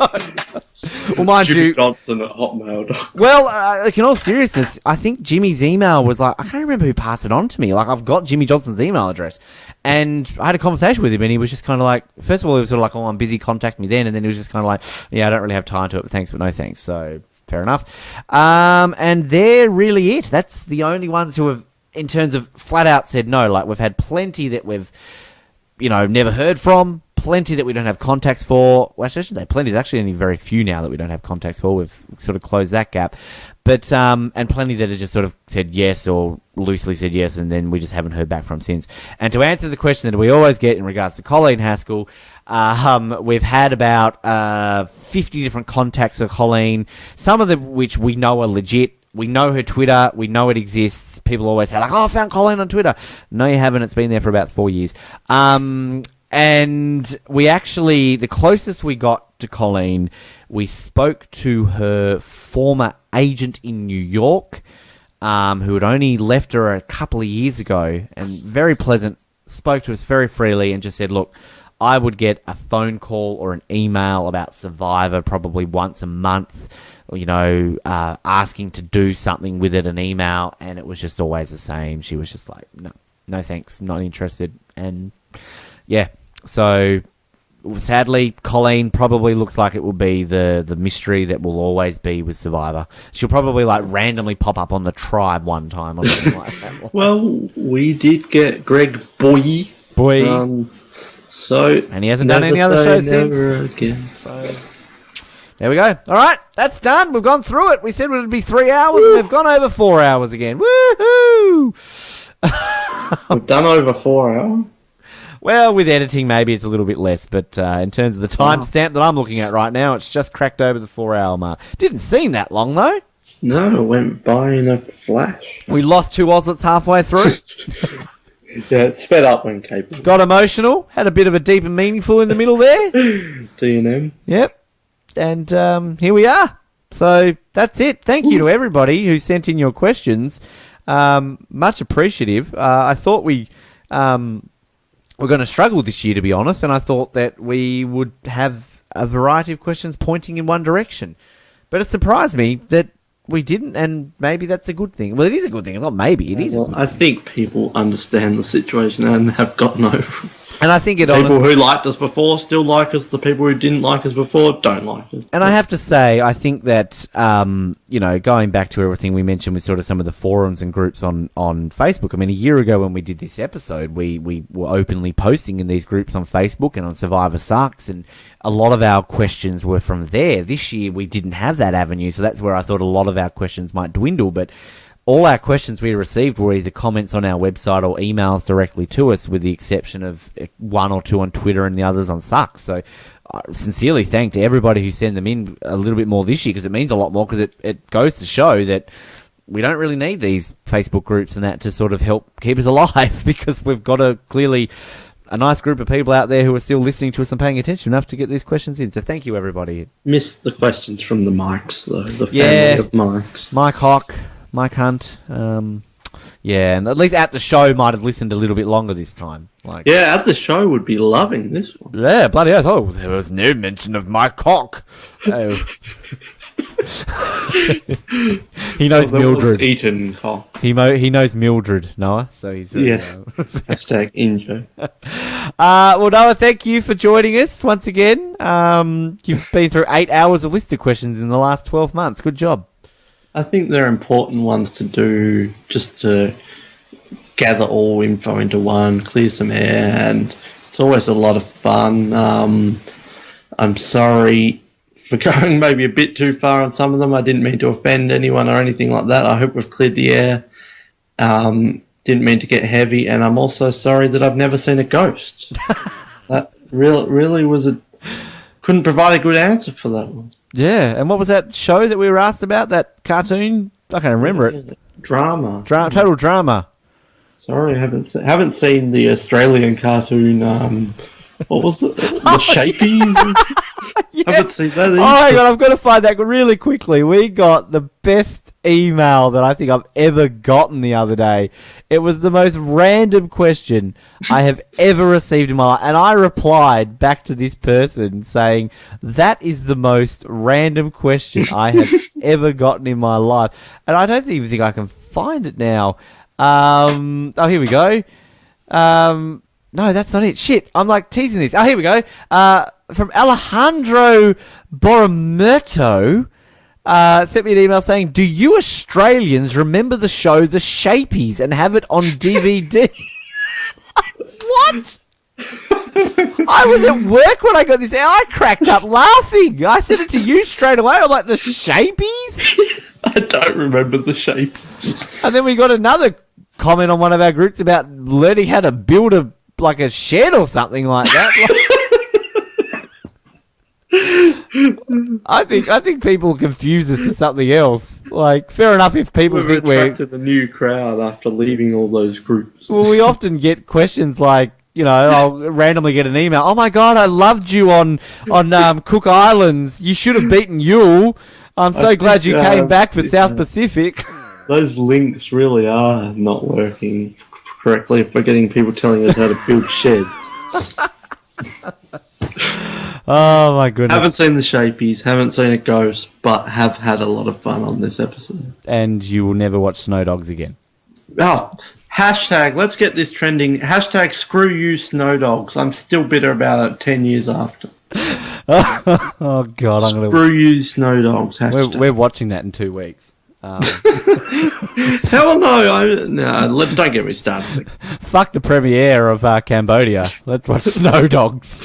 Well, mind Jimmy you, Johnson at Hotmail. Well, like in all seriousness, I think Jimmy's email was like, I can't remember who passed it on to me. Like, I've got Jimmy Johnson's email address, and I had a conversation with him, and he was just kind of like, first of all, he was sort of like, oh, I'm busy, contact me then, and then he was just kind of like, yeah, I don't really have time to it, but thanks, but no thanks. So fair enough. And they're really it. That's the only ones who have, in terms of flat out said no. Like, we've had plenty that we've, never heard from. Plenty that we don't have contacts for. Well, I shouldn't say plenty. There's actually only very few now that we don't have contacts for. We've sort of closed that gap. But, and plenty that have just sort of said yes or loosely said yes, and then we just haven't heard back from since. And to answer the question that we always get in regards to Colleen Haskell, we've had about 50 different contacts with Colleen, some of them which we know are legit. We know her Twitter. We know it exists. People always say, like, oh, I found Colleen on Twitter. No, you haven't. It's been there for about 4 years. And we actually, the closest we got to Colleen, we spoke to her former agent in New York, who had only left her a couple of years ago, and very pleasant, spoke to us very freely and just said, look, I would get a phone call or an email about Survivor probably once a month, asking to do something with it, an email, and it was just always the same. She was just like, no thanks, not interested. And yeah, so sadly, Colleen probably looks like it will be the mystery that will always be with Survivor. She'll probably like randomly pop up on the Tribe one time or something like that. Well, we did get Greg Boy. And he hasn't done any other shows since. Again. So there we go. All right, that's done. We've gone through it. We said it would be 3 hours, and we've gone over 4 hours again. Woohoo! We've done over 4 hours. Well, with editing, maybe it's a little bit less, but in terms of the timestamp that I'm looking at right now, it's just cracked over the 4 hour mark. Didn't seem that long, though. No, it went by in a flash. We lost 2 Auslets halfway through. Yeah, it sped up when capable. Got emotional, had a bit of a deep and meaningful in the middle there. D&M. Yep. And here we are. So that's it. Thank you to everybody who sent in your questions. Much appreciative. I thought we're going to struggle this year, to be honest, and I thought that we would have a variety of questions pointing in one direction. But it surprised me that we didn't, and maybe that's a good thing. Well, it is a good thing. It's not maybe. It is a good thing. I think people understand the situation and have gotten over it. And I think people who liked us before still like us. The people who didn't like us before don't like us. And I have to say, I think that going back to everything we mentioned with sort of some of the forums and groups on Facebook. I mean, a year ago when we did this episode, we were openly posting in these groups on Facebook and on Survivor Sucks, and a lot of our questions were from there. This year we didn't have that avenue, so that's where I thought a lot of our questions might dwindle, but all our questions we received were either comments on our website or emails directly to us, with the exception of 1 or 2 on Twitter and the others on Sucks. So I sincerely thank to everybody who sent them in a little bit more this year, because it means a lot more, because it goes to show that we don't really need these Facebook groups and that to sort of help keep us alive, because we've got clearly a nice group of people out there who are still listening to us and paying attention enough to get these questions in. So thank you, everybody. Missed the questions from the Mikes, though. The family of Mikes. Mike Hawk. Mike Hunt, and at least at the show might have listened a little bit longer this time. At the show would be loving this one. Yeah, bloody hell. Oh, there was no mention of my cock. Oh. He knows Mildred. Eaten cock. He knows Mildred, Noah, so he's very Hashtag injo. Well, Noah, thank you for joining us once again. You've been through 8 hours of listener questions in the last 12 months. Good job. I think they're important ones to do, just to gather all info into one, clear some air, and it's always a lot of fun. I'm sorry for going maybe a bit too far on some of them. I didn't mean to offend anyone or anything like that. I hope we've cleared the air. Didn't mean to get heavy, and I'm also sorry that I've never seen a ghost. That really was couldn't provide a good answer for that one. Yeah, and what was that show that we were asked about? That cartoon? I can't remember it. Drama. Total Drama. Sorry, I haven't seen the Australian cartoon. What was it? The Shapies? Yes. Haven't seen that either. Oh my god, I've got to find that really quickly. We got the best email that I think I've ever gotten the other day. It was the most random question I have ever received in my life. And I replied back to this person saying, that is the most random question I have ever gotten in my life. And I don't even think I can find it now. Oh, here we go. No, that's not it. Shit, I'm like teasing this. Oh, here we go. From Alejandro Boromerto, sent me an email saying, do you Australians remember the show The Shapies and have it on DVD? What? I was at work when I got this. I cracked up laughing. I sent it to you straight away. I'm like, The Shapies? I don't remember The Shapies. And then we got another comment on one of our groups about learning how to build a shed or something like that. I think people confuse us for something else. Like, fair enough if people think we've attracted a new crowd after leaving all those groups. Well, we often get questions like, I'll randomly get an email. Oh my God, I loved you on Cook Islands. You should have beaten Yule. I'm so glad you came back for South Pacific. Those links really are not working correctly if we're getting people telling us how to build sheds. Oh my goodness. Haven't seen the Shapies, haven't seen a ghost, but have had a lot of fun on this episode. And you will never watch Snow Dogs again. Oh, hashtag, let's get this trending. Hashtag screw you Snow Dogs. I'm still bitter about it 10 years after. Oh God, I'm gonna screw you Snow Dogs. We're watching that in 2 weeks. Hell no! Don't get me started. Fuck the premiere of Cambodia. Let's watch Snow Dogs.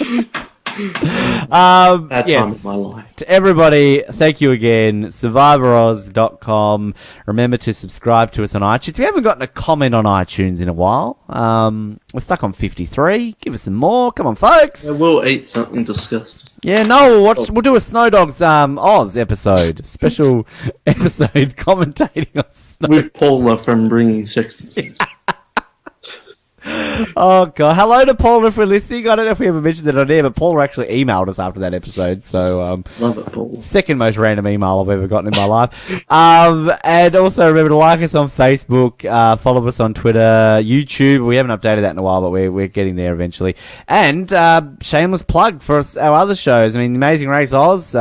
Bad time of my life. To everybody, thank you again. SurvivorOz.com. Remember to subscribe to us on iTunes. We haven't gotten a comment on iTunes in a while. We're stuck on 53. Give us some more. Come on, folks. Yeah, we'll eat something disgusting. Yeah, no, we'll do a Snow Dogs Oz episode. Special episode commentating on Snow with Paula from Bringing Sexy. Oh, God. Hello to Paula if we're listening. I don't know if we ever mentioned it on air, but Paula actually emailed us after that episode. So, love it, Paula. Second most random email I've ever gotten in my life. And also remember to like us on Facebook, follow us on Twitter, YouTube. We haven't updated that in a while, but we're getting there eventually. And shameless plug for our other shows. I mean, Amazing Race Oz,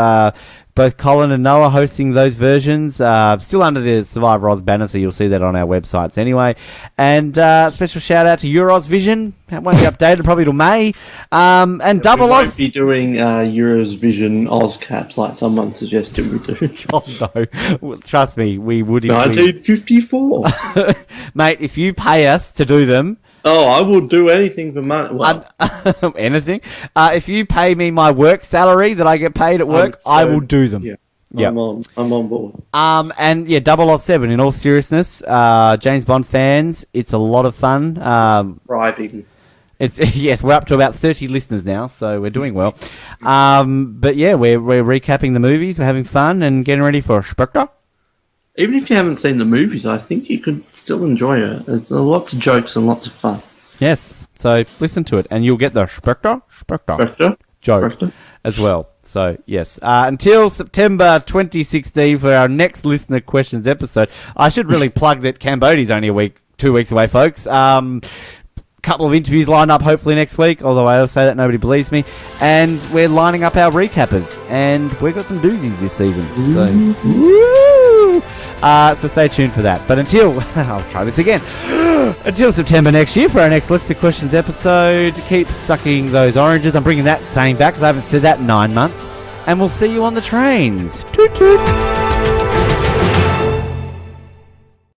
both Colin and Noah hosting those versions, still under the Survivor Oz banner, so you'll see that on our websites anyway. And special shout out to Euros Vision. That won't be updated probably till May. And Double Oz. We won't be doing Euros Vision Oz caps like someone suggested we do. Oh no! Well, trust me, we would. 1954. Mate, if you pay us to do them. Oh, I will do anything for money. Well, anything. If you pay me my work salary that I get paid at work, I will do them. Yeah. Yep. I'm on board. And yeah, 007. In all seriousness, James Bond fans, it's a lot of fun. Thriving. It's yes, we're up to about 30 listeners now, so we're doing well. But yeah, we're recapping the movies, we're having fun, and getting ready for Spectre. Even if you haven't seen the movies, I think you could still enjoy it. There's lots of jokes and lots of fun. Yes, so listen to it, and you'll get the Spectre joke as well. So, yes. Until September 2016 for our next Listener Questions episode. I should really plug that Cambodia's only 2 weeks away, folks. Couple of interviews lined up hopefully next week, although I always say that nobody believes me. And we're lining up our recappers, and we've got some doozies this season. So, woo! So stay tuned for that. But until, I'll try this again. Until September next year for our next Listener Questions episode, keep sucking those oranges. I'm bringing that saying back because I haven't said that in 9 months. And we'll see you on the trains. Toot toot!